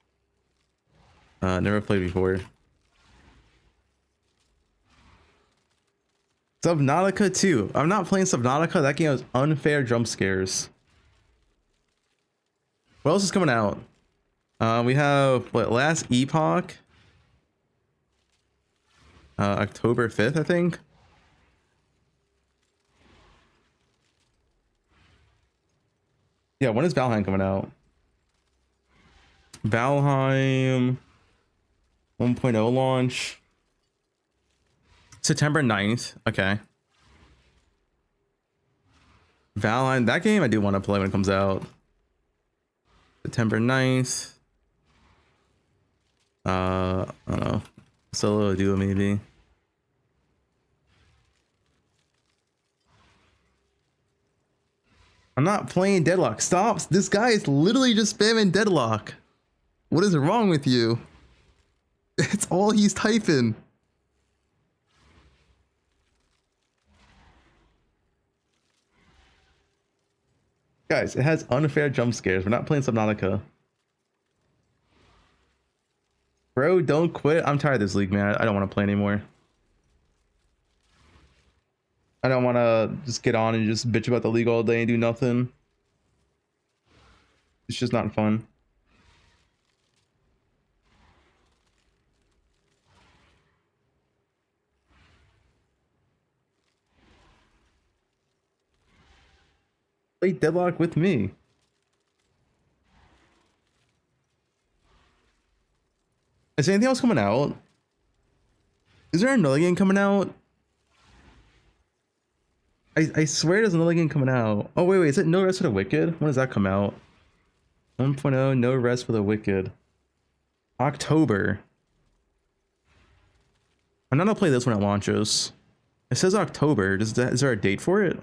Never played before. Subnautica 2. I'm not playing Subnautica. That game has unfair jump scares. What else is coming out? We have what, Last Epoch. October 5th, I think. Yeah, when is Valheim coming out? Valheim 1.0 launch. September 9th. Okay. Valheim. That game I do want to play when it comes out. September 9th. I don't know. Solo duo maybe. I'm not playing Deadlock. Stop. This guy is literally just spamming Deadlock. What is wrong with you? It's all he's typing. Guys, it has unfair jump scares. We're not playing Subnautica. Bro, don't quit. I'm tired of this league, man. I don't want to play anymore. I don't want to just get on and just bitch about the league all day and do nothing. It's just not fun. Play Deadlock with me. Is anything else coming out? Is there another game coming out? I swear there's another game coming out. Oh, wait. Is it No Rest for the Wicked? When does that come out? 1.0, No Rest for the Wicked. October. I'm not gonna play this when it launches. It says October. Is there a date for it?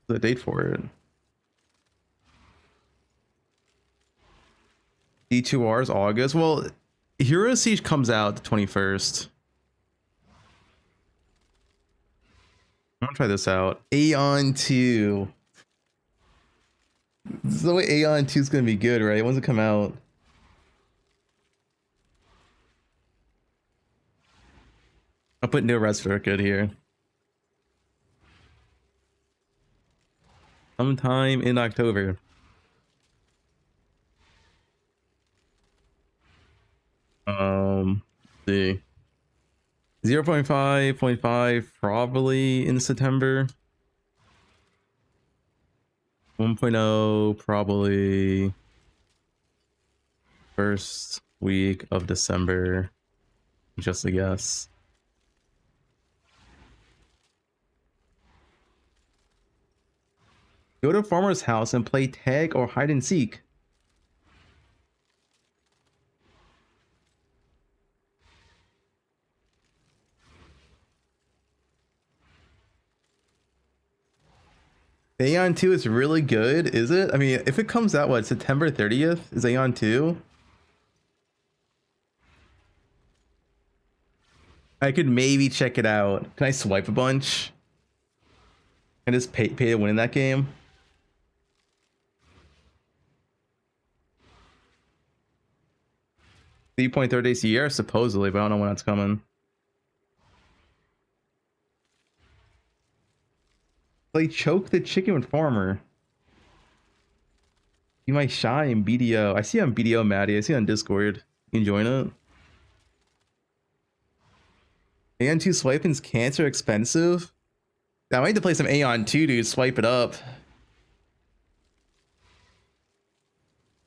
The date for it. D2R's August. Well, Hero Siege comes out the 21st. I'm gonna try this out. Aeon 2. This is the way Aeon 2 is gonna be good, right? When's it come out? I'll put No Rest for Good here. Sometime in October. See. 0.5.5 probably in September. 1.0 probably first week of December. Just a guess. Go to a farmer's house and play tag or hide and seek. Aeon 2 is really good, is it? I mean, if it comes out, what, September 30th is Aeon 2? I could maybe check it out. Can I swipe a bunch? And just pay to win in that game? $3.30 a year, supposedly, but I don't know when it's coming. Like choke the chicken farmer. You might shine BDO. I see on BDO Maddie. I see on Discord. You can join it. Aeon 2 swiping's cancer expensive. I might need to play some Aeon 2, dude. Swipe it up.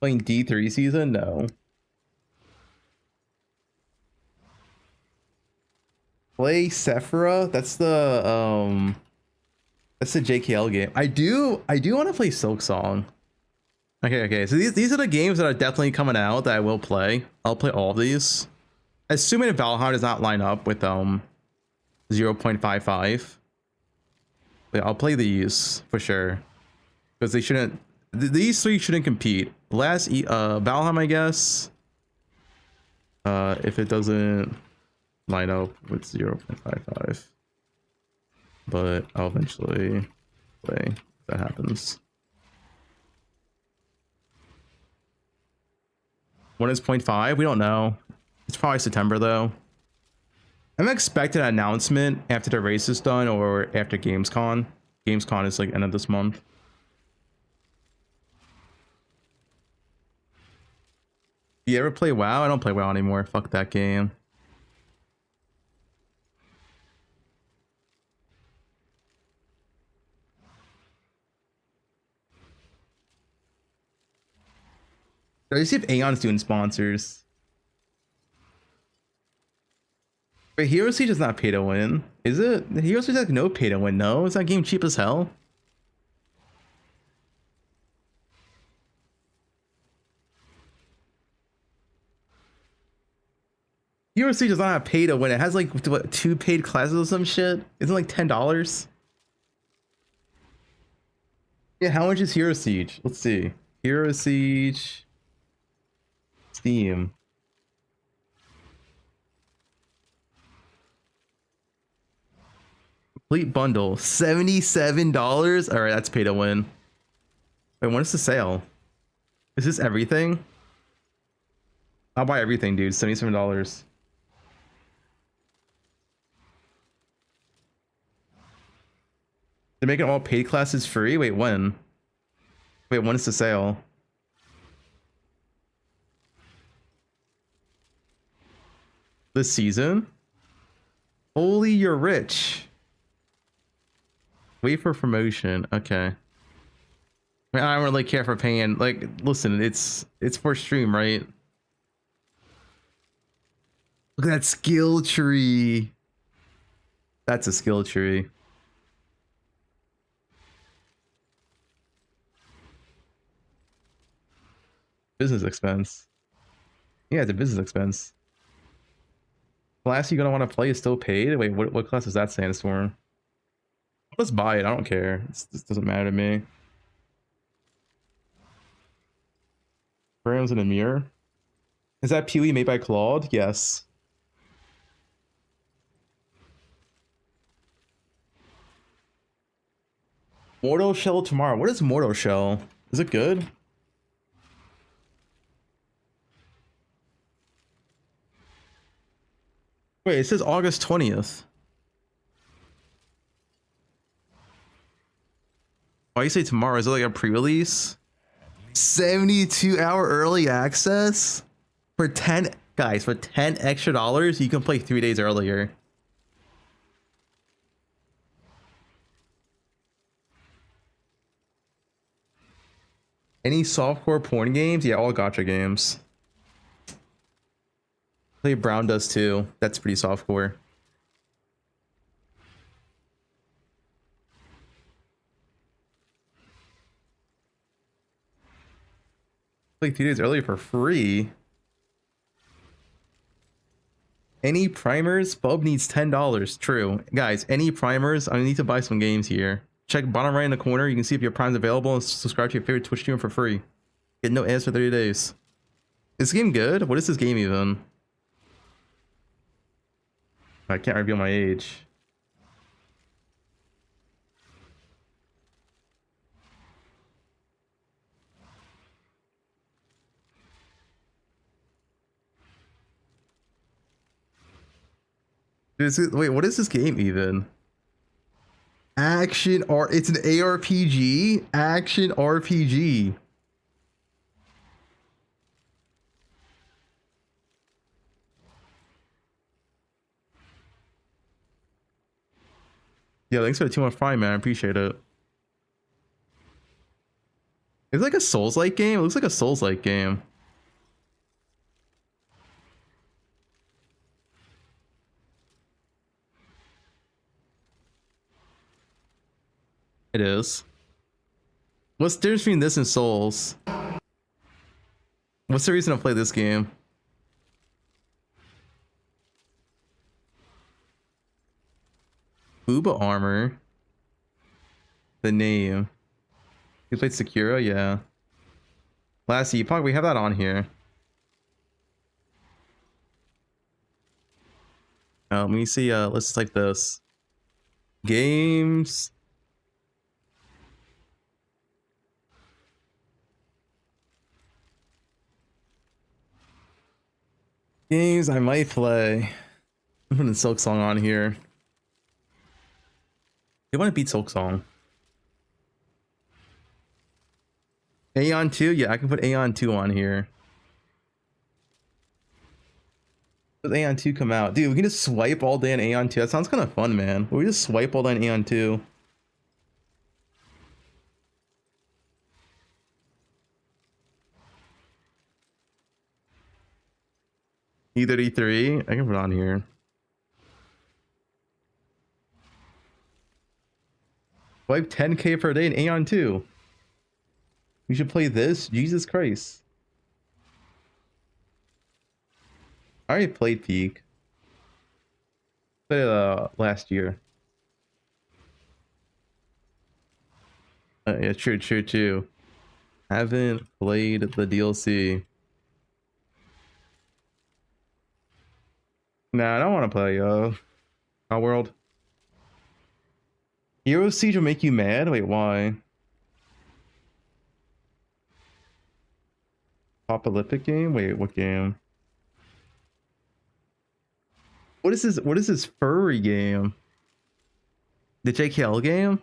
Playing D3 season? No. Play Sephira. That's the JKL game. I do want to play Silk Song. Okay. So these are the games that are definitely coming out that I will play. I'll play all of these. Assuming Valheim does not line up with 0.55. But I'll play these for sure. Because they shouldn't, these three shouldn't compete. Last Valheim, I guess. If it doesn't line up with 0.55. But I'll eventually play if that happens. When is 0.5? We don't know. It's probably September though. I'm expecting an announcement after the race is done or after Gamescom. Gamescom is like end of this month. You ever play WoW? I don't play WoW anymore. Fuck that game. Let's see if Aeon's doing sponsors. But Hero Siege is not pay to win, is it? Hero Siege is like no pay to win, no? Is that game cheap as hell? Hero Siege does not have pay to win. It has like what, 2 paid classes or some shit. Isn't it like $10? Yeah, how much is Hero Siege? Let's see. Hero Siege Steam. Complete bundle, $77. All right, that's pay to win. Wait, when is the sale? Is this everything? I'll buy everything, dude. $77. They're making all paid classes free? Wait, when? Wait, when is the sale? This season? Holy, you're rich. Wait for promotion. Okay. I mean, I don't really care for paying. Like, listen, it's for stream, right? Look at that skill tree. That's a skill tree. Business expense. Yeah, it's a business expense. Class you're gonna want to play is still paid? Wait, what class is that Sandstorm? Let's buy it. I don't care. This doesn't matter to me. Programs in a mirror. Is that Pee-wee made by Claude? Yes. Mortal Shell tomorrow. What is Mortal Shell? Is it good? Wait, it says August 20th. Why you say tomorrow? Is it like a pre-release? 72-hour early access? For 10 guys, for $10 extra, you can play 3 days earlier. Any softcore porn games? Yeah, all gacha games. Play Brown does too. That's pretty softcore. Play 3 days early for free. Any primers? Bub needs $10. True. Guys, any primers? I need to buy some games here. Check bottom right in the corner. You can see if your Prime's available and subscribe to your favorite Twitch streamer for free. Get no ads for 30 days. Is this game good? What is this game even? I can't reveal my age. Wait, what is this game even? action art. It's an ARPG, action RPG. Yeah, thanks for the 215, man. I appreciate it. It's like a Souls-like game. It looks like a Souls-like game. It is. What's the difference between this and Souls? What's the reason to play this game? Uba armor. The name. You played Sekiro? Yeah. Last Epoch, we have that on here. Let me see, let's type this. Games. Games I might play. I'm putting Silk Song on here. You want to beat Silk Song? Aeon 2? Yeah, I can put Aeon 2 on here. Does Aeon 2 come out? Dude, we can just swipe all day in Aeon 2. That sounds kind of fun, man. We just swipe all day in Aeon 2. E33? I can put it on here. Swipe 10k per day in Aeon 2. You should play this? Jesus Christ. I already played Peak. Played it last year. Yeah, true. Haven't played the DLC. Nah, I don't want to play Our World. Hero Siege will make you mad? Wait, why? Apocalyptic game? Wait, what game? What is this furry game? The JKL game?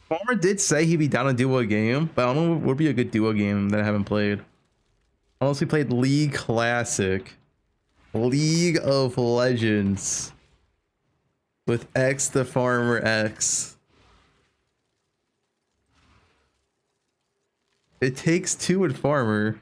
Farmer did say he'd be down to duo game, but I don't know what would be a good duo game that I haven't played. Unless we played League Classic. League of Legends. With X the Farmer X. It takes two with Farmer.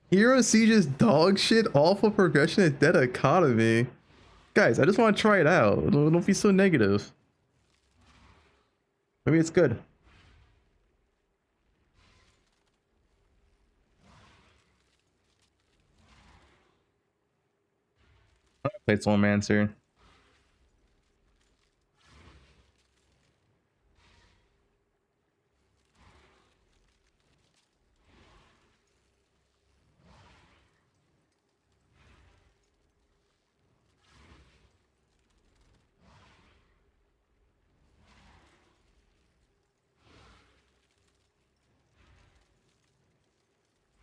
Hero Siege is dog shit, awful progression, and dead economy. Guys, I just want to try it out. Don't be so negative. Maybe it's good. I played Soulmancer.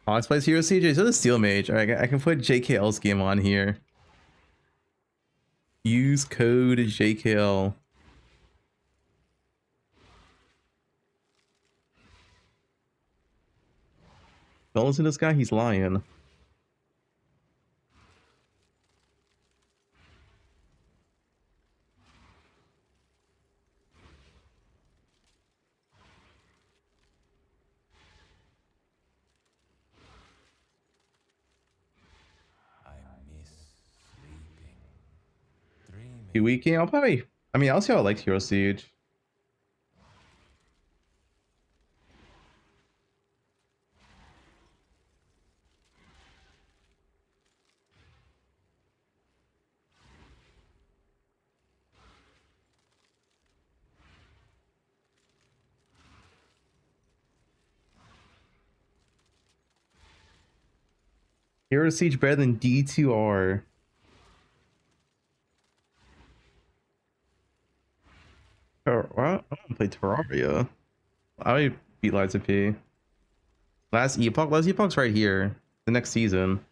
Let's play Hero Siege. So the Steel Mage. Alright, I can put JKL's game on here. Use code JKL. Don't listen to this guy, he's lying. Weekend, I'll probably. I mean, I'll see how I like Hero Siege. Hero Siege better than D2R. Oh, what? I want to play Terraria. I would beat Liza P. Last Epoch's right here. The next season.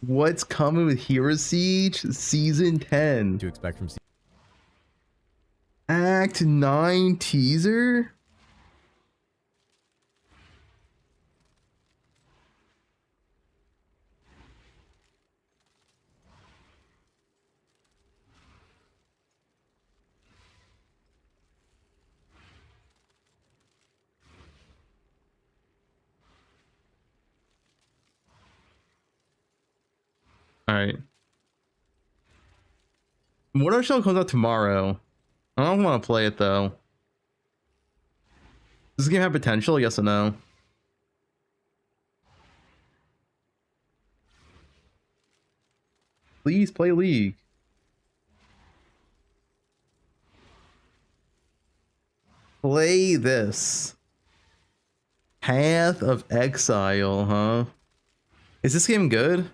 What's coming with Hero Siege? Season 10. To expect from Act 9 teaser? Alright. Mortal Shell comes out tomorrow. I don't want to play it though. Does this game have potential? Yes or no? Please play League. Play this. Path of Exile, huh? Is this game good?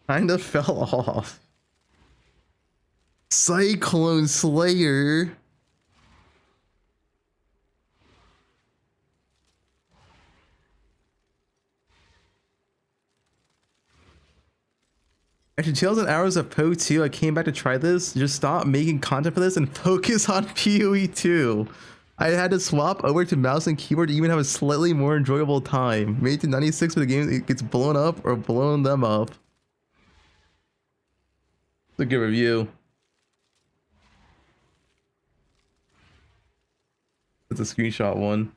Kinda fell off. Cyclone Slayer. After 2,000 hours of poe2, I came back to try this. Just stop making content for this and focus on poe2. I had to swap over to mouse and keyboard to even have a slightly more enjoyable time. Made it to 96 for the game it gets blown up or blown them up. It's a good review. It's a screenshot one.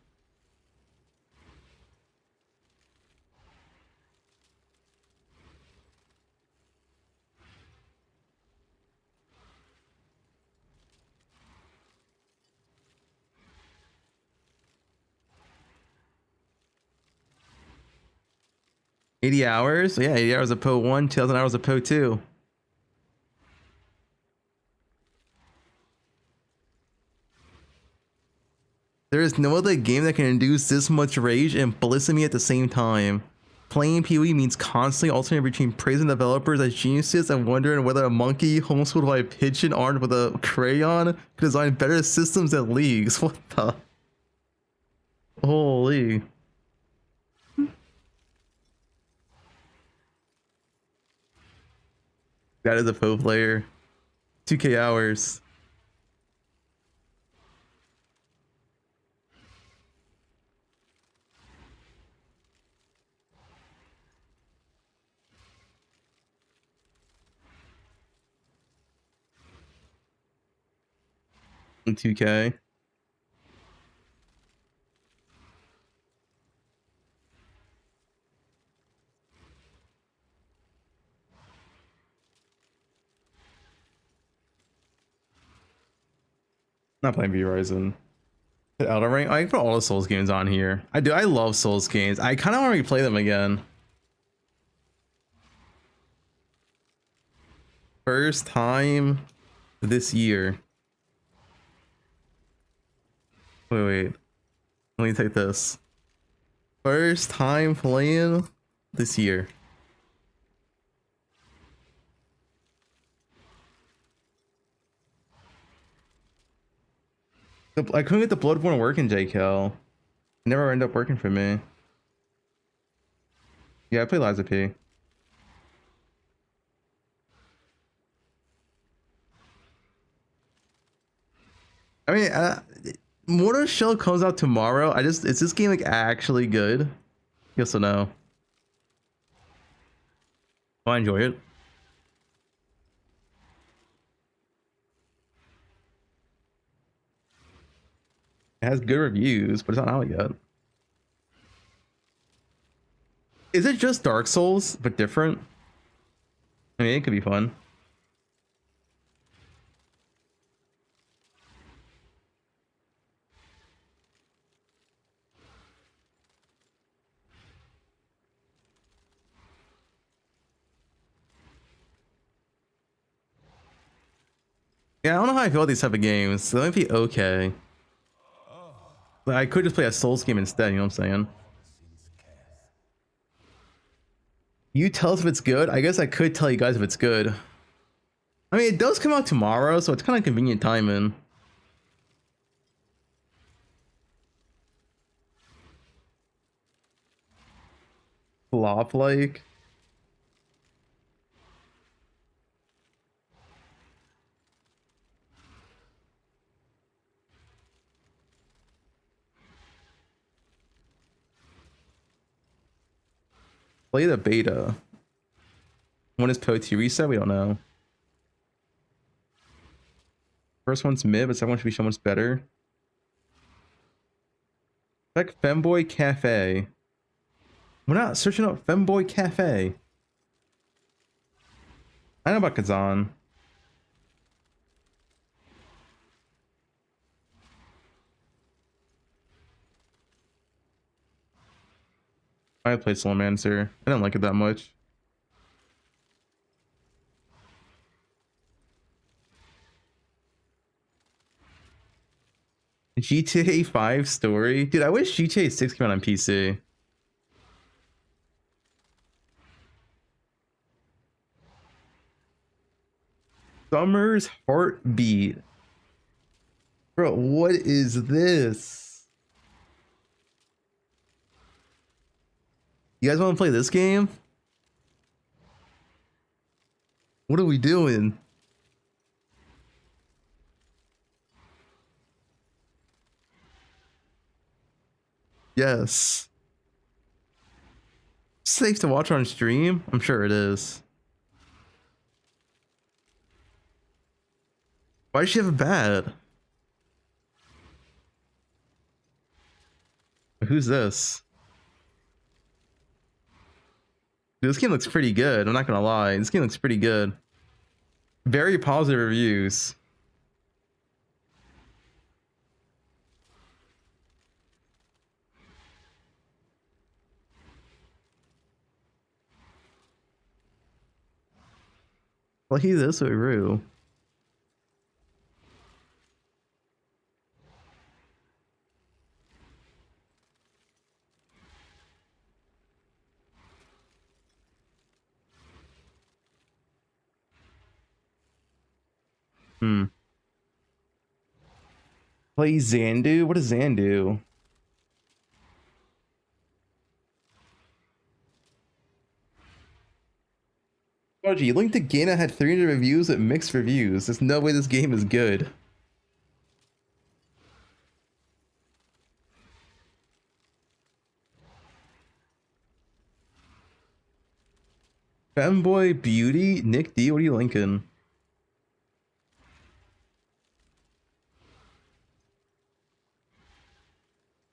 $80 hours? Yeah, 80 hours of poe1, 2,000 hours of poe2. There is no other game that can induce this much rage and bliss in me at the same time. Playing PoE means constantly alternating between praising developers as geniuses and wondering whether a monkey homeschooled by a pigeon armed with a crayon could design better systems than leagues. What the? Holy. That is a Poe player. 2K hours. In 2K. Not playing Verizon. Elden Ring. I can put all the Souls games on here. I do. I love Souls games. I kind of want to replay them again. First time this year. Wait. Let me take this. First time playing this year. I couldn't get the Bloodborne working, JKL. Never ended up working for me. Yeah, I play Liza P. I mean, Mortal Shell comes out tomorrow. Is this game like actually good? Yes or no? I enjoy it. It has good reviews, but it's not out yet. Is it just Dark Souls, but different? I mean, it could be fun. Yeah, I don't know how I feel about these type of games. They might be okay. But I could just play a Souls game instead, you know what I'm saying? You tell us if it's good? I guess I could tell you guys if it's good. I mean, it does come out tomorrow, so it's kind of convenient timing. Flop like. Play the beta. When is poe1 reset? We don't know. First one's mid, but second one should be so much better. Check Femboy Cafe. We're not searching up Femboy Cafe. I know about Kazan. I played Slowmancer. I didn't like it that much. GTA 5 story? Dude, I wish GTA 6 came out on PC. Summer's Heartbeat. Bro, what is this? You guys want to play this game? What are we doing? Yes. Safe to watch on stream? I'm sure it is. Why does she have a bad? Who's this? Dude, this game looks pretty good. I'm not gonna lie. This game looks pretty good. Very positive reviews. Play this with Rue. Play Xandu? What is Xandu? OG, Link to Gaina had 300 reviews with mixed reviews. There's no way this game is good. Femboy Beauty? Nick D, what are you linking?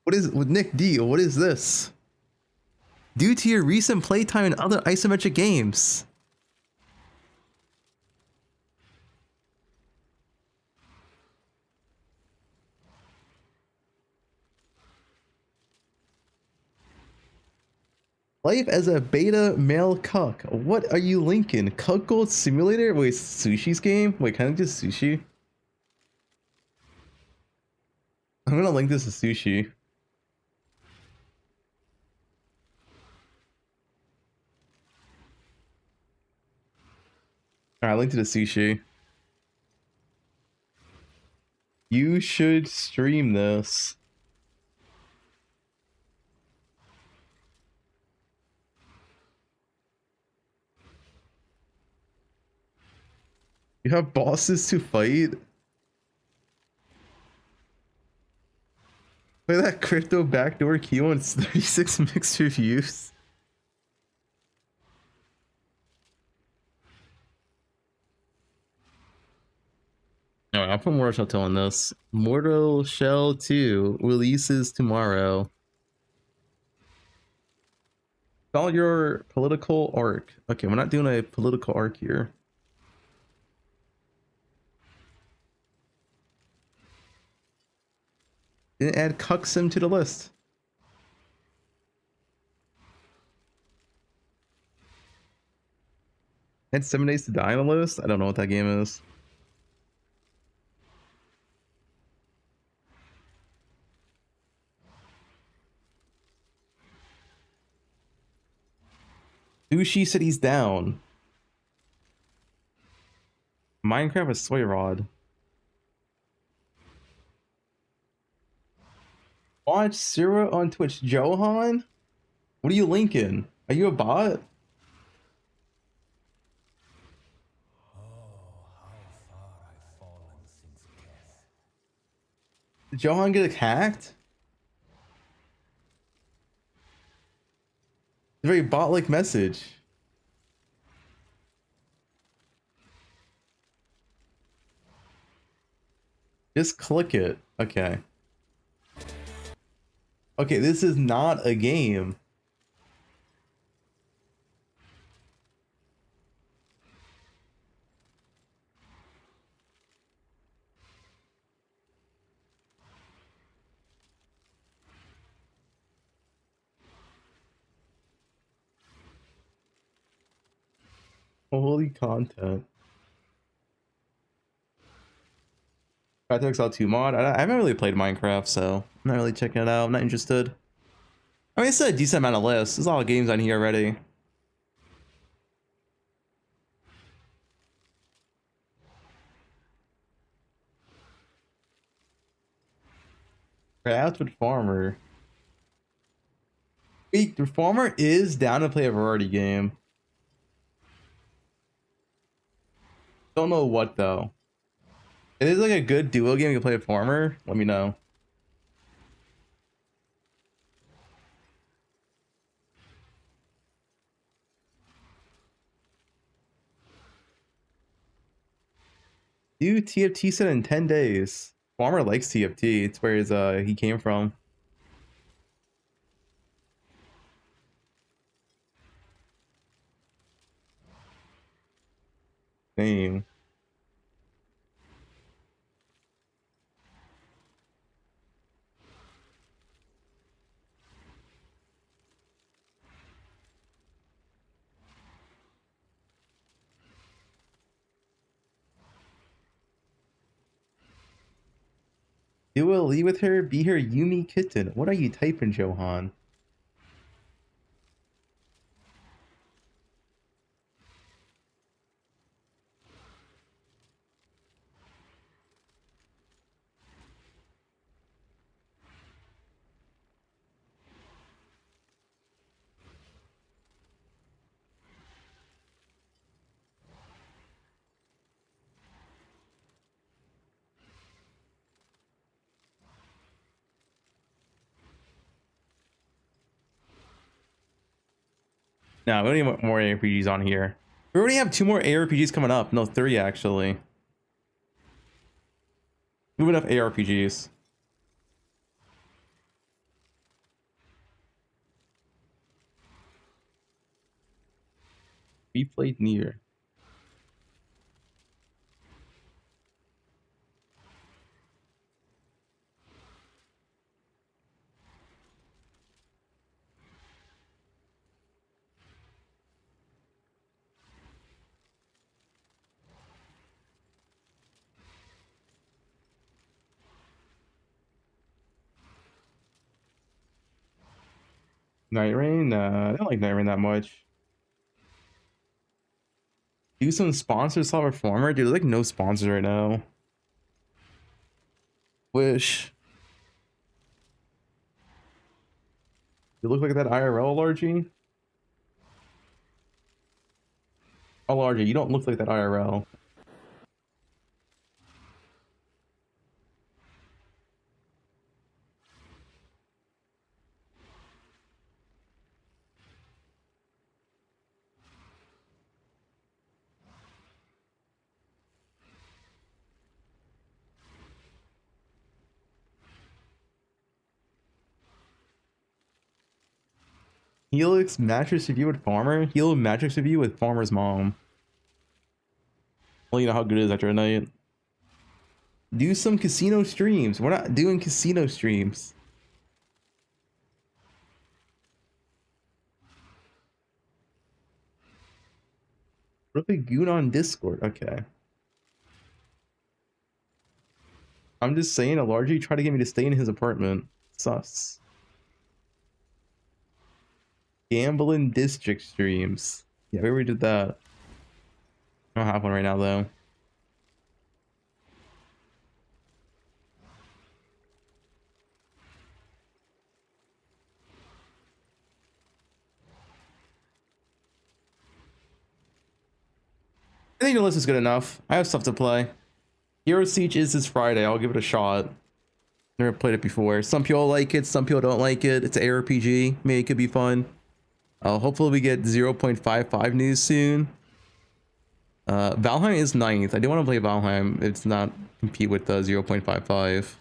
What is with Nick D? What is this? Due to your recent playtime in other isometric games. Life as a beta male cuck. What are you linking? Cuckold Simulator? Wait, Sushi's game? Wait, can I do Sushi? I'm gonna link this to Sushi. Alright, link to the Sushi. You should stream this. You have bosses to fight? Play that crypto backdoor key on 36 mixed reviews. Alright, I'll put Mortal Shell 2 on this. Mortal Shell 2 releases tomorrow. Call your political arc. Okay, we're not doing a political arc here. Didn't add Cucksim to the list. Had 7 Days to Die on the list? I don't know what that game is. Sushi said he's down. Minecraft is soy rod. Watch Sira on Twitch. Johan? What are you linking? Are you a bot? Did Johan get hacked? It's a very bot-like message. Just click it. Okay. Okay, this is not a game. Holy content. Crytek's L2 mod. I haven't really played Minecraft, so I'm not really checking it out. I'm not interested. I mean, it's a decent amount of lists. There's a lot of games on here already. Crafts with Farmer. Wait, the Farmer is down to play a variety game. Don't know what though. It is like a good duo game you can play with Farmer. Let me know. Dude, TFT said in 10 days. Farmer likes TFT. It's where he came from. Name. Do a Lee with her, be her Yumi kitten. What are you typing, Johan? No, we don't need more ARPGs on here. We already have 2 more ARPGs coming up. No, 3 actually. We have enough ARPGs. We played Nier. Night Rain? I don't like Night Rain that much. Do some sponsors Solve Reformer? Dude, there's like no sponsors right now. Wish. You look like that IRL, LRG? Oh, LRG, you don't look like that IRL. Helix mattress review with Farmer? Helix mattress review with Farmer's mom. Well, you know how good it is after a night. Do some casino streams. We're not doing casino streams. Really goon on Discord. Okay. I'm just saying, a largely tried to get me to stay in his apartment. Sus. Gambling district streams. Yeah, we already did that. I don't have one right now though. I think the list is good enough. I have stuff to play. Hero Siege is this Friday. I'll give it a shot. Never played it before. Some people like it, some people don't like it. It's an ARPG. Maybe it could be fun. Hopefully we get 0.55 news soon. Valheim is 9th. I do want to play Valheim. It's not compete with the 0.55.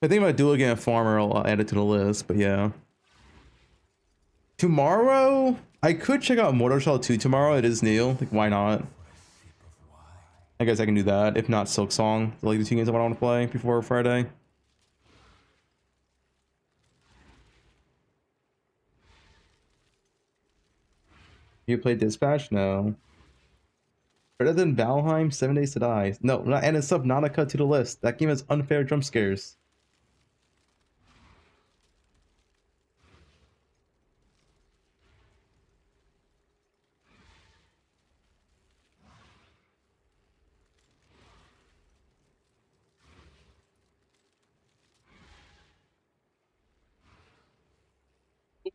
I think about dual again Farmer. I'll add it to the list, but yeah. Tomorrow, I could check out Mortal Shell 2 tomorrow. It is new. Like, why not? I guess I can do that. If not, Silk Song. Like the two games I want to play before Friday. You played Dispatch? No. Better than Valheim, 7 Days to Die. No, not adding Subnautica to the list. That game has unfair jump scares.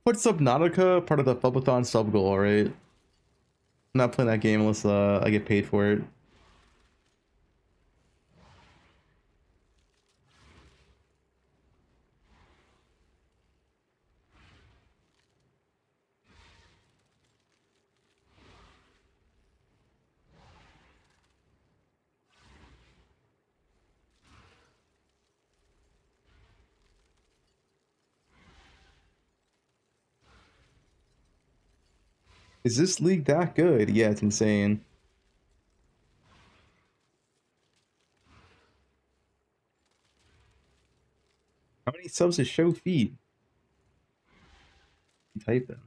Put Subnautica part of the Fubathon sub goal, right? I'm not playing that game unless I get paid for it. Is this league that good? Yeah, it's insane. How many subs does show feed? Type in.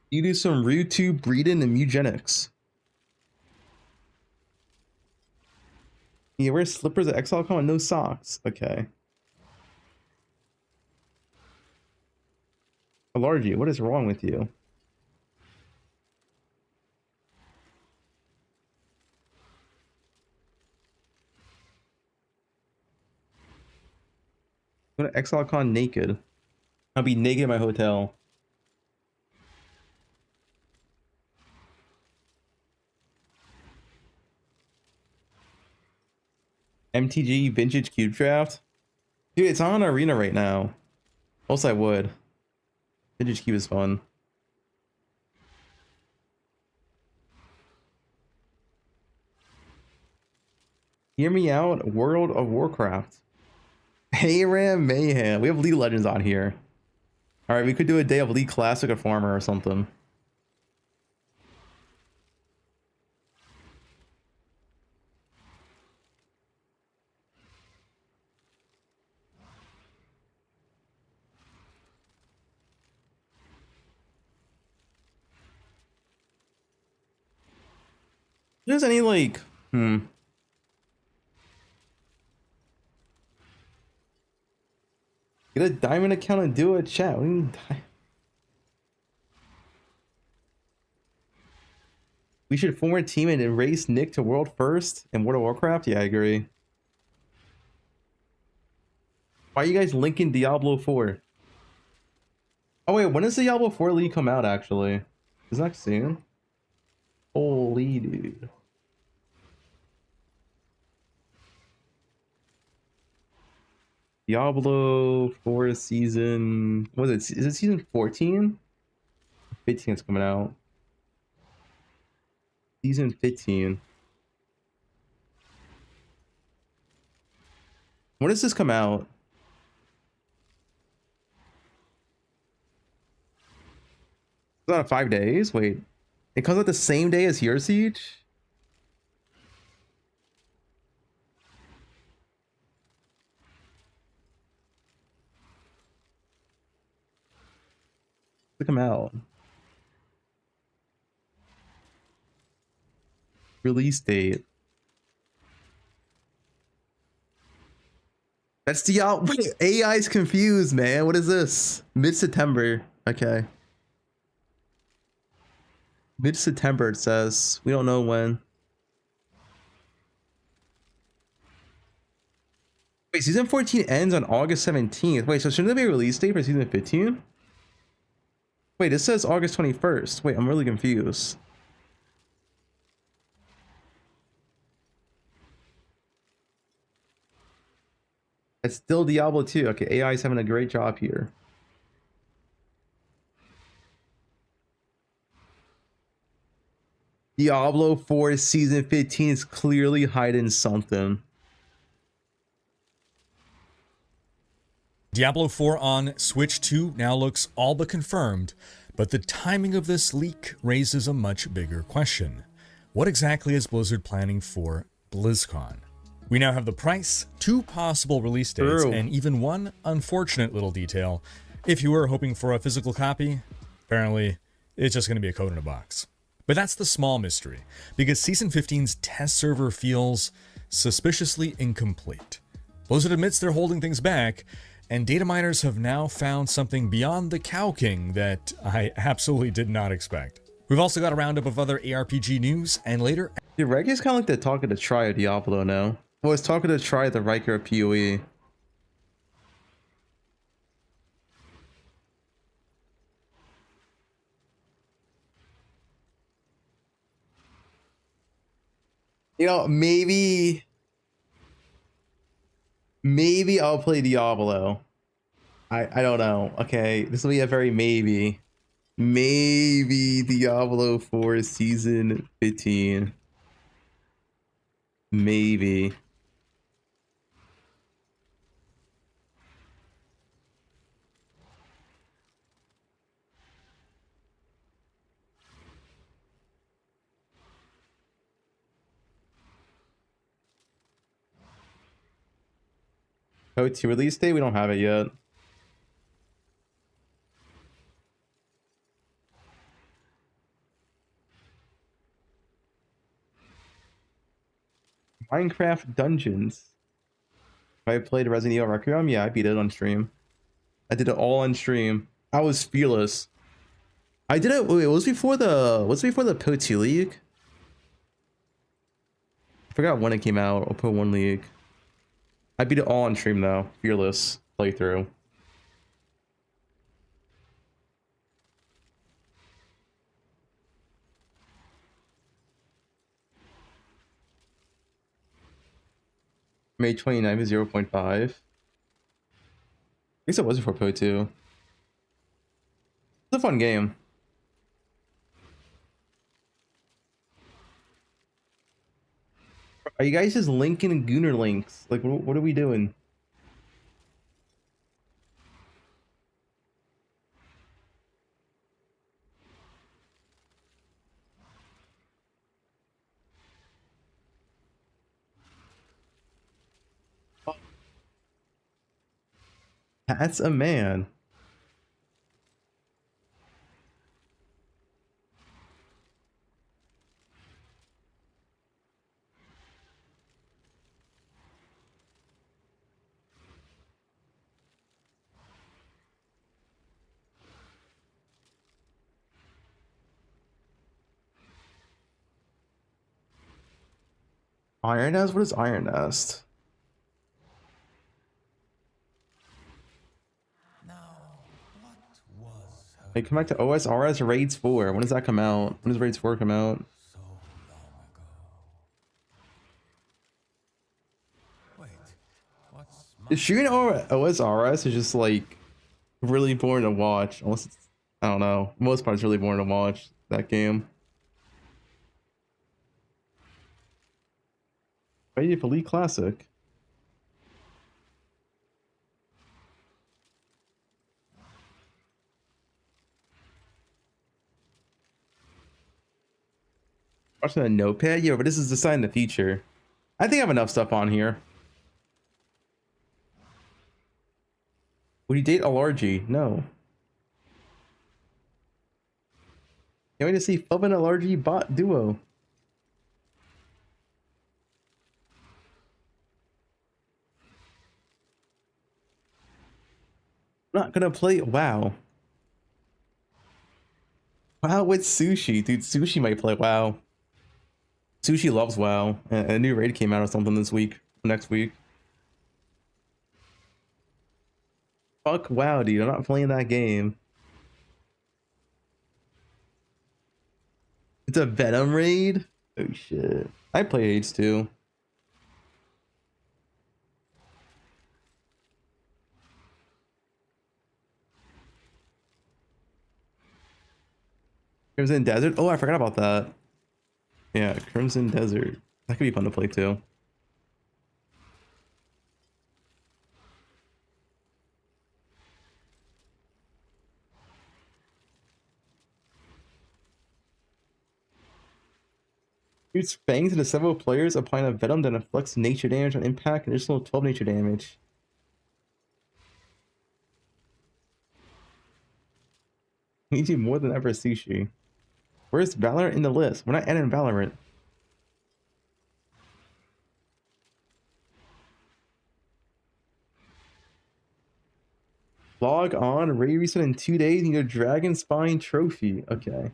You do some YouTube breeding and eugenics. You wear slippers at XLCon and no socks. Okay. Alargy, what is wrong with you? Go to XLCon naked. I'll be naked in my hotel. MTG Vintage Cube Draft? Dude, it's on Arena right now. Also, I would. Vintage Cube is fun. Hear me out, World of Warcraft. Hey Ram Mayhem. We have League Legends on here. Alright, we could do a day of League Classic or Farmer or something. There's any like get a diamond account and do a chat. We should form a team and race Nick to world first in World of Warcraft. Yeah, I agree. Why are you guys linking Diablo 4? Oh wait, when does Diablo 4 League come out actually? Is that soon? Holy dude. Diablo 4 season, what is it? Is it season 14? 15 is coming out. Season 15. When does this come out? It's not 5 days? Wait. It comes out the same day as Hero Siege? Look him out. Release date. That's the wait, AI's confused, man. What is this? Mid-September. Okay. Mid-September it says. We don't know when. Wait, season 14 ends on August 17th. Wait, so shouldn't there be a release date for season 15? Wait, it says August 21st. Wait, I'm really confused. It's still Diablo 2. Okay, AI is having a great job here. Diablo 4 season 15 is clearly hiding something. Diablo 4 on Switch 2 now looks all but confirmed, but the timing of this leak raises a much bigger question. What exactly is Blizzard planning for BlizzCon? We now have the price, 2 possible release dates, and even one unfortunate little detail. If you were hoping for a physical copy, apparently it's just going to be a code in a box. But that's the small mystery, because Season 15's test server feels suspiciously incomplete. Blizzard admits they're holding things back, and data miners have now found something beyond the Cow King that I absolutely did not expect. We've also got a roundup of other ARPG news, and later... Yeah, Reg is kind of like the talking to try of Diablo now. Well, it's talking to try the Riker of PoE. You know, maybe I'll play Diablo. I don't know. Okay, this will be a very maybe. Maybe Diablo 4 season 15. Maybe. poe2 release date? We don't have it yet. Minecraft Dungeons. I played Resident Evil Requiem. Yeah, I beat it on stream. I did it all on stream. I was fearless. I did it. Wait, it was before the poe2 League. I forgot when it came out. Or poe1 League. I beat it all on stream though. Fearless playthrough. May 29th is 0.5. I guess it was before poe2. It's a fun game. Are you guys just linking Gooner links? Like, what are we doing? That's a man. Iron Nest? What is Iron Nest? Hey, come back to OSRS Raids 4. When does that come out? When does Raids 4 come out? Is shooting OSRS is just like really boring to watch. Unless it's, I don't know. Most part, it's really boring to watch that game. Ready for Elite Classic. Watching a notepad? Yeah, but this is the sign of the feature. I think I have enough stuff on here. Would you date a Largy? No. Can't wait to see Fubgun and LRG bot duo. I'm not gonna play WoW. WoW with Sushi, dude. Sushi might play WoW. Sushi loves WoW. And a new raid came out or something this week, next week. Fuck WoW, dude. I'm not playing that game. It's a Venom raid? Oh shit. I play Age too. Crimson Desert? Oh, I forgot about that. Yeah, Crimson Desert. That could be fun to play too. Shoots fangs into several players, applying a venom that inflicts nature damage on impact, and additional 12 nature damage. We need you more than ever, Sushi. Where's Valorant in the list? We're not adding Valorant. Log on, raid reset in 2 days, need a Dragon Spine trophy. Okay.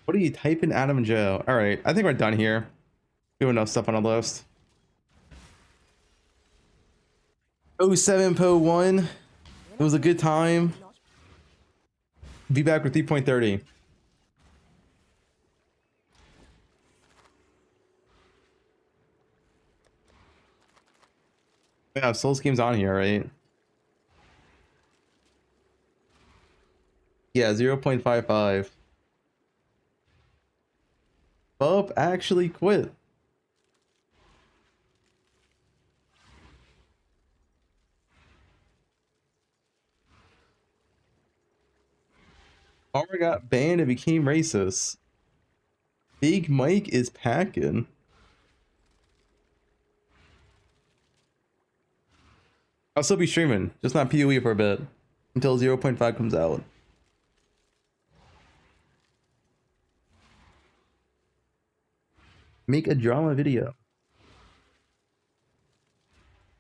What are you typing, Adam Joe? All right, I think we're done here. We have enough stuff on the list. 07 poe1. It was a good time. Be back with 3.30. Yeah, Souls game's on here, right? Yeah, 0.55. Bub actually quit. Farmer got banned and became racist. Big Mike is packing. I'll still be streaming, just not PoE for a bit. Until 0.5 comes out. Make a drama video.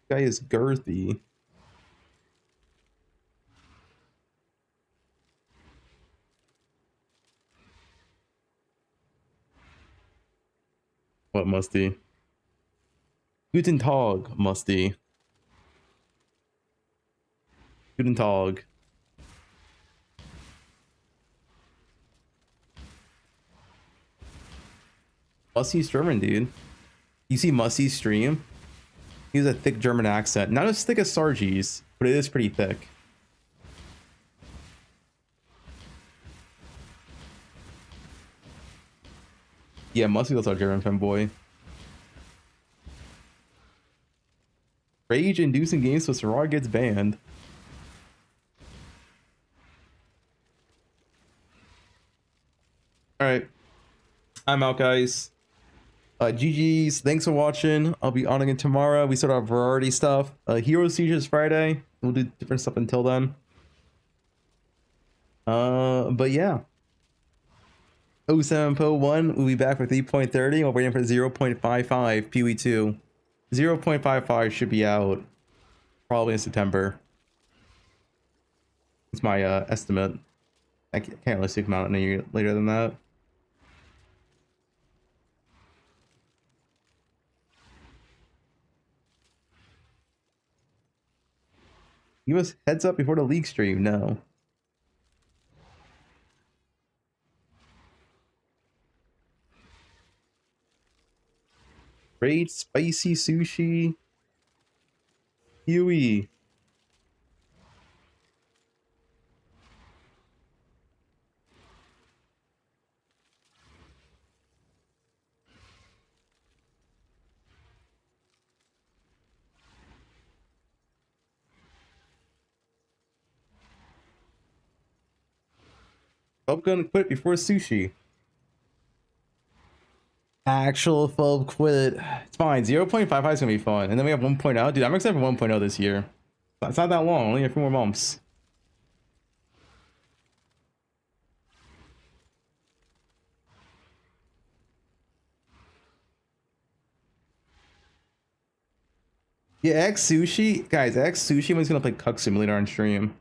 This guy is girthy. What, Musty? Guten Tag, Musty. Guten Tag. Musty's German, dude. You see Musty's stream? He has a thick German accent. Not as thick as Sargi's, but it is pretty thick. Yeah, Musty looks like a German fanboy. Rage-inducing games so Sarag gets banned. Alright. I'm out, guys. GG's. Thanks for watching. I'll be on again tomorrow. We start our variety stuff. Hero Siege is Friday. We'll do different stuff until then. But yeah. 07 poe1 will be back for 3.30. We're waiting for 0.55 PoE2. 0.55 should be out probably in September. It's my estimate. I can't really see them out any later than that. Give us heads up before the league stream. No. Great spicy sushi. Huey. Fubgun quit before sushi. Actual Fub quit. It's fine. 0.55 is gonna be fun. And then we have 1.0. Dude, I'm excited for 1.0 this year. It's not that long, only a few more months. Yeah, X Sushi. Guys, X Sushi was gonna play Cuck Simulator on stream.